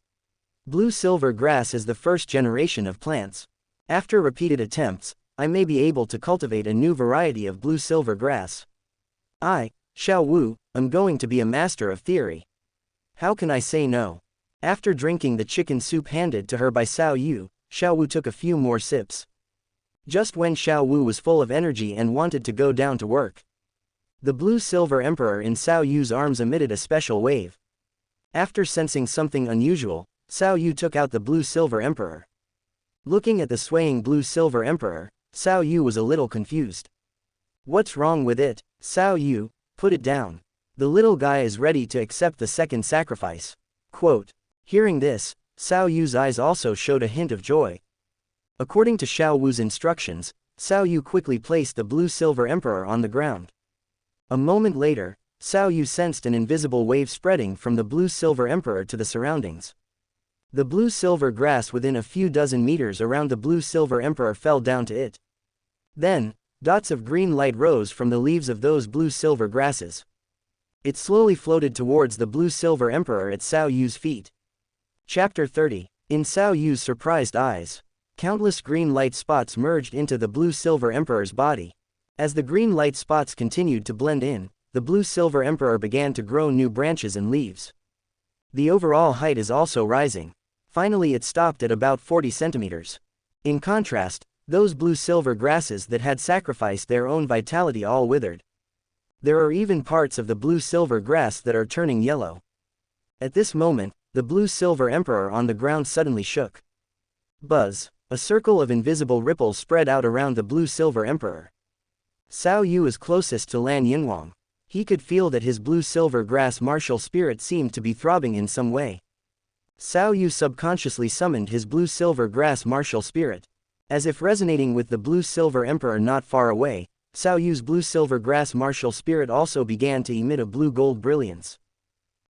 Blue-silver grass is the first generation of plants. After repeated attempts, I may be able to cultivate a new variety of blue-silver grass. I, Xiao Wu, am going to be a master of theory. How can I say no? After drinking the chicken soup handed to her by Xiao Yu, Xiao Wu took a few more sips. Just when Xiao Wu was full of energy and wanted to go down to work, the blue-silver emperor in Xiao Yu's arms emitted a special wave. After sensing something unusual, Xiao Yu took out the blue-silver emperor. Looking at the swaying blue-silver emperor, Xiao Yu was a little confused. What's wrong with it? Xiao Yu, put it down. The little guy is ready to accept the second sacrifice. Quote. Hearing this, Xiao Yu's eyes also showed a hint of joy. According to Xiao Wu's instructions, Xiao Yu quickly placed the blue-silver emperor on the ground. A moment later, Xiao Yu sensed an invisible wave spreading from the blue-silver emperor to the surroundings. The blue-silver grass within a few dozen meters around the blue-silver emperor fell down to it. Then, dots of green light rose from the leaves of those blue-silver grasses. It slowly floated towards the blue-silver emperor at Xiao Yu's feet. Chapter 30. In Xiao Yu's surprised eyes, countless green light spots merged into the blue-silver emperor's body. As the green light spots continued to blend in, the blue-silver emperor began to grow new branches and leaves. The overall height is also rising. Finally it stopped at about 40 centimeters. In contrast, those blue-silver grasses that had sacrificed their own vitality all withered. There are even parts of the blue-silver grass that are turning yellow. At this moment, the blue-silver emperor on the ground suddenly shook. Buzz! A circle of invisible ripples spread out around the blue-silver emperor. Xiao Yu is closest to Lan Yinhuang. He could feel that his blue-silver grass martial spirit seemed to be throbbing in some way. Xiao Yu subconsciously summoned his blue-silver grass martial spirit. As if resonating with the blue-silver emperor not far away, Xiao Yu's blue-silver grass martial spirit also began to emit a blue-gold brilliance.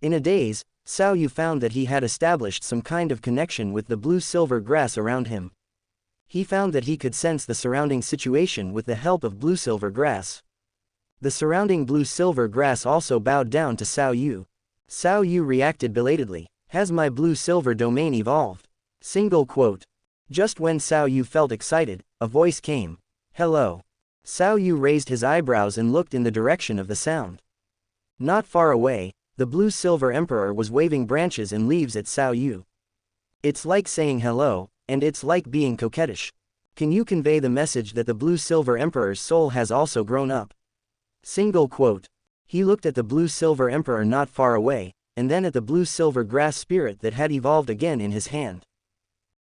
In a daze, Xiao Yu found that he had established some kind of connection with the blue-silver grass around him. He found that he could sense the surrounding situation with the help of blue-silver grass. The surrounding blue-silver grass also bowed down to Xiao Yu. Xiao Yu reacted belatedly. Has my blue-silver domain evolved? Single quote. Just when Xiao Yu felt excited, a voice came. Hello. Xiao Yu raised his eyebrows and looked in the direction of the sound. Not far away, the blue-silver emperor was waving branches and leaves at Xiao Yu. It's like saying hello, and it's like being coquettish. Can you convey the message that the blue-silver emperor's soul has also grown up? Single quote. He looked at the blue-silver emperor not far away, and then at the blue-silver grass spirit that had evolved again in his hand.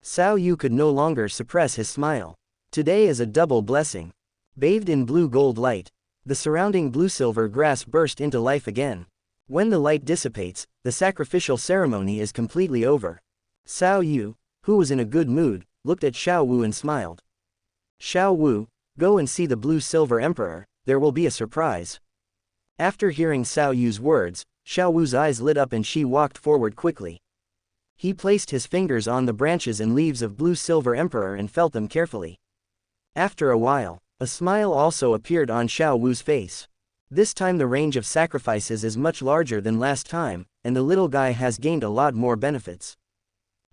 Xiao Yu could no longer suppress his smile. Today is a double blessing. Bathed in blue-gold light, the surrounding blue-silver grass burst into life again. When the light dissipates, the sacrificial ceremony is completely over. Xiao Yu, who was in a good mood, looked at Xiao Wu and smiled. Xiao Wu, go and see the blue-silver emperor, there will be a surprise. After hearing Xiao Yu's words, Xiao Wu's eyes lit up and she walked forward quickly. He placed his fingers on the branches and leaves of blue-silver emperor and felt them carefully. After a while, a smile also appeared on Xiao Wu's face. This time the range of sacrifices is much larger than last time, and the little guy has gained a lot more benefits.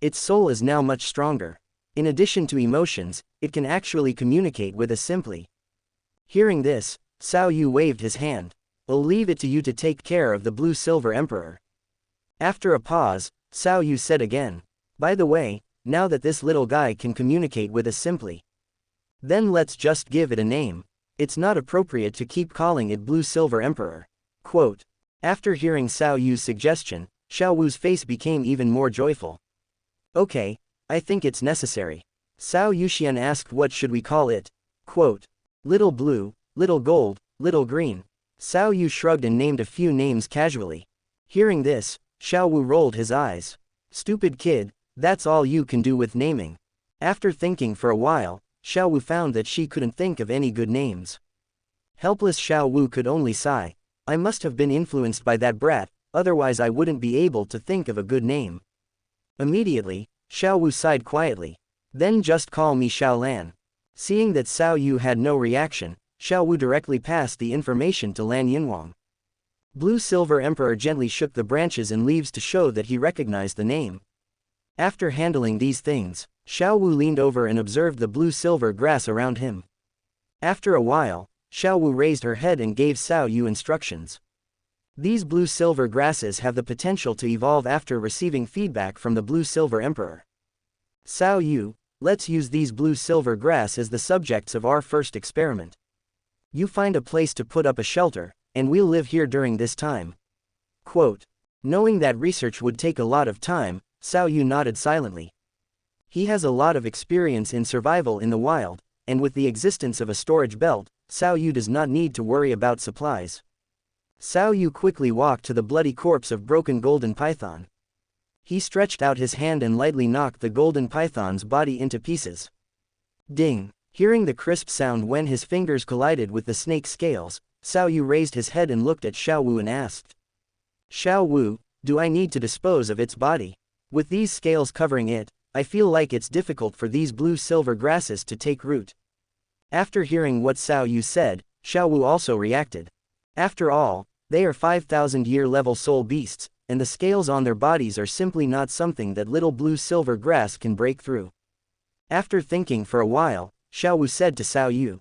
Its soul is now much stronger. In addition to emotions, it can actually communicate with us simply. Hearing this, Xiao Yu waved his hand. I'll leave it to you to take care of the blue-silver emperor. After a pause, Xiao Yu said again. By the way, now that this little guy can communicate with us simply, then let's just give it a name. It's not appropriate to keep calling it blue-silver emperor. Quote. After hearing Xiao Yu's suggestion, Xiao Wu's face became even more joyful. Okay, I think it's necessary. Xiao Yuxian asked what should we call it? Quote. Little blue, little gold, little green. Xiao Yu shrugged and named a few names casually. Hearing this, Xiao Wu rolled his eyes. Stupid kid, that's all you can do with naming. After thinking for a while, Xiao Wu found that she couldn't think of any good names. Helpless Xiao Wu could only sigh. I must have been influenced by that brat, otherwise I wouldn't be able to think of a good name. Immediately, Xiao Wu sighed quietly. Then just call me Xiao Lan. Seeing that Xiao Yu had no reaction, Xiao Wu directly passed the information to Lan Yinhuang. Blue-silver emperor gently shook the branches and leaves to show that he recognized the name. After handling these things, Xiao Wu leaned over and observed the blue-silver grass around him. After a while, Xiao Wu raised her head and gave Xiao Yu instructions. These blue-silver grasses have the potential to evolve after receiving feedback from the blue-silver emperor. Xiao Yu, let's use these blue-silver grass as the subjects of our first experiment. You find a place to put up a shelter, and we'll live here during this time. Quote. Knowing that research would take a lot of time, Xiao Yu nodded silently. He has a lot of experience in survival in the wild, and with the existence of a storage belt, Xiao Yu does not need to worry about supplies. Xiao Yu quickly walked to the bloody corpse of broken golden python. He stretched out his hand and lightly knocked the golden python's body into pieces. Ding! Hearing the crisp sound when his fingers collided with the snake's scales, Xiao Yu raised his head and looked at Xiao Wu and asked. Xiao Wu, do I need to dispose of its body? With these scales covering it, I feel like it's difficult for these blue-silver grasses to take root. After hearing what Xiao Yu said, Xiao Wu also reacted. After all, they are 5,000-year level soul beasts, and the scales on their bodies are simply not something that little blue-silver grass can break through. After thinking for a while, Xiao Wu said to Xiao Yu,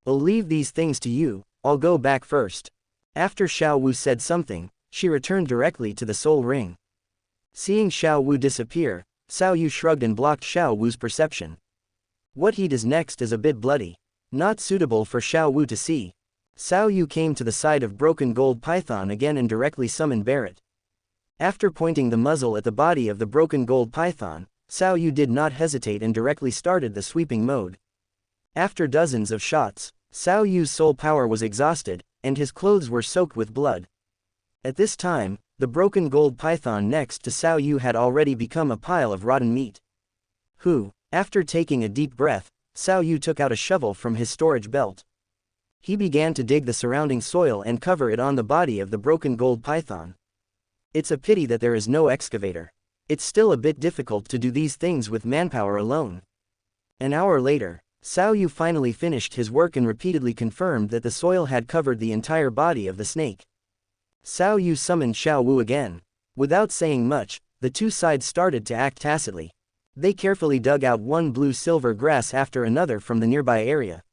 "I'll leave these things to you, I'll go back first." After Xiao Wu said something, she returned directly to the soul ring. Seeing Xiao Wu disappear, Xiao Yu shrugged and blocked Xiao Wu's perception. What he does next is a bit bloody. Not suitable for Xiao Wu to see. Xiao Yu came to the side of broken gold python again and directly summoned Barrett. After pointing the muzzle at the body of the broken gold python, Xiao Yu did not hesitate and directly started the sweeping mode. After dozens of shots, Xiao Yu's soul power was exhausted, and his clothes were soaked with blood. At this time, the broken gold python next to Xiao Yu had already become a pile of rotten meat. After taking a deep breath, Xiao Yu took out a shovel from his storage belt. He began to dig the surrounding soil and cover it on the body of the broken gold python. It's a pity that there is no excavator. It's still a bit difficult to do these things with manpower alone. An hour later, Xiao Yu finally finished his work and repeatedly confirmed that the soil had covered the entire body of the snake. Xiao Yu summoned Xiao Wu again. Without saying much, the two sides started to act tacitly. They carefully dug out one blue-silver grass after another from the nearby area.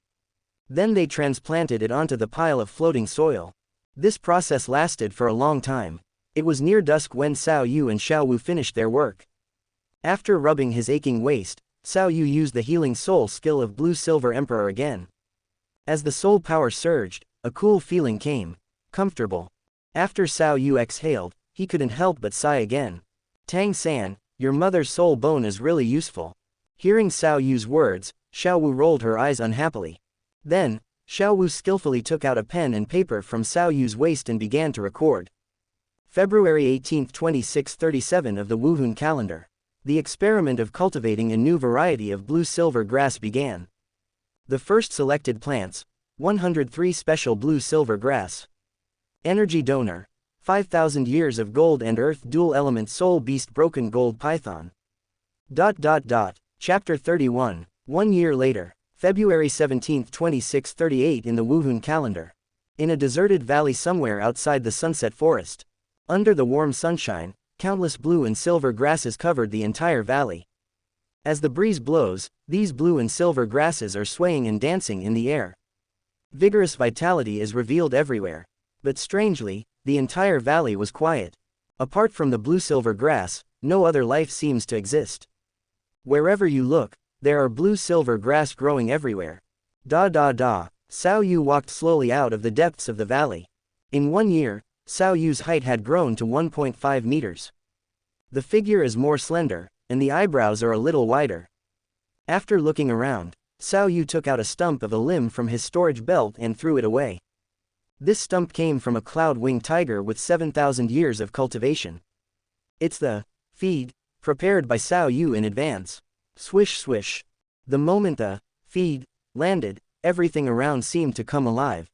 Then they transplanted it onto the pile of floating soil. This process lasted for a long time. It was near dusk when Xiao Yu and Xiao Wu finished their work. After rubbing his aching waist, Xiao Yu used the healing soul skill of Blue-Silver Emperor again. As the soul power surged, a cool feeling came. Comfortable. After Xiao Yu exhaled, he couldn't help but sigh again. Tang-san, your mother's soul bone is really useful. Hearing Xiao Yu's words, Xiao Wu rolled her eyes unhappily. Then, Xiao Wu skillfully took out a pen and paper from Xiao Yu's waist and began to record. February 18, 2637 of the Wuhun calendar. The experiment of cultivating a new variety of blue-silver grass began. The first selected plants, 103 special blue-silver grass. Energy donor, 5,000 years of gold and earth dual element soul beast broken gold python. Chapter 31, 1 year later, February 17, 2638 in the Wuhun calendar. In a deserted valley somewhere outside the sunset forest. Under the warm sunshine, countless blue and silver grasses covered the entire valley. As the breeze blows, these blue and silver grasses are swaying and dancing in the air. Vigorous vitality is revealed everywhere. But strangely, the entire valley was quiet. Apart from the blue-silver grass, no other life seems to exist. Wherever you look, there are blue-silver grass growing everywhere. Xiao Yu walked slowly out of the depths of the valley. In 1 year, Xiao Yu's height had grown to 1.5 meters. The figure is more slender, and the eyebrows are a little wider. After looking around, Xiao Yu took out a stump of a limb from his storage belt and threw it away. This stump came from a cloud-winged tiger with 7,000 years of cultivation. It's the feed prepared by Xiao Yu in advance. Swish swish. The moment the feed landed, everything around seemed to come alive.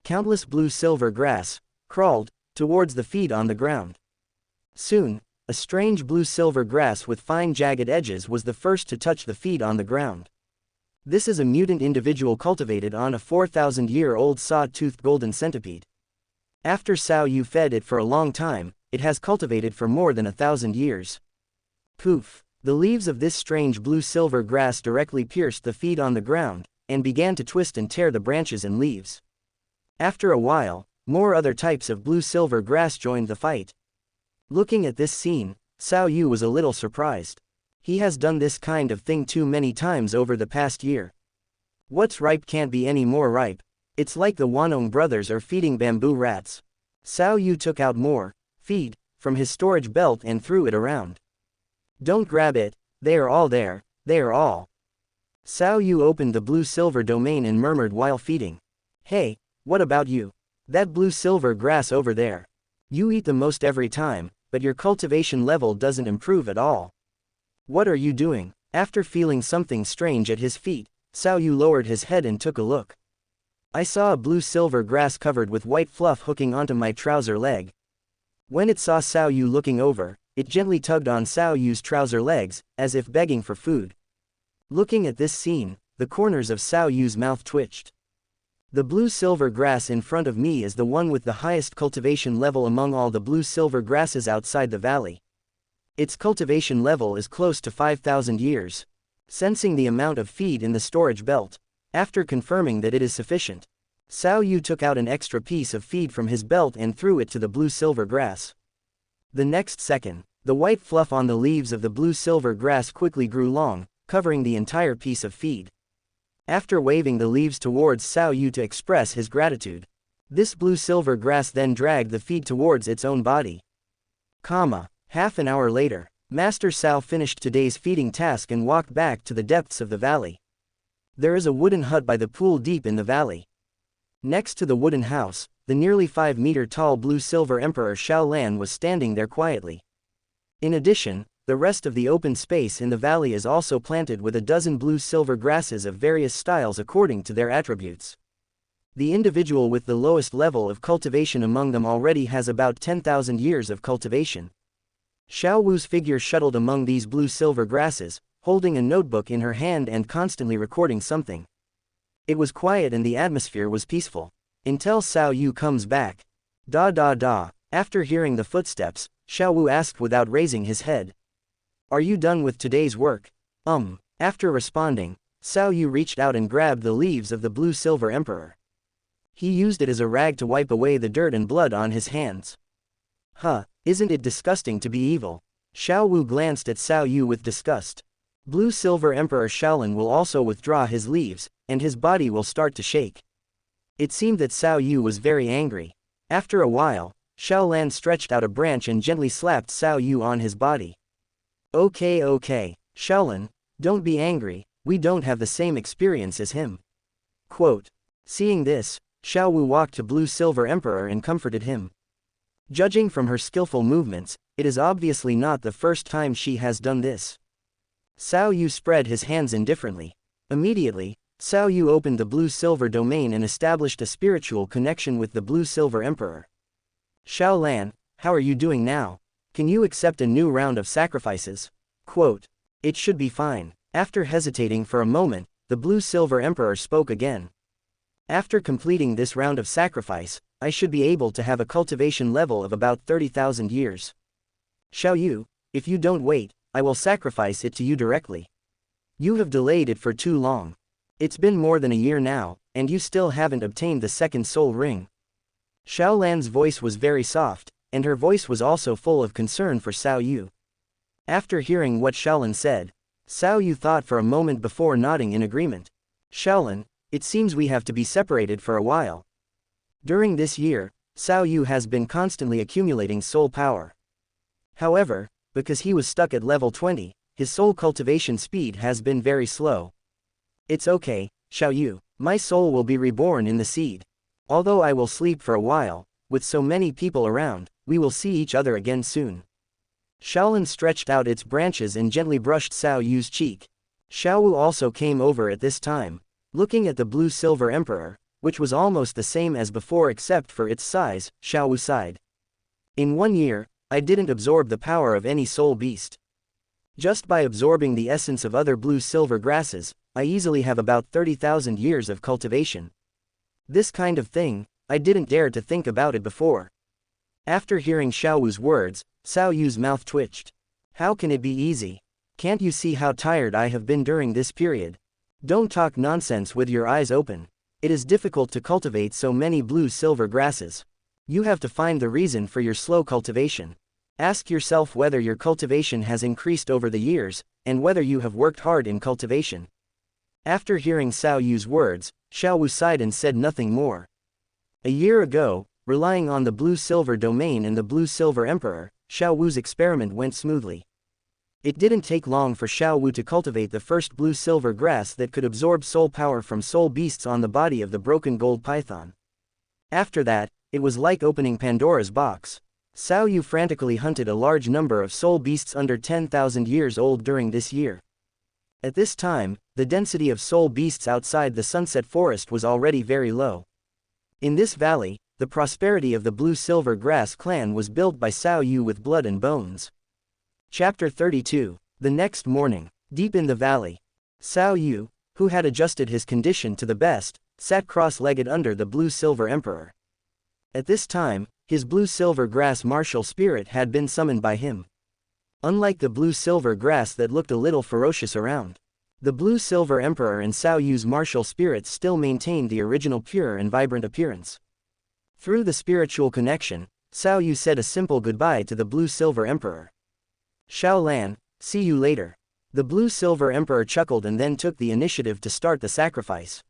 Countless blue-silver grass crawled towards the feed on the ground. Soon, a strange blue-silver grass with fine jagged edges was the first to touch the feed on the ground. This is a mutant individual cultivated on a 4,000-year-old saw-toothed golden centipede. After Xiao Yu fed it for a long time, it has cultivated for more than 1,000 years. Poof! The leaves of this strange blue-silver grass directly pierced the feed on the ground, and began to twist and tear the branches and leaves. After a while, more other types of blue-silver grass joined the fight. Looking at this scene, Xiao Yu was a little surprised. He has done this kind of thing too many times over the past year. What's ripe can't be any more ripe. It's like the Wanong brothers are feeding bamboo rats. Xiao Yu took out more feed from his storage belt and threw it around. Don't grab it, they are all there, they are all. Xiao Yu opened the blue-silver domain and murmured while feeding. Hey, what about you? That blue-silver grass over there. You eat the most every time, but your cultivation level doesn't improve at all. What are you doing? After feeling something strange at his feet, Xiao Yu lowered his head and took a look. I saw a blue-silver grass covered with white fluff hooking onto my trouser leg. When it saw Xiao Yu looking over, it gently tugged on Xiao Yu's trouser legs, as if begging for food. Looking at this scene, the corners of Xiao Yu's mouth twitched. The blue-silver grass in front of me is the one with the highest cultivation level among all the blue-silver grasses outside the valley. Its cultivation level is close to 5,000 years. Sensing the amount of feed in the storage belt, after confirming that it is sufficient, Xiao Yu took out an extra piece of feed from his belt and threw it to the blue-silver grass. The next second, the white fluff on the leaves of the blue-silver grass quickly grew long, covering the entire piece of feed. After waving the leaves towards Xiao Yu to express his gratitude, this blue-silver grass then dragged the feed towards its own body. Half an hour later, Master Xiao finished today's feeding task and walked back to the depths of the valley. There is a wooden hut by the pool deep in the valley. Next to the wooden house, the nearly 5-meter-tall blue-silver Emperor Xiaolan was standing there quietly. In addition, the rest of the open space in the valley is also planted with a dozen blue-silver grasses of various styles according to their attributes. The individual with the lowest level of cultivation among them already has about 10,000 years of cultivation. Xiao Wu's figure shuttled among these blue-silver grasses, holding a notebook in her hand and constantly recording something. It was quiet and the atmosphere was peaceful. Until Xiao Yu comes back. After hearing the footsteps, Xiao Wu asked without raising his head. Are you done with today's work? After responding, Xiao Yu reached out and grabbed the leaves of the blue-silver Emperor. He used it as a rag to wipe away the dirt and blood on his hands. Isn't it disgusting to be evil? Xiao Wu glanced at Xiao Yu with disgust. Blue-silver Emperor Shaolin will also withdraw his leaves, and his body will start to shake. It seemed that Xiao Yu was very angry. After a while, Shaolan stretched out a branch and gently slapped Xiao Yu on his body. Okay, Shaolin, don't be angry, we don't have the same experience as him. Quote. Seeing this, Xiao Wu walked to Blue-Silver Emperor and comforted him. Judging from her skillful movements, it is obviously not the first time she has done this. Xiao Yu spread his hands indifferently. Immediately, Xiao Yu opened the Blue-Silver domain and established a spiritual connection with the Blue-Silver Emperor. Shaolan, how are you doing now? Can you accept a new round of sacrifices? Quote. It should be fine. After hesitating for a moment, the Blue-Silver Emperor spoke again. After completing this round of sacrifice, I should be able to have a cultivation level of about 30,000 years. Xiao Yu, if you don't wait, I will sacrifice it to you directly. You have delayed it for too long. It's been more than a year now, and you still haven't obtained the second soul ring. Xiaolan's voice was very soft, and her voice was also full of concern for Xiao Yu. After hearing what Shaolan said, Xiao Yu thought for a moment before nodding in agreement. Shaolan, it seems we have to be separated for a while. During this year, Xiao Yu has been constantly accumulating soul power. However, because he was stuck at level 20, his soul cultivation speed has been very slow. It's okay, Xiao Yu, my soul will be reborn in the seed. Although I will sleep for a while, with so many people around, we will see each other again soon. Shaolin stretched out its branches and gently brushed Xiao Yu's cheek. Xiao Wu also came over at this time, looking at the Blue-Silver Emperor, which was almost the same as before except for its size. Xiao Wu sighed. In 1 year, I didn't absorb the power of any soul beast. Just by absorbing the essence of other blue-silver grasses, I easily have about 30,000 years of cultivation. This kind of thing, I didn't dare to think about it before. After hearing Xiao Wu's words, Xiao Yu's mouth twitched. How can it be easy? Can't you see how tired I have been during this period? Don't talk nonsense with your eyes open. It is difficult to cultivate so many blue-silver grasses. You have to find the reason for your slow cultivation. Ask yourself whether your cultivation has increased over the years, and whether you have worked hard in cultivation. After hearing Xiao Yu's words, Xiao Wu sighed and said nothing more. A year ago, relying on the Blue-Silver domain and the Blue-Silver Emperor, Xiao Wu's experiment went smoothly. It didn't take long for Xiao Wu to cultivate the first blue-silver grass that could absorb soul power from soul beasts on the body of the broken gold python. After that, it was like opening Pandora's box. Xiao Yu frantically hunted a large number of soul beasts under 10,000 years old during this year. At this time, the density of soul beasts outside the Sunset Forest was already very low. In this valley, the prosperity of the Blue-Silver Grass clan was built by Xiao Yu with blood and bones. Chapter 32. The next morning, deep in the valley, Xiao Yu, who had adjusted his condition to the best, sat cross-legged under the blue-silver emperor. At this time, his blue-silver grass martial spirit had been summoned by him. Unlike the blue-silver grass that looked a little ferocious around, the blue-silver emperor and Xiao Yu's martial spirits still maintained the original pure and vibrant appearance. Through the spiritual connection, Xiao Yu said a simple goodbye to the blue-silver emperor. "Xiaolan, see you later." The blue-silver emperor chuckled and then took the initiative to start the sacrifice.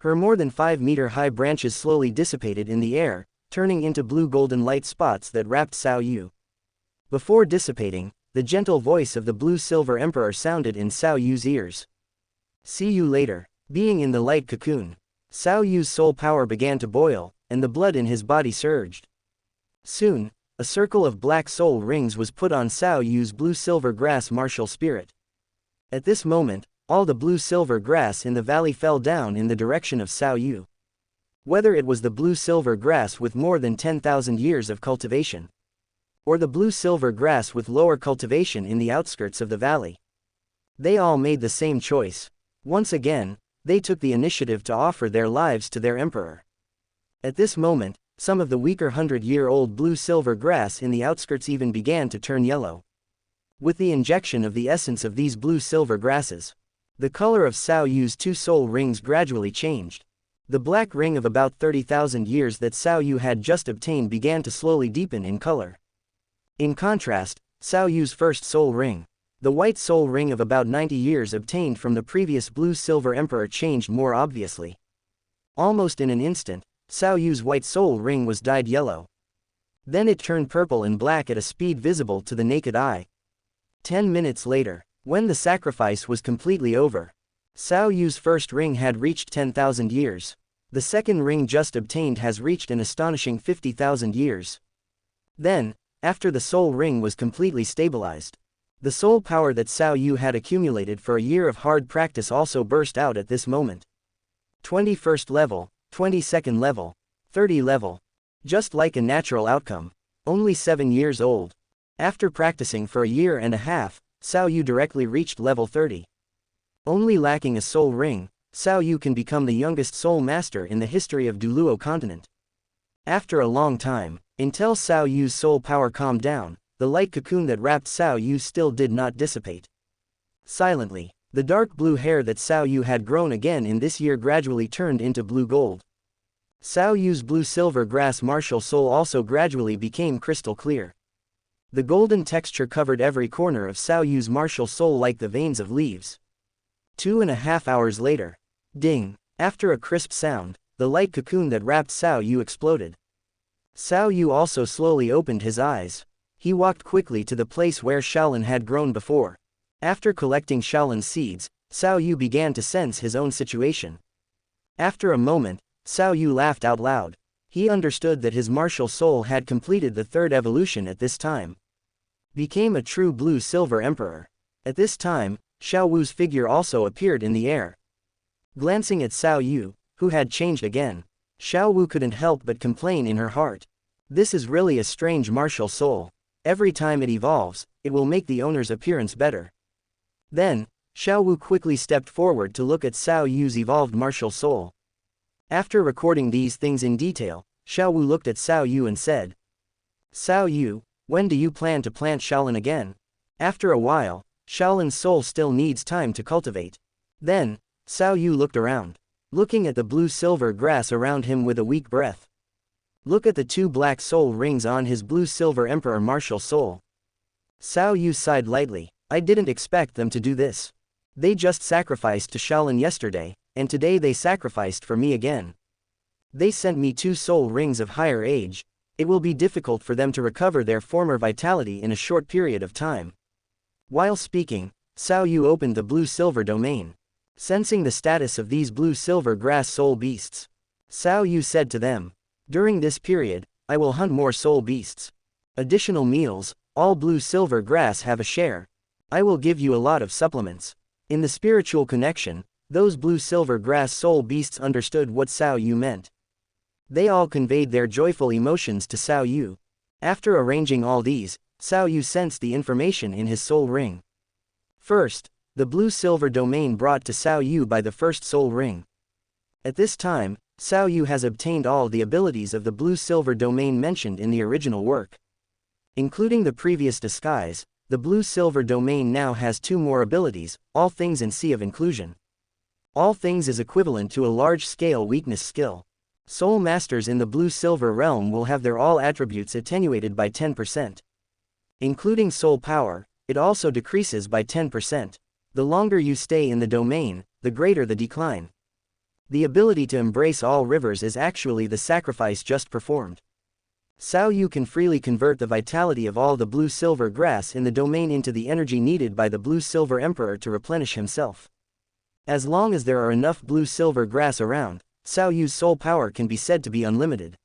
Her more than 5-meter-high branches slowly dissipated in the air, turning into blue-golden light spots that wrapped Xiao Yu. Before dissipating, the gentle voice of the blue-silver emperor sounded in Xiao Yu's ears. "See you later." Being in the light cocoon, Xiao Yu's soul power began to boil, and the blood in his body surged. Soon, a circle of black soul rings was put on Xiao Yu's blue-silver grass martial spirit. At this moment, all the blue-silver grass in the valley fell down in the direction of Xiao Yu. Whether it was the blue-silver grass with more than 10,000 years of cultivation, or the blue-silver grass with lower cultivation in the outskirts of the valley, they all made the same choice. Once again, they took the initiative to offer their lives to their emperor. At this moment, some of the weaker 100-year-old blue-silver grass in the outskirts even began to turn yellow. With the injection of the essence of these blue-silver grasses, the color of Xiao Yu's 2 soul rings gradually changed. The black ring of about 30,000 years that Xiao Yu had just obtained began to slowly deepen in color. In contrast, Xiao Yu's first soul ring, the white soul ring of about 90 years obtained from the previous blue-silver emperor, changed more obviously. Almost in an instant, Xiao Yu's white soul ring was dyed yellow. Then it turned purple and black at a speed visible to the naked eye. 10 minutes later, when the sacrifice was completely over, Xiao Yu's first ring had reached 10,000 years. The second ring just obtained has reached an astonishing 50,000 years. Then, after the soul ring was completely stabilized, the soul power that Xiao Yu had accumulated for a year of hard practice also burst out at this moment. 21st level, 22nd level, 30 level. Just like a natural outcome. Only 7 years old. After practicing for a year and a half, Xiao Yu directly reached level 30. Only lacking a soul ring, Xiao Yu can become the youngest soul master in the history of Douluo continent. After a long time, until Xiao Yu's soul power calmed down, the light cocoon that wrapped Xiao Yu still did not dissipate. Silently, the dark blue hair that Xiao Yu had grown again in this year gradually turned into blue gold. Xiao Yu's blue-silver grass martial soul also gradually became crystal clear. The golden texture covered every corner of Xiao Yu's martial soul like the veins of leaves. 2.5 hours later. Ding! After a crisp sound, the light cocoon that wrapped Xiao Yu exploded. Xiao Yu also slowly opened his eyes. He walked quickly to the place where Shaolin had grown before. After collecting Shaolin seeds, Xiao Yu began to sense his own situation. After a moment, Xiao Yu laughed out loud. He understood that his martial soul had completed the third evolution at this time. Became a true blue-silver emperor. At this time, Xiao Wu's figure also appeared in the air. Glancing at Xiao Yu, who had changed again, Xiao Wu couldn't help but complain in her heart. This is really a strange martial soul. Every time it evolves, it will make the owner's appearance better. Then, Xiao Wu quickly stepped forward to look at Xiao Yu's evolved martial soul. After recording these things in detail, Xiao Wu looked at Xiao Yu and said, "Xiao Yu, when do you plan to plant Shaolin again?" After a while, Shaolin's soul still needs time to cultivate. Then, Xiao Yu looked around, looking at the blue-silver grass around him with a weak breath. Look at the 2 black soul rings on his blue-silver emperor martial soul. Xiao Yu sighed lightly. I didn't expect them to do this. They just sacrificed to Shaolin yesterday, and today they sacrificed for me again. They sent me 2 soul rings of higher age. It will be difficult for them to recover their former vitality in a short period of time. While speaking, Xiao Yu opened the blue-silver domain. Sensing the status of these blue-silver grass soul beasts, Xiao Yu said to them, "During this period, I will hunt more soul beasts. Additional meals, all blue-silver grass have a share. I will give you a lot of supplements." In the spiritual connection, those blue-silver grass soul beasts understood what Xiao Yu meant. They all conveyed their joyful emotions to Xiao Yu. After arranging all these, Xiao Yu sensed the information in his soul ring. First, the blue-silver domain brought to Xiao Yu by the first soul ring. At this time, Xiao Yu has obtained all the abilities of the blue-silver domain mentioned in the original work. Including the previous disguise, the blue-silver domain now has 2 more abilities, All Things and Sea of Inclusion. All Things is equivalent to a large-scale weakness skill. Soul Masters in the blue-silver realm will have their all attributes attenuated by 10%. Including soul power, it also decreases by 10%. The longer you stay in the domain, the greater the decline. The ability to embrace all rivers is actually the sacrifice just performed. Xiao Yu can freely convert the vitality of all the blue-silver grass in the domain into the energy needed by the blue-silver emperor to replenish himself. As long as there are enough blue-silver grass around, Xiao Yu's soul power can be said to be unlimited.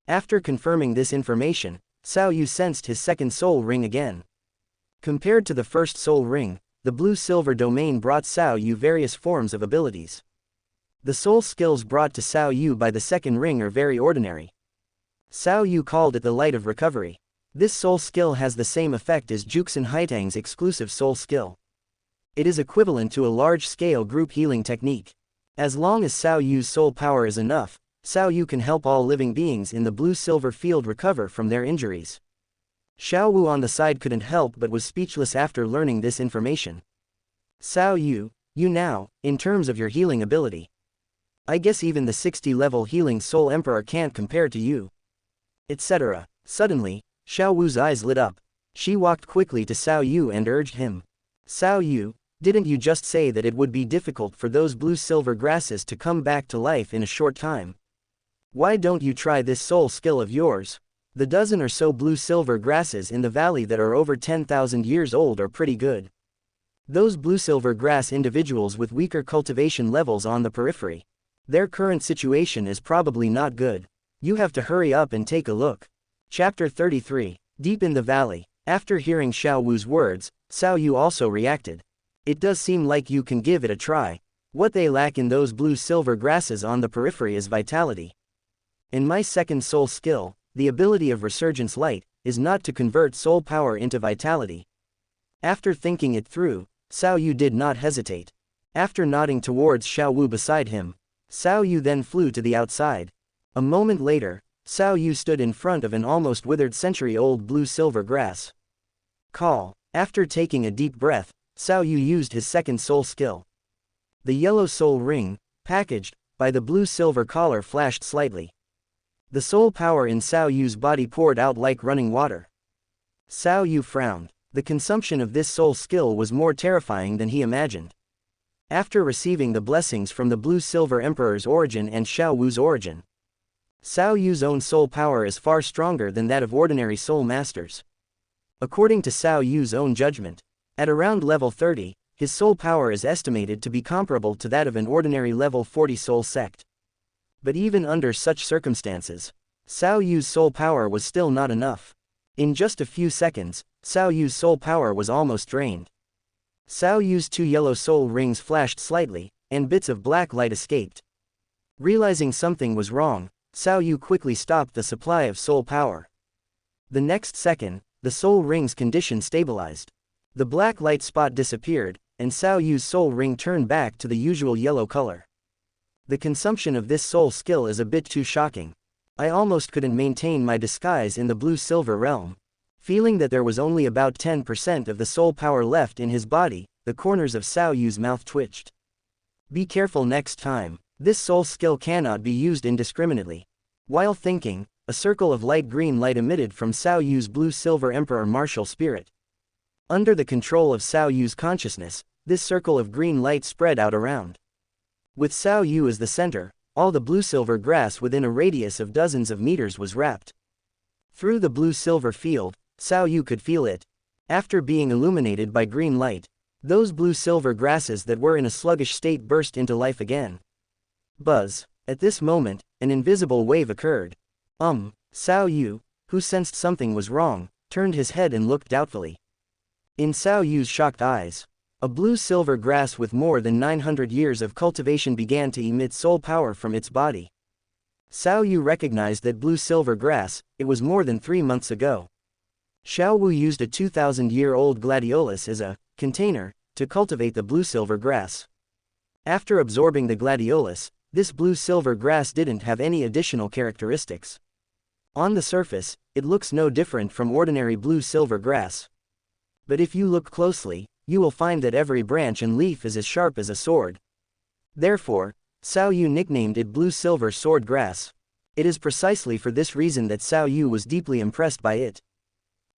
After confirming this information, Xiao Yu sensed his second soul ring again. Compared to the first soul ring, the blue-silver domain brought Xiao Yu various forms of abilities. The soul skills brought to Xiao Yu by the second ring are very ordinary. Xiao Yu called it the Light of Recovery. This soul skill has the same effect as Juxin Haitang's exclusive soul skill. It is equivalent to a large-scale group healing technique. As long as Xiao Yu's soul power is enough, Xiao Yu can help all living beings in the blue-silver field recover from their injuries. Xiao Wu on the side couldn't help but was speechless after learning this information. Xiao Yu, you now, in terms of your healing ability. I guess even the 60-level healing soul emperor can't compare to you. Etc. Suddenly, Xiao Wu's eyes lit up. She walked quickly to Xiao Yu and urged him. Xiao Yu, didn't you just say that it would be difficult for those blue-silver grasses to come back to life in a short time? Why don't you try this soul skill of yours? The dozen or so blue-silver grasses in the valley that are over 10,000 years old are pretty good. Those blue-silver grass individuals with weaker cultivation levels on the periphery. Their current situation is probably not good. You have to hurry up and take a look. Chapter 33. Deep in the valley. After hearing Xiao Wu's words, Xiao Yu also reacted. It does seem like you can give it a try. What they lack in those blue-silver grasses on the periphery is vitality. In my second soul skill, the ability of Resurgence Light, is not to convert soul power into vitality. After thinking it through, Xiao Yu did not hesitate. After nodding towards Xiao Wu beside him, Xiao Yu then flew to the outside. A moment later, Xiao Yu stood in front of an almost withered century-old blue-silver grass. Call. After taking a deep breath, Xiao Yu used his second soul skill. The yellow soul ring, packaged by the blue-silver collar, flashed slightly. The soul power in Xiao Yu's body poured out like running water. Xiao Yu frowned. The consumption of this soul skill was more terrifying than he imagined. After receiving the blessings from the blue-silver emperor's origin and Xiao Wu's origin, Xiao Yu's own soul power is far stronger than that of ordinary soul masters. According to Xiao Yu's own judgment, at around level 30, his soul power is estimated to be comparable to that of an ordinary level 40 soul sect. But even under such circumstances, Xiao Yu's soul power was still not enough. In just a few seconds, Xiao Yu's soul power was almost drained. Xiao Yu's 2 yellow soul rings flashed slightly, and bits of black light escaped. Realizing something was wrong, Xiao Yu quickly stopped the supply of soul power. The next second, the soul ring's condition stabilized. The black light spot disappeared, and Xiao Yu's soul ring turned back to the usual yellow color. The consumption of this soul skill is a bit too shocking. I almost couldn't maintain my disguise in the blue-silver realm. Feeling that there was only about 10% of the soul power left in his body, the corners of Xiao Yu's mouth twitched. Be careful next time. This soul skill cannot be used indiscriminately. While thinking, a circle of light green light emitted from Xiao Yu's blue-silver emperor martial spirit. Under the control of Xiao Yu's consciousness, this circle of green light spread out around. With Xiao Yu as the center, all the blue-silver grass within a radius of dozens of meters was wrapped. Through the blue-silver field, Xiao Yu could feel it. After being illuminated by green light, those blue-silver grasses that were in a sluggish state burst into life again. Buzz. At this moment, an invisible wave occurred. Xiao Yu, who sensed something was wrong, turned his head and looked doubtfully. In Xiao Yu's shocked eyes, a blue-silver grass with more than 900 years of cultivation began to emit soul power from its body. Xiao Yu recognized that blue-silver grass, it was more than 3 months ago. Xiao Wu used a 2,000-year-old gladiolus as a container to cultivate the blue-silver grass. After absorbing the gladiolus, this blue-silver grass didn't have any additional characteristics. On the surface, it looks no different from ordinary blue-silver grass. But if you look closely, you will find that every branch and leaf is as sharp as a sword. Therefore, Xiao Wu nicknamed it blue-silver sword grass. It is precisely for this reason that Xiao Wu was deeply impressed by it.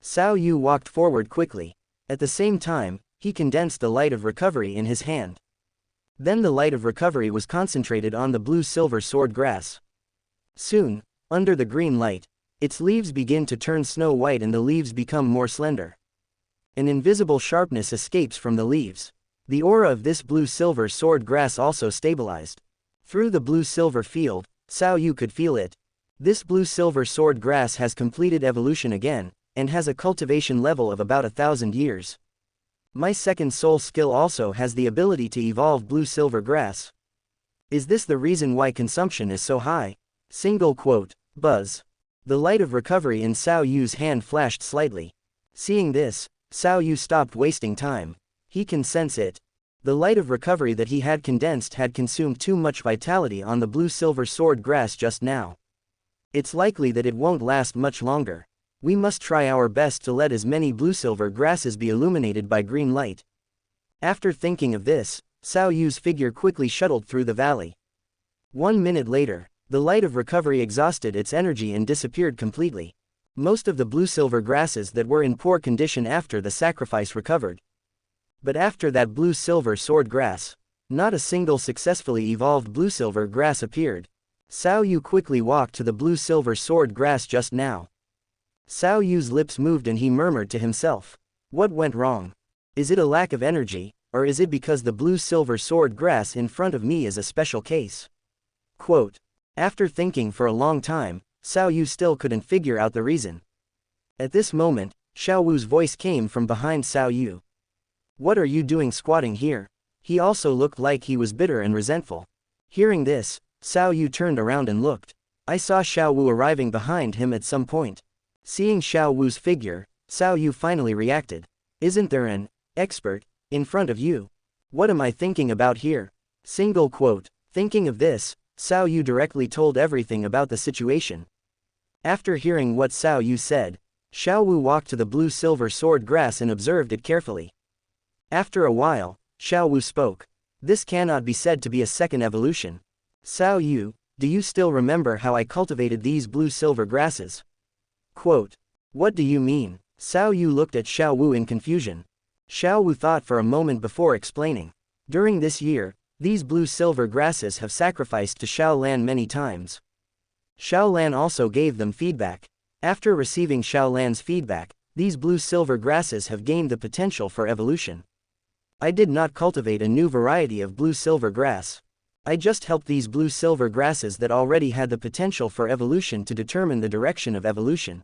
Xiao Wu walked forward quickly. At the same time, he condensed the light of recovery in his hand. Then the light of recovery was concentrated on the blue-silver sword grass. Soon, under the green light, its leaves begin to turn snow white and the leaves become more slender. An invisible sharpness escapes from the leaves. The aura of this blue-silver sword grass also stabilized. Through the blue-silver field, Xiao Wu could feel it. This blue-silver sword grass has completed evolution again, and has a cultivation level of about 1,000 years. My second soul skill also has the ability to evolve blue-silver grass. Is this the reason why consumption is so high? Single quote, buzz. The light of recovery in Xiao Yu's hand flashed slightly. Seeing this, Xiao Wu stopped wasting time. He can sense it. The light of recovery that he had condensed had consumed too much vitality on the blue-silver sword grass just now. It's likely that it won't last much longer. We must try our best to let as many blue-silver grasses be illuminated by green light. After thinking of this, Xiao Yu's figure quickly shuttled through the valley. 1 minute later, the light of recovery exhausted its energy and disappeared completely. Most of the blue-silver grasses that were in poor condition after the sacrifice recovered. But after that blue-silver sword grass, not a single successfully evolved blue-silver grass appeared. Xiao Wu quickly walked to the blue-silver sword grass just now. Xiao Yu's lips moved and he murmured to himself. What went wrong? Is it a lack of energy, or is it because the blue-silver sword grass in front of me is a special case? Quote. After thinking for a long time, Xiao Wu still couldn't figure out the reason. At this moment, Xiao Wu's voice came from behind Xiao Wu. What are you doing squatting here? He also looked like he was bitter and resentful. Hearing this, Xiao Wu turned around and looked. I saw Xiao Wu arriving behind him at some point. Seeing Xiao Wu's figure, Xiao Wu finally reacted. Isn't there an expert in front of you? What am I thinking about here? Single quote. Thinking of this, Xiao Wu directly told everything about the situation. After hearing what Xiao Wu said, Xiao Wu walked to the blue-silver sword grass and observed it carefully. After a while, Xiao Wu spoke. This cannot be said to be a second evolution. Xiao Wu, do you still remember how I cultivated these blue-silver grasses? Quote. What do you mean? Xiao Wu looked at Xiao Wu in confusion. Xiao Wu thought for a moment before explaining. During this year, these blue-silver grasses have sacrificed to Xiao Lan many times. Xiao Lan also gave them feedback. After receiving Xiao Lan's feedback, these blue-silver grasses have gained the potential for evolution. I did not cultivate a new variety of blue-silver grass. I just helped these blue-silver grasses that already had the potential for evolution to determine the direction of evolution.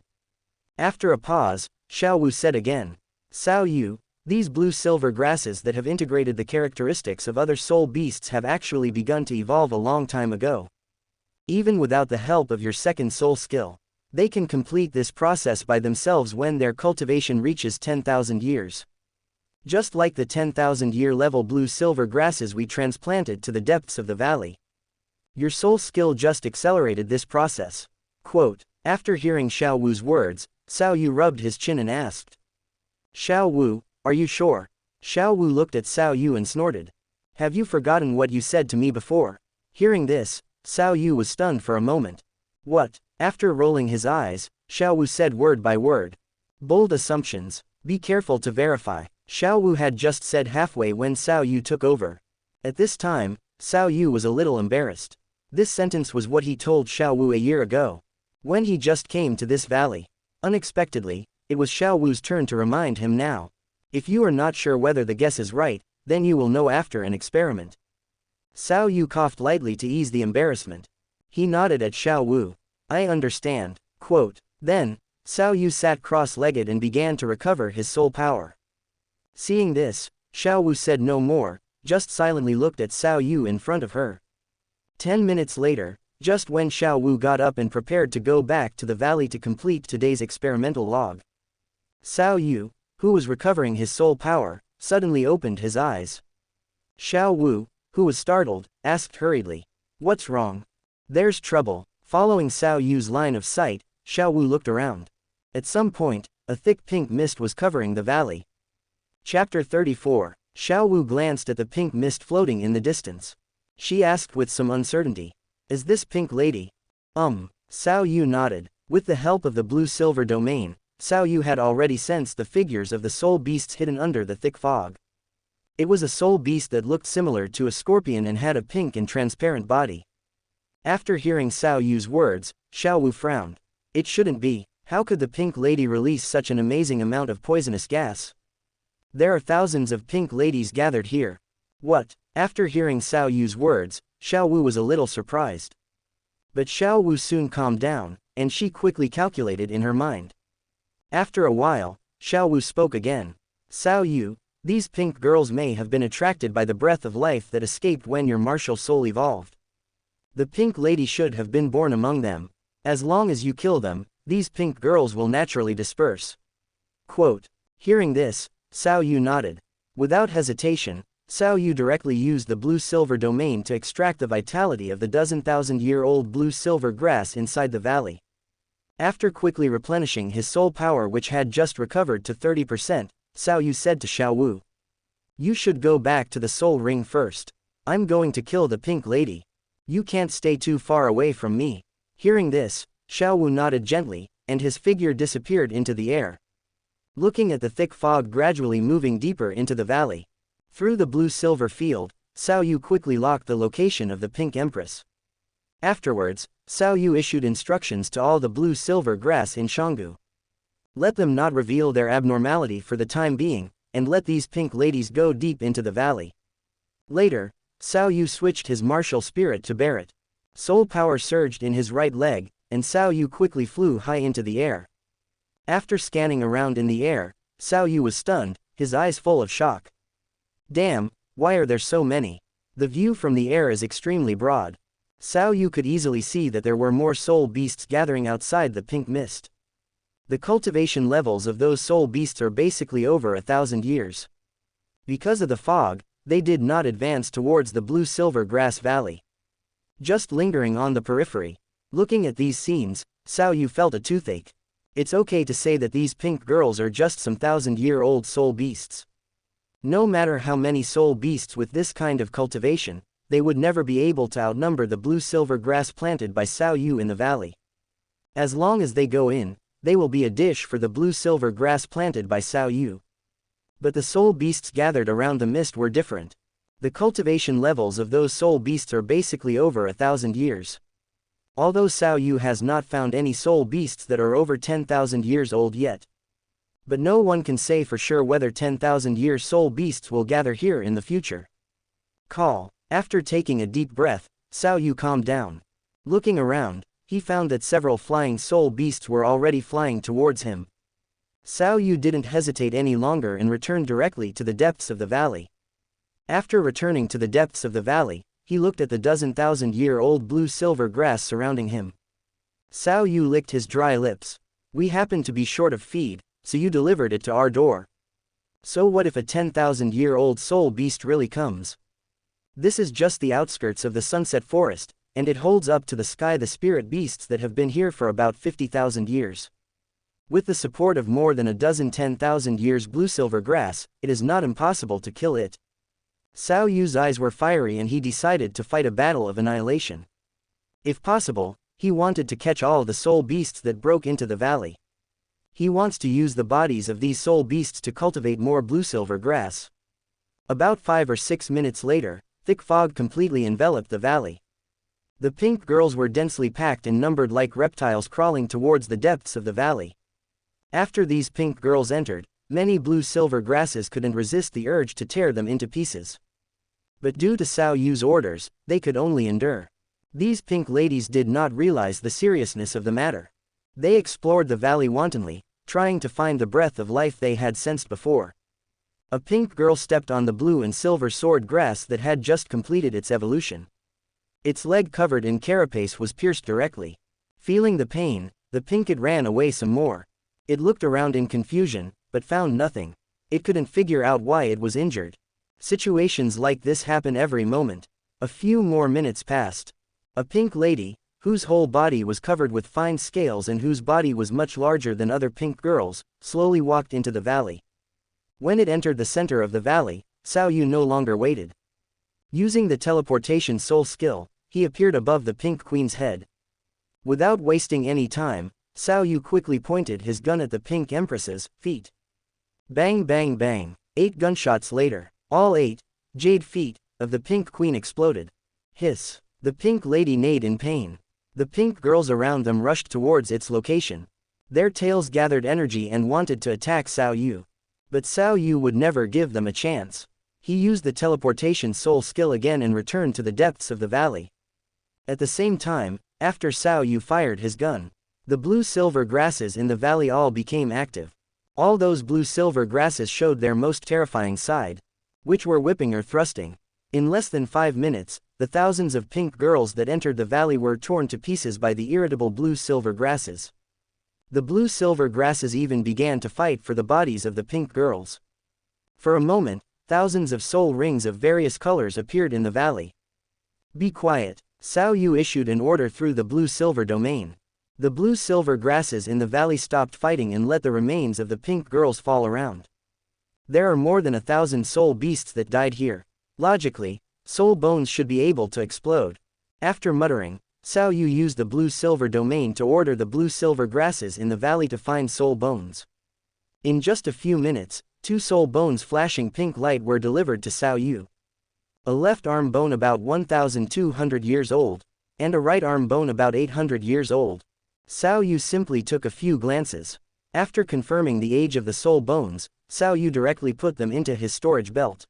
After a pause, Xiao Wu said again. Xiao Wu, these blue-silver grasses that have integrated the characteristics of other soul beasts have actually begun to evolve a long time ago. Even without the help of your second soul skill, they can complete this process by themselves when their cultivation reaches 10,000 years. Just like the 10,000-year level blue-silver grasses we transplanted to the depths of the valley. Your soul skill just accelerated this process. Quote. After hearing Xiao Wu's words, Xiao Wu rubbed his chin and asked. Xiao Wu, are you sure? Xiao Wu looked at Xiao Wu and snorted. Have you forgotten what you said to me before? Hearing this, Xiao Wu was stunned for a moment. What? After rolling his eyes, Xiao Wu said word by word. Bold assumptions, be careful to verify. Xiao Wu had just said halfway when Xiao Wu took over. At this time, Xiao Wu was a little embarrassed. This sentence was what he told Xiao Wu a year ago. When he just came to this valley. Unexpectedly, it was Xiao Wu's turn to remind him now. If you are not sure whether the guess is right, then you will know after an experiment. Xiao Wu coughed lightly to ease the embarrassment. He nodded at Xiao Wu. I understand. Quote. Then, Xiao Wu sat cross-legged and began to recover his soul power. Seeing this, Xiao Wu said no more, just silently looked at Xiao Wu in front of her. 10 minutes later, just when Xiao Wu got up and prepared to go back to the valley to complete today's experimental log, Xiao Wu, who was recovering his soul power, suddenly opened his eyes. Xiao Wu, who was startled, asked hurriedly, "What's wrong?" "There's trouble." Following Xiao Yu's line of sight, Xiao Wu looked around. At some point, a thick pink mist was covering the valley. Chapter 34. Xiao Wu glanced at the pink mist floating in the distance. She asked with some uncertainty, "Is this pink lady?" Xiao Yu nodded. With the help of the blue-silver domain, Xiao Yu had already sensed the figures of the soul beasts hidden under the thick fog. It was a soul beast that looked similar to a scorpion and had a pink and transparent body. After hearing Xiao Yu's words, Xiao Wu frowned. It shouldn't be. How could the pink lady release such an amazing amount of poisonous gas? There are thousands of pink ladies gathered here. What? After hearing Xiao Yu's words, Xiao Wu was a little surprised. But Xiao Wu soon calmed down, and she quickly calculated in her mind. After a while, Xiao Wu spoke again. "Xiao Yu, these pink girls may have been attracted by the breath of life that escaped when your martial soul evolved. The pink lady should have been born among them. As long as you kill them, these pink girls will naturally disperse." Quote. Hearing this, Xiao Yu nodded. Without hesitation, Xiao Yu directly used the blue-silver domain to extract the vitality of the dozen-thousand-year-old blue-silver grass inside the valley. After quickly replenishing his soul power, which had just recovered to 30%, Xiao Yu said to Xiao Wu, "You should go back to the soul ring first. I'm going to kill the pink lady. You can't stay too far away from me." Hearing this, Xiao Wu nodded gently, and his figure disappeared into the air. Looking at the thick fog gradually moving deeper into the valley. Through the blue-silver field, Xiao Yu quickly locked the location of the Pink Empress. Afterwards, Xiao Yu issued instructions to all the blue-silver grass in Shanggu. Let them not reveal their abnormality for the time being, and let these pink ladies go deep into the valley. Later, Xiao Yu switched his martial spirit to Barret. Soul power surged in his right leg, and Xiao Yu quickly flew high into the air. After scanning around in the air, Xiao Yu was stunned, his eyes full of shock. Damn, why are there so many? The view from the air is extremely broad. Xiao Yu could easily see that there were more soul beasts gathering outside the pink mist. The cultivation levels of those soul beasts are basically over 1,000 years. Because of the fog, they did not advance towards the blue-silver grass valley. Just lingering on the periphery. Looking at these scenes, Xiao Yu felt a toothache. It's okay to say that these pink girls are just some thousand-year-old soul beasts. No matter how many soul beasts with this kind of cultivation, they would never be able to outnumber the blue-silver grass planted by Xiao Yu in the valley. As long as they go in, they will be a dish for the blue-silver grass planted by Xiao Yu. But the soul beasts gathered around the mist were different. The cultivation levels of those soul beasts are basically over 1,000 years. Although Xiao Yu has not found any soul beasts that are over 10,000 years old yet. But no one can say for sure whether 10,000-year soul beasts will gather here in the future. Call. After taking a deep breath, Xiao Yu calmed down. Looking around, he found that several flying soul beasts were already flying towards him. Xiao Yu didn't hesitate any longer and returned directly to the depths of the valley. After returning to the depths of the valley, he looked at the dozen-thousand-year-old blue-silver grass surrounding him. Xiao Yu licked his dry lips. "We happen to be short of feed, so you delivered it to our door. So what if a 10,000-year-old soul beast really comes? This is just the outskirts of the Sunset Forest, and it holds up to the sky the spirit beasts that have been here for about 50,000 years. With the support of more than a dozen 10,000 years blue-silver grass, it is not impossible to kill it." Xiao Yu's eyes were fiery and he decided to fight a battle of annihilation. If possible, he wanted to catch all the soul beasts that broke into the valley. He wants to use the bodies of these soul beasts to cultivate more blue-silver grass. About 5 or 6 minutes later, thick fog completely enveloped the valley. The pink girls were densely packed and numbered like reptiles crawling towards the depths of the valley. After these pink girls entered, many blue-silver grasses couldn't resist the urge to tear them into pieces. But due to Xiao Yu's orders, they could only endure. These pink ladies did not realize the seriousness of the matter. They explored the valley wantonly, trying to find the breath of life they had sensed before. A pink girl stepped on the blue and silver sword grass that had just completed its evolution. Its leg covered in carapace was pierced directly. Feeling the pain, the pinkit ran away some more. It looked around in confusion, but found nothing. It couldn't figure out why it was injured. Situations like this happen every moment. A few more minutes passed. A pink lady, whose whole body was covered with fine scales and whose body was much larger than other pink girls, slowly walked into the valley. When it entered the center of the valley, Xiao Wu no longer waited. Using the teleportation soul skill, he appeared above the pink queen's head. Without wasting any time, Xiao Wu quickly pointed his gun at the pink empress's feet. Bang bang bang. 8 gunshots later, all 8 jade feet of the pink queen exploded. Hiss. The pink lady neighed in pain. The pink girls around them rushed towards its location. Their tails gathered energy and wanted to attack Xiao Wu. But Xiao Wu would never give them a chance. He used the teleportation soul skill again and returned to the depths of the valley. At the same time, after Xiao Wu fired his gun, the blue-silver grasses in the valley all became active. All those blue-silver grasses showed their most terrifying side, which were whipping or thrusting. In less than 5 minutes, the thousands of pink girls that entered the valley were torn to pieces by the irritable blue-silver grasses. The blue-silver grasses even began to fight for the bodies of the pink girls. For a moment, thousands of soul rings of various colors appeared in the valley. Be quiet, Xiao Wu issued an order through the blue-silver domain. The blue-silver grasses in the valley stopped fighting and let the remains of the pink girls fall around. There are more than 1,000 soul beasts that died here. Logically, soul bones should be able to explode. After muttering, Xiao Wu used the blue-silver domain to order the blue-silver grasses in the valley to find soul bones. In just a few minutes, 2 soul bones flashing pink light were delivered to Xiao Wu. A left arm bone about 1,200 years old, and a right arm bone about 800 years old. Xiao Wu simply took a few glances. After confirming the age of the soul bones, Xiao Wu directly put them into his storage belt.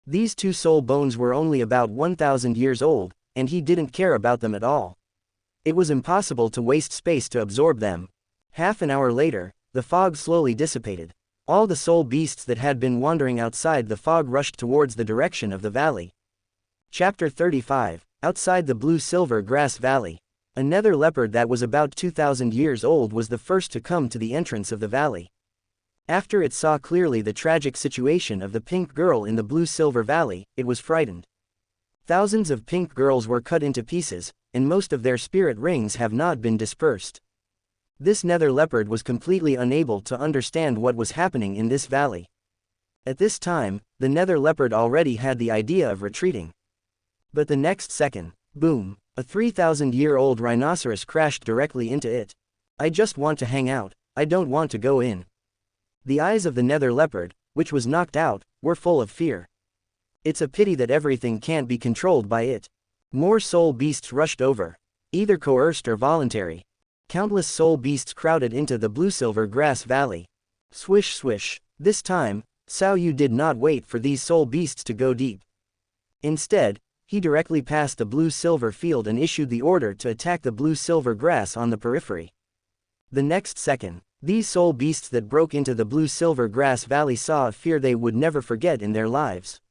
These 2 soul bones were only about 1,000 years old, and he didn't care about them at all. It was impossible to waste space to absorb them. Half an hour later, the fog slowly dissipated. All the soul beasts that had been wandering outside the fog rushed towards the direction of the valley. Chapter 35, Outside the Blue-Silver Grass Valley. A nether leopard that was about 2,000 years old was the first to come to the entrance of the valley. After it saw clearly the tragic situation of the pink girl in the blue-silver valley, it was frightened. Thousands of pink girls were cut into pieces, and most of their spirit rings have not been dispersed. This nether leopard was completely unable to understand what was happening in this valley. At this time, the nether leopard already had the idea of retreating. But the next second, boom, a 3,000-year-old rhinoceros crashed directly into it. I just want to hang out, I don't want to go in. The eyes of the nether leopard, which was knocked out, were full of fear. It's a pity that everything can't be controlled by it. More soul beasts rushed over, either coerced or voluntary. Countless soul beasts crowded into the blue-silver grass valley. Swish swish. This time, Xiao Wu did not wait for these soul beasts to go deep. Instead, he directly passed the blue-silver field and issued the order to attack the blue-silver grass on the periphery. The next second, these soul beasts that broke into the blue-silver grass valley saw a fear they would never forget in their lives.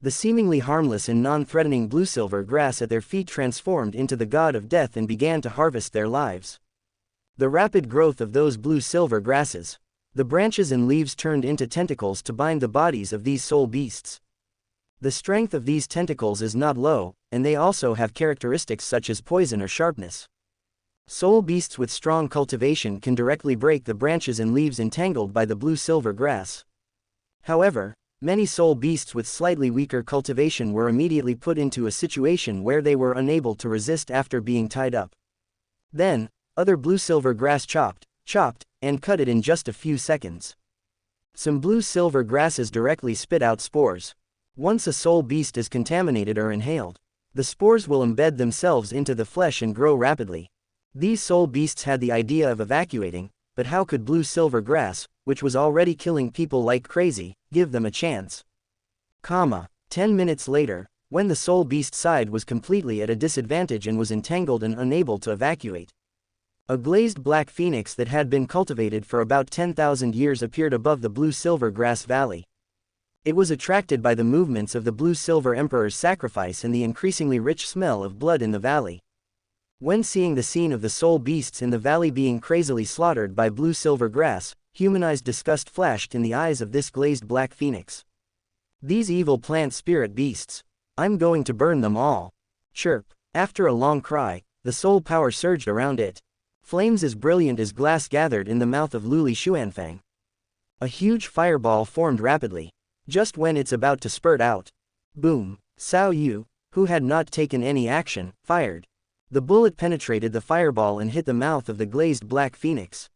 The seemingly harmless and non-threatening blue-silver grass at their feet transformed into the god of death and began to harvest their lives. The rapid growth of those blue-silver grasses. The branches and leaves turned into tentacles to bind the bodies of these soul beasts. The strength of these tentacles is not low, and they also have characteristics such as poison or sharpness. Soul beasts with strong cultivation can directly break the branches and leaves entangled by the blue-silver grass. However, many soul beasts with slightly weaker cultivation were immediately put into a situation where they were unable to resist after being tied up. Then, other blue-silver grass chopped, and cut it in just a few seconds. Some blue-silver grasses directly spit out spores. Once a soul beast is contaminated or inhaled, the spores will embed themselves into the flesh and grow rapidly. These soul beasts had the idea of evacuating, but how could blue-silver grass, which was already killing people like crazy, give them a chance? 10 minutes later, when the soul beast side was completely at a disadvantage and was entangled and unable to evacuate, a glazed black phoenix that had been cultivated for about 10,000 years appeared above the blue-silver grass valley. It was attracted by the movements of the blue-silver emperor's sacrifice and the increasingly rich smell of blood in the valley. When seeing the scene of the soul beasts in the valley being crazily slaughtered by blue-silver grass, Humanized disgust flashed in the eyes of this glazed black phoenix. These evil plant spirit beasts. I'm going to burn them all. Chirp. After a long cry, the soul power surged around it. Flames as brilliant as glass gathered in the mouth of Luli Xuanfang. A huge fireball formed rapidly. Just when it's about to spurt out. Boom. Xiao Wu, who had not taken any action, fired. The bullet penetrated the fireball and hit the mouth of the glazed black phoenix.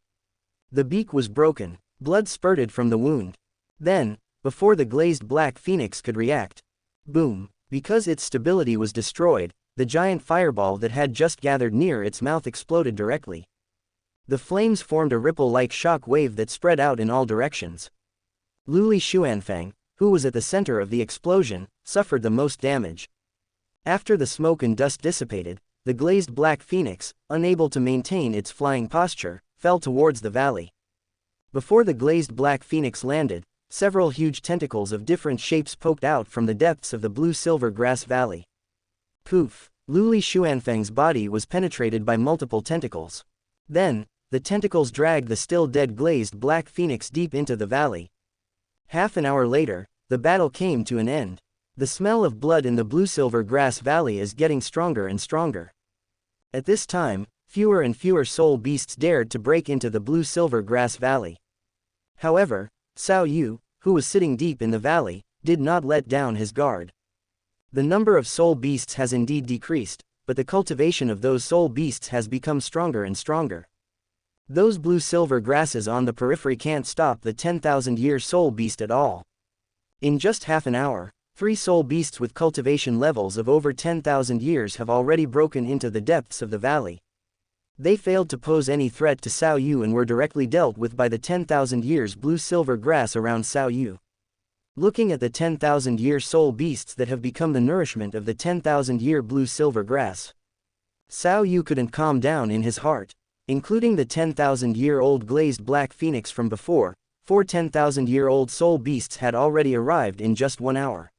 The beak was broken. Blood spurted from the wound. Then, before the glazed black phoenix could react. Boom. Because its stability was destroyed, the giant fireball that had just gathered near its mouth exploded directly. The flames formed a ripple-like shock wave that spread out in all directions. Luli Xuanfang, who was at the center of the explosion, suffered the most damage. After the smoke and dust dissipated, the glazed black phoenix, unable to maintain its flying posture, fell towards the valley. Before the glazed black phoenix landed, several huge tentacles of different shapes poked out from the depths of the blue-silver grass valley. Poof! Luli Xuanfang's body was penetrated by multiple tentacles. Then, the tentacles dragged the still-dead glazed black phoenix deep into the valley. Half an hour later, the battle came to an end. The smell of blood in the blue-silver grass valley is getting stronger and stronger. At this time, fewer and fewer soul beasts dared to break into the blue-silver grass valley. However, Xiao Wu, who was sitting deep in the valley, did not let down his guard. The number of soul beasts has indeed decreased, but the cultivation of those soul beasts has become stronger and stronger. Those blue-silver grasses on the periphery can't stop the 10,000-year soul beast at all. In just half an hour, 3 soul beasts with cultivation levels of over 10,000 years have already broken into the depths of the valley. They failed to pose any threat to Xiao Wu and were directly dealt with by the 10,000 years blue-silver grass around Xiao Wu. Looking at the 10,000-year soul beasts that have become the nourishment of the 10,000-year blue-silver grass, Xiao Wu couldn't calm down in his heart. Including the 10,000-year-old glazed black phoenix from before, 4 10,000-year-old soul beasts had already arrived in just 1 hour.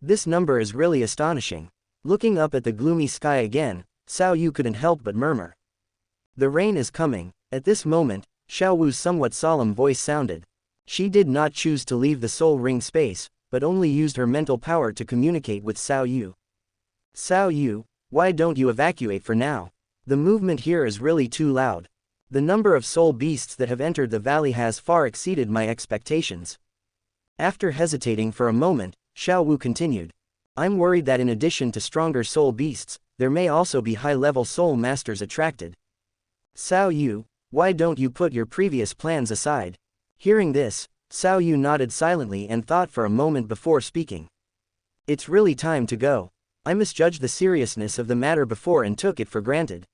This number is really astonishing. Looking up at the gloomy sky again, Xiao Wu couldn't help but murmur. The rain is coming. At this moment, Xiao Wu's somewhat solemn voice sounded. She did not choose to leave the soul ring space, but only used her mental power to communicate with Xiao Wu. Xiao Wu, why don't you evacuate for now? The movement here is really too loud. The number of soul beasts that have entered the valley has far exceeded my expectations. After hesitating for a moment, Xiao Wu continued. I'm worried that in addition to stronger soul beasts, there may also be high-level soul masters attracted. Xiao Wu, why don't you put your previous plans aside? Hearing this, Xiao Wu nodded silently and thought for a moment before speaking. It's really time to go. I misjudged the seriousness of the matter before and took it for granted.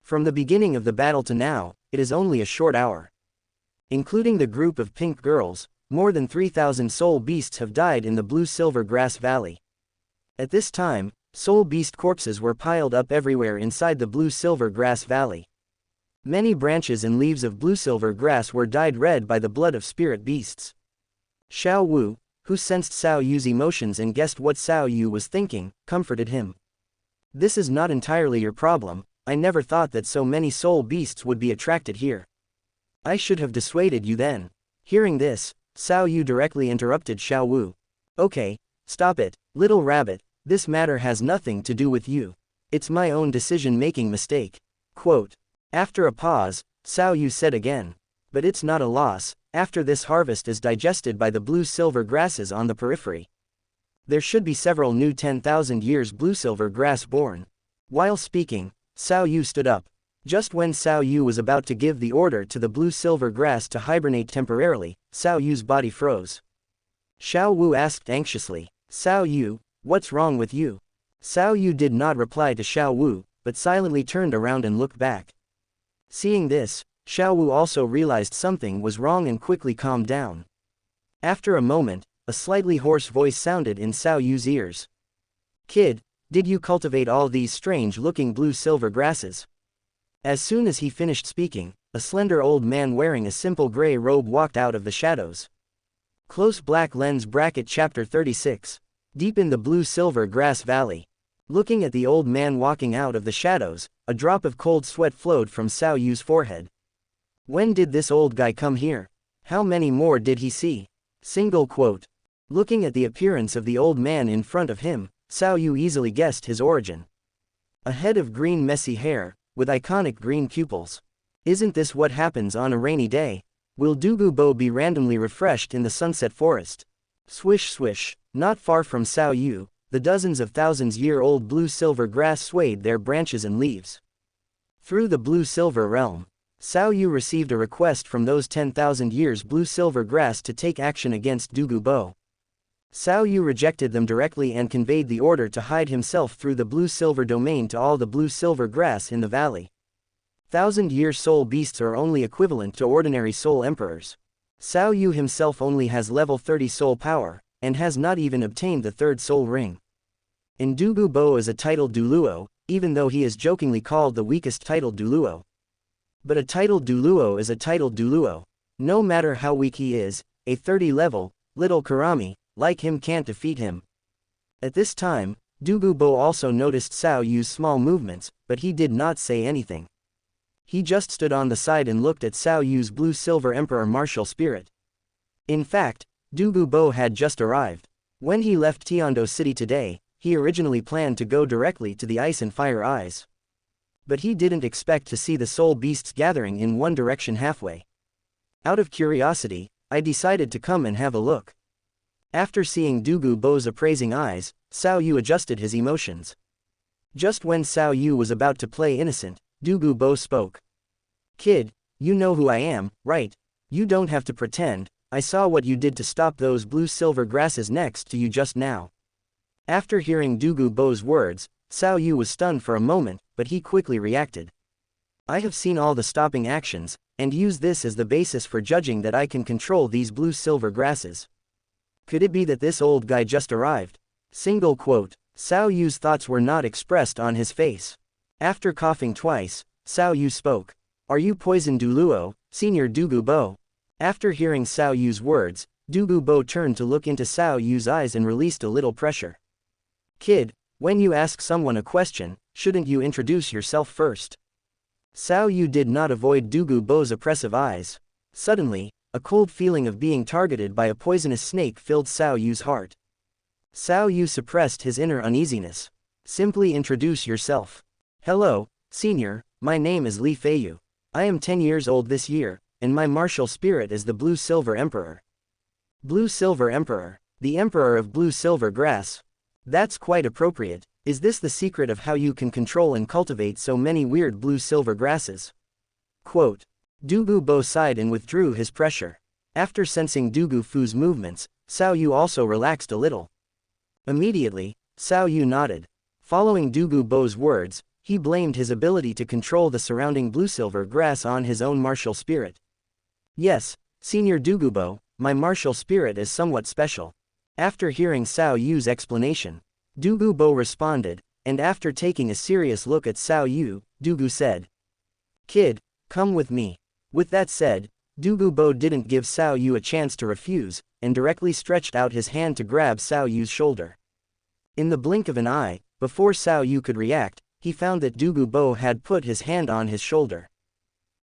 From the beginning of the battle to now, it is only a short hour. Including the group of pink girls, more than 3,000 soul beasts have died in the blue-silver grass valley. At this time, soul beast corpses were piled up everywhere inside the blue-silver grass valley. Many branches and leaves of blue-silver grass were dyed red by the blood of spirit beasts. Xiao Wu, who sensed Xiao Yu's emotions and guessed what Xiao Yu was thinking, comforted him. This is not entirely your problem. I never thought that so many soul beasts would be attracted here. I should have dissuaded you then. Hearing this, Xiao Yu directly interrupted Xiao Wu. Okay, stop it, little rabbit, this matter has nothing to do with you. It's my own decision-making mistake. Quote. After a pause, Xiao Yu said again. But it's not a loss, after this harvest is digested by the blue-silver grasses on the periphery. There should be several new 10,000 years blue-silver grass born. While speaking, Xiao Yu stood up. Just when Xiao Yu was about to give the order to the blue-silver grass to hibernate temporarily, Xiao Yu's body froze. Xiao Wu asked anxiously, Xiao Yu, what's wrong with you? Xiao Yu did not reply to Xiao Wu, but silently turned around and looked back. Seeing this, Xiao Wu also realized something was wrong and quickly calmed down. After a moment, a slightly hoarse voice sounded in Xiao Yu's ears. Kid, did you cultivate all these strange-looking blue-silver grasses? As soon as he finished speaking, a slender old man wearing a simple gray robe walked out of the shadows. Close black lens bracket Chapter 36. Deep in the blue-silver grass valley. Looking at the old man walking out of the shadows, a drop of cold sweat flowed from Xiao Yu's forehead. When did this old guy come here? How many more did he see? Single quote. Looking at the appearance of the old man in front of him, Xiao Wu easily guessed his origin. A head of green messy hair, with iconic green pupils. Isn't this what happens on a rainy day? Will Dugu Bo be randomly refreshed in the sunset forest? Swish swish, not far from Xiao Wu, the dozens of thousands-year-old blue-silver grass swayed their branches and leaves. Through the blue-silver realm, Xiao Wu received a request from those 10,000 years blue-silver grass to take action against Dugu Bo. Xiao Wu rejected them directly and conveyed the order to hide himself through the blue-silver domain to all the blue-silver grass in the valley. Thousand-year soul beasts are only equivalent to ordinary soul emperors. Xiao Wu himself only has level 30 soul power, and has not even obtained the third soul ring. In Dugu Bo is a titled Douluo, even though he is jokingly called the weakest titled Douluo. But a titled Douluo is a titled Douluo. No matter how weak he is, a 30 level, little Karami, like him can't defeat him. At this time, Dugu Bo also noticed Xiao Yu's small movements, but he did not say anything. He just stood on the side and looked at Xiao Yu's blue-silver emperor martial spirit. In fact, Dugu Bo had just arrived. When he left Tiando City today, he originally planned to go directly to the Ice and Fire Eyes. But he didn't expect to see the soul beasts gathering in one direction halfway. Out of curiosity, I decided to come and have a look. After seeing Dugu Bo's appraising eyes, Xiao Wu adjusted his emotions. Just when Xiao Wu was about to play innocent, Dugu Bo spoke. Kid, you know who I am, right? You don't have to pretend. I saw what you did to stop those blue-silver grasses next to you just now. After hearing Dugu Bo's words, Xiao Wu was stunned for a moment, but he quickly reacted. I have seen all the stopping actions, and use this as the basis for judging that I can control these blue-silver grasses. Could it be that this old guy just arrived? Single quote. Xiao Yu's thoughts were not expressed on his face. After coughing twice, Xiao Wu spoke. Are you Poison Douluo, Senior Dugu Bo? After hearing Xiao Yu's words, Dugu Bo turned to look into Xiao Yu's eyes and released a little pressure. Kid, when you ask someone a question, shouldn't you introduce yourself first? Xiao Wu did not avoid Dugu Bo's oppressive eyes. Suddenly, a cold feeling of being targeted by a poisonous snake filled Xiao Yu's heart. Xiao Wu suppressed his inner uneasiness. Simply introduce yourself. Hello, Senior, my name is Li Feiyu. I am 10 years old this year, and my martial spirit is the Blue-Silver Emperor. Blue-Silver Emperor, the Emperor of Blue-Silver Grass. That's quite appropriate. Is this the secret of how you can control and cultivate so many weird blue-silver grasses? Quote. Dugu Bo sighed and withdrew his pressure. After sensing Dugu Fu's movements, Xiao Wu also relaxed a little. Immediately, Xiao Wu nodded. Following Dugu Bo's words, he blamed his ability to control the surrounding blue-silver grass on his own martial spirit. Yes, Senior Dugu Bo, my martial spirit is somewhat special. After hearing Xiao Yu's explanation, Dugu Bo responded, and after taking a serious look at Xiao Wu, Dugu said, Kid, come with me. With that said, Dugu Bo didn't give Xiao Wu a chance to refuse, and directly stretched out his hand to grab Xiao Yu's shoulder. In the blink of an eye, before Xiao Wu could react, he found that Dugu Bo had put his hand on his shoulder.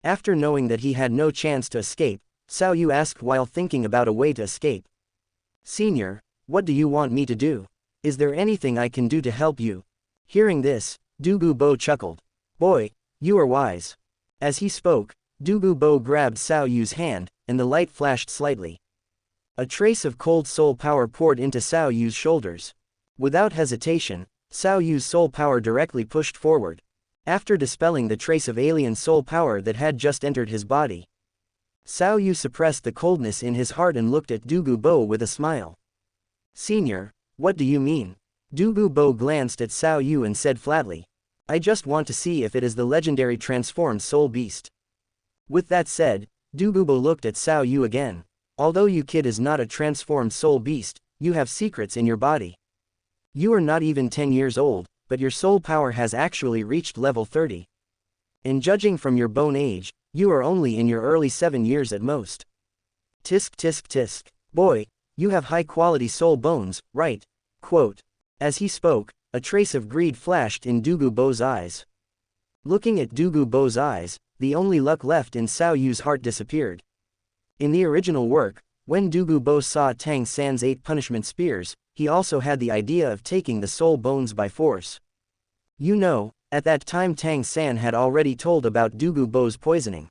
After knowing that he had no chance to escape, Xiao Wu asked while thinking about a way to escape. Senior, what do you want me to do? Is there anything I can do to help you? Hearing this, Dugu Bo chuckled. Boy, you are wise. As he spoke, Dugu Bo grabbed Xiao Yu's hand, and the light flashed slightly. A trace of cold soul power poured into Xiao Yu's shoulders. Without hesitation, Xiao Yu's soul power directly pushed forward. After dispelling the trace of alien soul power that had just entered his body, Xiao Wu suppressed the coldness in his heart and looked at Dugu Bo with a smile. Senior, what do you mean? Dugu Bo glanced at Xiao Wu and said flatly. I just want to see if it is the legendary transformed soul beast. With that said, Dugu Bo looked at Xiao Wu again. Although you kid is not a transformed soul beast, you have secrets in your body. You are not even 10 years old, but your soul power has actually reached level 30. And judging from your bone age, you are only in your early 7 years at most. Tisk tisk tisk. Boy, you have high-quality soul bones, right? Quote. As he spoke, a trace of greed flashed in Dugu Bo's eyes. Looking at Dugu Bo's eyes, the only luck left in Xiao Yu's heart disappeared. In the original work, when Dugu Bo saw Tang San's 8 punishment spears, he also had the idea of taking the soul bones by force. You know, at that time Tang San had already told about Dugu Bo's poisoning.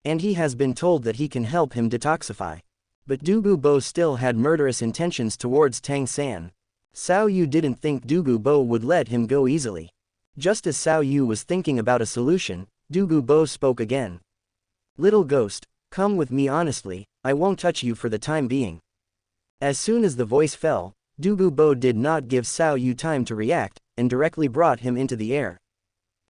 And he has been told that he can help him detoxify. But Dugu Bo still had murderous intentions towards Tang San. Xiao Yu didn't think Dugu Bo would let him go easily. Just as Xiao Yu was thinking about a solution, Dugu Bo spoke again. Little ghost, come with me honestly, I won't touch you for the time being. As soon as the voice fell, Dugu Bo did not give Xiao Yu time to react, and directly brought him into the air.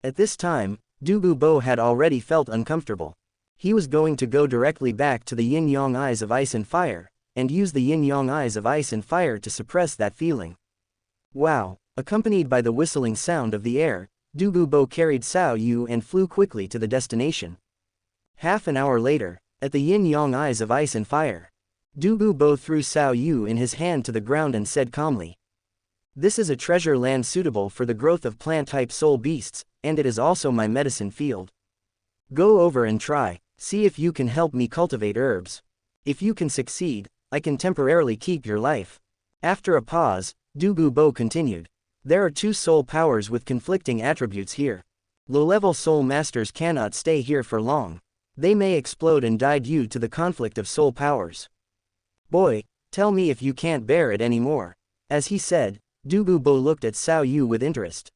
At this time, Dugu Bo had already felt uncomfortable. He was going to go directly back to the yin-yang eyes of ice and fire, and use the yin-yang eyes of ice and fire to suppress that feeling. Wow! Accompanied by the whistling sound of the air, Dugu Bo carried Xiao Yu and flew quickly to the destination. Half an hour later, at the yin-yang eyes of ice and fire, Dugu Bo threw Xiao Yu in his hand to the ground and said calmly, "This is a treasure land suitable for the growth of plant-type soul beasts, and it is also my medicine field. Go over and try, see if you can help me cultivate herbs. If you can succeed, I can temporarily keep your life." After a pause, Dugu Bo continued, "There are 2 soul powers with conflicting attributes here. Low-level soul masters cannot stay here for long. They may explode and die due to the conflict of soul powers. Boy, tell me if you can't bear it anymore." As he said, Dugu Bo looked at Xiao Yu with interest.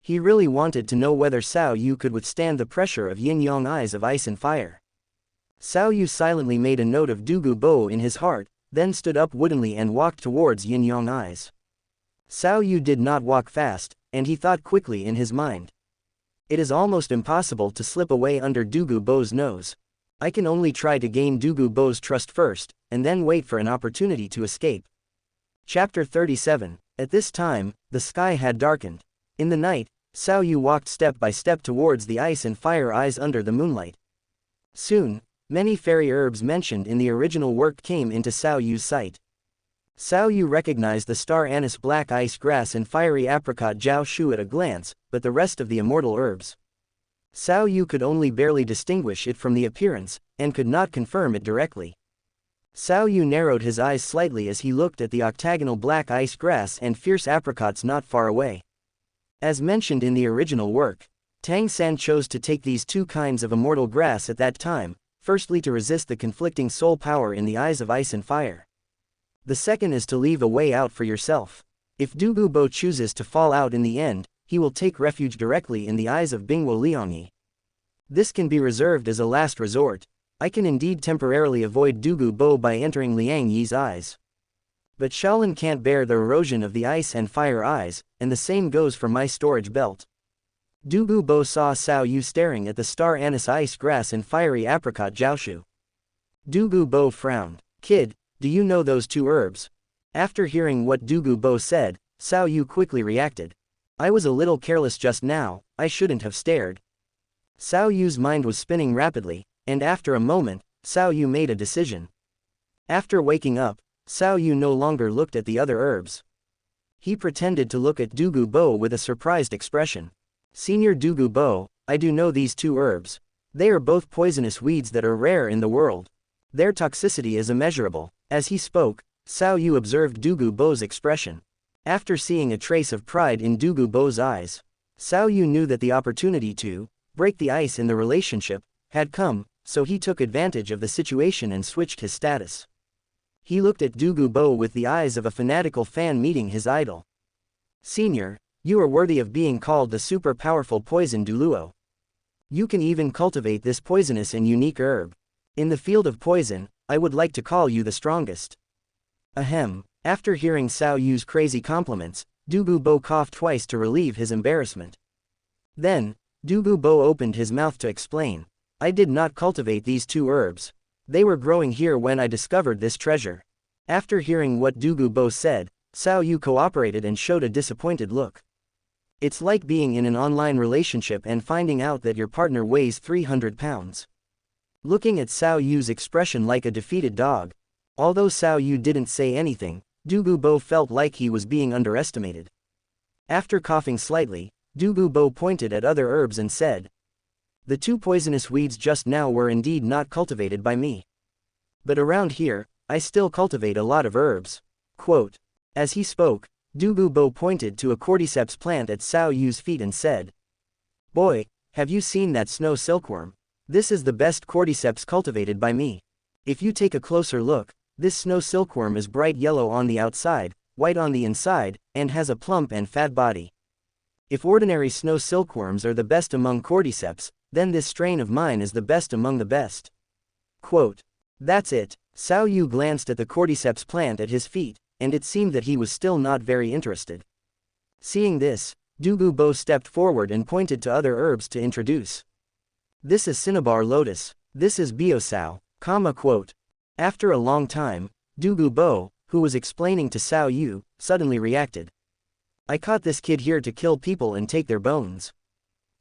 He really wanted to know whether Xiao Yu could withstand the pressure of yin-yang eyes of ice and fire. Xiao Yu silently made a note of Dugu Bo in his heart, then stood up woodenly and walked towards yin-yang eyes. Xiao Yu did not walk fast, and he thought quickly in his mind. It is almost impossible to slip away under Dugu Bo's nose. I can only try to gain Dugu Bo's trust first, and then wait for an opportunity to escape. Chapter 37. At this time, the sky had darkened. In the night, Xiao Yu walked step by step towards the ice and fire eyes under the moonlight. Soon, many fairy herbs mentioned in the original work came into Xiao Yu's sight. Xiao Yu recognized the star anise black ice grass and fiery apricot jiao shu at a glance, but the rest of the immortal herbs, Xiao Yu could only barely distinguish it from the appearance, and could not confirm it directly. Xiao Yu narrowed his eyes slightly as he looked at the octagonal black ice grass and fierce apricots not far away. As mentioned in the original work, Tang San chose to take these 2 kinds of immortal grass at that time, firstly to resist the conflicting soul power in the eyes of ice and fire. The second is to leave a way out for yourself. If Dugu Bo chooses to fall out in the end, he will take refuge directly in the eyes of Bingwo Liangyi. This can be reserved as a last resort. I can indeed temporarily avoid Dugu Bo by entering Liang Yi's eyes. But Shaolin can't bear the erosion of the ice and fire eyes, and the same goes for my storage belt. Dugu Bo saw Xiao Yu staring at the star anise ice grass and fiery apricot jiaoshu. Dugu Bo frowned. "Kid, do you know those 2 herbs?" After hearing what Dugu Bo said, Xiao Yu quickly reacted. "I was a little careless just now, I shouldn't have stared." Xiao Yu's mind was spinning rapidly, and after a moment, Xiao Yu made a decision. After waking up, Xiao Yu no longer looked at the other herbs. He pretended to look at Dugu Bo with a surprised expression. "Senior Dugu Bo, I do know these 2 herbs. They are both poisonous weeds that are rare in the world. Their toxicity is immeasurable." As he spoke, Xiao Yu observed Dugu Bo's expression. After seeing a trace of pride in Dugu Bo's eyes, Xiao Yu knew that the opportunity to break the ice in the relationship had come, so he took advantage of the situation and switched his status. He looked at Dugu Bo with the eyes of a fanatical fan meeting his idol. "Senior, you are worthy of being called the super powerful poison Douluo. You can even cultivate this poisonous and unique herb. In the field of poison, I would like to call you the strongest." Ahem. After hearing Xiao Yu's crazy compliments, Dugu Bo coughed twice to relieve his embarrassment. Then, Dugu Bo opened his mouth to explain. "I did not cultivate these 2 herbs. They were growing here when I discovered this treasure." After hearing what Dugu Bo said, Xiao Yu cooperated and showed a disappointed look. It's like being in an online relationship and finding out that your partner weighs 300 pounds. Looking at Xiao Yu's expression like a defeated dog. Although Xiao Yu didn't say anything, Dugu Bo felt like he was being underestimated. After coughing slightly, Dugu Bo pointed at other herbs and said, The 2 poisonous weeds just now were indeed not cultivated by me. But around here, I still cultivate a lot of herbs. Quote. As he spoke, Dugu Bo pointed to a cordyceps plant at Xiao Yu's feet and said, "Boy, have you seen that snow silkworm? This is the best cordyceps cultivated by me. If you take a closer look, this snow silkworm is bright yellow on the outside, white on the inside, and has a plump and fat body. If ordinary snow silkworms are the best among cordyceps, then this strain of mine is the best among the best." Quote. That's it. Xiao Yu glanced at the cordyceps plant at his feet, and it seemed that he was still not very interested. Seeing this, Dugu Bo stepped forward and pointed to other herbs to introduce. This is cinnabar lotus, this is biosao, quote. After a long time, Dugu Bo, who was explaining to Xiao Yu, suddenly reacted. I caught this kid here to kill people and take their bones.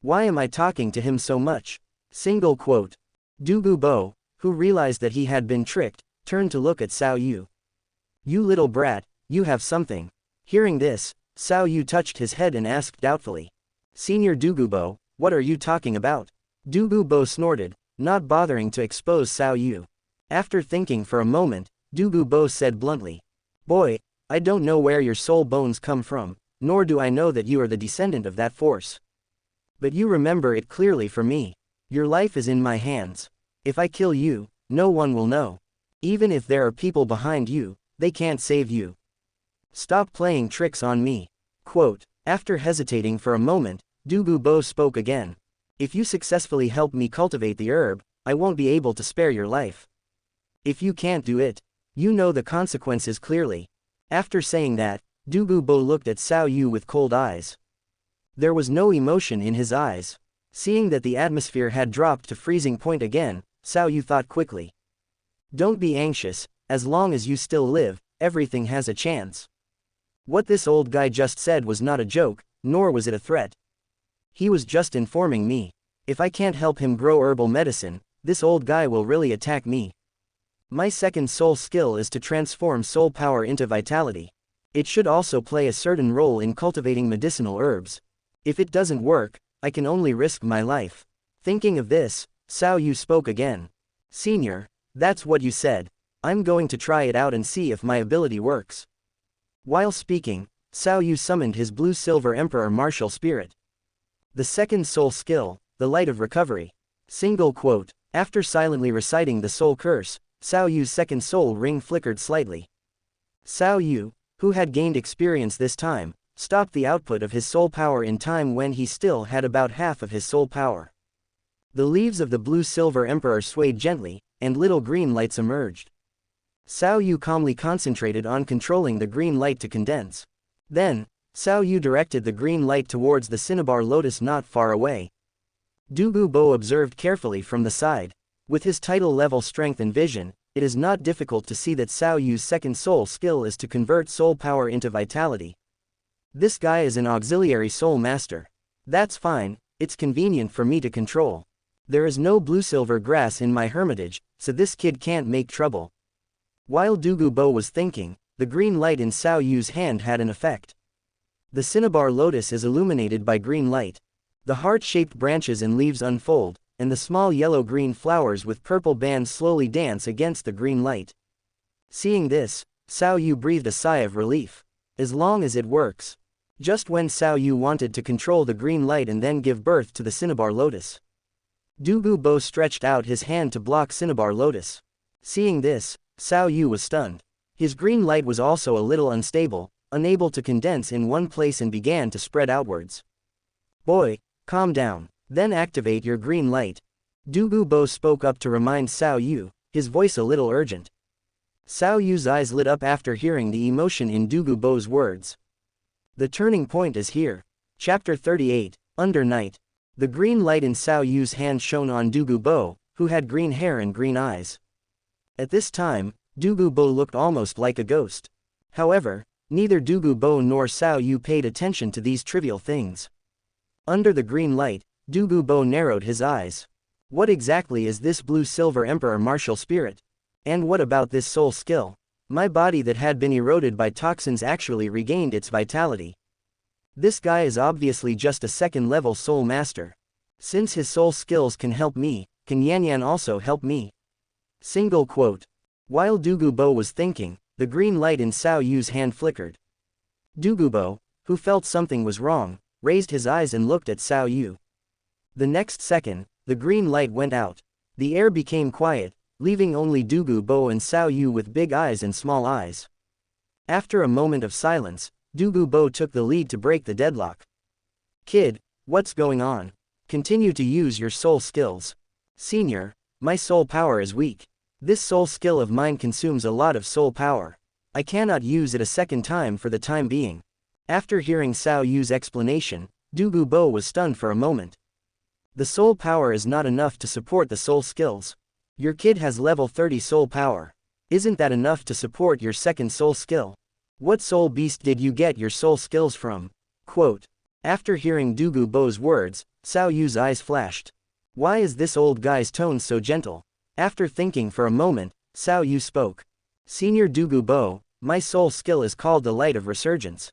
Why am I talking to him so much? Single quote. Dugu Bo, who realized that he had been tricked, turned to look at Xiao Yu. You little brat, you have something. Hearing this, Xiao Yu touched his head and asked doubtfully. Senior Dugu Bo, what are you talking about? Dugu Bo snorted, not bothering to expose Xiao Yu. After thinking for a moment, Dugu Bo said bluntly. Boy, I don't know where your soul bones come from, nor do I know that you are the descendant of that force. But you remember it clearly for me. Your life is in my hands. If I kill you, no one will know. Even if there are people behind you, they can't save you. Stop playing tricks on me. Quote. After hesitating for a moment, Dugu Bo spoke again. If you successfully help me cultivate the herb, I won't be able to spare your life. If you can't do it, you know the consequences clearly. After saying that, Dugu Bo looked at Xiao Yu with cold eyes. There was no emotion in his eyes. Seeing that the atmosphere had dropped to freezing point again, Xiao Yu thought quickly. Don't be anxious, as long as you still live, everything has a chance. What this old guy just said was not a joke, nor was it a threat. He was just informing me. If I can't help him grow herbal medicine, this old guy will really attack me. My second soul skill is to transform soul power into vitality. It should also play a certain role in cultivating medicinal herbs. If it doesn't work, I can only risk my life. Thinking of this, Xiao Yu spoke again. Senior, that's what you said. I'm going to try it out and see if my ability works. While speaking, Xiao Yu summoned his blue-silver emperor martial spirit. The second soul skill, the light of recovery. Single quote. After silently reciting the soul curse, Xiao Yu's second soul ring flickered slightly. Xiao Yu, who had gained experience this time, stopped the output of his soul power in time when he still had about half of his soul power. The leaves of the blue-silver emperor swayed gently, and little green lights emerged. Xiao Yu calmly concentrated on controlling the green light to condense. Then, Xiao Yu directed the green light towards the cinnabar lotus not far away. Dugu Bo observed carefully from the side. With his title-level strength and vision, it is not difficult to see that Xiao Yu's second soul skill is to convert soul power into vitality. This guy is an auxiliary soul master. That's fine, it's convenient for me to control. There is no blue-silver grass in my hermitage, so this kid can't make trouble. While Dugu Bo was thinking, the green light in Xiao Yu's hand had an effect. The cinnabar lotus is illuminated by green light. The heart-shaped branches and leaves unfold, and the small yellow-green flowers with purple bands slowly dance against the green light. Seeing this, Xiao Yu breathed a sigh of relief. As long as it works. Just when Xiao Yu wanted to control the green light and then give birth to the cinnabar lotus, Dugu Bo stretched out his hand to block cinnabar lotus. Seeing this, Xiao Yu was stunned. His green light was also a little unstable, unable to condense in one place and began to spread outwards. Boy, calm down, then activate your green light. Dugu Bo spoke up to remind Xiao Yu, his voice a little urgent. Xiao Yu's eyes lit up after hearing the emotion in Dugu Bo's words. The turning point is here. Chapter 38, Under Night. The green light in Xiao Yu's hand shone on Dugu Bo, who had green hair and green eyes. At this time, Dugu Bo looked almost like a ghost. However, neither Dugu Bo nor Xiao Yu paid attention to these trivial things. Under the green light, Dugu Bo narrowed his eyes. What exactly is this blue-silver emperor martial spirit? And what about this soul skill? My body that had been eroded by toxins actually regained its vitality. This guy is obviously just a second-level soul master. Since his soul skills can help me, can Yan Yan also help me? Single quote. While Dugu Bo was thinking, the green light in Xiao Yu's hand flickered. Dugu Bo, who felt something was wrong, raised his eyes and looked at Xiao Yu. The next second, the green light went out. The air became quiet, leaving only Dugu Bo and Xiao Yu with big eyes and small eyes. After a moment of silence, Dugu Bo took the lead to break the deadlock. Kid, what's going on? Continue to use your soul skills. Senior, my soul power is weak. This soul skill of mine consumes a lot of soul power. I cannot use it a second time for the time being. After hearing Xiao Yu's explanation, Dugu Bo was stunned for a moment. The soul power is not enough to support the soul skills. Your kid has level 30 soul power. Isn't that enough to support your second soul skill? What soul beast did you get your soul skills from? Quote. After hearing Dugu Bo's words, Xiao Yu's eyes flashed. Why is this old guy's tone so gentle? After thinking for a moment, Xiao Yu spoke. Senior Dugu Bo, my soul skill is called the Light of Resurgence.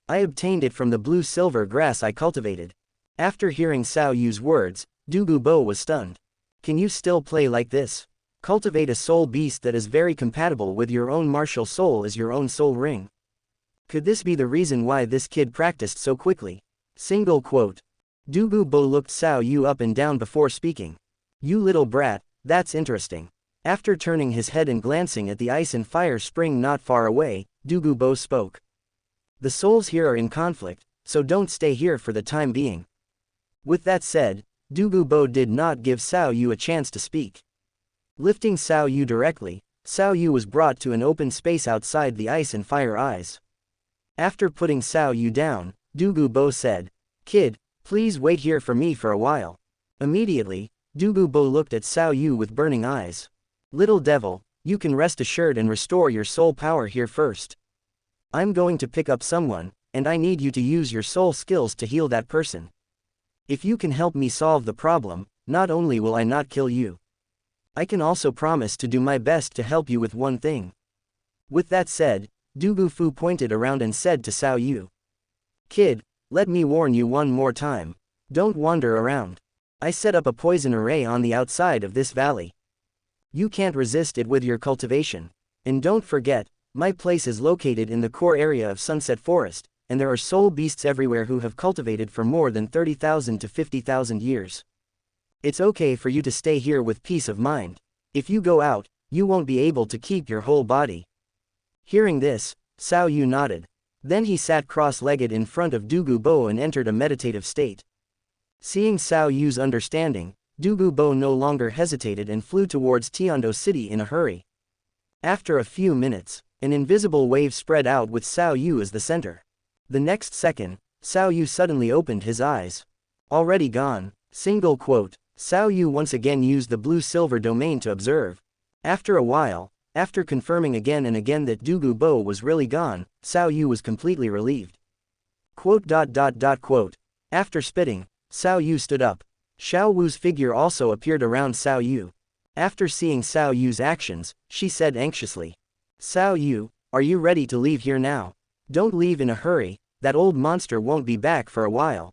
I obtained it from the blue-silver grass I cultivated. After hearing Xiao Yu's words, Dugu Bo was stunned. Can you still play like this? Cultivate a soul beast that is very compatible with your own martial soul as your own soul ring. Could this be the reason why this kid practiced so quickly? Single quote. Dugu Bo looked Xiao Yu up and down before speaking. You little brat, that's interesting. After turning his head and glancing at the ice and fire spring not far away, Dugu Bo spoke. The souls here are in conflict, so don't stay here for the time being. With that said, Dugu Bo did not give Xiao Yu a chance to speak. Lifting Xiao Yu directly, Xiao Yu was brought to an open space outside the ice and fire eyes. After putting Xiao Yu down, Dugu Bo said, Kid, please wait here for me for a while. Immediately, Dugu Bo looked at Xiao Yu with burning eyes. Little devil, you can rest assured and restore your soul power here first. I'm going to pick up someone, and I need you to use your soul skills to heal that person. If you can help me solve the problem, not only will I not kill you, I can also promise to do my best to help you with one thing. With that said, Dugu Fu pointed around and said to Xiao Yu. Kid, let me warn you one more time. Don't wander around. I set up a poison array on the outside of this valley. You can't resist it with your cultivation. And don't forget, my place is located in the core area of Sunset Forest, and there are soul beasts everywhere who have cultivated for more than 30,000 to 50,000 years. It's okay for you to stay here with peace of mind. If you go out, you won't be able to keep your whole body. Hearing this, Xiao Yu nodded. Then he sat cross-legged in front of Dugu Bo and entered a meditative state. Seeing Xiao Yu's understanding, Dugu Bo no longer hesitated and flew towards Tiando City in a hurry. After a few minutes, an invisible wave spread out with Xiao Yu as the center. The next second, Xiao Yu suddenly opened his eyes. Already gone. Single quote. Xiao Yu once again used the blue-silver domain to observe. After a while, after confirming again and again that Dugu Bo was really gone, Xiao Yu was completely relieved. Quote. After spitting, Xiao Yu stood up. Xiao Wu's figure also appeared around Xiao Yu. After seeing Xiao Yu's actions, she said anxiously. Xiao Yu, are you ready to leave here now? Don't leave in a hurry, that old monster won't be back for a while.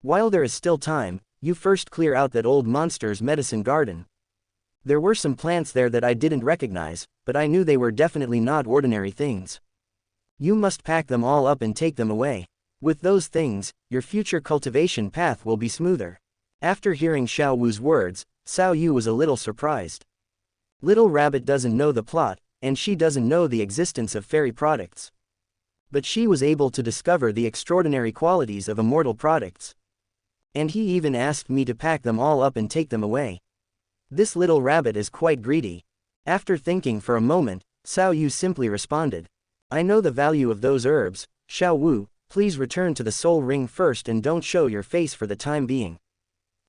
While there is still time, you first clear out that old monster's medicine garden. There were some plants there that I didn't recognize, but I knew they were definitely not ordinary things. You must pack them all up and take them away. With those things, your future cultivation path will be smoother. After hearing Xiao Wu's words, Xiao Yu was a little surprised. Little Rabbit doesn't know the plot, and she doesn't know the existence of fairy products. But she was able to discover the extraordinary qualities of immortal products. And he even asked me to pack them all up and take them away. This little rabbit is quite greedy. After thinking for a moment, Xiao Yu simply responded. I know the value of those herbs, Xiao Wu, please return to the soul ring first and don't show your face for the time being.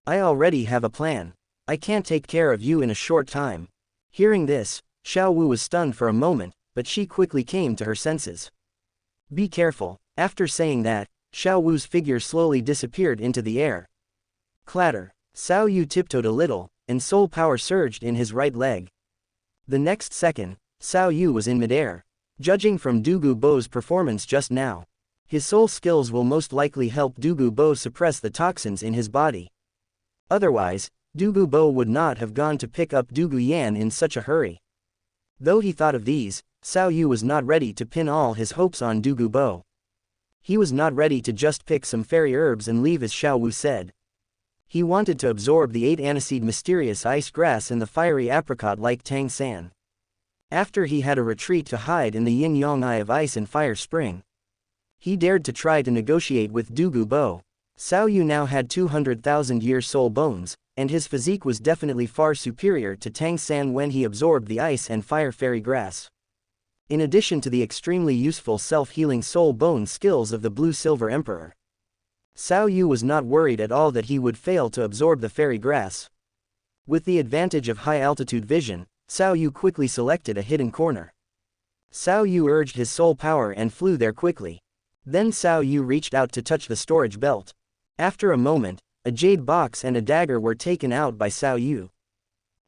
I already have a plan. I can't take care of you in a short time. Hearing this, Xiao Wu was stunned for a moment, but she quickly came to her senses. Be careful. After saying that, Xiao Wu's figure slowly disappeared into the air. Clatter. Xiao Yu tiptoed a little, and soul power surged in his right leg. The next second, Xiao Yu was in midair. Judging from Dugu Bo's performance just now, his soul skills will most likely help Dugu Bo suppress the toxins in his body. Otherwise, Dugu Bo would not have gone to pick up Dugu Yan in such a hurry. Though he thought of these, Xiao Yu was not ready to pin all his hopes on Dugu Bo. He was not ready to just pick some fairy herbs and leave as Xiao Wu said. He wanted to absorb the 8 aniseed mysterious ice grass and the fiery apricot like Tang San. After he had a retreat to hide in the yin-yang eye of ice and fire spring, he dared to try to negotiate with Dugu Bo. Xiao Yu now had 200,000-year soul bones, and his physique was definitely far superior to Tang San when he absorbed the ice and fire fairy grass. In addition to the extremely useful self-healing soul bone skills of the Blue-Silver Emperor, Xiao Yu was not worried at all that he would fail to absorb the fairy grass. With the advantage of high-altitude vision, Xiao Yu quickly selected a hidden corner. Xiao Yu urged his soul power and flew there quickly. Then Xiao Yu reached out to touch the storage belt. After a moment, a jade box and a dagger were taken out by Xiao Yu.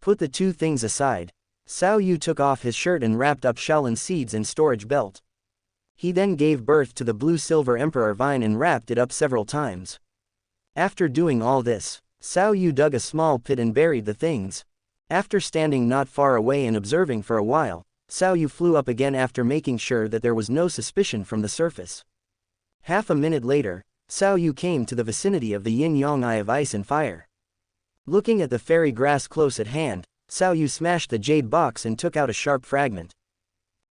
Put the two things aside. Xiao Yu took off his shirt and wrapped up Shaolin seeds in storage belt. He then gave birth to the Blue-Silver Emperor vine and wrapped it up several times. After doing all this, Xiao Yu dug a small pit and buried the things. After standing not far away and observing for a while, Xiao Yu flew up again after making sure that there was no suspicion from the surface. Half a minute later, Xiao Yu came to the vicinity of the yin-yang eye of ice and fire. Looking at the fairy grass close at hand, Xiao Yu smashed the jade box and took out a sharp fragment.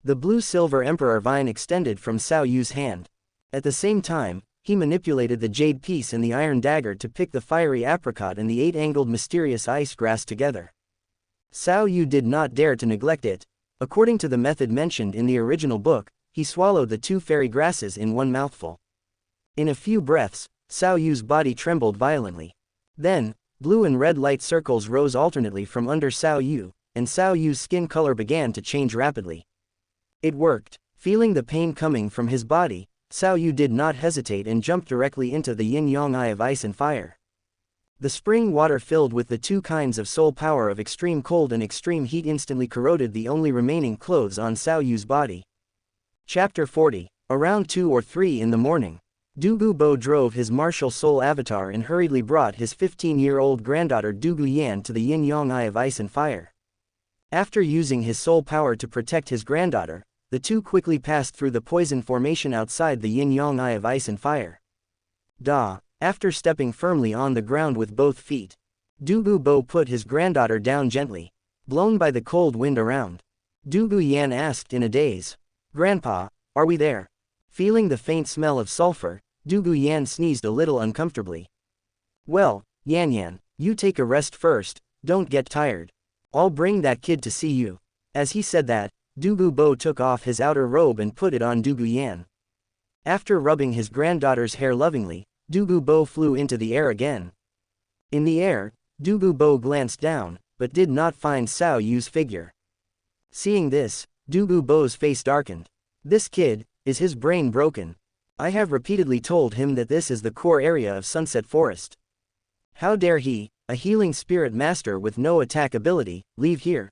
The Blue-Silver Emperor vine extended from Xiao Yu's hand. At the same time, he manipulated the jade piece and the iron dagger to pick the fiery apricot and the 8-angled mysterious ice grass together. Xiao Yu did not dare to neglect it. According to the method mentioned in the original book, he swallowed the 2 fairy grasses in one mouthful. In a few breaths, Xiao Yu's body trembled violently. Then, blue and red light circles rose alternately from under Xiao Yu, and Xiao Yu's skin color began to change rapidly. It worked. Feeling the pain coming from his body, Xiao Yu did not hesitate and jumped directly into the yin-yang eye of ice and fire. The spring water filled with the 2 kinds of soul power of extreme cold and extreme heat instantly corroded the only remaining clothes on Xiao Yu's body. Chapter 40. Around 2 or 3 in the morning, Dugu Bo drove his martial soul avatar and hurriedly brought his 15-year-old granddaughter Dugu Yan to the yin-yang eye of ice and fire. After using his soul power to protect his granddaughter, the two quickly passed through the poison formation outside the yin-yang eye of ice and fire. After stepping firmly on the ground with both feet, Dugu Bo put his granddaughter down gently. Blown by the cold wind around, Dugu Yan asked in a daze, "Grandpa, are we there?" Feeling the faint smell of sulfur, Dugu Yan sneezed a little uncomfortably. "Well, Yan, you take a rest first, don't get tired. I'll bring that kid to see you." As he said that, Dugu Bo took off his outer robe and put it on Dugu Yan. After rubbing his granddaughter's hair lovingly, Dugu Bo flew into the air again. In the air, Dugu Bo glanced down, but did not find Xiao Yu's figure. Seeing this, Dugu Bo's face darkened. "This kid, is his brain broken? I have repeatedly told him that this is the core area of Sunset Forest. How dare he, a healing spirit master with no attack ability, leave here?"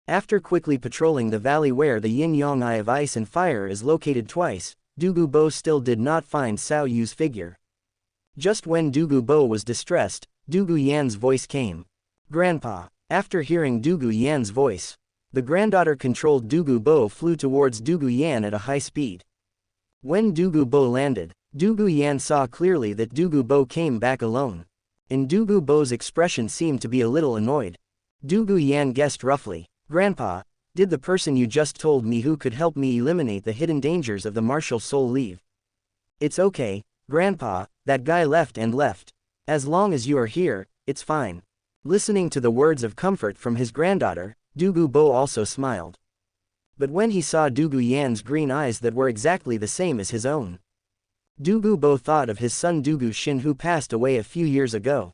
After quickly patrolling the valley where the yin-yang eye of ice and fire is located twice, Dugu Bo still did not find Xiao Yu's figure. Just when Dugu Bo was distressed, Dugu Yan's voice came. "Grandpa." After hearing Dugu Yan's voice, the granddaughter-controlled Dugu Bo flew towards Dugu Yan at a high speed. When Dugu Bo landed, Dugu Yan saw clearly that Dugu Bo came back alone. And Dugu Bo's expression seemed to be a little annoyed. Dugu Yan guessed roughly, "Grandpa, did the person you just told me who could help me eliminate the hidden dangers of the martial soul leave?" "It's okay, Grandpa, that guy left and left. As long as you are here, it's fine." Listening to the words of comfort from his granddaughter, Dugu Bo also smiled. But when he saw Dugu Yan's green eyes that were exactly the same as his own, Dugu Bo thought of his son Dugu Xin who passed away a few years ago.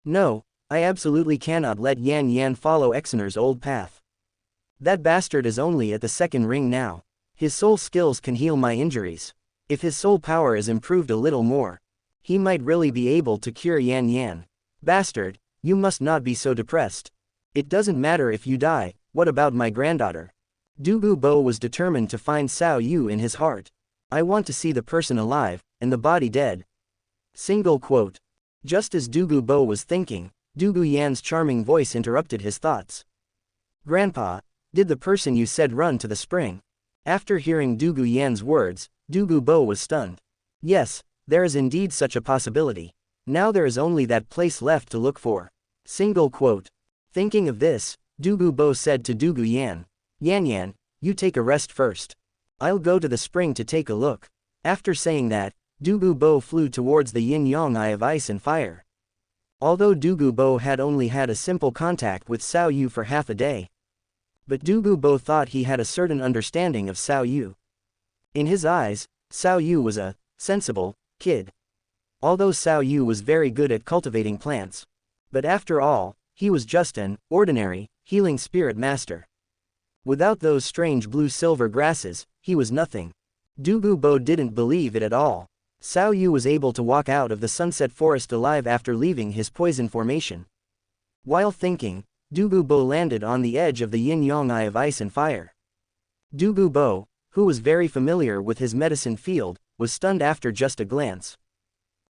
"No, I absolutely cannot let Yan follow Exener's old path. That bastard is only at the 2nd ring now. His soul skills can heal my injuries. If his soul power is improved a little more, he might really be able to cure Yan. Bastard, you must not be so depressed. It doesn't matter if you die, what about my granddaughter?" Dugu Bo was determined to find Xiao Yu in his heart. "I want to see the person alive, and the body dead." Just as Dugu Bo was thinking, Dugu Yan's charming voice interrupted his thoughts. Grandpa, did the person you said run to the spring? After hearing Dugu Yan's words, Dugu Bo was stunned. Yes, there is indeed such a possibility. Now there is only that place left to look for. Single quote. Thinking of this, Dugu Bo said to Dugu Yan, Yan, you take a rest first. I'll go to the spring to take a look. After saying that, Dugu Bo flew towards the yin-yang eye of ice and fire. Although Dugu Bo had only had a simple contact with Xiao Yu for half a day, but Dugu Bo thought he had a certain understanding of Xiao Yu. In his eyes, Xiao Yu was a sensible kid. Although Xiao Yu was very good at cultivating plants, but after all, he was just an ordinary healing spirit master. Without those strange blue-silver grasses, he was nothing. Dugu Bo didn't believe it at all. Xiao Yu was able to walk out of the sunset forest alive after leaving his poison formation. While thinking, Dugu Bo landed on the edge of the yin-yang eye of ice and fire. Dugu Bo, who was very familiar with his medicine field, was stunned after just a glance.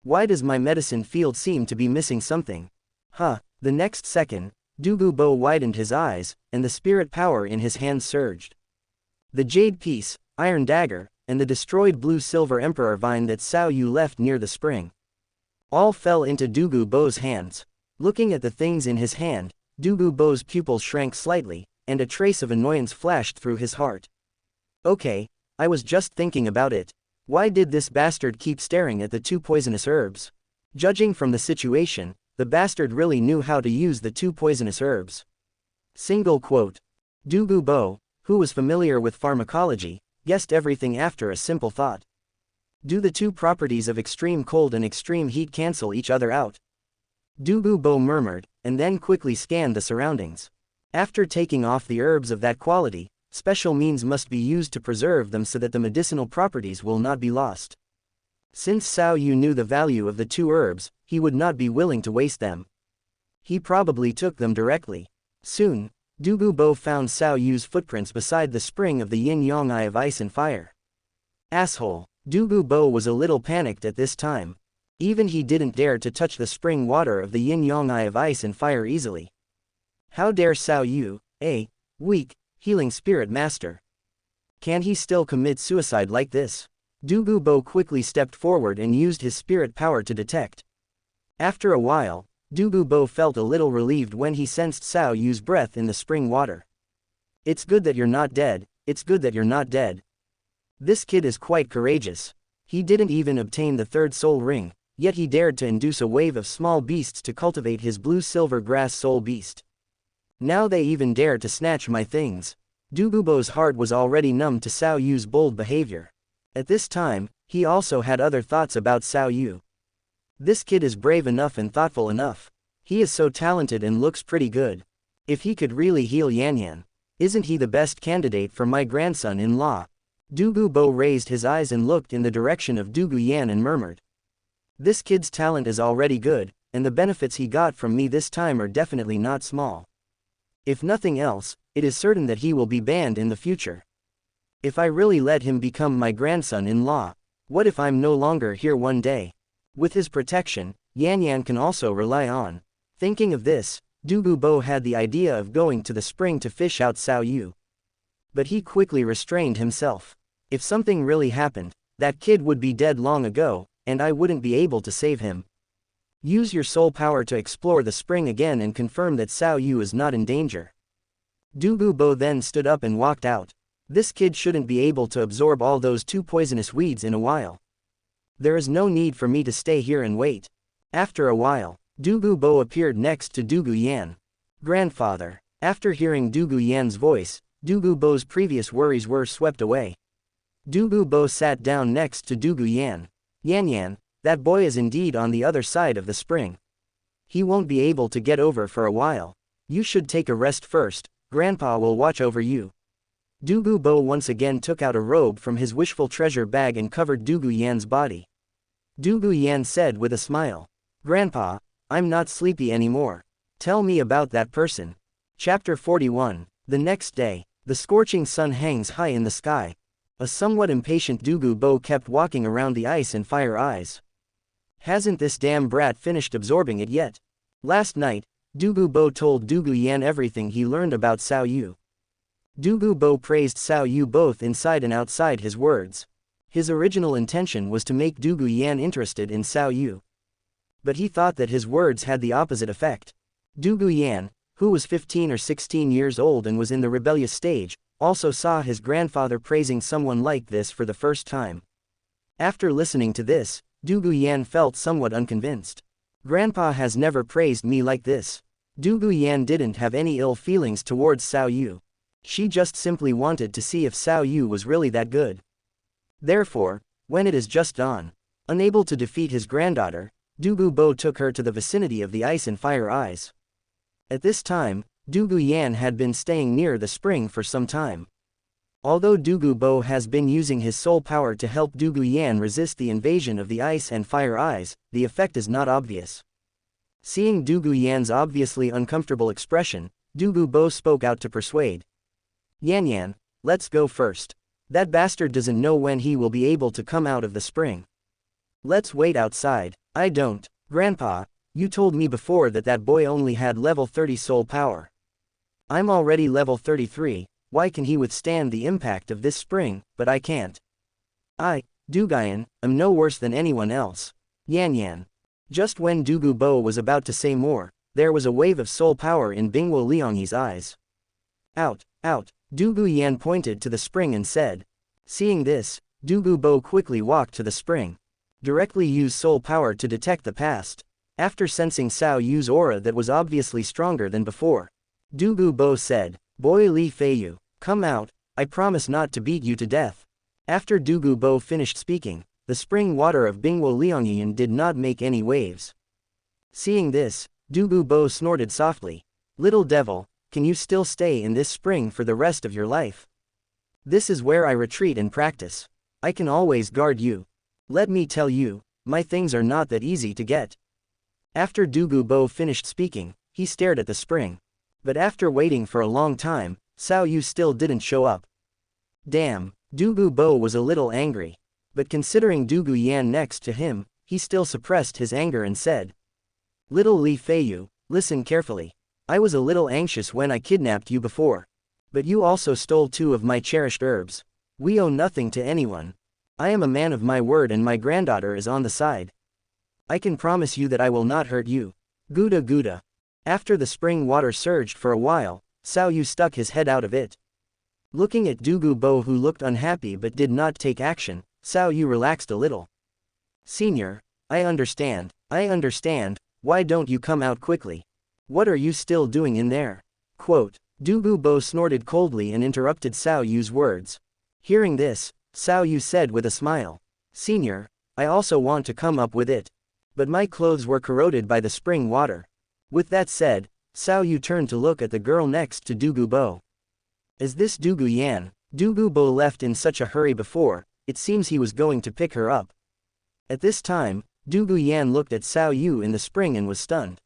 Why does my medicine field seem to be missing something? The next second, Dugu Bo widened his eyes, and the spirit power in his hands surged. The jade piece, iron dagger, and the destroyed blue-silver emperor vine that Xiao Yu left near the spring all fell into Dugu Bo's hands. Looking at the things in his hand, Dugu Bo's pupils shrank slightly, and a trace of annoyance flashed through his heart. Okay, I was just thinking about it. Why did this bastard keep staring at the two poisonous herbs? Judging from the situation, the bastard really knew how to use the two poisonous herbs. Single quote. Dugu Bo, who was familiar with pharmacology, guessed everything after a simple thought. Do the two properties of extreme cold and extreme heat cancel each other out? Dugu Bo murmured, and then quickly scanned the surroundings. After taking off the herbs of that quality, special means must be used to preserve them so that the medicinal properties will not be lost. Since Xiao Yu knew the value of the two herbs, he would not be willing to waste them. He probably took them directly. Soon, Dugu Bo found Xiao Yu's footprints beside the spring of the yin-yang eye of ice and fire. Asshole. Dugu Bo was a little panicked at this time. Even he didn't dare to touch the spring water of the yin-yang eye of ice and fire easily. How dare Xiao Yu, a weak, healing spirit master? Can he still commit suicide like this? Dugu Bo quickly stepped forward and used his spirit power to detect. After a while, Dugu Bo felt a little relieved when he sensed Xiao Yu's breath in the spring water. It's good that you're not dead, it's good that you're not dead. This kid is quite courageous. He didn't even obtain the third soul ring, yet he dared to induce a wave of small beasts to cultivate his blue-silver grass soul beast. Now they even dare to snatch my things. Dugu Bo's heart was already numb to Xiao Yu's bold behavior. At this time, he also had other thoughts about Xiao Yu. This kid is brave enough and thoughtful enough. He is so talented and looks pretty good. If he could really heal Yan, isn't he the best candidate for my grandson-in-law? Dugu Bo raised his eyes and looked in the direction of Dugu Yan and murmured. This kid's talent is already good, and the benefits he got from me this time are definitely not small. If nothing else, it is certain that he will be banned in the future. If I really let him become my grandson-in-law, what if I'm no longer here one day? With his protection, Yan can also rely on. Thinking of this, Dugu Bo had the idea of going to the spring to fish out Xiao Yu. But he quickly restrained himself. If something really happened, that kid would be dead long ago, and I wouldn't be able to save him. Use your soul power to explore the spring again and confirm that Xiao Yu is not in danger. Dugu Bo then stood up and walked out. This kid shouldn't be able to absorb all those two poisonous weeds in a while. There is no need for me to stay here and wait. After a while, Dugu Bo appeared next to Dugu Yan. Grandfather. After hearing Dugu Yan's voice, Dugu Bo's previous worries were swept away. Dugu Bo sat down next to Dugu Yan. Yan, that boy is indeed on the other side of the spring. He won't be able to get over for a while. You should take a rest first, Grandpa will watch over you. Dugu Bo once again took out a robe from his wishful treasure bag and covered Dugu Yan's body. Dugu Yan said with a smile. Grandpa, I'm not sleepy anymore. Tell me about that person. Chapter 41. The next day, the scorching sun hangs high in the sky. A somewhat impatient Dugu Bo kept walking around the ice and fire eyes. Hasn't this damn brat finished absorbing it yet? Last night, Dugu Bo told Dugu Yan everything he learned about Xiao Yu. Dugu Bo praised Xiao Yu both inside and outside his words. His original intention was to make Dugu Yan interested in Xiao Yu. But he thought that his words had the opposite effect. Dugu Yan, who was 15 or 16 years old and was in the rebellious stage, also saw his grandfather praising someone like this for the first time. After listening to this, Dugu Yan felt somewhat unconvinced. Grandpa has never praised me like this. Dugu Yan didn't have any ill feelings towards Xiao Yu. She just simply wanted to see if Xiao Yu was really that good. Therefore, when it is just dawn, unable to defeat his granddaughter, Dugu Bo took her to the vicinity of the ice and fire eyes. At this time, Dugu Yan had been staying near the spring for some time. Although Dugu Bo has been using his soul power to help Dugu Yan resist the invasion of the ice and fire eyes, the effect is not obvious. Seeing Dugu Yan's obviously uncomfortable expression, Dugu Bo spoke out to persuade. Yan Yan, let's go first. That bastard doesn't know when he will be able to come out of the spring. Let's wait outside. I don't. Grandpa, you told me before that that boy only had level 30 soul power. I'm already level 33, why can he withstand the impact of this spring, but I can't? Duguyan, am no worse than anyone else. Yan Yan. Just when Dugu Bo was about to say more, there was a wave of soul power in Bingwo Liangyi's eyes. Out. Dugu Yan pointed to the spring and said. Seeing this, Dugu Bo quickly walked to the spring. Directly used soul power to detect the past. After sensing Xiao Yu's aura that was obviously stronger than before, Dugu Bo said, Boy Li Feiyu, come out, I promise not to beat you to death. After Dugu Bo finished speaking, the spring water of Bingwo Liangyin did not make any waves. Seeing this, Dugu Bo snorted softly. Little devil, can you still stay in this spring for the rest of your life? This is where I retreat and practice. I can always guard you. Let me tell you, my things are not that easy to get. After Dugu Bo finished speaking, he stared at the spring. But after waiting for a long time, Xiao Yu still didn't show up. Damn, Dugu Bo was a little angry. But considering Dugu Yan next to him, he still suppressed his anger and said. Little Li Feiyu, listen carefully. I was a little anxious when I kidnapped you before. But you also stole 2 of my cherished herbs. We owe nothing to anyone. I am a man of my word and my granddaughter is on the side. I can promise you that I will not hurt you. Gouda Gouda. After the spring water surged for a while, Xiao Yu stuck his head out of it. Looking at Dugu Bo who looked unhappy but did not take action, Xiao Yu relaxed a little. Senior, I understand, why don't you come out quickly? What are you still doing in there? Quote, Dugu Bo snorted coldly and interrupted Xiao Yu's words. Hearing this, Xiao Yu said with a smile. Senior, I also want to come up with it. But my clothes were corroded by the spring water. With that said, Xiao Yu turned to look at the girl next to Dugu Bo. Is this Dugu Yan? Dugu Bo left in such a hurry before, it seems he was going to pick her up. At this time, Dugu Yan looked at Xiao Yu in the spring and was stunned.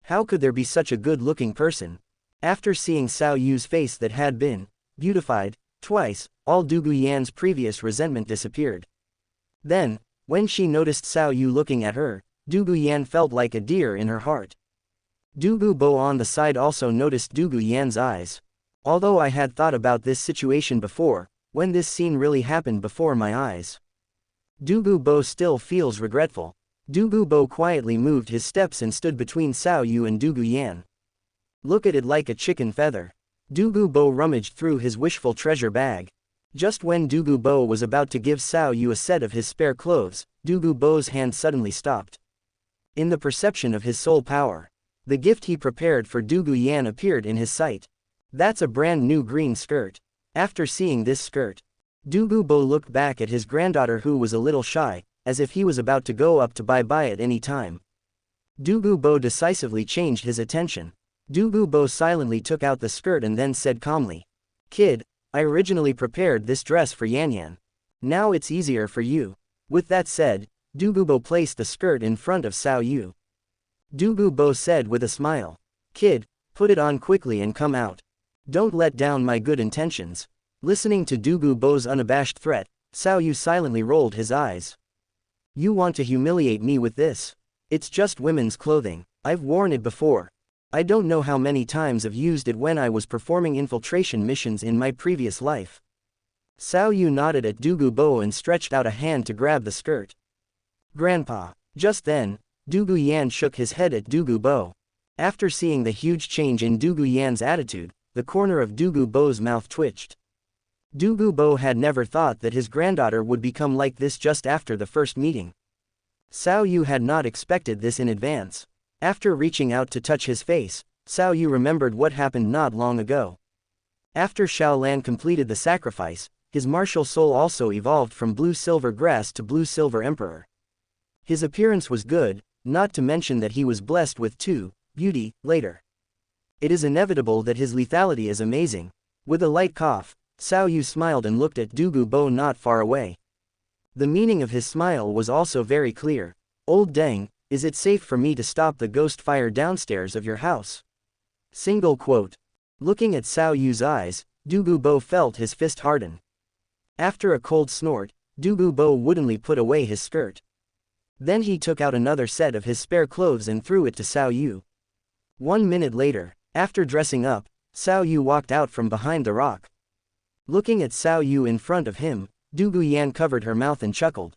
How could there be such a good-looking person? After seeing Xiao Yu's face that had been beautified twice, all Dugu Yan's previous resentment disappeared. Then, when she noticed Xiao Yu looking at her, Dugu Yan felt like a deer in her heart. Dugu Bo on the side also noticed Dugu Yan's eyes. Although I had thought about this situation before, when this scene really happened before my eyes. Dugu Bo still feels regretful. Dugu Bo quietly moved his steps and stood between Xiao Yu and Dugu Yan. Look at it like a chicken feather. Dugu Bo rummaged through his wishful treasure bag. Just when Dugu Bo was about to give Xiao Yu a set of his spare clothes, Dugu Bo's hand suddenly stopped. In the perception of his soul power, the gift he prepared for Dugu Yan appeared in his sight. That's a brand new green skirt. After seeing this skirt, Dugu Bo looked back at his granddaughter who was a little shy, as if he was about to go up to buy at any time. Dugu Bo decisively changed his attention. Dugu Bo silently took out the skirt and then said calmly, Kid, I originally prepared this dress for Yan Yan. Now it's easier for you. With that said, Dugu Bo placed the skirt in front of Xiao Yu. Dugu Bo said with a smile, Kid, put it on quickly and come out. Don't let down my good intentions. Listening to Dugu Bo's unabashed threat, Xiao Yu silently rolled his eyes. You want to humiliate me with this? It's just women's clothing. I've worn it before. I don't know how many times I've used it when I was performing infiltration missions in my previous life. Xiao Wu nodded at Dugu Bo and stretched out a hand to grab the skirt. Grandpa. Just then, Dugu Yan shook his head at Dugu Bo. After seeing the huge change in Dugu Yan's attitude, the corner of Dugu Bo's mouth twitched. Dugu Bo had never thought that his granddaughter would become like this just after the first meeting. Xiao Wu had not expected this in advance. After reaching out to touch his face, Xiao Wu remembered what happened not long ago. After Xiao Lan completed the sacrifice, his martial soul also evolved from blue-silver grass to blue-silver emperor. His appearance was good, not to mention that he was blessed with beauty, later. It is inevitable that his lethality is amazing. With a light cough, Xiao Wu smiled and looked at Dugu Bo not far away. The meaning of his smile was also very clear. Old Deng, is it safe for me to stop the ghost fire downstairs of your house? Single quote. Looking at Xiao Yu's eyes, Dugu Bo felt his fist harden. After a cold snort, Dugu Bo woodenly put away his skirt. Then he took out another set of his spare clothes and threw it to Xiao Wu. 1 minute later, after dressing up, Xiao Wu walked out from behind the rock. Looking at Xiao Wu in front of him, Dugu Yan covered her mouth and chuckled.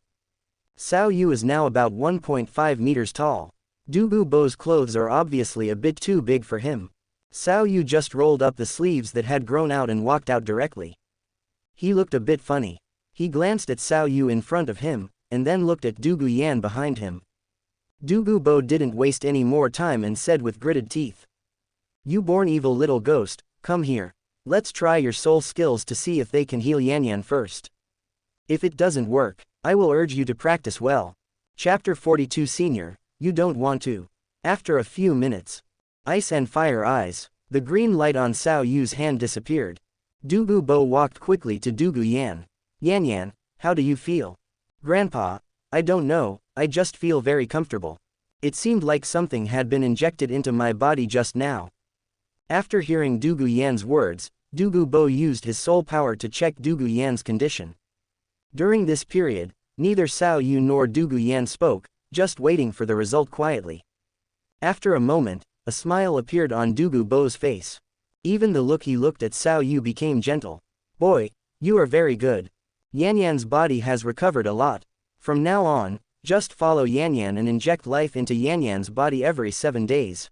Xiao Wu is now about 1.5 meters tall. Dugu Bo's clothes are obviously a bit too big for him. Xiao Wu just rolled up the sleeves that had grown out and walked out directly. He looked a bit funny. He glanced at Xiao Wu in front of him, and then looked at Dugu Yan behind him. Dugu Bo didn't waste any more time and said with gritted teeth. You born evil little ghost, come here. Let's try your soul skills to see if they can heal Yanyan first. If it doesn't work, I will urge you to practice well. Chapter 42 Senior, you don't want to. After a few minutes. Ice and fire eyes. The green light on Xiao Yu's hand disappeared. Dugu Bo walked quickly to Dugu Yan. Yanyan, how do you feel? Grandpa, I don't know, I just feel very comfortable. It seemed like something had been injected into my body just now. After hearing Dugu Yan's words, Dugu Bo used his soul power to check Dugu Yan's condition. During this period, neither Xiao Wu nor Dugu Yan spoke, just waiting for the result quietly. After a moment, a smile appeared on Dugu Bo's face. Even the look he looked at Xiao Wu became gentle. Boy, you are very good. Yanyan's body has recovered a lot. From now on, just follow Yanyan and inject life into Yanyan's body every 7 days.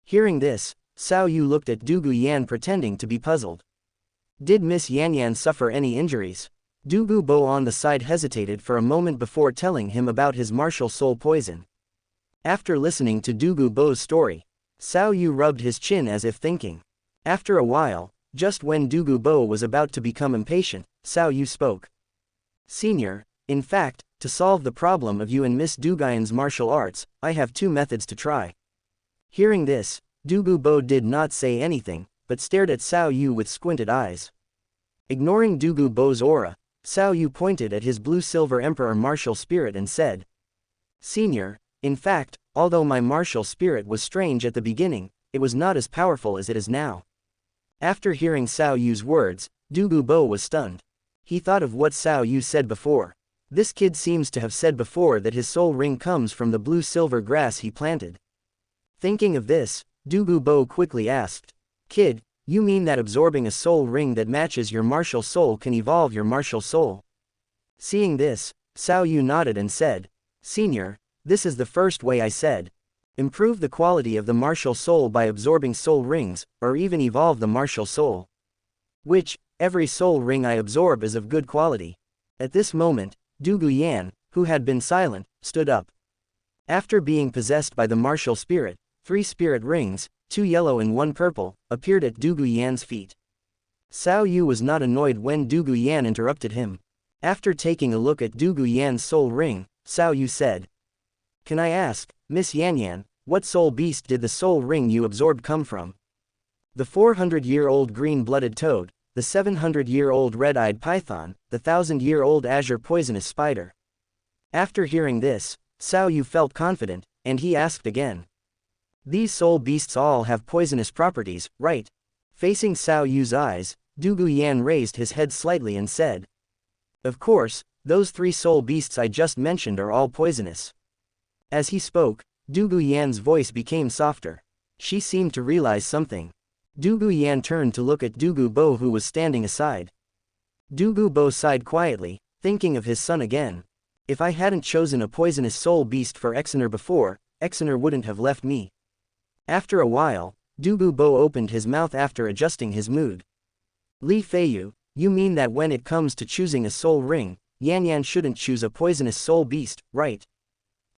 Hearing this, Xiao Wu looked at Dugu Yan pretending to be puzzled. Did Miss Yanyan suffer any injuries? Dugu Bo on the side hesitated for a moment before telling him about his martial soul poison. After listening to Dugu Bo's story, Xiao Wu rubbed his chin as if thinking. After a while, just when Dugu Bo was about to become impatient, Xiao Wu spoke. Senior, in fact, to solve the problem of you and Miss Duguyan's martial arts, I have 2 methods to try. Hearing this, Dugu Bo did not say anything, but stared at Xiao Wu with squinted eyes. Ignoring Dugu Bo's aura, Xiao Wu pointed at his blue-silver emperor martial spirit and said. Senior, in fact, although my martial spirit was strange at the beginning, it was not as powerful as it is now. After hearing Xiao Yu's words, Dugu Bo was stunned. He thought of what Xiao Wu said before. This kid seems to have said before that his soul ring comes from the blue-silver grass he planted. Thinking of this, Dugu Bo quickly asked. Kid, you mean that absorbing a soul ring that matches your martial soul can evolve your martial soul? Seeing this, Xiao Wu nodded and said. Senior, this is the first way I said. Improve the quality of the martial soul by absorbing soul rings, or even evolve the martial soul. Which, every soul ring I absorb is of good quality. At this moment, Dugu Yan, who had been silent, stood up. After being possessed by the martial spirit, 3 spirit rings, 2 yellow and 1 purple, appeared at Dugu Yan's feet. Xiao Wu was not annoyed when Dugu Yan interrupted him. After taking a look at Dugu Yan's soul ring, Xiao Wu said. Can I ask, Miss Yanyan, what soul beast did the soul ring you absorbed come from? The 400-year-old green-blooded toad, the 700-year-old red-eyed python, the 1,000-year-old azure poisonous spider. After hearing this, Xiao Wu felt confident, and he asked again. These soul beasts all have poisonous properties, right? Facing Xiao Yu's eyes, Dugu Yan raised his head slightly and said. Of course, Those 3 soul beasts I just mentioned are all poisonous. As he spoke, Dugu Yan's voice became softer. She seemed to realize something. Dugu Yan turned to look at Dugu Bo, who was standing aside. Dugu Bo sighed quietly, thinking of his son again. If I hadn't chosen a poisonous soul beast for Exener before, Exener wouldn't have left me. After a while, Dugu Bo opened his mouth after adjusting his mood. Li Feiyu, you mean that when it comes to choosing a soul ring, Yan Yan shouldn't choose a poisonous soul beast, right?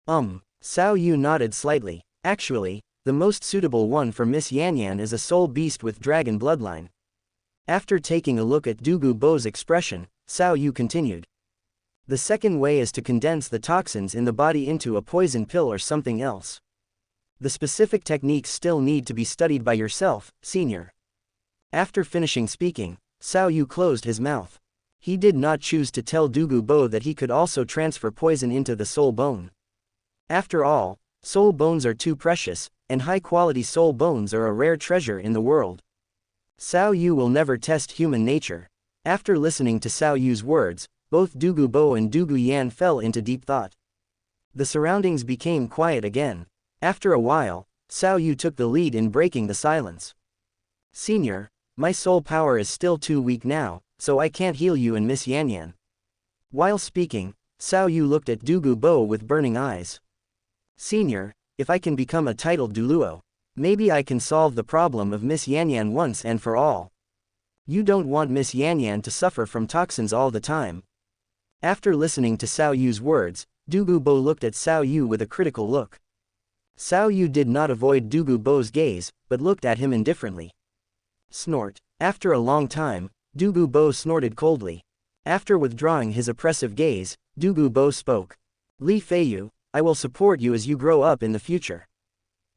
Xiao Yu nodded slightly. Actually, the most suitable one for Miss Yan Yan is a soul beast with dragon bloodline. After taking a look at Dugu Bo's expression, Xiao Yu continued. The second way is to condense the toxins in the body into a poison pill or something else. The specific techniques still need to be studied by yourself, senior. After finishing speaking, Xiao Yu closed his mouth. He did not choose to tell Dugu Bo that he could also transfer poison into the soul bone. After all, soul bones are too precious, and high-quality soul bones are a rare treasure in the world. Xiao Yu will never test human nature. After listening to Xiao Yu's words, both Dugu Bo and Dugu Yan fell into deep thought. The surroundings became quiet again. After a while, Xiao Yu took the lead in breaking the silence. Senior, my soul power is still too weak now, so I can't heal you and Miss Yan Yan. While speaking, Xiao Yu looked at Dugu Bo with burning eyes. Senior, if I can become a titled Douluo, maybe I can solve the problem of Miss Yan Yan once and for all. You don't want Miss Yan Yan to suffer from toxins all the time. After listening to Xiao Yu's words, Dugu Bo looked at Xiao Yu with a critical look. Xiao Yu did not avoid Dugu Bo's gaze, but looked at him indifferently. Snort. After a long time, Dugu Bo snorted coldly. After withdrawing his oppressive gaze, Dugu Bo spoke. Li Feiyu, I will support you as you grow up in the future.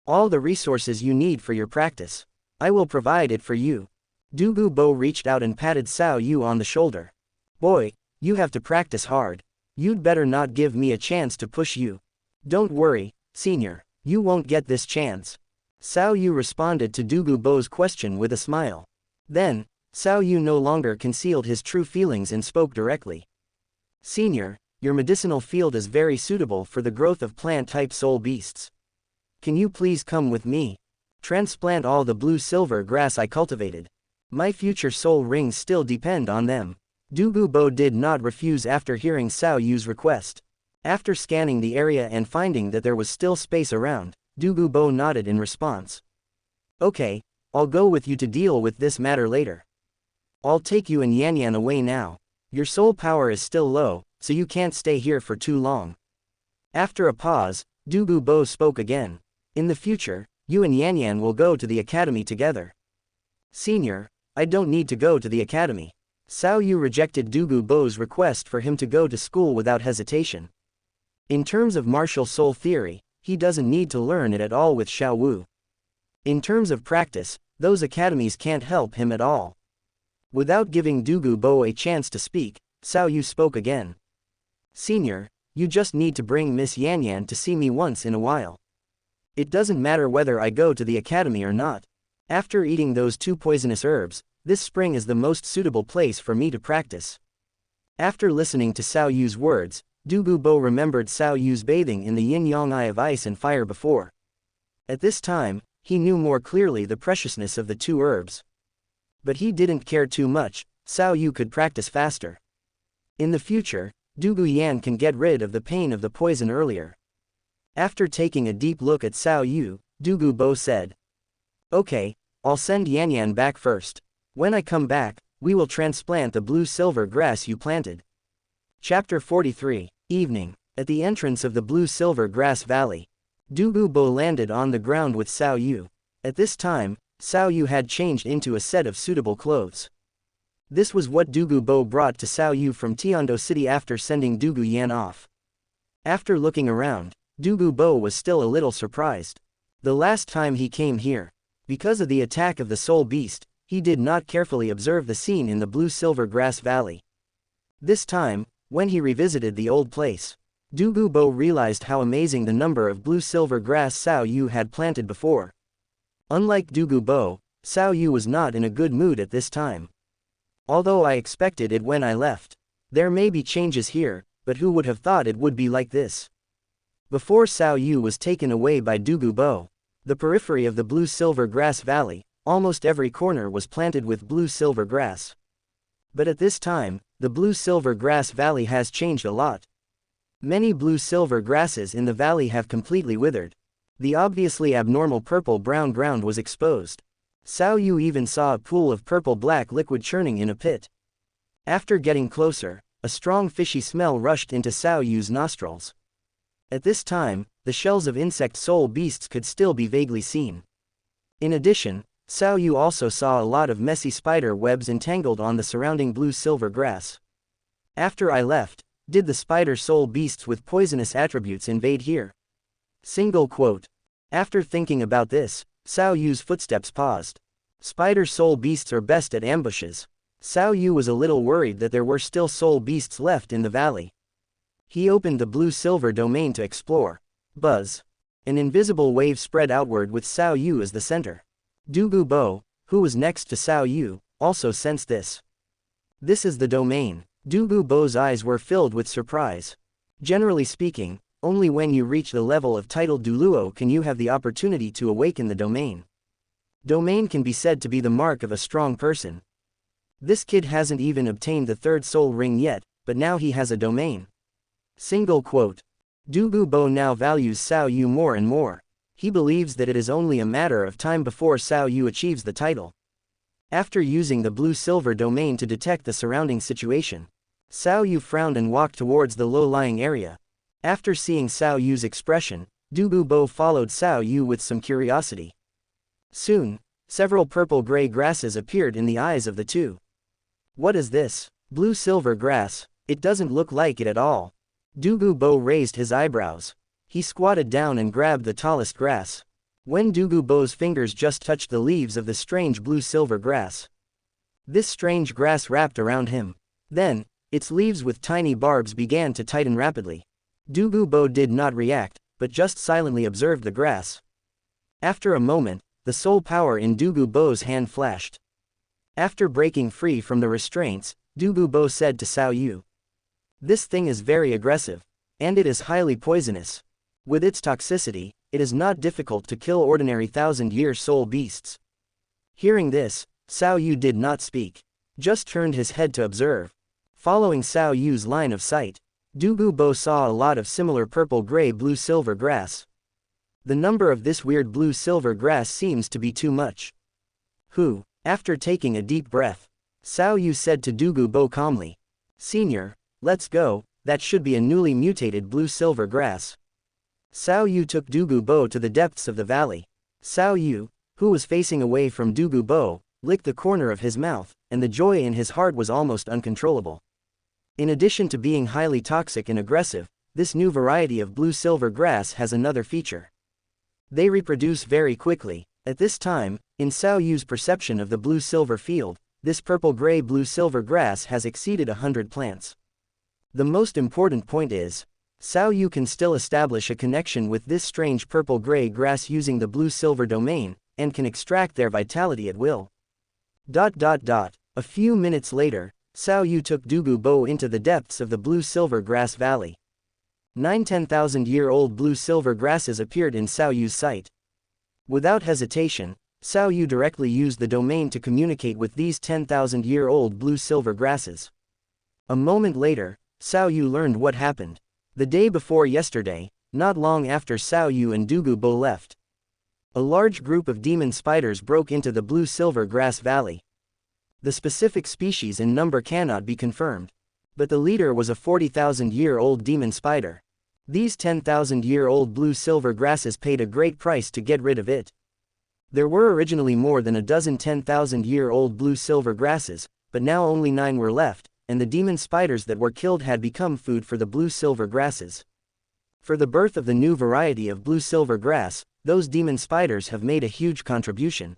All the resources you need for your practice, I will provide it for you. Dugu Bo reached out and patted Xiao Yu on the shoulder. Boy, you have to practice hard. You'd better not give me a chance to push you. Don't worry, senior, you won't get this chance. Xiao Yu responded to Dugu Bo's question with a smile. Then, Xiao Yu no longer concealed his true feelings and spoke directly. Senior, your medicinal field is very suitable for the growth of plant-type soul beasts. Can you please come with me? Transplant all the blue-silver grass I cultivated. My future soul rings still depend on them. Dugu Bo did not refuse after hearing Xiao Yu's request. After scanning the area and finding that there was still space around, Dugu Bo nodded in response. Okay, I'll go with you to deal with this matter later. I'll take you and Yan Yan away now. Your soul power is still low, so you can't stay here for too long. After a pause, Dugu Bo spoke again. In the future, you and Yan Yan will go to the academy together. Senior, I don't need to go to the academy. Xiao Yu rejected Dugu Bo's request for him to go to school without hesitation. In terms of martial soul theory, he doesn't need to learn it at all with Xiao Wu. In terms of practice, those academies can't help him at all. Without giving Dugu Bo a chance to speak, Xiao Yu spoke again. Senior, you just need to bring Miss Yan Yan to see me once in a while. It doesn't matter whether I go to the academy or not. After eating those 2 poisonous herbs, this spring is the most suitable place for me to practice. After listening to Xiao Yu's words, Dugu Bo remembered Xiao Yu's bathing in the yin-yang eye of ice and fire before. At this time, he knew more clearly the preciousness of the 2 herbs. But he didn't care too much, Xiao Yu could practice faster. In the future, Dugu Yan can get rid of the pain of the poison earlier. After taking a deep look at Xiao Yu, Dugu Bo said. Okay, I'll send Yan Yan back first. When I come back, we will transplant the blue-silver grass you planted. Chapter 43, Evening. At the entrance of the blue-silver grass valley, Dugu Bo landed on the ground with Xiao Yu. At this time, Xiao Yu had changed into a set of suitable clothes. This was what Dugu Bo brought to Xiao Yu from Tiando City after sending Dugu Yan off. After looking around, Dugu Bo was still a little surprised. The last time he came here, because of the attack of the soul beast, he did not carefully observe the scene in the blue-silver grass valley. This time, when he revisited the old place, Dugu Bo realized how amazing the number of blue-silver grass Xiao Yu had planted before. Unlike Dugu Bo, Xiao Yu was not in a good mood at this time. Although I expected it when I left. There may be changes here, but who would have thought it would be like this? Before Xiao Wu was taken away by Dugu Bo, the periphery of the blue-silver grass valley, almost every corner was planted with blue-silver grass. But at this time, the blue-silver grass valley has changed a lot. Many blue-silver grasses in the valley have completely withered. The obviously abnormal purple-brown ground was exposed. Xiao Yu even saw a pool of purple-black liquid churning in a pit. After getting closer, a strong fishy smell rushed into Xiao Yu's nostrils. At this time, the shells of insect soul beasts could still be vaguely seen. In addition, Xiao Yu also saw a lot of messy spider webs entangled on the surrounding blue-silver grass. After I left, did the spider soul beasts with poisonous attributes invade here? Single quote. After thinking about this, Xiao Yu's footsteps paused. Spider soul beasts are best at ambushes. Xiao Yu was a little worried that there were still soul beasts left in the valley. He opened the blue-silver domain to explore. Buzz. An invisible wave spread outward with Xiao Yu as the center. Dugu Bo, who was next to Xiao Yu, also sensed this. This is the domain. Dugu Bo's eyes were filled with surprise. Generally speaking, only when you reach the level of titled Douluo can you have the opportunity to awaken the domain. Domain can be said to be the mark of a strong person. This kid hasn't even obtained the third soul ring yet, but now he has a domain. Single quote. Dugu Bo now values Xiao Yu more and more. He believes that it is only a matter of time before Xiao Yu achieves the title. After using the blue-silver domain to detect the surrounding situation, Xiao Yu frowned and walked towards the low-lying area. After seeing Xiao Yu's expression, Dugu Bo followed Xiao Yu with some curiosity. Soon, several purple-gray grasses appeared in the eyes of the two. What is this? Blue-silver grass? It doesn't look like it at all. Dugu Bo raised his eyebrows. He squatted down and grabbed the tallest grass. When Dugu Bo's fingers just touched the leaves of the strange blue-silver grass, this strange grass wrapped around him. Then, its leaves with tiny barbs began to tighten rapidly. Dugu Bo did not react, but just silently observed the grass. After a moment, the soul power in Dugu Bo's hand flashed. After breaking free from the restraints, Dugu Bo said to Xiao Yu, "This thing is very aggressive, and it is highly poisonous. With its toxicity, it is not difficult to kill ordinary thousand-year soul beasts." Hearing this, Xiao Yu did not speak, just turned his head to observe. Following Xiao Yu's line of sight, Dugu Bo saw a lot of similar purple-gray blue-silver grass. The number of this weird blue-silver grass seems to be too much. Who? After taking a deep breath, Xiao Yu said to Dugu Bo calmly, "Senior, let's go, that should be a newly mutated blue-silver grass." Xiao Yu took Dugu Bo to the depths of the valley. Xiao Yu, who was facing away from Dugu Bo, licked the corner of his mouth, and the joy in his heart was almost uncontrollable. In addition to being highly toxic and aggressive, this new variety of blue-silver grass has another feature. They reproduce very quickly. At this time, in Xiao Yu's perception of the blue-silver field, this purple-gray blue-silver grass has exceeded 100 plants. The most important point is, Xiao Yu can still establish a connection with this strange purple-gray grass using the blue-silver domain, and can extract their vitality at will. A few minutes later, Xiao Yu took Dugu Bo into the depths of the blue-silver grass valley. 10,000-year-old blue-silver grasses appeared in Xiao Yu's sight. Without hesitation, Xiao Yu directly used the domain to communicate with these 10,000-year-old blue-silver grasses. A moment later, Xiao Yu learned what happened. The day before yesterday, not long after Xiao Yu and Dugu Bo left, a large group of demon spiders broke into the blue-silver grass valley. The specific species and number cannot be confirmed, but the leader was a 40,000-year-old demon spider. These 10,000-year-old blue-silver grasses paid a great price to get rid of it. There were originally more than a dozen 10,000-year-old blue-silver grasses, but now only 9 were left, and the demon spiders that were killed had become food for the blue-silver grasses. For the birth of the new variety of blue-silver grass, those demon spiders have made a huge contribution.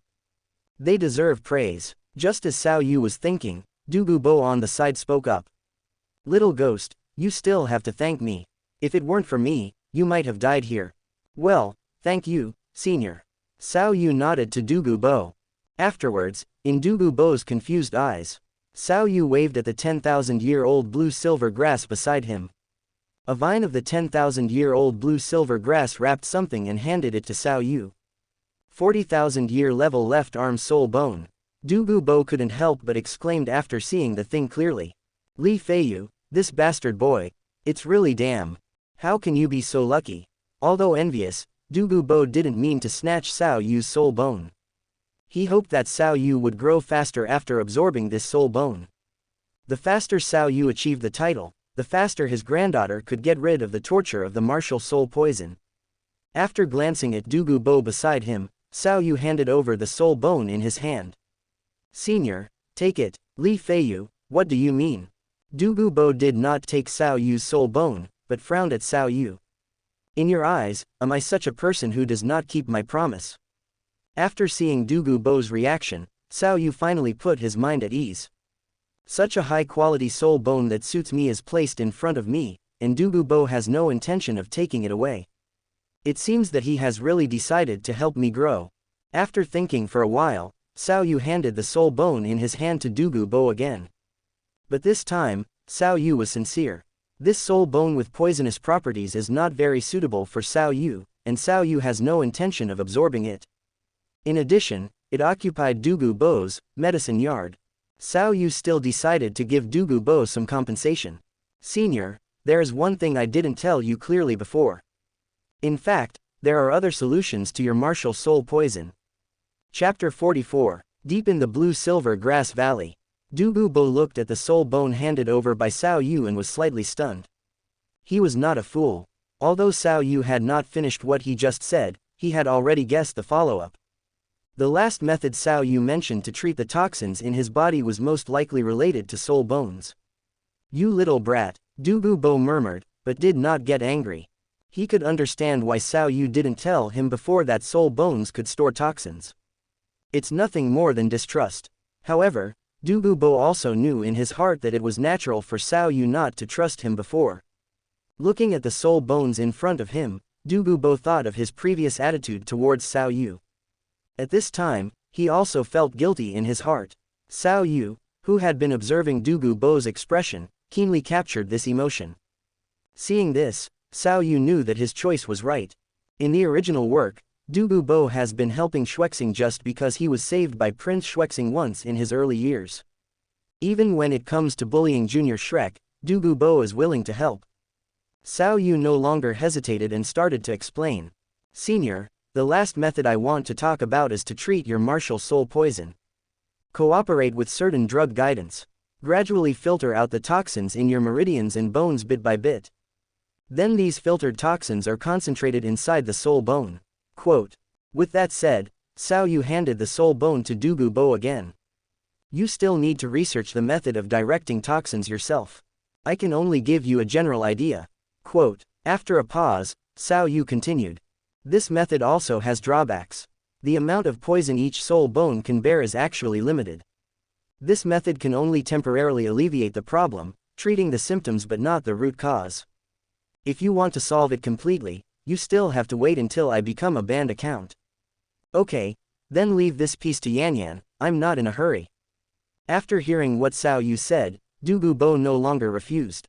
They deserve praise. Just as Xiao Yu was thinking, Dugu Bo on the side spoke up. "Little ghost, you still have to thank me. If it weren't for me, you might have died here." "Well, thank you, senior." Xiao Yu nodded to Dugu Bo. Afterwards, in Dugu Bo's confused eyes, Xiao Yu waved at the 10,000-year-old blue-silver grass beside him. A vine of the 10,000-year-old blue-silver grass wrapped something and handed it to Xiao Yu. 40,000-year level left arm soul bone. Dugu Bo couldn't help but exclaimed after seeing the thing clearly. Li Feiyu, this bastard boy. It's really damn. How can you be so lucky? Although envious, Dugu Bo didn't mean to snatch Xiao Yu's soul bone. He hoped that Xiao Yu would grow faster after absorbing this soul bone. The faster Xiao Yu achieved the title, the faster his granddaughter could get rid of the torture of the martial soul poison. After glancing at Dugu Bo beside him, Xiao Yu handed over the soul bone in his hand. Senior, take it. Li Feiyu, what do you mean? Dugu Bo did not take Xiao Yu's soul bone, but frowned at Xiao Yu. In your eyes, am I such a person who does not keep my promise? After seeing Dugu Bo's reaction, Xiao Yu finally put his mind at ease. Such a high-quality soul bone that suits me is placed in front of me, and Dugu Bo has no intention of taking it away. It seems that he has really decided to help me grow. After thinking for a while, Xiao Yu handed the soul bone in his hand to Dugu Bo again. But this time, Xiao Yu was sincere. This soul bone with poisonous properties is not very suitable for Xiao Yu, and Xiao Yu has no intention of absorbing it. In addition, it occupied Dugu Bo's medicine yard. Xiao Yu still decided to give Dugu Bo some compensation. Senior, there is one thing I didn't tell you clearly before. In fact, there are other solutions to your martial soul poison. Chapter 44, Deep in the Blue-Silver Grass Valley. Dugu Bo looked at the soul bone handed over by Xiao Yu and was slightly stunned. He was not a fool. Although Xiao Yu had not finished what he just said, he had already guessed the follow-up. The last method Xiao Yu mentioned to treat the toxins in his body was most likely related to soul bones. You little brat, Dugu Bo murmured, but did not get angry. He could understand why Xiao Yu didn't tell him before that soul bones could store toxins. It's nothing more than distrust. However, Dugu Bo also knew in his heart that it was natural for Xiao Yu not to trust him before. Looking at the soul bones in front of him, Dugu Bo thought of his previous attitude towards Xiao Yu. At this time, he also felt guilty in his heart. Xiao Yu, who had been observing Dugu Bo's expression, keenly captured this emotion. Seeing this, Xiao Yu knew that his choice was right. In the original work, Dugu Bo has been helping Xuexing just because he was saved by Prince Xuexing once in his early years. Even when it comes to bullying Junior Shrek, Dugu Bo is willing to help. Xiao Yu no longer hesitated and started to explain. Senior, the last method I want to talk about is to treat your martial soul poison. Cooperate with certain drug guidance. Gradually filter out the toxins in your meridians and bones bit by bit. Then these filtered toxins are concentrated inside the soul bone. Quote. With that said, Xiao Yu handed the soul bone to Dugu Bo again. You still need to research the method of directing toxins yourself. I can only give you a general idea. Quote. After a pause, Xiao Yu continued. This method also has drawbacks. The amount of poison each soul bone can bear is actually limited. This method can only temporarily alleviate the problem, treating the symptoms but not the root cause. If you want to solve it completely, you still have to wait until I become a banned account. Okay, then leave this piece to Yan Yan, I'm not in a hurry. After hearing what Xiao Yu said, Dugu Bo no longer refused.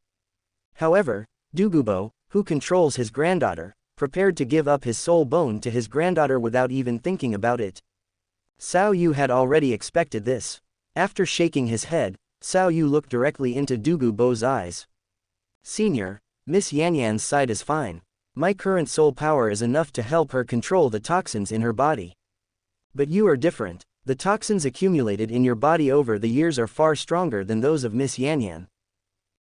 However, Dugu Bo, who controls his granddaughter, prepared to give up his soul bone to his granddaughter without even thinking about it. Xiao Yu had already expected this. After shaking his head, Xiao Yu looked directly into Dugu Bo's eyes. Senior, Miss Yan Yan's side is fine. My current soul power is enough to help her control the toxins in her body. But you are different. The toxins accumulated in your body over the years are far stronger than those of Miss Yan Yan.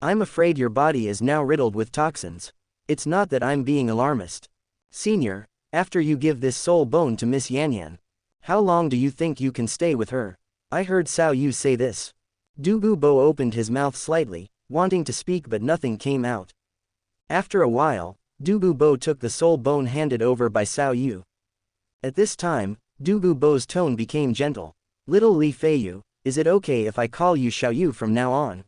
I'm afraid your body is now riddled with toxins. It's not that I'm being alarmist. Senior, after you give this soul bone to Miss Yan Yan, how long do you think you can stay with her? I heard Xiao Yu say this. Dugu Bo opened his mouth slightly, wanting to speak but nothing came out. After a while, Dugu Bo took the soul bone handed over by Xiao Yu. At this time, Dugu Bo's tone became gentle. Little Li Feiyu, is it okay if I call you Xiao Yu from now on?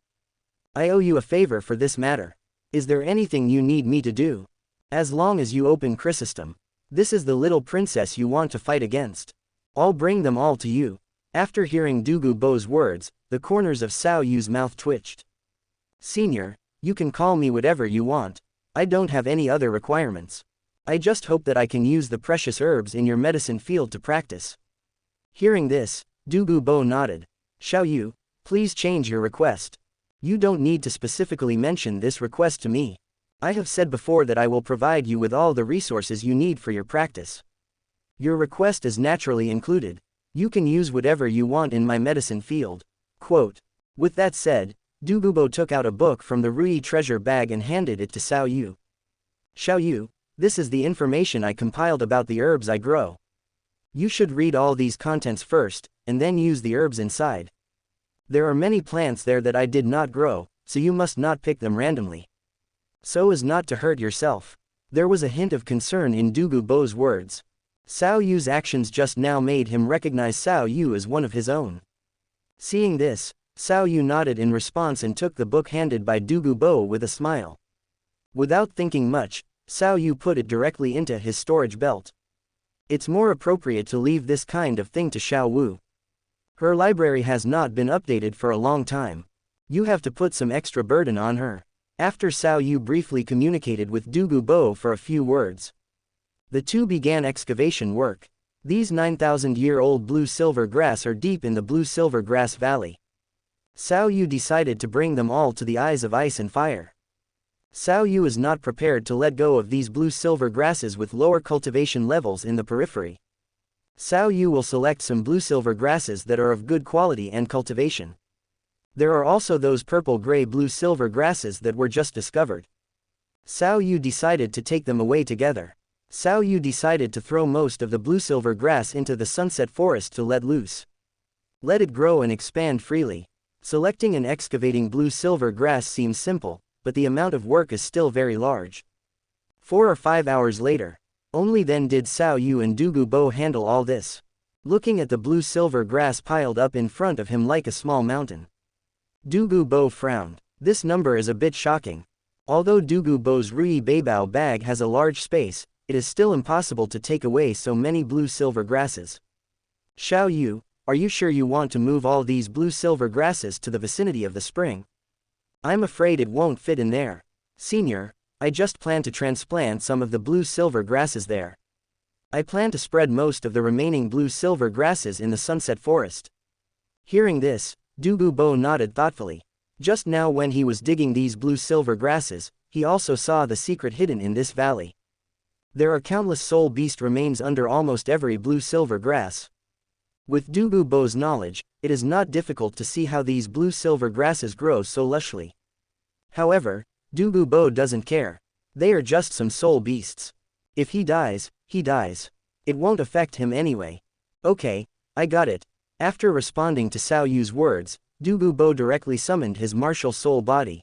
I owe you a favor for this matter. Is there anything you need me to do? As long as you open Chrysostom. This is the little princess you want to fight against. I'll bring them all to you. After hearing Dugu Bo's words, the corners of Xiao Yu's mouth twitched. Senior, you can call me whatever you want. I don't have any other requirements. I just hope that I can use the precious herbs in your medicine field to practice. Hearing this, Dugu Bo nodded. Xiao Yu, please change your request. You don't need to specifically mention this request to me. I have said before that I will provide you with all the resources you need for your practice. Your request is naturally included. You can use whatever you want in my medicine field. Quote. With that said, Dugu Bo took out a book from the Rui treasure bag and handed it to Xiao Yu. Xiao Yu, this is the information I compiled about the herbs I grow. You should read all these contents first, and then use the herbs inside. There are many plants there that I did not grow, so you must not pick them randomly. So as not to hurt yourself. There was a hint of concern in Dugu Bo's words. Xiao Yu's actions just now made him recognize Xiao Yu as one of his own. Seeing this, Xiao Yu nodded in response and took the book handed by Dugu Bo with a smile. Without thinking much, Xiao Yu put it directly into his storage belt. It's more appropriate to leave this kind of thing to Xiao Wu. Her library has not been updated for a long time. You have to put some extra burden on her. After Xiao Yu briefly communicated with Dugu Bo for a few words, the two began excavation work. These 9,000-year-old blue-silver grass are deep in the blue-silver grass valley. Xiao Yu decided to bring them all to the eyes of ice and fire. Xiao Yu is not prepared to let go of these blue-silver grasses with lower cultivation levels in the periphery. Xiao Yu will select some blue-silver grasses that are of good quality and cultivation. There are also those purple-gray blue-silver grasses that were just discovered. Xiao Yu decided to take them away together. Xiao Yu decided to throw most of the blue-silver grass into the sunset forest to let loose. Let it grow and expand freely. Selecting and excavating blue-silver grass seems simple, but the amount of work is still very large. 4 or 5 hours later, only then did Xiao Yu and Dugu Bo handle all this. Looking at the blue-silver grass piled up in front of him like a small mountain, Dugu Bo frowned. This number is a bit shocking. Although Dugu Bo's Rui Beibao bag has a large space, it is still impossible to take away so many blue-silver grasses. Xiao Yu, are you sure you want to move all these blue-silver grasses to the vicinity of the spring? I'm afraid it won't fit in there. Senior, I just plan to transplant some of the blue-silver grasses there. I plan to spread most of the remaining blue-silver grasses in the sunset forest. Hearing this, Dugu Bo nodded thoughtfully. Just now when he was digging these blue-silver grasses, he also saw the secret hidden in this valley. There are countless soul beast remains under almost every blue-silver grass. With Dugu Bo's knowledge, it is not difficult to see how these blue-silver grasses grow so lushly. However, Dugu Bo doesn't care. They are just some soul beasts. If he dies, he dies. It won't affect him anyway. Okay, I got it. After responding to Xiao Yu's words, Dugu Bo directly summoned his martial soul body.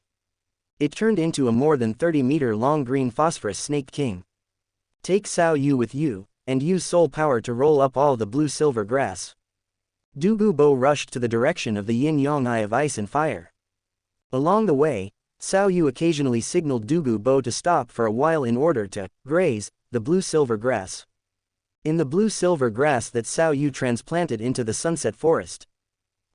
It turned into a more than 30-meter-long green phosphorus snake king. Take Xiao Yu with you, and use soul power to roll up all the blue-silver grass. Dugu Bo rushed to the direction of the yin-yang eye of ice and fire. Along the way, Xiao Yu occasionally signaled Dugu Bo to stop for a while in order to graze the blue-silver grass. In the blue-silver grass that Xiao Yu transplanted into the sunset forest,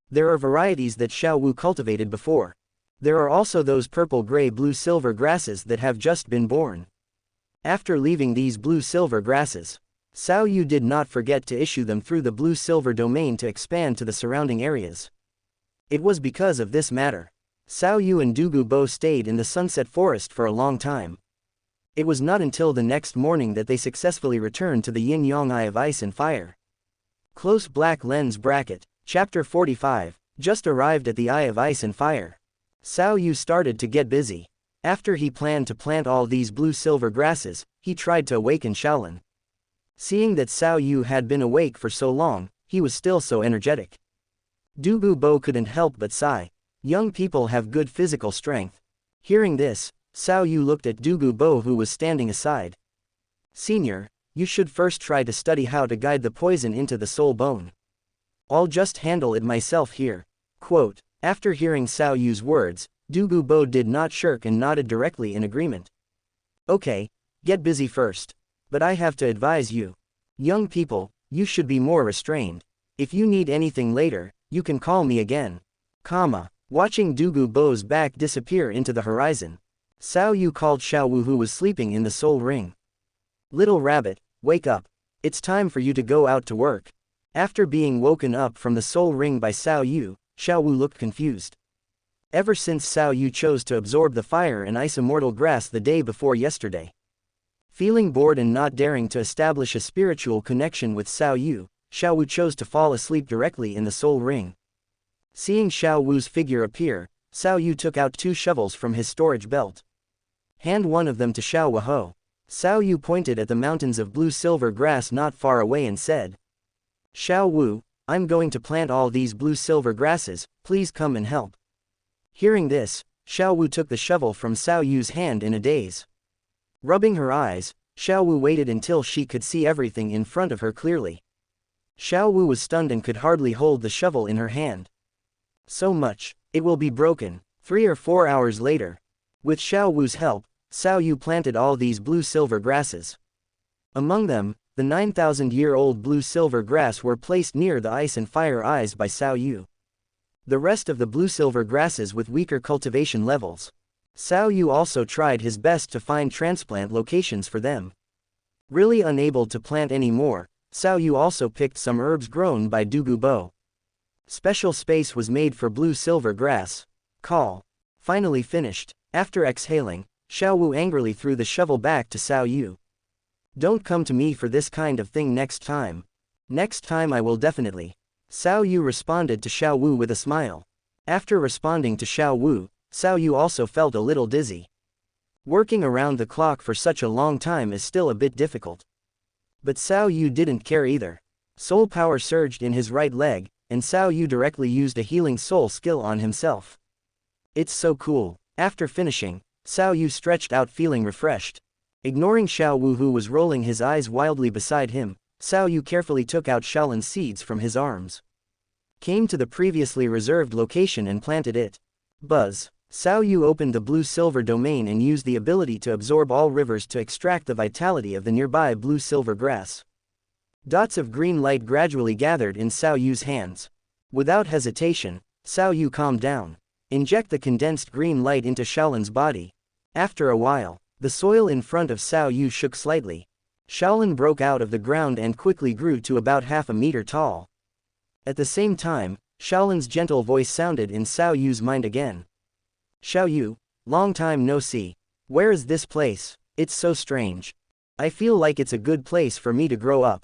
there are varieties that Xiao Wu cultivated before. There are also those purple-gray blue-silver grasses that have just been born. After leaving these blue-silver grasses, Xiao Yu did not forget to issue them through the blue-silver domain to expand to the surrounding areas. It was because of this matter Xiao Yu and Dugu Bo stayed in the sunset forest for a long time. It was not until the next morning that they successfully returned to the yin-yang eye of ice and fire. Close black lens bracket. Chapter 45, just arrived at the eye of ice and fire. Xiao Yu started to get busy. After he planned to plant all these blue-silver grasses, he tried to awaken Shaolin. Seeing that Xiao Yu had been awake for so long, he was still so energetic. Dugu Bo couldn't help but sigh. Young people have good physical strength. Hearing this, Xiao Yu looked at Dugu Bo who was standing aside. Senior, you should first try to study how to guide the poison into the soul bone. I'll just handle it myself here. Quote. After hearing Xiao Yu's words, Dugu Bo did not shirk and nodded directly in agreement. Okay, get busy first. But I have to advise you. Young people, you should be more restrained. If you need anything later, you can call me again. Watching Dugu Bo's back disappear into the horizon, Xiao Yu called Xiao Wu, who was sleeping in the soul ring. Little rabbit, wake up. It's time for you to go out to work. After being woken up from the soul ring by Xiao Yu, Xiao Wu looked confused. Ever since Xiao Yu chose to absorb the fire and ice immortal grass the day before yesterday, feeling bored and not daring to establish a spiritual connection with Xiao Yu, Xiao Wu chose to fall asleep directly in the soul ring. Seeing Xiao Wu's figure appear, Xiao Yu took out 2 shovels from his storage belt. Hand one of them to Xiao Wu. Xiao Yu pointed at the mountains of blue-silver grass not far away and said, Xiao Wu, I'm going to plant all these blue-silver grasses, please come and help. Hearing this, Xiao Wu took the shovel from Xiao Yu's hand in a daze. Rubbing her eyes, Xiao Wu waited until she could see everything in front of her clearly. Xiao Wu was stunned and could hardly hold the shovel in her hand. So much, it will be broken. 3 or 4 hours later, with Xiao Wu's help, Xiao Yu planted all these blue-silver grasses. Among them, the 9,000-year-old blue-silver grass were placed near the ice and fire eyes by Xiao Yu. The rest of the blue-silver grasses with weaker cultivation levels. Xiao Yu also tried his best to find transplant locations for them. Really unable to plant any more, Xiao Yu also picked some herbs grown by Dugu Bo. Special space was made for blue-silver grass. Finally finished. After exhaling, Xiao Wu angrily threw the shovel back to Xiao Yu. Don't come to me for this kind of thing next time. Next time I will definitely. Xiao Yu responded to Xiao Wu with a smile. After responding to Xiao Wu, Xiao Yu also felt a little dizzy. Working around the clock for such a long time is still a bit difficult. But Xiao Yu didn't care either. Soul power surged in his right leg, and Xiao Yu directly used a healing soul skill on himself. It's so cool. After finishing, Xiao Yu stretched out feeling refreshed. Ignoring Xiao Wu, who was rolling his eyes wildly beside him, Xiao Yu carefully took out Shaolin seeds from his arms. Came to the previously reserved location and planted it. Buzz. Xiao Yu opened the blue-silver domain and used the ability to absorb all rivers to extract the vitality of the nearby blue-silver grass. Dots of green light gradually gathered in Xiao Yu's hands. Without hesitation, Xiao Yu calmed down. Inject the condensed green light into Shaolin's body. After a while, the soil in front of Xiao Yu shook slightly. Shaolin broke out of the ground and quickly grew to about half a meter tall. At the same time, Shaolin's gentle voice sounded in Xiao Yu's mind again. Xiao Yu, long time no see. Where is this place? It's so strange. I feel like it's a good place for me to grow up.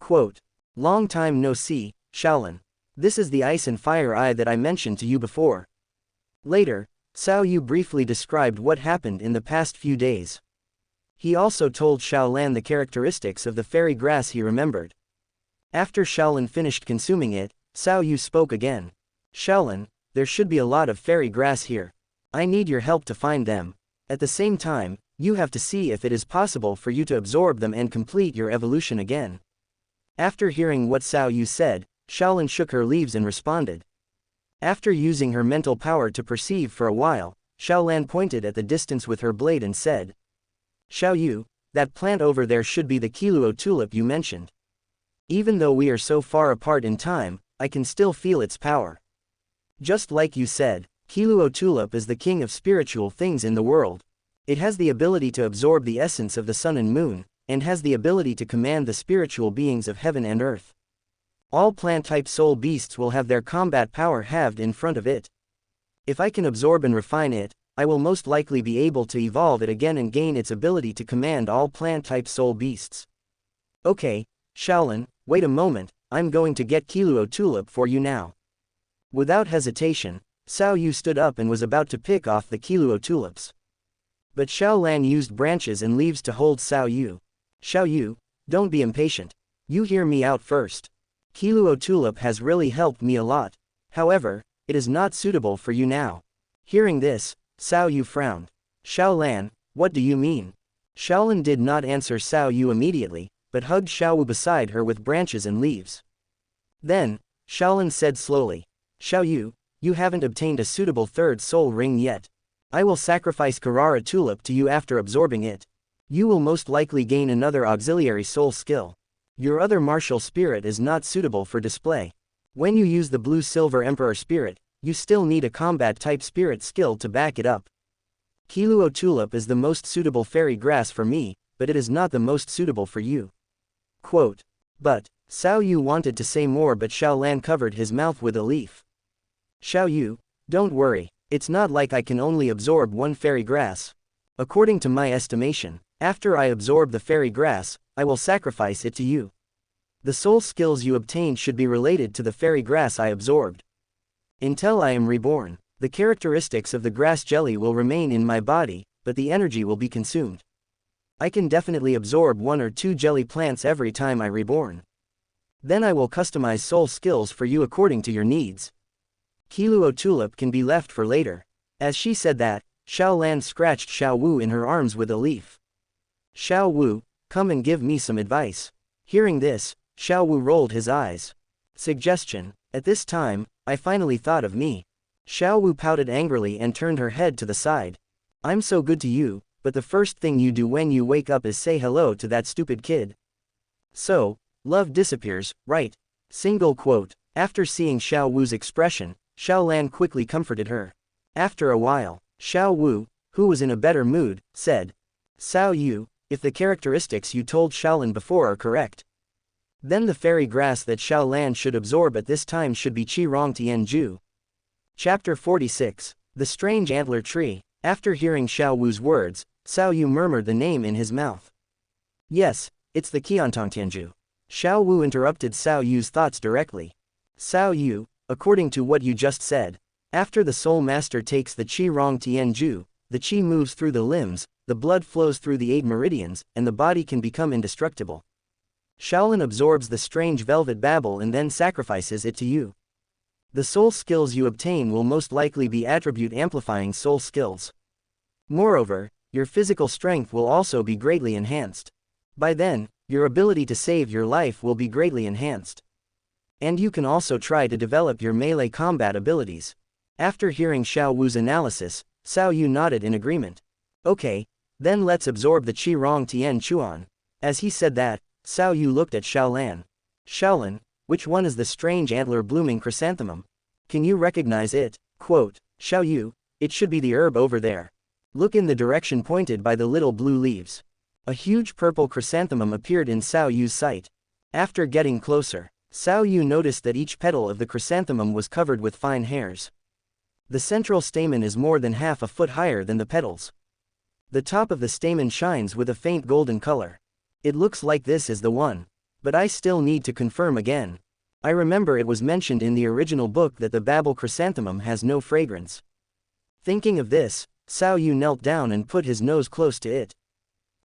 Quote. Long time no see, Shaolin. This is the ice and fire eye that I mentioned to you before. Later, Xiao Yu briefly described what happened in the past few days. He also told Xiaolan the characteristics of the fairy grass he remembered. After Shaolin finished consuming it, Xiao Yu spoke again. Shaolin, there should be a lot of fairy grass here. I need your help to find them. At the same time, you have to see if it is possible for you to absorb them and complete your evolution again. After hearing what Xiao Yu said, Shaolin shook her leaves and responded. After using her mental power to perceive for a while, Xiaolan pointed at the distance with her blade and said, Xiao Yu, that plant over there should be the Kiluo tulip you mentioned. Even though we are so far apart in time, I can still feel its power. Just like you said, Kiluo tulip is the king of spiritual things in the world. It has the ability to absorb the essence of the sun and moon, and has the ability to command the spiritual beings of heaven and earth. All plant-type soul beasts will have their combat power halved in front of it. If I can absorb and refine it, I will most likely be able to evolve it again and gain its ability to command all plant-type soul beasts. Okay, Shaolin, wait a moment, I'm going to get Kiluo tulip for you now. Without hesitation, Xiao Yu stood up and was about to pick off the Kiluo tulips. But Xiaolan used branches and leaves to hold Xiao Yu. Xiao Yu, don't be impatient. You hear me out first. Kiluo tulip has really helped me a lot. However, it is not suitable for you now. Hearing this, Xiao Yu frowned. Xiaolan, what do you mean? Shaolin did not answer Xiao Yu immediately, but hugged Xiao Wu beside her with branches and leaves. Then, Shaolin said slowly, Xiao Yu, you haven't obtained a suitable third soul ring yet. I will sacrifice Carrara tulip to you after absorbing it. You will most likely gain another auxiliary soul skill. Your other martial spirit is not suitable for display. When you use the blue-silver emperor spirit, you still need a combat-type spirit skill to back it up. Kiluo tulip is the most suitable fairy grass for me, but it is not the most suitable for you. Quote. But, Xiao Yu wanted to say more, but Xiao Lan covered his mouth with a leaf. Xiao Yu, don't worry, it's not like I can only absorb one fairy grass. According to my estimation, after I absorb the fairy grass, I will sacrifice it to you. The soul skills you obtained should be related to the fairy grass I absorbed. Until I am reborn, the characteristics of the grass jelly will remain in my body, but the energy will be consumed. I can definitely absorb 1 or 2 jelly plants every time I reborn. Then I will customize soul skills for you according to your needs. Kiluo tulip can be left for later. As she said that, Xiao Lan scratched Xiao Wu in her arms with a leaf. Xiao Wu, come and give me some advice. Hearing this, Xiao Wu rolled his eyes. Suggestion, at this time, I finally thought of me. Xiao Wu pouted angrily and turned her head to the side. I'm so good to you, but the first thing you do when you wake up is say hello to that stupid kid. So, love disappears, right? Single quote. After seeing Xiao Wu's expression, Xiao Lan quickly comforted her. After a while, Xiao Wu, who was in a better mood, said, Xiao Yu, if the characteristics you told Shaolin before are correct, then the fairy grass that Xiao Lan should absorb at this time should be Qi Rong Tianju. Chapter 46, The Strange Antler Tree. After hearing Xiao Wu's words, Xiao Yu murmured the name in his mouth. Yes, it's the Qiantong Tianju. Xiao Wu interrupted Xiao Yu's thoughts directly. Xiao Yu, according to what you just said, after the Soul Master takes the Qi Rong Tianju, the Qi moves through the limbs, the blood flows through the 8 meridians, and the body can become indestructible. Shaolin absorbs the strange velvet babble and then sacrifices it to you. The soul skills you obtain will most likely be attribute-amplifying soul skills. Moreover, your physical strength will also be greatly enhanced. By then, your ability to save your life will be greatly enhanced. And you can also try to develop your melee combat abilities. After hearing Xiao Wu's analysis, Xiao Yu nodded in agreement. Okay, then let's absorb the Qi Rong Tian Chuan. As he said that, Xiao Yu looked at Xiao Lan. Shaolin, which one is the strange antler blooming chrysanthemum? Can you recognize it? Quote, Xiao Yu, it should be the herb over there. Look in the direction pointed by the little blue leaves. A huge purple chrysanthemum appeared in Xiao Yu's sight. After getting closer, Xiao Yu noticed that each petal of the chrysanthemum was covered with fine hairs. The central stamen is more than half a foot higher than the petals. The top of the stamen shines with a faint golden color. It looks like this is the one. But I still need to confirm again. I remember it was mentioned in the original book that the Babel chrysanthemum has no fragrance. Thinking of this, Xiao Yu knelt down and put his nose close to it.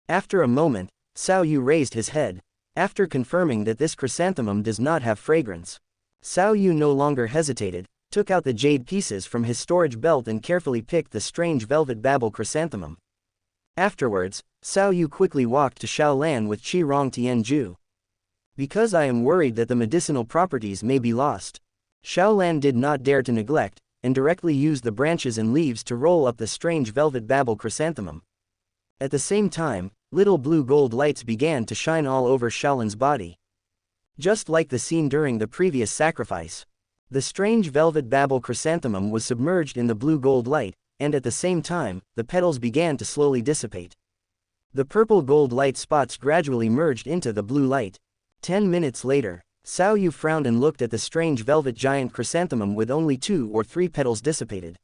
After a moment, Xiao Yu raised his head. After confirming that this chrysanthemum does not have fragrance, Xiao Yu no longer hesitated, took out the jade pieces from his storage belt and carefully picked the strange velvet Babel chrysanthemum. Afterwards, Xiao Yu quickly walked to Xiao Lan with Qi Rong Tianju. Because I am worried that the medicinal properties may be lost, Xiao Lan did not dare to neglect, and directly used the branches and leaves to roll up the strange velvet Babel chrysanthemum. At the same time, little blue gold lights began to shine all over Shaolin's body. Just like the scene during the previous sacrifice, the strange velvet Babel chrysanthemum was submerged in the blue gold light, and at the same time, the petals began to slowly dissipate. The purple gold light spots gradually merged into the blue light. 10 minutes later, Xiao Yu frowned and looked at the strange velvet giant chrysanthemum with only 2 or 3 petals dissipated.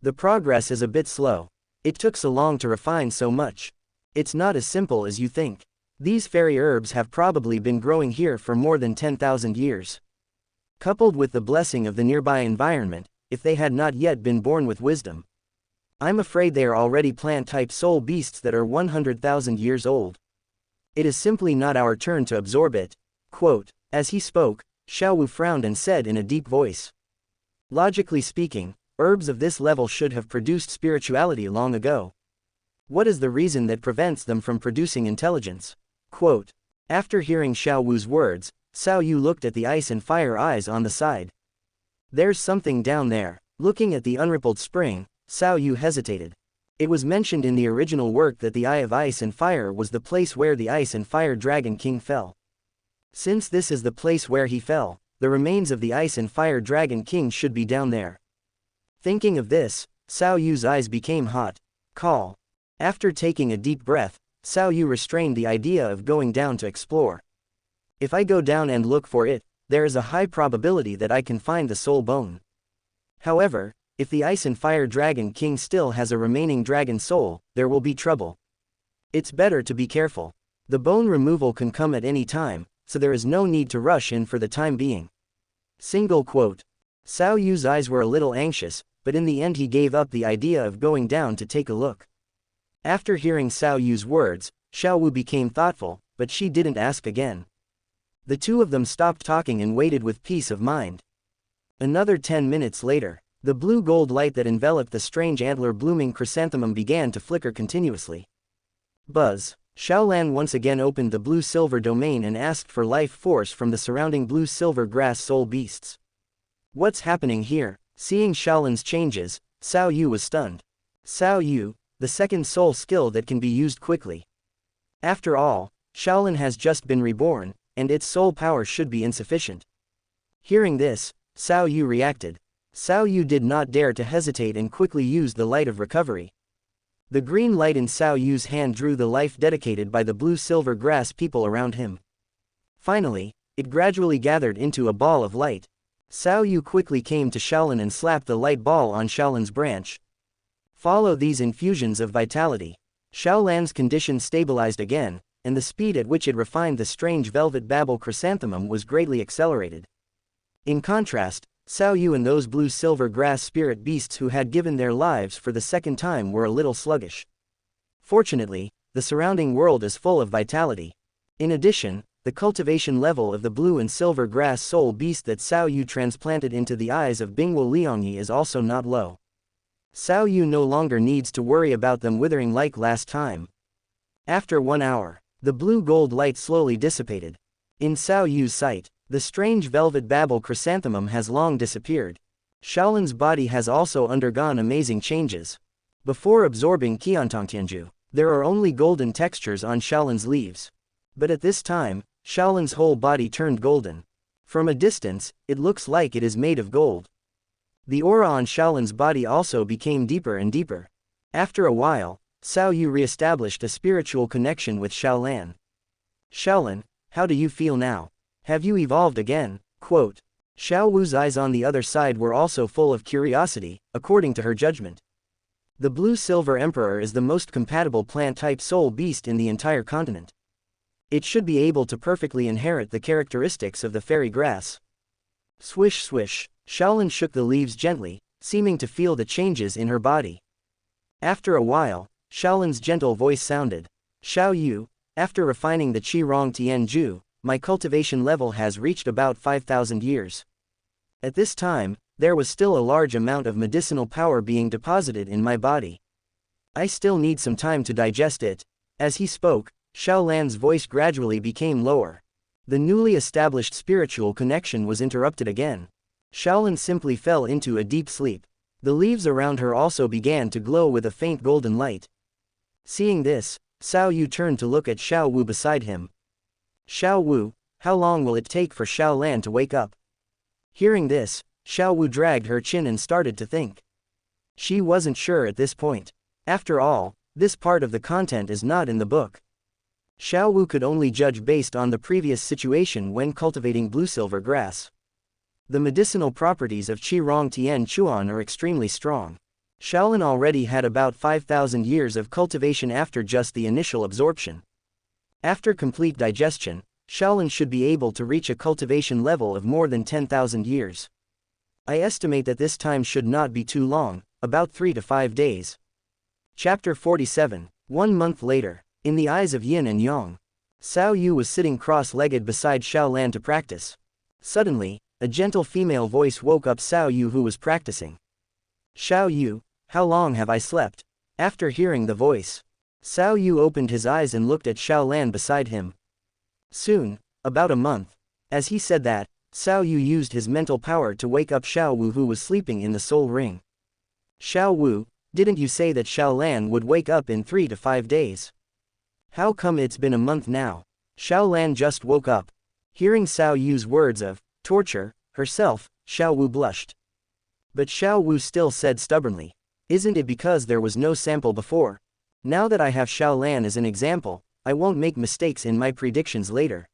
The progress is a bit slow. It took so long to refine so much. It's not as simple as you think. These fairy herbs have probably been growing here for more than 10,000 years. Coupled with the blessing of the nearby environment, if they had not yet been born with wisdom, I'm afraid they are already plant-type soul beasts that are 100,000 years old. It is simply not our turn to absorb it. Quote, as he spoke, Xiao Wu frowned and said in a deep voice. Logically speaking, herbs of this level should have produced spirituality long ago. What is the reason that prevents them from producing intelligence? Quote, after hearing Xiao Wu's words, Xiao Yu looked at the ice and fire eyes on the side. There's something down there. Looking at the unrippled spring, Xiao Yu hesitated. It was mentioned in the original work that the Eye of Ice and Fire was the place where the Ice and Fire Dragon King fell. Since this is the place where he fell, the remains of the Ice and Fire Dragon King should be down there. Thinking of this, Xiao Yu's eyes became hot. Call. After taking a deep breath, Xiao Yu restrained the idea of going down to explore. If I go down and look for it, there is a high probability that I can find the soul bone. However, if the Ice and Fire Dragon King still has a remaining dragon soul, there will be trouble. It's better to be careful. The bone removal can come at any time, so there is no need to rush in for the time being. Single quote. Xiao Yu's eyes were a little anxious, but in the end he gave up the idea of going down to take a look. After hearing Xiao Yu's words, Xiao Wu became thoughtful, but she didn't ask again. The two of them stopped talking and waited with peace of mind. Another 10 minutes later, the blue-gold light that enveloped the strange antler-blooming chrysanthemum began to flicker continuously. Buzz. Xiaolan once again opened the blue-silver domain and asked for life force from the surrounding blue-silver grass soul beasts. What's happening here? Seeing Xiaolan's changes, Xiao Yu was stunned. Xiao Yu, the second soul skill that can be used quickly. After all, Xiaolan has just been reborn, and its soul power should be insufficient. Hearing this, Xiao Yu reacted. Xiao Yu did not dare to hesitate and quickly used the light of recovery. The green light in Xiao Yu's hand drew the life dedicated by the blue-silver grass people around him. Finally, it gradually gathered into a ball of light. Xiao Yu quickly came to Xiaolan and slapped the light ball on Xiaolan's branch. Follow these infusions of vitality. Xiaolan's condition stabilized again, and the speed at which it refined the strange velvet babble chrysanthemum was greatly accelerated. In contrast, Xiao Yu and those blue-silver grass spirit beasts who had given their lives for the second time were a little sluggish. Fortunately, the surrounding world is full of vitality. In addition, the cultivation level of the blue and silver grass soul beast that Xiao Yu transplanted into the eyes of Bingwo Liangyi is also not low. Xiao Yu no longer needs to worry about them withering like last time. After 1 hour, the blue-gold light slowly dissipated. In Xiao Yu's sight, the strange velvet babble chrysanthemum has long disappeared. Xiaolan's body has also undergone amazing changes. Before absorbing Qiantongtianju, there are only golden textures on Xiaolan's leaves. But at this time, Xiaolan's whole body turned golden. From a distance, it looks like it is made of gold. The aura on Xiaolan's body also became deeper and deeper. After a while, Xiao Yu re-established a spiritual connection with Xiaolan. Xiaolan, how do you feel now? Have you evolved again? Quote. Xiao Wu's eyes on the other side were also full of curiosity, according to her judgment. The blue-silver emperor is the most compatible plant-type soul beast in the entire continent. It should be able to perfectly inherit the characteristics of the fairy grass. Swish swish, Xiaolan shook the leaves gently, seeming to feel the changes in her body. After a while, Xiaolan's gentle voice sounded. Xiao Yu, after refining the Qirong Tianju, my cultivation level has reached about 5,000 years. At this time, there was still a large amount of medicinal power being deposited in my body. I still need some time to digest it. As he spoke, Xiaolan's voice gradually became lower. The newly established spiritual connection was interrupted again. Xiaolan simply fell into a deep sleep. The leaves around her also began to glow with a faint golden light. Seeing this, Xiao Yu turned to look at Xiao Wu beside him. Xiao Wu, how long will it take for Xiaolan to wake up? Hearing this, Xiao Wu dragged her chin and started to think. She wasn't sure at this point. After all, this part of the content is not in the book. Xiao Wu could only judge based on the previous situation when cultivating blue-silver grass. The medicinal properties of Qirong Tian Chuan are extremely strong. Xiaolan already had about 5,000 years of cultivation after just the initial absorption. After complete digestion, Xiaolan should be able to reach a cultivation level of more than 10,000 years. I estimate that this time should not be too long, about 3 to 5 days. Chapter 47. 1 month later, in the eyes of Yin and Yang, Xiao Yu was sitting cross-legged beside Xiaolan to practice. Suddenly, a gentle female voice woke up Xiao Yu who was practicing. Xiao Yu, how long have I slept? After hearing the voice, Xiao Yu opened his eyes and looked at Xiaolan beside him. Soon, about a month. As he said that, Xiao Yu used his mental power to wake up Xiao Wu who was sleeping in the soul ring. Xiao Wu, didn't you say that Xiaolan would wake up in 3 to 5 days? How come it's been a month now? Xiaolan just woke up. Hearing Xiao Yu's words of torture herself, Xiao Wu blushed. But Xiao Wu still said stubbornly, "Isn't it because there was no sample before? Now that I have Xiao Lan as an example, I won't make mistakes in my predictions later."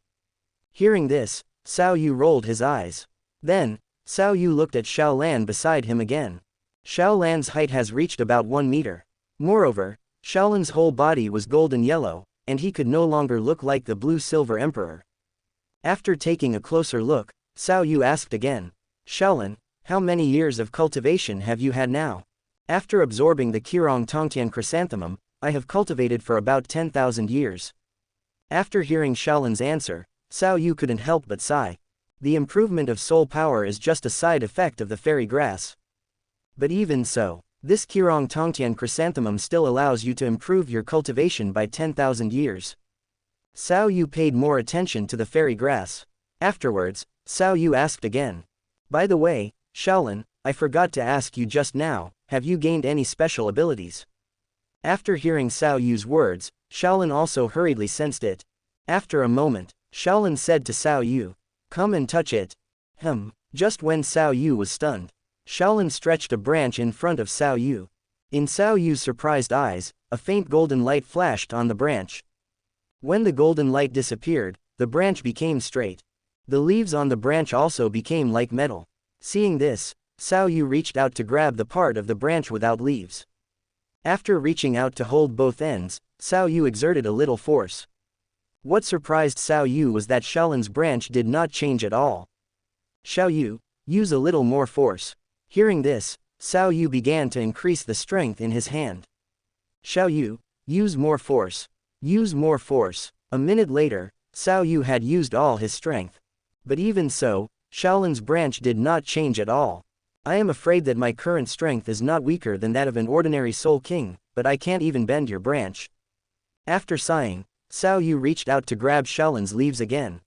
Hearing this, Xiao Yu rolled his eyes. Then, Xiao Yu looked at Xiao Lan beside him again. Xiao Lan's height has reached about 1 meter. Moreover, Xiaolan's whole body was golden yellow, and he could no longer look like the blue-silver emperor. After taking a closer look, Xiao Yu asked again, "Xiaolan, how many years of cultivation have you had now?" "After absorbing the Qirong Tongtian chrysanthemum, I have cultivated for about 10,000 years." After hearing Xiaolan's answer, Xiao Yu couldn't help but sigh. The improvement of soul power is just a side effect of the fairy grass. But even so, this Qirong Tongtian chrysanthemum still allows you to improve your cultivation by 10,000 years. Xiao Yu paid more attention to the fairy grass. Afterwards, Xiao Yu asked again, "By the way, Xiaolan, I forgot to ask you just now, have you gained any special abilities?" After hearing Xiao Yu's words, Xiaolan also hurriedly sensed it. After a moment, Xiaolan said to Xiao Yu, "Come and touch it." Just when Xiao Yu was stunned, Xiaolan stretched a branch in front of Xiao Yu. In Xiao Yu's surprised eyes, a faint golden light flashed on the branch. When the golden light disappeared, the branch became straight. The leaves on the branch also became like metal. Seeing this, Xiao Yu reached out to grab the part of the branch without leaves. After reaching out to hold both ends, Xiao Yu exerted a little force. What surprised Xiao Yu was that Xiaolan's branch did not change at all. "Xiao Yu, use a little more force." Hearing this, Xiao Yu began to increase the strength in his hand. "Xiao Yu, use more force. Use more force." A minute later, Xiao Yu had used all his strength. But even so, Xiaolan's branch did not change at all. "I am afraid that my current strength is not weaker than that of an ordinary Soul King, but I can't even bend your branch." After sighing, Xiao Yu reached out to grab Xiaolan's leaves again.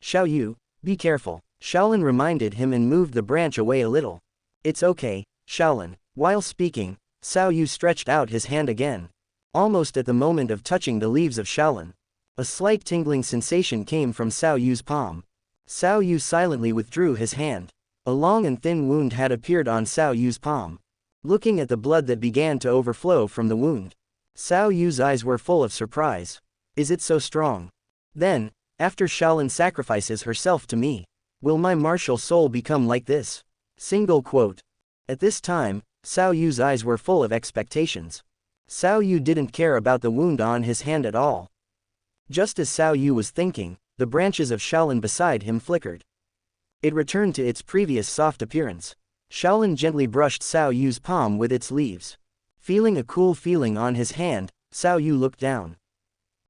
"Xiao Yu, be careful." Xiaolan reminded him and moved the branch away a little. "It's okay, Xiaolan." While speaking, Xiao Yu stretched out his hand again. Almost at the moment of touching the leaves of Xiaolan, a slight tingling sensation came from Xiao Yu's palm. Xiao Yu silently withdrew his hand. A long and thin wound had appeared on Xiao Yu's palm. Looking at the blood that began to overflow from the wound, Xiao Yu's eyes were full of surprise. "Is it so strong? Then, after Xiaolan sacrifices herself to me, will my martial soul become like this?" Single quote. At this time, Xiao Yu's eyes were full of expectations. Xiao Yu didn't care about the wound on his hand at all. Just as Xiao Yu was thinking, the branches of Xiaolan beside him flickered. It returned to its previous soft appearance. Xiaolan gently brushed Xiao Yu's palm with its leaves. Feeling a cool feeling on his hand, Xiao Yu looked down.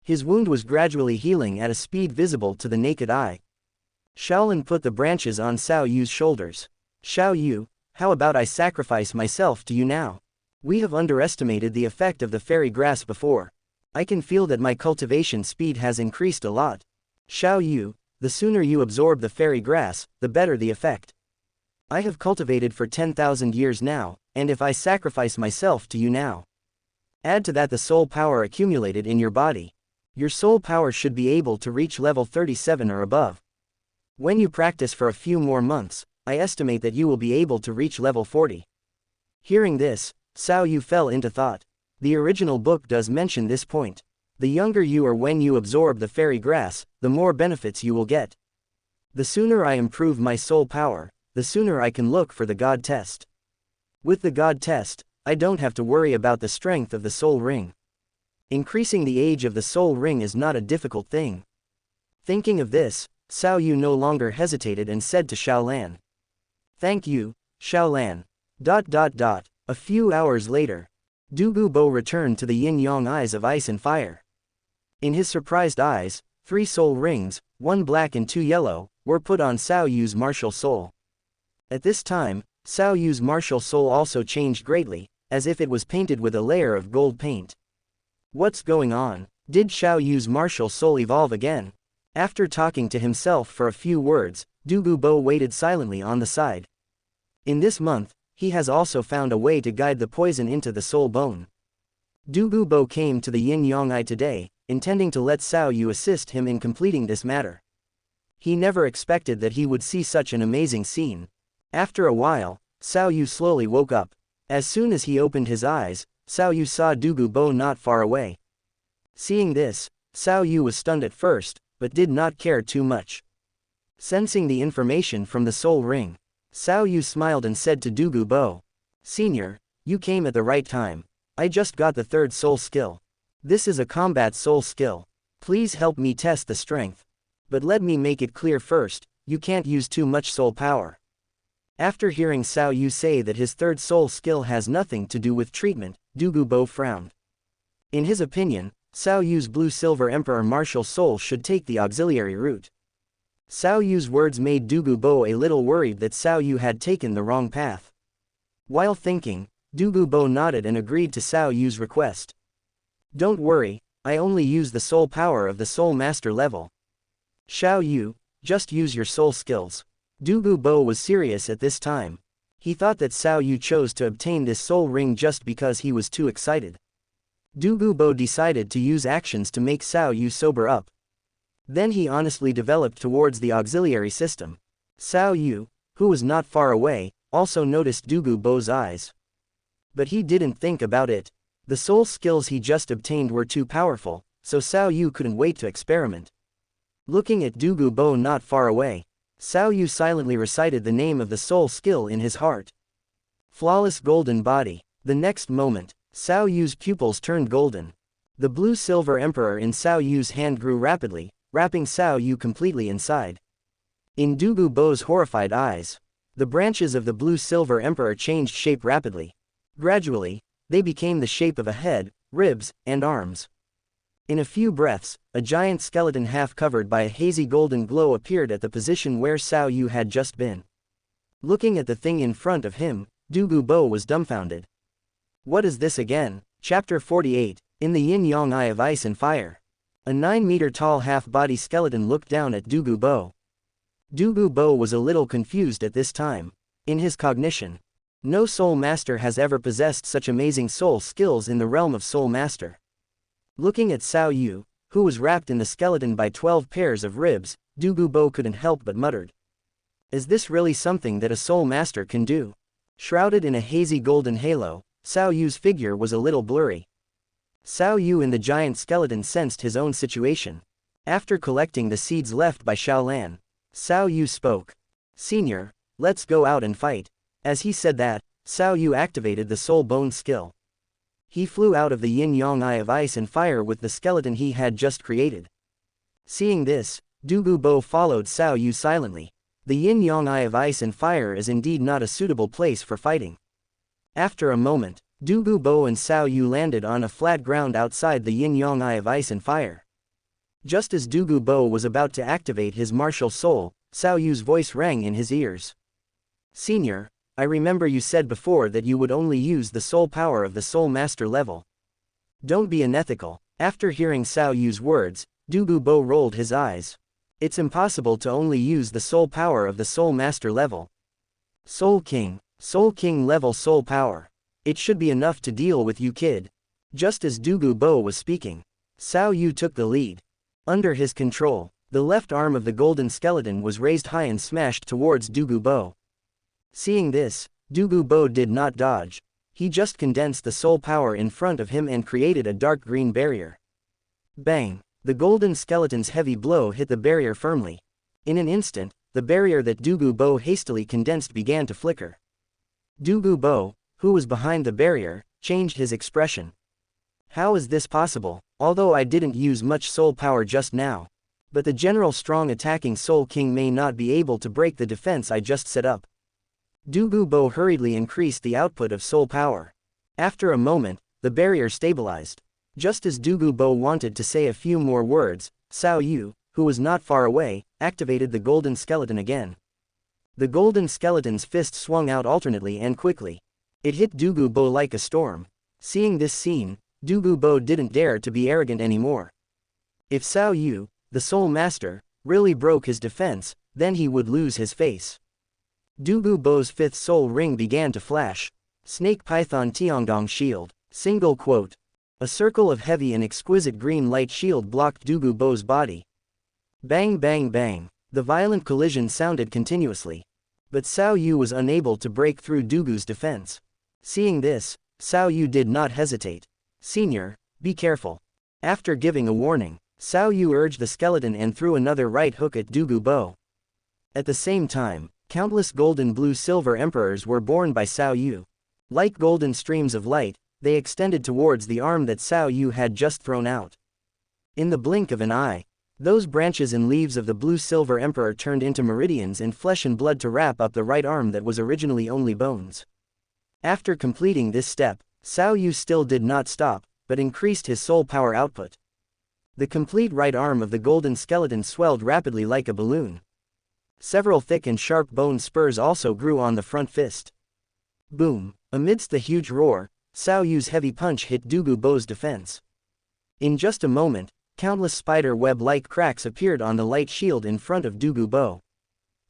His wound was gradually healing at a speed visible to the naked eye. Xiaolan put the branches on Xiao Yu's shoulders. "Xiao Yu, how about I sacrifice myself to you now? We have underestimated the effect of the fairy grass before. I can feel that my cultivation speed has increased a lot. Xiao Yu, the sooner you absorb the fairy grass, the better the effect. I have cultivated for 10,000 years now, and if I sacrifice myself to you now, add to that the soul power accumulated in your body. Your soul power should be able to reach level 37 or above. When you practice for a few more months, I estimate that you will be able to reach level 40. Hearing this, Xiao Yu fell into thought. The original book does mention this point. The younger you are when you absorb the fairy grass, the more benefits you will get. The sooner I improve my soul power, the sooner I can look for the God test. With the God test, I don't have to worry about the strength of the soul ring. Increasing the age of the soul ring is not a difficult thing. Thinking of this, Xiao Yu no longer hesitated and said to Xiaolan, "Thank you, Xiaolan." A few hours later, Dugu Bo returned to the yin-yang eyes of ice and fire. In his surprised eyes, 3 soul rings, 1 black and 2 yellow, were put on Xiao Yu's martial soul. At this time, Xiao Yu's martial soul also changed greatly, as if it was painted with a layer of gold paint. What's going on? Did Xiao Yu's martial soul evolve again? After talking to himself for a few words, Dugu Bo waited silently on the side. In this month, he has also found a way to guide the poison into the soul bone. Dugu Bo came to the yin-yang eye today, intending to let Xiao Yu assist him in completing this matter. He never expected that he would see such an amazing scene. After a while, Xiao Yu slowly woke up. As soon as he opened his eyes, Xiao Yu saw Dugu Bo not far away. Seeing this, Xiao Yu was stunned at first, but did not care too much. Sensing the information from the soul ring, Xiao Yu smiled and said to Dugu Bo, "Senior, you came at the right time. I just got the third soul skill. This is a combat soul skill. Please help me test the strength. But let me make it clear first, you can't use too much soul power." After hearing Xiao Yu say that his third soul skill has nothing to do with treatment, Dugu Bo frowned. In his opinion, Xiao Yu's blue-silver emperor martial soul should take the auxiliary route. Xiao Yu's words made Dugu Bo a little worried that Xiao Yu had taken the wrong path. While thinking, Dugu Bo nodded and agreed to Xiao Yu's request. "Don't worry, I only use the soul power of the soul master level. Xiao Yu, just use your soul skills." Dugu Bo was serious at this time. He thought that Xiao Yu chose to obtain this soul ring just because he was too excited. Dugu Bo decided to use actions to make Xiao Yu sober up. Then he honestly developed towards the auxiliary system. Xiao Yu, who was not far away, also noticed Dugu Bo's eyes. But he didn't think about it. The soul skills he just obtained were too powerful, so Xiao Yu couldn't wait to experiment. Looking at Dugu Bo not far away, Xiao Yu silently recited the name of the soul skill in his heart. Flawless golden body. The next moment, Xiao Yu's pupils turned golden. The blue-silver emperor in Xiao Yu's hand grew rapidly, wrapping Xiao Yu completely inside. In Dugu Bo's horrified eyes, the branches of the blue-silver emperor changed shape rapidly. Gradually, they became the shape of a head, ribs, and arms. In a few breaths, a giant skeleton half covered by a hazy golden glow appeared at the position where Xiao Yu had just been. Looking at the thing in front of him, Dugu Bo was dumbfounded. What is this again? Chapter 48, In the Yin-Yang Eye of Ice and Fire. A 9-meter-tall half-body skeleton looked down at Dugu Bo. Dugu Bo was a little confused at this time. In his cognition, no soul master has ever possessed such amazing soul skills in the realm of soul master. Looking at Xiao Yu, who was wrapped in the skeleton by 12 pairs of ribs, Dugu Bo couldn't help but muttered. Is this really something that a soul master can do? Shrouded in a hazy golden halo, Xiao Yu's figure was a little blurry. Xiao Yu in the giant skeleton sensed his own situation. After collecting the seeds left by Xiaolan, Xiao Yu spoke. "Senior, let's go out and fight." As he said that, Xiao Yu activated the soul bone skill. He flew out of the yin-yang eye of ice and fire with the skeleton he had just created. Seeing this, Dugu Bo followed Xiao Yu silently. The yin-yang eye of ice and fire is indeed not a suitable place for fighting. After a moment, Dugu Bo and Xiao Yu landed on a flat ground outside the yin-yang eye of ice and fire. Just as Dugu Bo was about to activate his martial soul, Xiao Yu's voice rang in his ears. "Senior, I remember you said before that you would only use the soul power of the soul master level. Don't be unethical." After hearing Xiao Yu's words, Dugu Bo rolled his eyes. It's impossible to only use the soul power of the soul master level. Soul King level soul power. It should be enough to deal with you, kid. Just as Dugu Bo was speaking, Xiao Yu took the lead. Under his control, the left arm of the golden skeleton was raised high and smashed towards Dugu Bo. Seeing this, Dugu Bo did not dodge. He just condensed the soul power in front of him and created a dark green barrier. Bang! The golden skeleton's heavy blow hit the barrier firmly. In an instant, the barrier that Dugu Bo hastily condensed began to flicker. Dugu Bo, who was behind the barrier, changed his expression. How is this possible? Although I didn't use much soul power just now. But the general strong attacking Soul King may not be able to break the defense I just set up. Dugu Bo hurriedly increased the output of soul power. After a moment, the barrier stabilized. Just as Dugu Bo wanted to say a few more words, Xiao Yu, who was not far away, activated the golden skeleton again. The golden skeleton's fist swung out alternately and quickly. It hit Dugu Bo like a storm. Seeing this scene, Dugu Bo didn't dare to be arrogant anymore. If Xiao Yu, the soul master, really broke his defense, then he would lose his face. Dugu Bo's fifth soul ring began to flash. Snake Python Tiangdong Shield. Single quote. A circle of heavy and exquisite green light shield blocked Dugu Bo's body. Bang bang bang. The violent collision sounded continuously. But Xiao Yu was unable to break through Dugu's defense. Seeing this, Xiao Yu did not hesitate. "Senior, be careful." After giving a warning, Xiao Yu urged the skeleton and threw another right hook at Dugu Bo. At the same time, countless golden blue-silver emperors were born by Xiao Yu. Like golden streams of light, they extended towards the arm that Xiao Yu had just thrown out. In the blink of an eye, those branches and leaves of the blue-silver emperor turned into meridians and flesh and blood to wrap up the right arm that was originally only bones. After completing this step, Xiao Yu still did not stop, but increased his soul power output. The complete right arm of the golden skeleton swelled rapidly like a balloon. Several thick and sharp bone spurs also grew on the front fist. Boom! Amidst the huge roar, Xiao Yu's heavy punch hit Dugu Bo's defense. In just a moment, countless spider web-like cracks appeared on the light shield in front of Dugu Bo.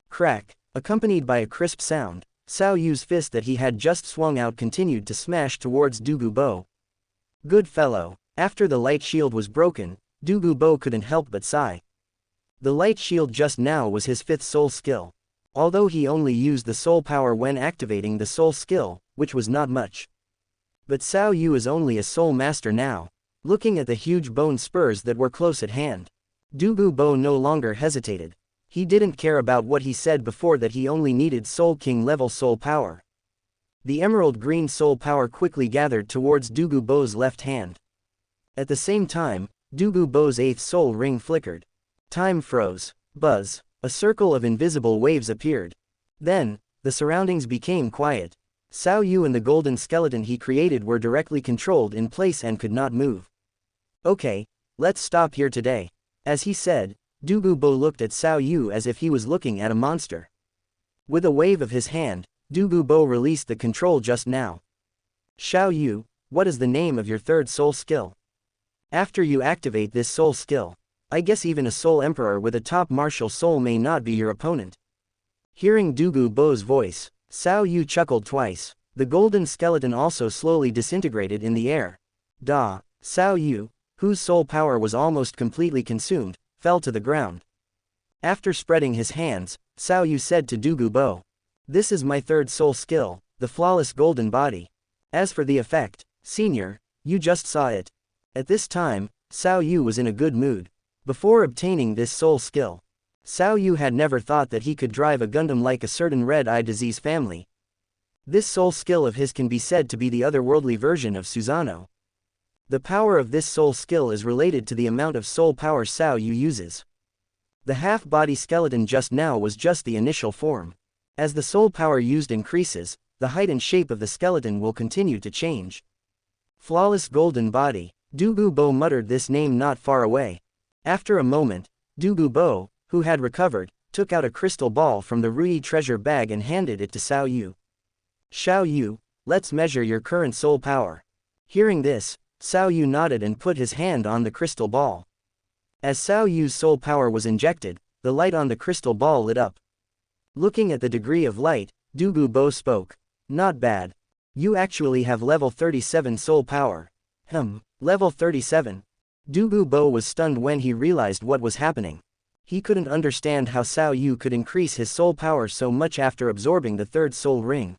Crack, accompanied by a crisp sound, Xiao Yu's fist that he had just swung out continued to smash towards Dugu Bo. Good fellow. After the light shield was broken, Dugu Bo couldn't help but sigh. The light shield just now was his fifth soul skill. Although he only used the soul power when activating the soul skill, which was not much. But Xiao Yu is only a soul master now. Looking at the huge bone spurs that were close at hand, Dugu Bo no longer hesitated. He didn't care about what he said before that he only needed Soul King level soul power. The emerald green soul power quickly gathered towards Dugu Bo's left hand. At the same time, Dugu Bo's eighth soul ring flickered. Time froze. Buzz. A circle of invisible waves appeared. Then, the surroundings became quiet. Xiao Yu and the golden skeleton he created were directly controlled in place and could not move. "Okay, let's stop here today." As he said, Dugu Bo looked at Xiao Yu as if he was looking at a monster. With a wave of his hand, Dugu Bo released the control just now. "Xiao Yu, what is the name of your third soul skill? After you activate this soul skill, I guess even a soul emperor with a top martial soul may not be your opponent." Hearing Dugu Bo's voice, Xiao Yu chuckled twice. The golden skeleton also slowly disintegrated in the air. Xiao Yu, whose soul power was almost completely consumed, fell to the ground. After spreading his hands, Xiao Yu said to Dugu Bo, "This is my third soul skill, the flawless golden body. As for the effect, senior, you just saw it." At this time, Xiao Yu was in a good mood. Before obtaining this soul skill, Xiao Yu had never thought that he could drive a Gundam like a certain red-eye disease family. This soul skill of his can be said to be the otherworldly version of Susanoo. The power of this soul skill is related to the amount of soul power Xiao Yu uses. The half-body skeleton just now was just the initial form. As the soul power used increases, the height and shape of the skeleton will continue to change. Flawless golden body. Dugu Bo muttered this name not far away. After a moment, Dugu Bo, who had recovered, took out a crystal ball from the Rui treasure bag and handed it to Xiao Yu. "Xiao Yu, let's measure your current soul power." Hearing this, Xiao Yu nodded and put his hand on the crystal ball. As Xiao Yu's soul power was injected, the light on the crystal ball lit up. Looking at the degree of light, Dugu Bo spoke. "Not bad. You actually have level 37 soul power." Level 37. Dugu Bo was stunned when he realized what was happening. He couldn't understand how Xiao Yu could increase his soul power so much after absorbing the third soul ring.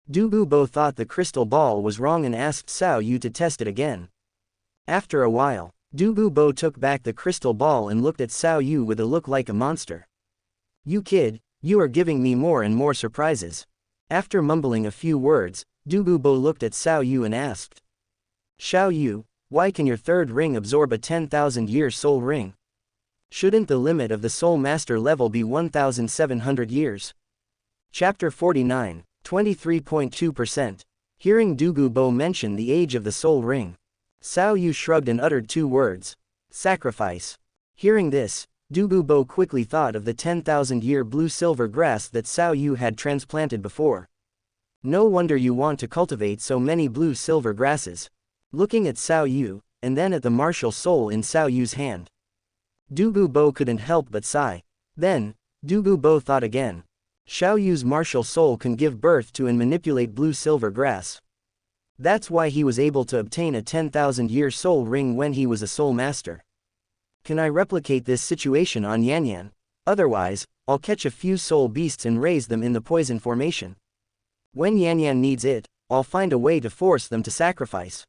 Dugu Bo thought the crystal ball was wrong and asked Xiao Yu to test it again. After a while, Dugu Bo took back the crystal ball and looked at Xiao Yu with a look like a monster. "You kid, you are giving me more and more surprises." After mumbling a few words, Dugu Bo looked at Xiao Yu and asked, "Xiao Yu, why can your third ring absorb a 10,000-year soul ring? Shouldn't the limit of the soul master level be 1,700 years? Chapter 49, 23.2%. Hearing Dugu Bo mention the age of the soul ring, Xiao Yu shrugged and uttered two words. Sacrifice. Hearing this, Dugu Bo quickly thought of the 10,000-year blue-silver grass that Xiao Yu had transplanted before. No wonder you want to cultivate so many blue-silver grasses. Looking at Xiao Yu, and then at the martial soul in Xiao Yu's hand, Dugu Bo couldn't help but sigh. Then, Dugu Bo thought again. Xiao Yu's martial soul can give birth to and manipulate blue-silver grass. That's why he was able to obtain a 10,000-year soul ring when he was a soul master. Can I replicate this situation on Yan Yan? Otherwise, I'll catch a few soul beasts and raise them in the poison formation. When Yanyan needs it, I'll find a way to force them to sacrifice.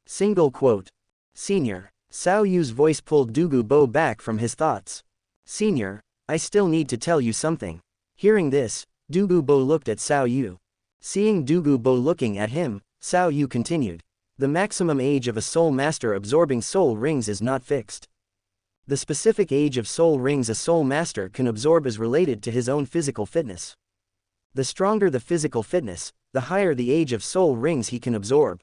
Single quote. Senior. Xiao Yu's voice pulled Dugu Bo back from his thoughts. Senior, I still need to tell you something. Hearing this, Dugu Bo looked at Xiao Yu. Seeing Dugu Bo looking at him, Xiao Yu continued. The maximum age of a soul master absorbing soul rings is not fixed. The specific age of soul rings a soul master can absorb is related to his own physical fitness. The stronger the physical fitness, the higher the age of soul rings he can absorb.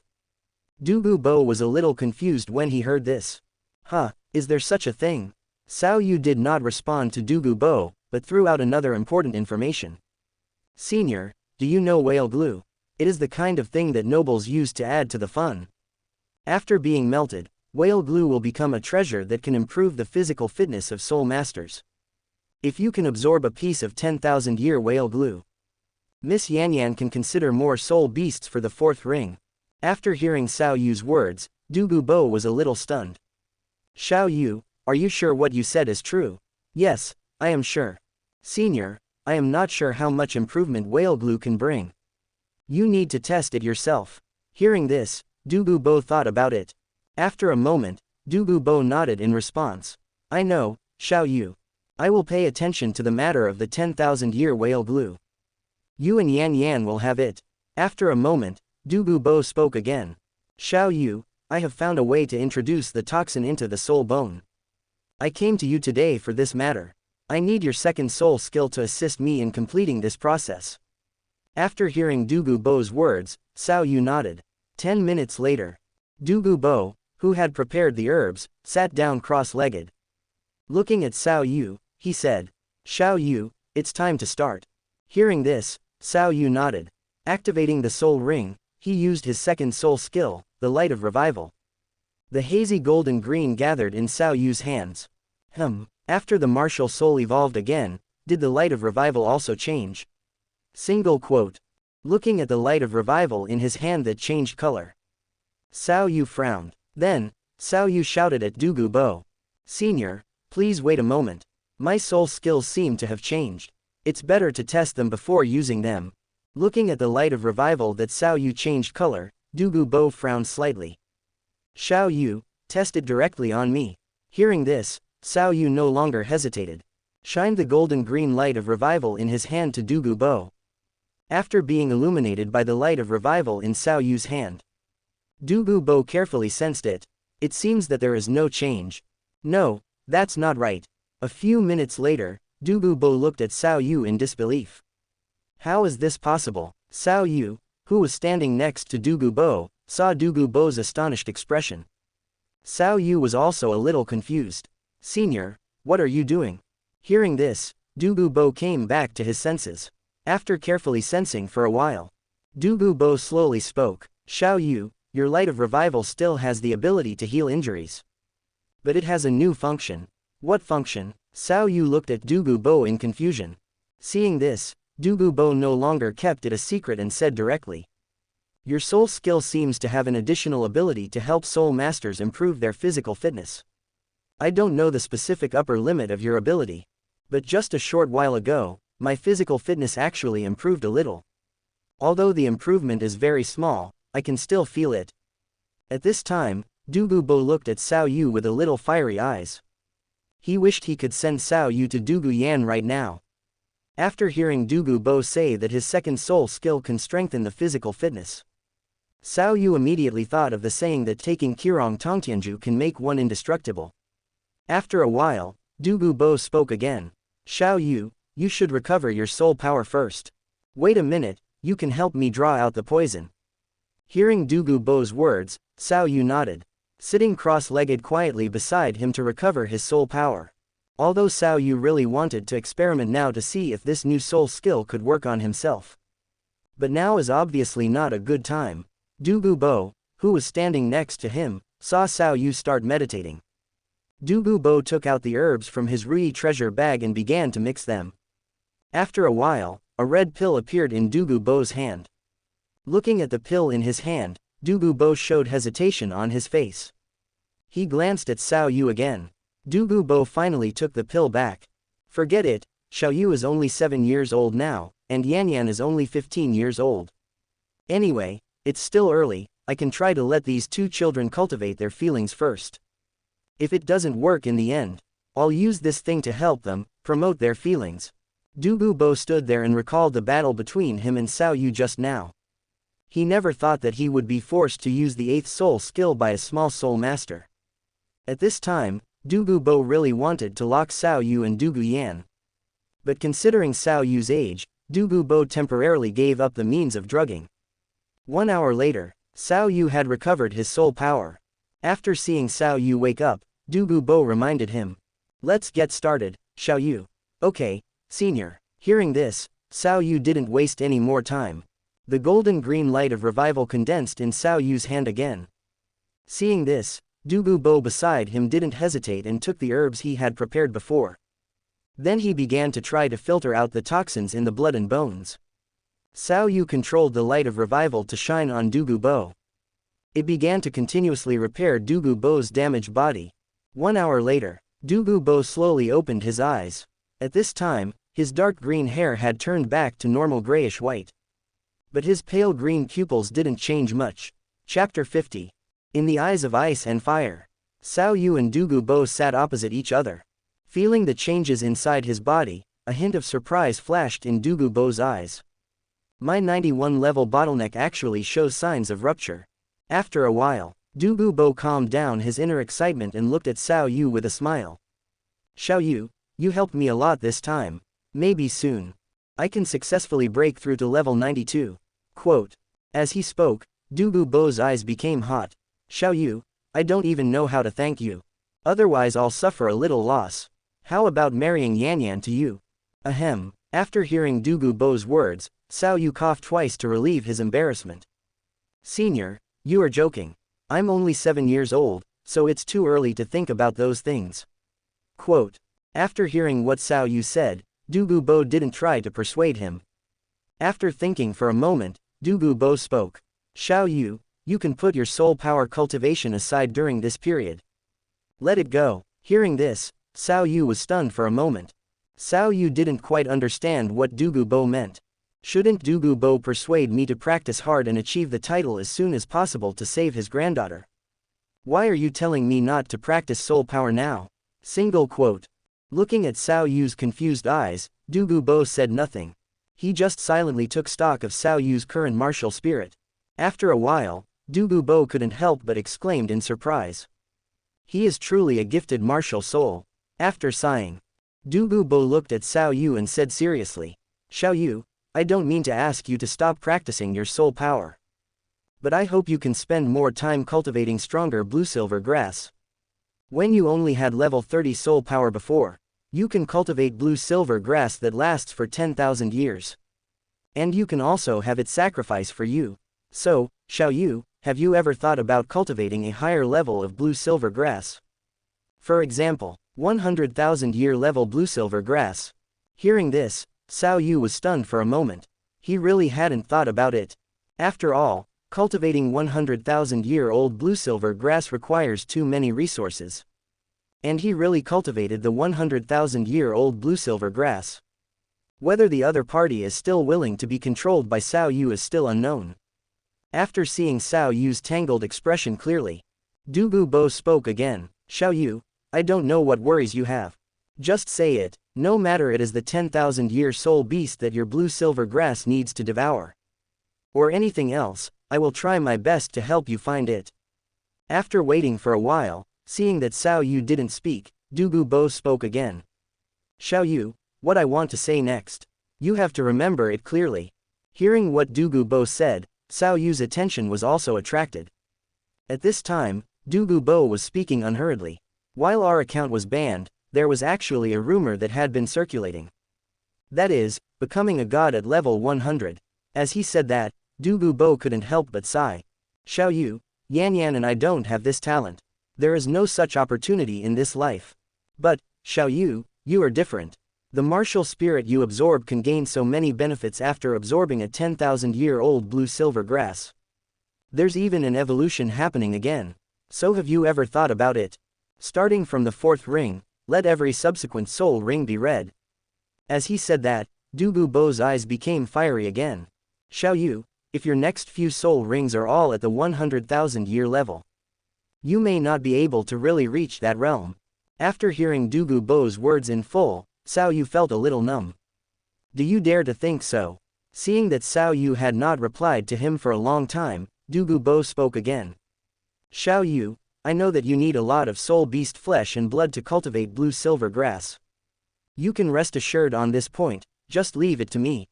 Dugu Bo was a little confused when he heard this. Huh, is there such a thing? Xiao Yu did not respond to Dugu Bo, but threw out another important information. Senior, do you know whale glue? It is the kind of thing that nobles use to add to the fun. After being melted, whale glue will become a treasure that can improve the physical fitness of soul masters. If you can absorb a piece of 10,000-year whale glue, Miss Yanyan can consider more soul beasts for the fourth ring. After hearing Xiao Yu's words, Dugu Bo was a little stunned. Xiao Yu, are you sure what you said is true? Yes, I am sure. Senior, I am not sure how much improvement whale glue can bring. You need to test it yourself. Hearing this, Dugu Bo thought about it. After a moment, Dugu Bo nodded in response. I know, Xiao Yu. I will pay attention to the matter of the 10,000-year whale glue. You and Yan Yan will have it. After a moment, Dugu Bo spoke again. Xiao Yu, I have found a way to introduce the toxin into the soul bone. I came to you today for this matter. I need your second soul skill to assist me in completing this process. After hearing Dugu Bo's words, Xiao Yu nodded. 10 minutes later, Dugu Bo, who had prepared the herbs, sat down cross-legged. Looking at Xiao Yu, he said, Xiao Yu, it's time to start. Hearing this, Xiao Yu nodded. Activating the soul ring, he used his second soul skill, the light of revival. The hazy golden green gathered in Xiao Yu's hands. After the martial soul evolved again, did the light of revival also change? Single quote. Looking at the light of revival in his hand that changed color, Xiao Yu frowned. Then, Xiao Yu shouted at Dugu Bo. Senior, please wait a moment. My soul skills seem to have changed. It's better to test them before using them. Looking at the light of revival that Xiao Yu changed color, Dugu Bo frowned slightly. Xiao Yu, test it directly on me. Hearing this, Xiao Yu no longer hesitated. Shined the golden green light of revival in his hand to Dugu Bo. After being illuminated by the light of revival in Xiao Yu's hand, Dugu Bo carefully sensed it. It seems that there is no change. No, that's not right. A few minutes later, Dugu Bo looked at Xiao Yu in disbelief. How is this possible? Xiao Yu, who was standing next to Dugu Bo, saw Dugu Bo's astonished expression. Xiao Yu was also a little confused. Senior, what are you doing? Hearing this, Dugu Bo came back to his senses. After carefully sensing for a while, Dugu Bo slowly spoke. Xiao Yu, your light of revival still has the ability to heal injuries. But it has a new function. What function? Xiao Yu looked at Dugu Bo in confusion. Seeing this, Dugu Bo no longer kept it a secret and said directly. Your soul skill seems to have an additional ability to help soul masters improve their physical fitness. I don't know the specific upper limit of your ability, but just a short while ago, my physical fitness actually improved a little. Although the improvement is very small, I can still feel it. At this time, Dugu Bo looked at Xiao Yu with a little fiery eyes. He wished he could send Xiao Yu to Dugu Yan right now. After hearing Dugu Bo say that his second soul skill can strengthen the physical fitness, Xiao Yu immediately thought of the saying that taking Qirong Tongtianju can make one indestructible. After a while, Dugu Bo spoke again. Xiao Yu, you should recover your soul power first. Wait a minute, you can help me draw out the poison. Hearing Dugu Bo's words, Xiao Yu nodded, sitting cross-legged quietly beside him to recover his soul power. Although Xiao Yu really wanted to experiment now to see if this new soul skill could work on himself. But now is obviously not a good time. Dugu Bo, who was standing next to him, saw Xiao Yu start meditating. Dugu Bo took out the herbs from his Rui treasure bag and began to mix them. After a while, a red pill appeared in Dugu Bo's hand. Looking at the pill in his hand, Dugu Bo showed hesitation on his face. He glanced at Xiao Yu again. Dugu Bo finally took the pill back. Forget it, Xiao Yu is only 7 years old now, and Yan is only 15 years old. Anyway, it's still early, I can try to let these two children cultivate their feelings first. If it doesn't work in the end, I'll use this thing to help them, promote their feelings. Dugu Bo stood there and recalled the battle between him and Xiao Yu just now. He never thought that he would be forced to use the 8th soul skill by a small soul master. At this time, Dugu Bo really wanted to lock Xiao Yu and Dugu Yan. But considering Xiao Yu's age, Dugu Bo temporarily gave up the means of drugging. 1 hour later, Xiao Yu had recovered his soul power. After seeing Xiao Yu wake up, Dugu Bo reminded him. Let's get started, Xiao Yu. Okay, senior. Hearing this, Xiao Yu didn't waste any more time. The golden green light of revival condensed in Xiao Yu's hand again. Seeing this, Dugu Bo beside him didn't hesitate and took the herbs he had prepared before. Then he began to try to filter out the toxins in the blood and bones. Xiao Yu controlled the light of revival to shine on Dugu Bo. It began to continuously repair Dugu Bo's damaged body. 1 hour later, Dugu Bo slowly opened his eyes. At this time, his dark green hair had turned back to normal grayish white. But his pale green pupils didn't change much. Chapter 50. In the eyes of ice and fire. Xiao Yu and Dugu Bo sat opposite each other. Feeling the changes inside his body, a hint of surprise flashed in Dugu Bo's eyes. My 91 level bottleneck actually shows signs of rupture. After a while, Dugu Bo calmed down his inner excitement and looked at Xiao Yu with a smile. Xiao Yu, you helped me a lot this time. Maybe soon I can successfully break through to level 92. Quote. As he spoke, Dugu Bo's eyes became hot. Xiao Yu, I don't even know how to thank you. Otherwise I'll suffer a little loss. How about marrying Yan to you? Ahem. After hearing Dugu Bo's words, Xiao Yu coughed twice to relieve his embarrassment. Senior, you are joking. I'm only 7 years old, so it's too early to think about those things. Quote. After hearing what Xiao Yu said, Dugu Bo didn't try to persuade him. After thinking for a moment, Dugu Bo spoke. Xiao Yu, you can put your soul power cultivation aside during this period. Let it go. Hearing this, Xiao Yu was stunned for a moment. Xiao Yu didn't quite understand what Dugu Bo meant. Shouldn't Dugu Bo persuade me to practice hard and achieve the title as soon as possible to save his granddaughter? Why are you telling me not to practice soul power now? Single quote. Looking at Xiao Yu's confused eyes, Dugu Bo said nothing. He just silently took stock of Xiao Yu's current martial spirit. After a while, Dugu Bo couldn't help but exclaimed in surprise. He is truly a gifted martial soul. After sighing, Dugu Bo looked at Xiao Yu and said seriously. Xiao Yu, I don't mean to ask you to stop practicing your soul power. But I hope you can spend more time cultivating stronger blue-silver grass. When you only had level 30 soul power before, you can cultivate blue-silver grass that lasts for 10,000 years. And you can also have it sacrifice for you. So, Xiao Yu, have you ever thought about cultivating a higher level of blue-silver grass? For example, 100,000 year level blue-silver grass. Hearing this, Xiao Yu was stunned for a moment. He really hadn't thought about it. After all, cultivating 100,000-year-old blue-silver grass requires too many resources. And he really cultivated the 100,000-year-old blue-silver grass. Whether the other party is still willing to be controlled by Xiao Yu is still unknown. After seeing Xiao Yu's tangled expression clearly, Dugu Bo spoke again. Xiao Yu, I don't know what worries you have. Just say it, no matter it is the 10,000-year soul beast that your blue-silver grass needs to devour. Or anything else, I will try my best to help you find it. After waiting for a while, seeing that Xiao Yu didn't speak, Dugu Bo spoke again. Xiao Yu, what I want to say next. You have to remember it clearly. Hearing what Dugu Bo said, Xiao Yu's attention was also attracted. At this time, Dugu Bo was speaking unhurriedly. While our account was banned, there was actually a rumor that had been circulating. That is, becoming a god at level 100. As he said that, Dugu Bo couldn't help but sigh. Xiao Yu, Yan and I don't have this talent. There is no such opportunity in this life. But, Xiao Yu, you are different. The martial spirit you absorb can gain so many benefits after absorbing a 10,000-year-old blue-silver grass. There's even an evolution happening again. So have you ever thought about it? Starting from the 4th ring, let every subsequent soul ring be red. As he said that, Dugu Bo's eyes became fiery again. Xiao Yu, if your next few soul rings are all at the 100,000-year level, you may not be able to really reach that realm. After hearing Dugu Bo's words in full, Xiao Yu felt a little numb. Do you dare to think so? Seeing that Xiao Yu had not replied to him for a long time, Dugu Bo spoke again. Xiao Yu, I know that you need a lot of soul beast flesh and blood to cultivate blue-silver grass. You can rest assured on this point, just leave it to me.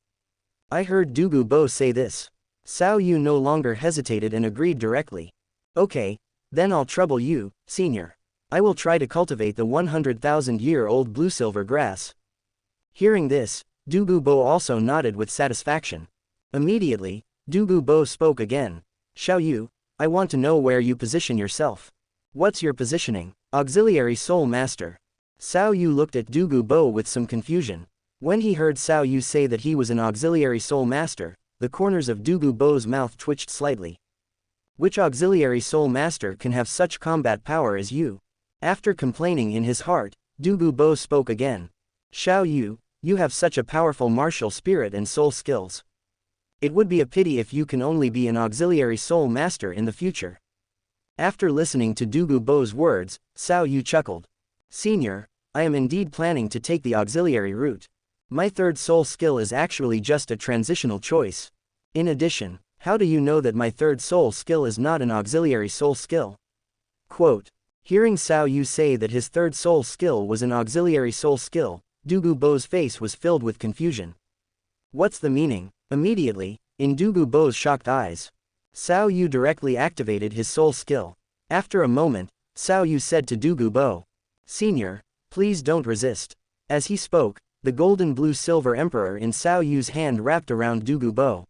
I heard Dugu Bo say this. Xiao Yu no longer hesitated and agreed directly. Okay, then I'll trouble you, senior. I will try to cultivate the 100,000-year-old blue-silver grass. Hearing this, Dugu Bo also nodded with satisfaction. Immediately, Dugu Bo spoke again. Xiao Yu, I want to know where you position yourself. What's your positioning? Auxiliary Soul Master. Xiao Yu looked at Dugu Bo with some confusion. When he heard Xiao Yu say that he was an Auxiliary Soul Master, the corners of Dugu Bo's mouth twitched slightly. Which Auxiliary Soul Master can have such combat power as you? After complaining in his heart, Dugu Bo spoke again. Xiao Yu, you have such a powerful martial spirit and soul skills. It would be a pity if you can only be an Auxiliary Soul Master in the future. After listening to Dugu Bo's words, Xiao Yu chuckled. Senior, I am indeed planning to take the auxiliary route. My third soul skill is actually just a transitional choice. In addition, how do you know that my third soul skill is not an auxiliary soul skill? Quote. Hearing Xiao Yu say that his third soul skill was an auxiliary soul skill, Dugu Bo's face was filled with confusion. What's the meaning? Immediately, in Dugu Bo's shocked eyes, Xiao Yu directly activated his soul skill. After a moment, Xiao Yu said to Dugu Bo, Senior, please don't resist. As he spoke, the golden blue-silver emperor in Xiao Yu's hand wrapped around Dugu Bo.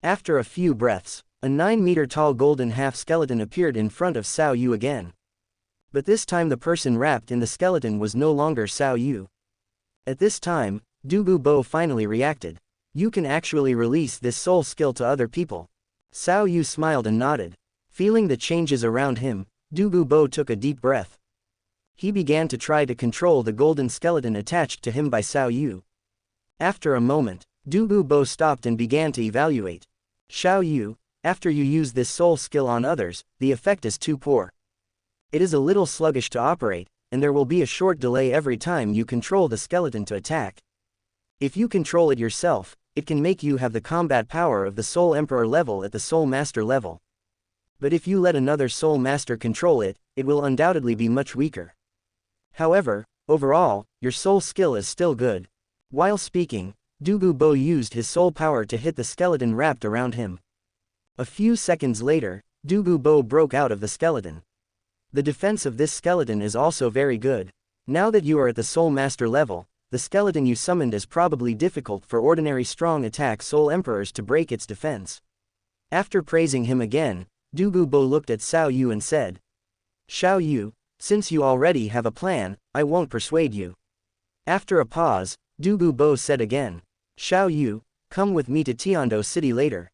After a few breaths, a 9-meter-tall golden half-skeleton appeared in front of Xiao Yu again. But this time the person wrapped in the skeleton was no longer Xiao Yu. At this time, Dugu Bo finally reacted. You can actually release this soul skill to other people. Xiao Yu smiled and nodded. Feeling the changes around him, Dugu Bo took a deep breath. He began to try to control the golden skeleton attached to him by Xiao Yu. After a moment, Dugu Bo stopped and began to evaluate. Xiao Yu, after you use this soul skill on others, the effect is too poor. It is a little sluggish to operate, and there will be a short delay every time you control the skeleton to attack. If you control it yourself, it can make you have the combat power of the Soul Emperor level at the Soul Master level. But if you let another Soul Master control it, it will undoubtedly be much weaker. However, overall, your soul skill is still good. While speaking, Dugu Bo used his soul power to hit the skeleton wrapped around him. A few seconds later, Dugu Bo broke out of the skeleton. The defense of this skeleton is also very good. Now that you are at the Soul Master level, the skeleton you summoned is probably difficult for ordinary strong attack Soul Emperors to break its defense. After praising him again, Dugu Bo looked at Xiao Yu and said, Xiao Yu, since you already have a plan, I won't persuade you. After a pause, Dugu Bo said again, Xiao Yu, come with me to Tiando City later.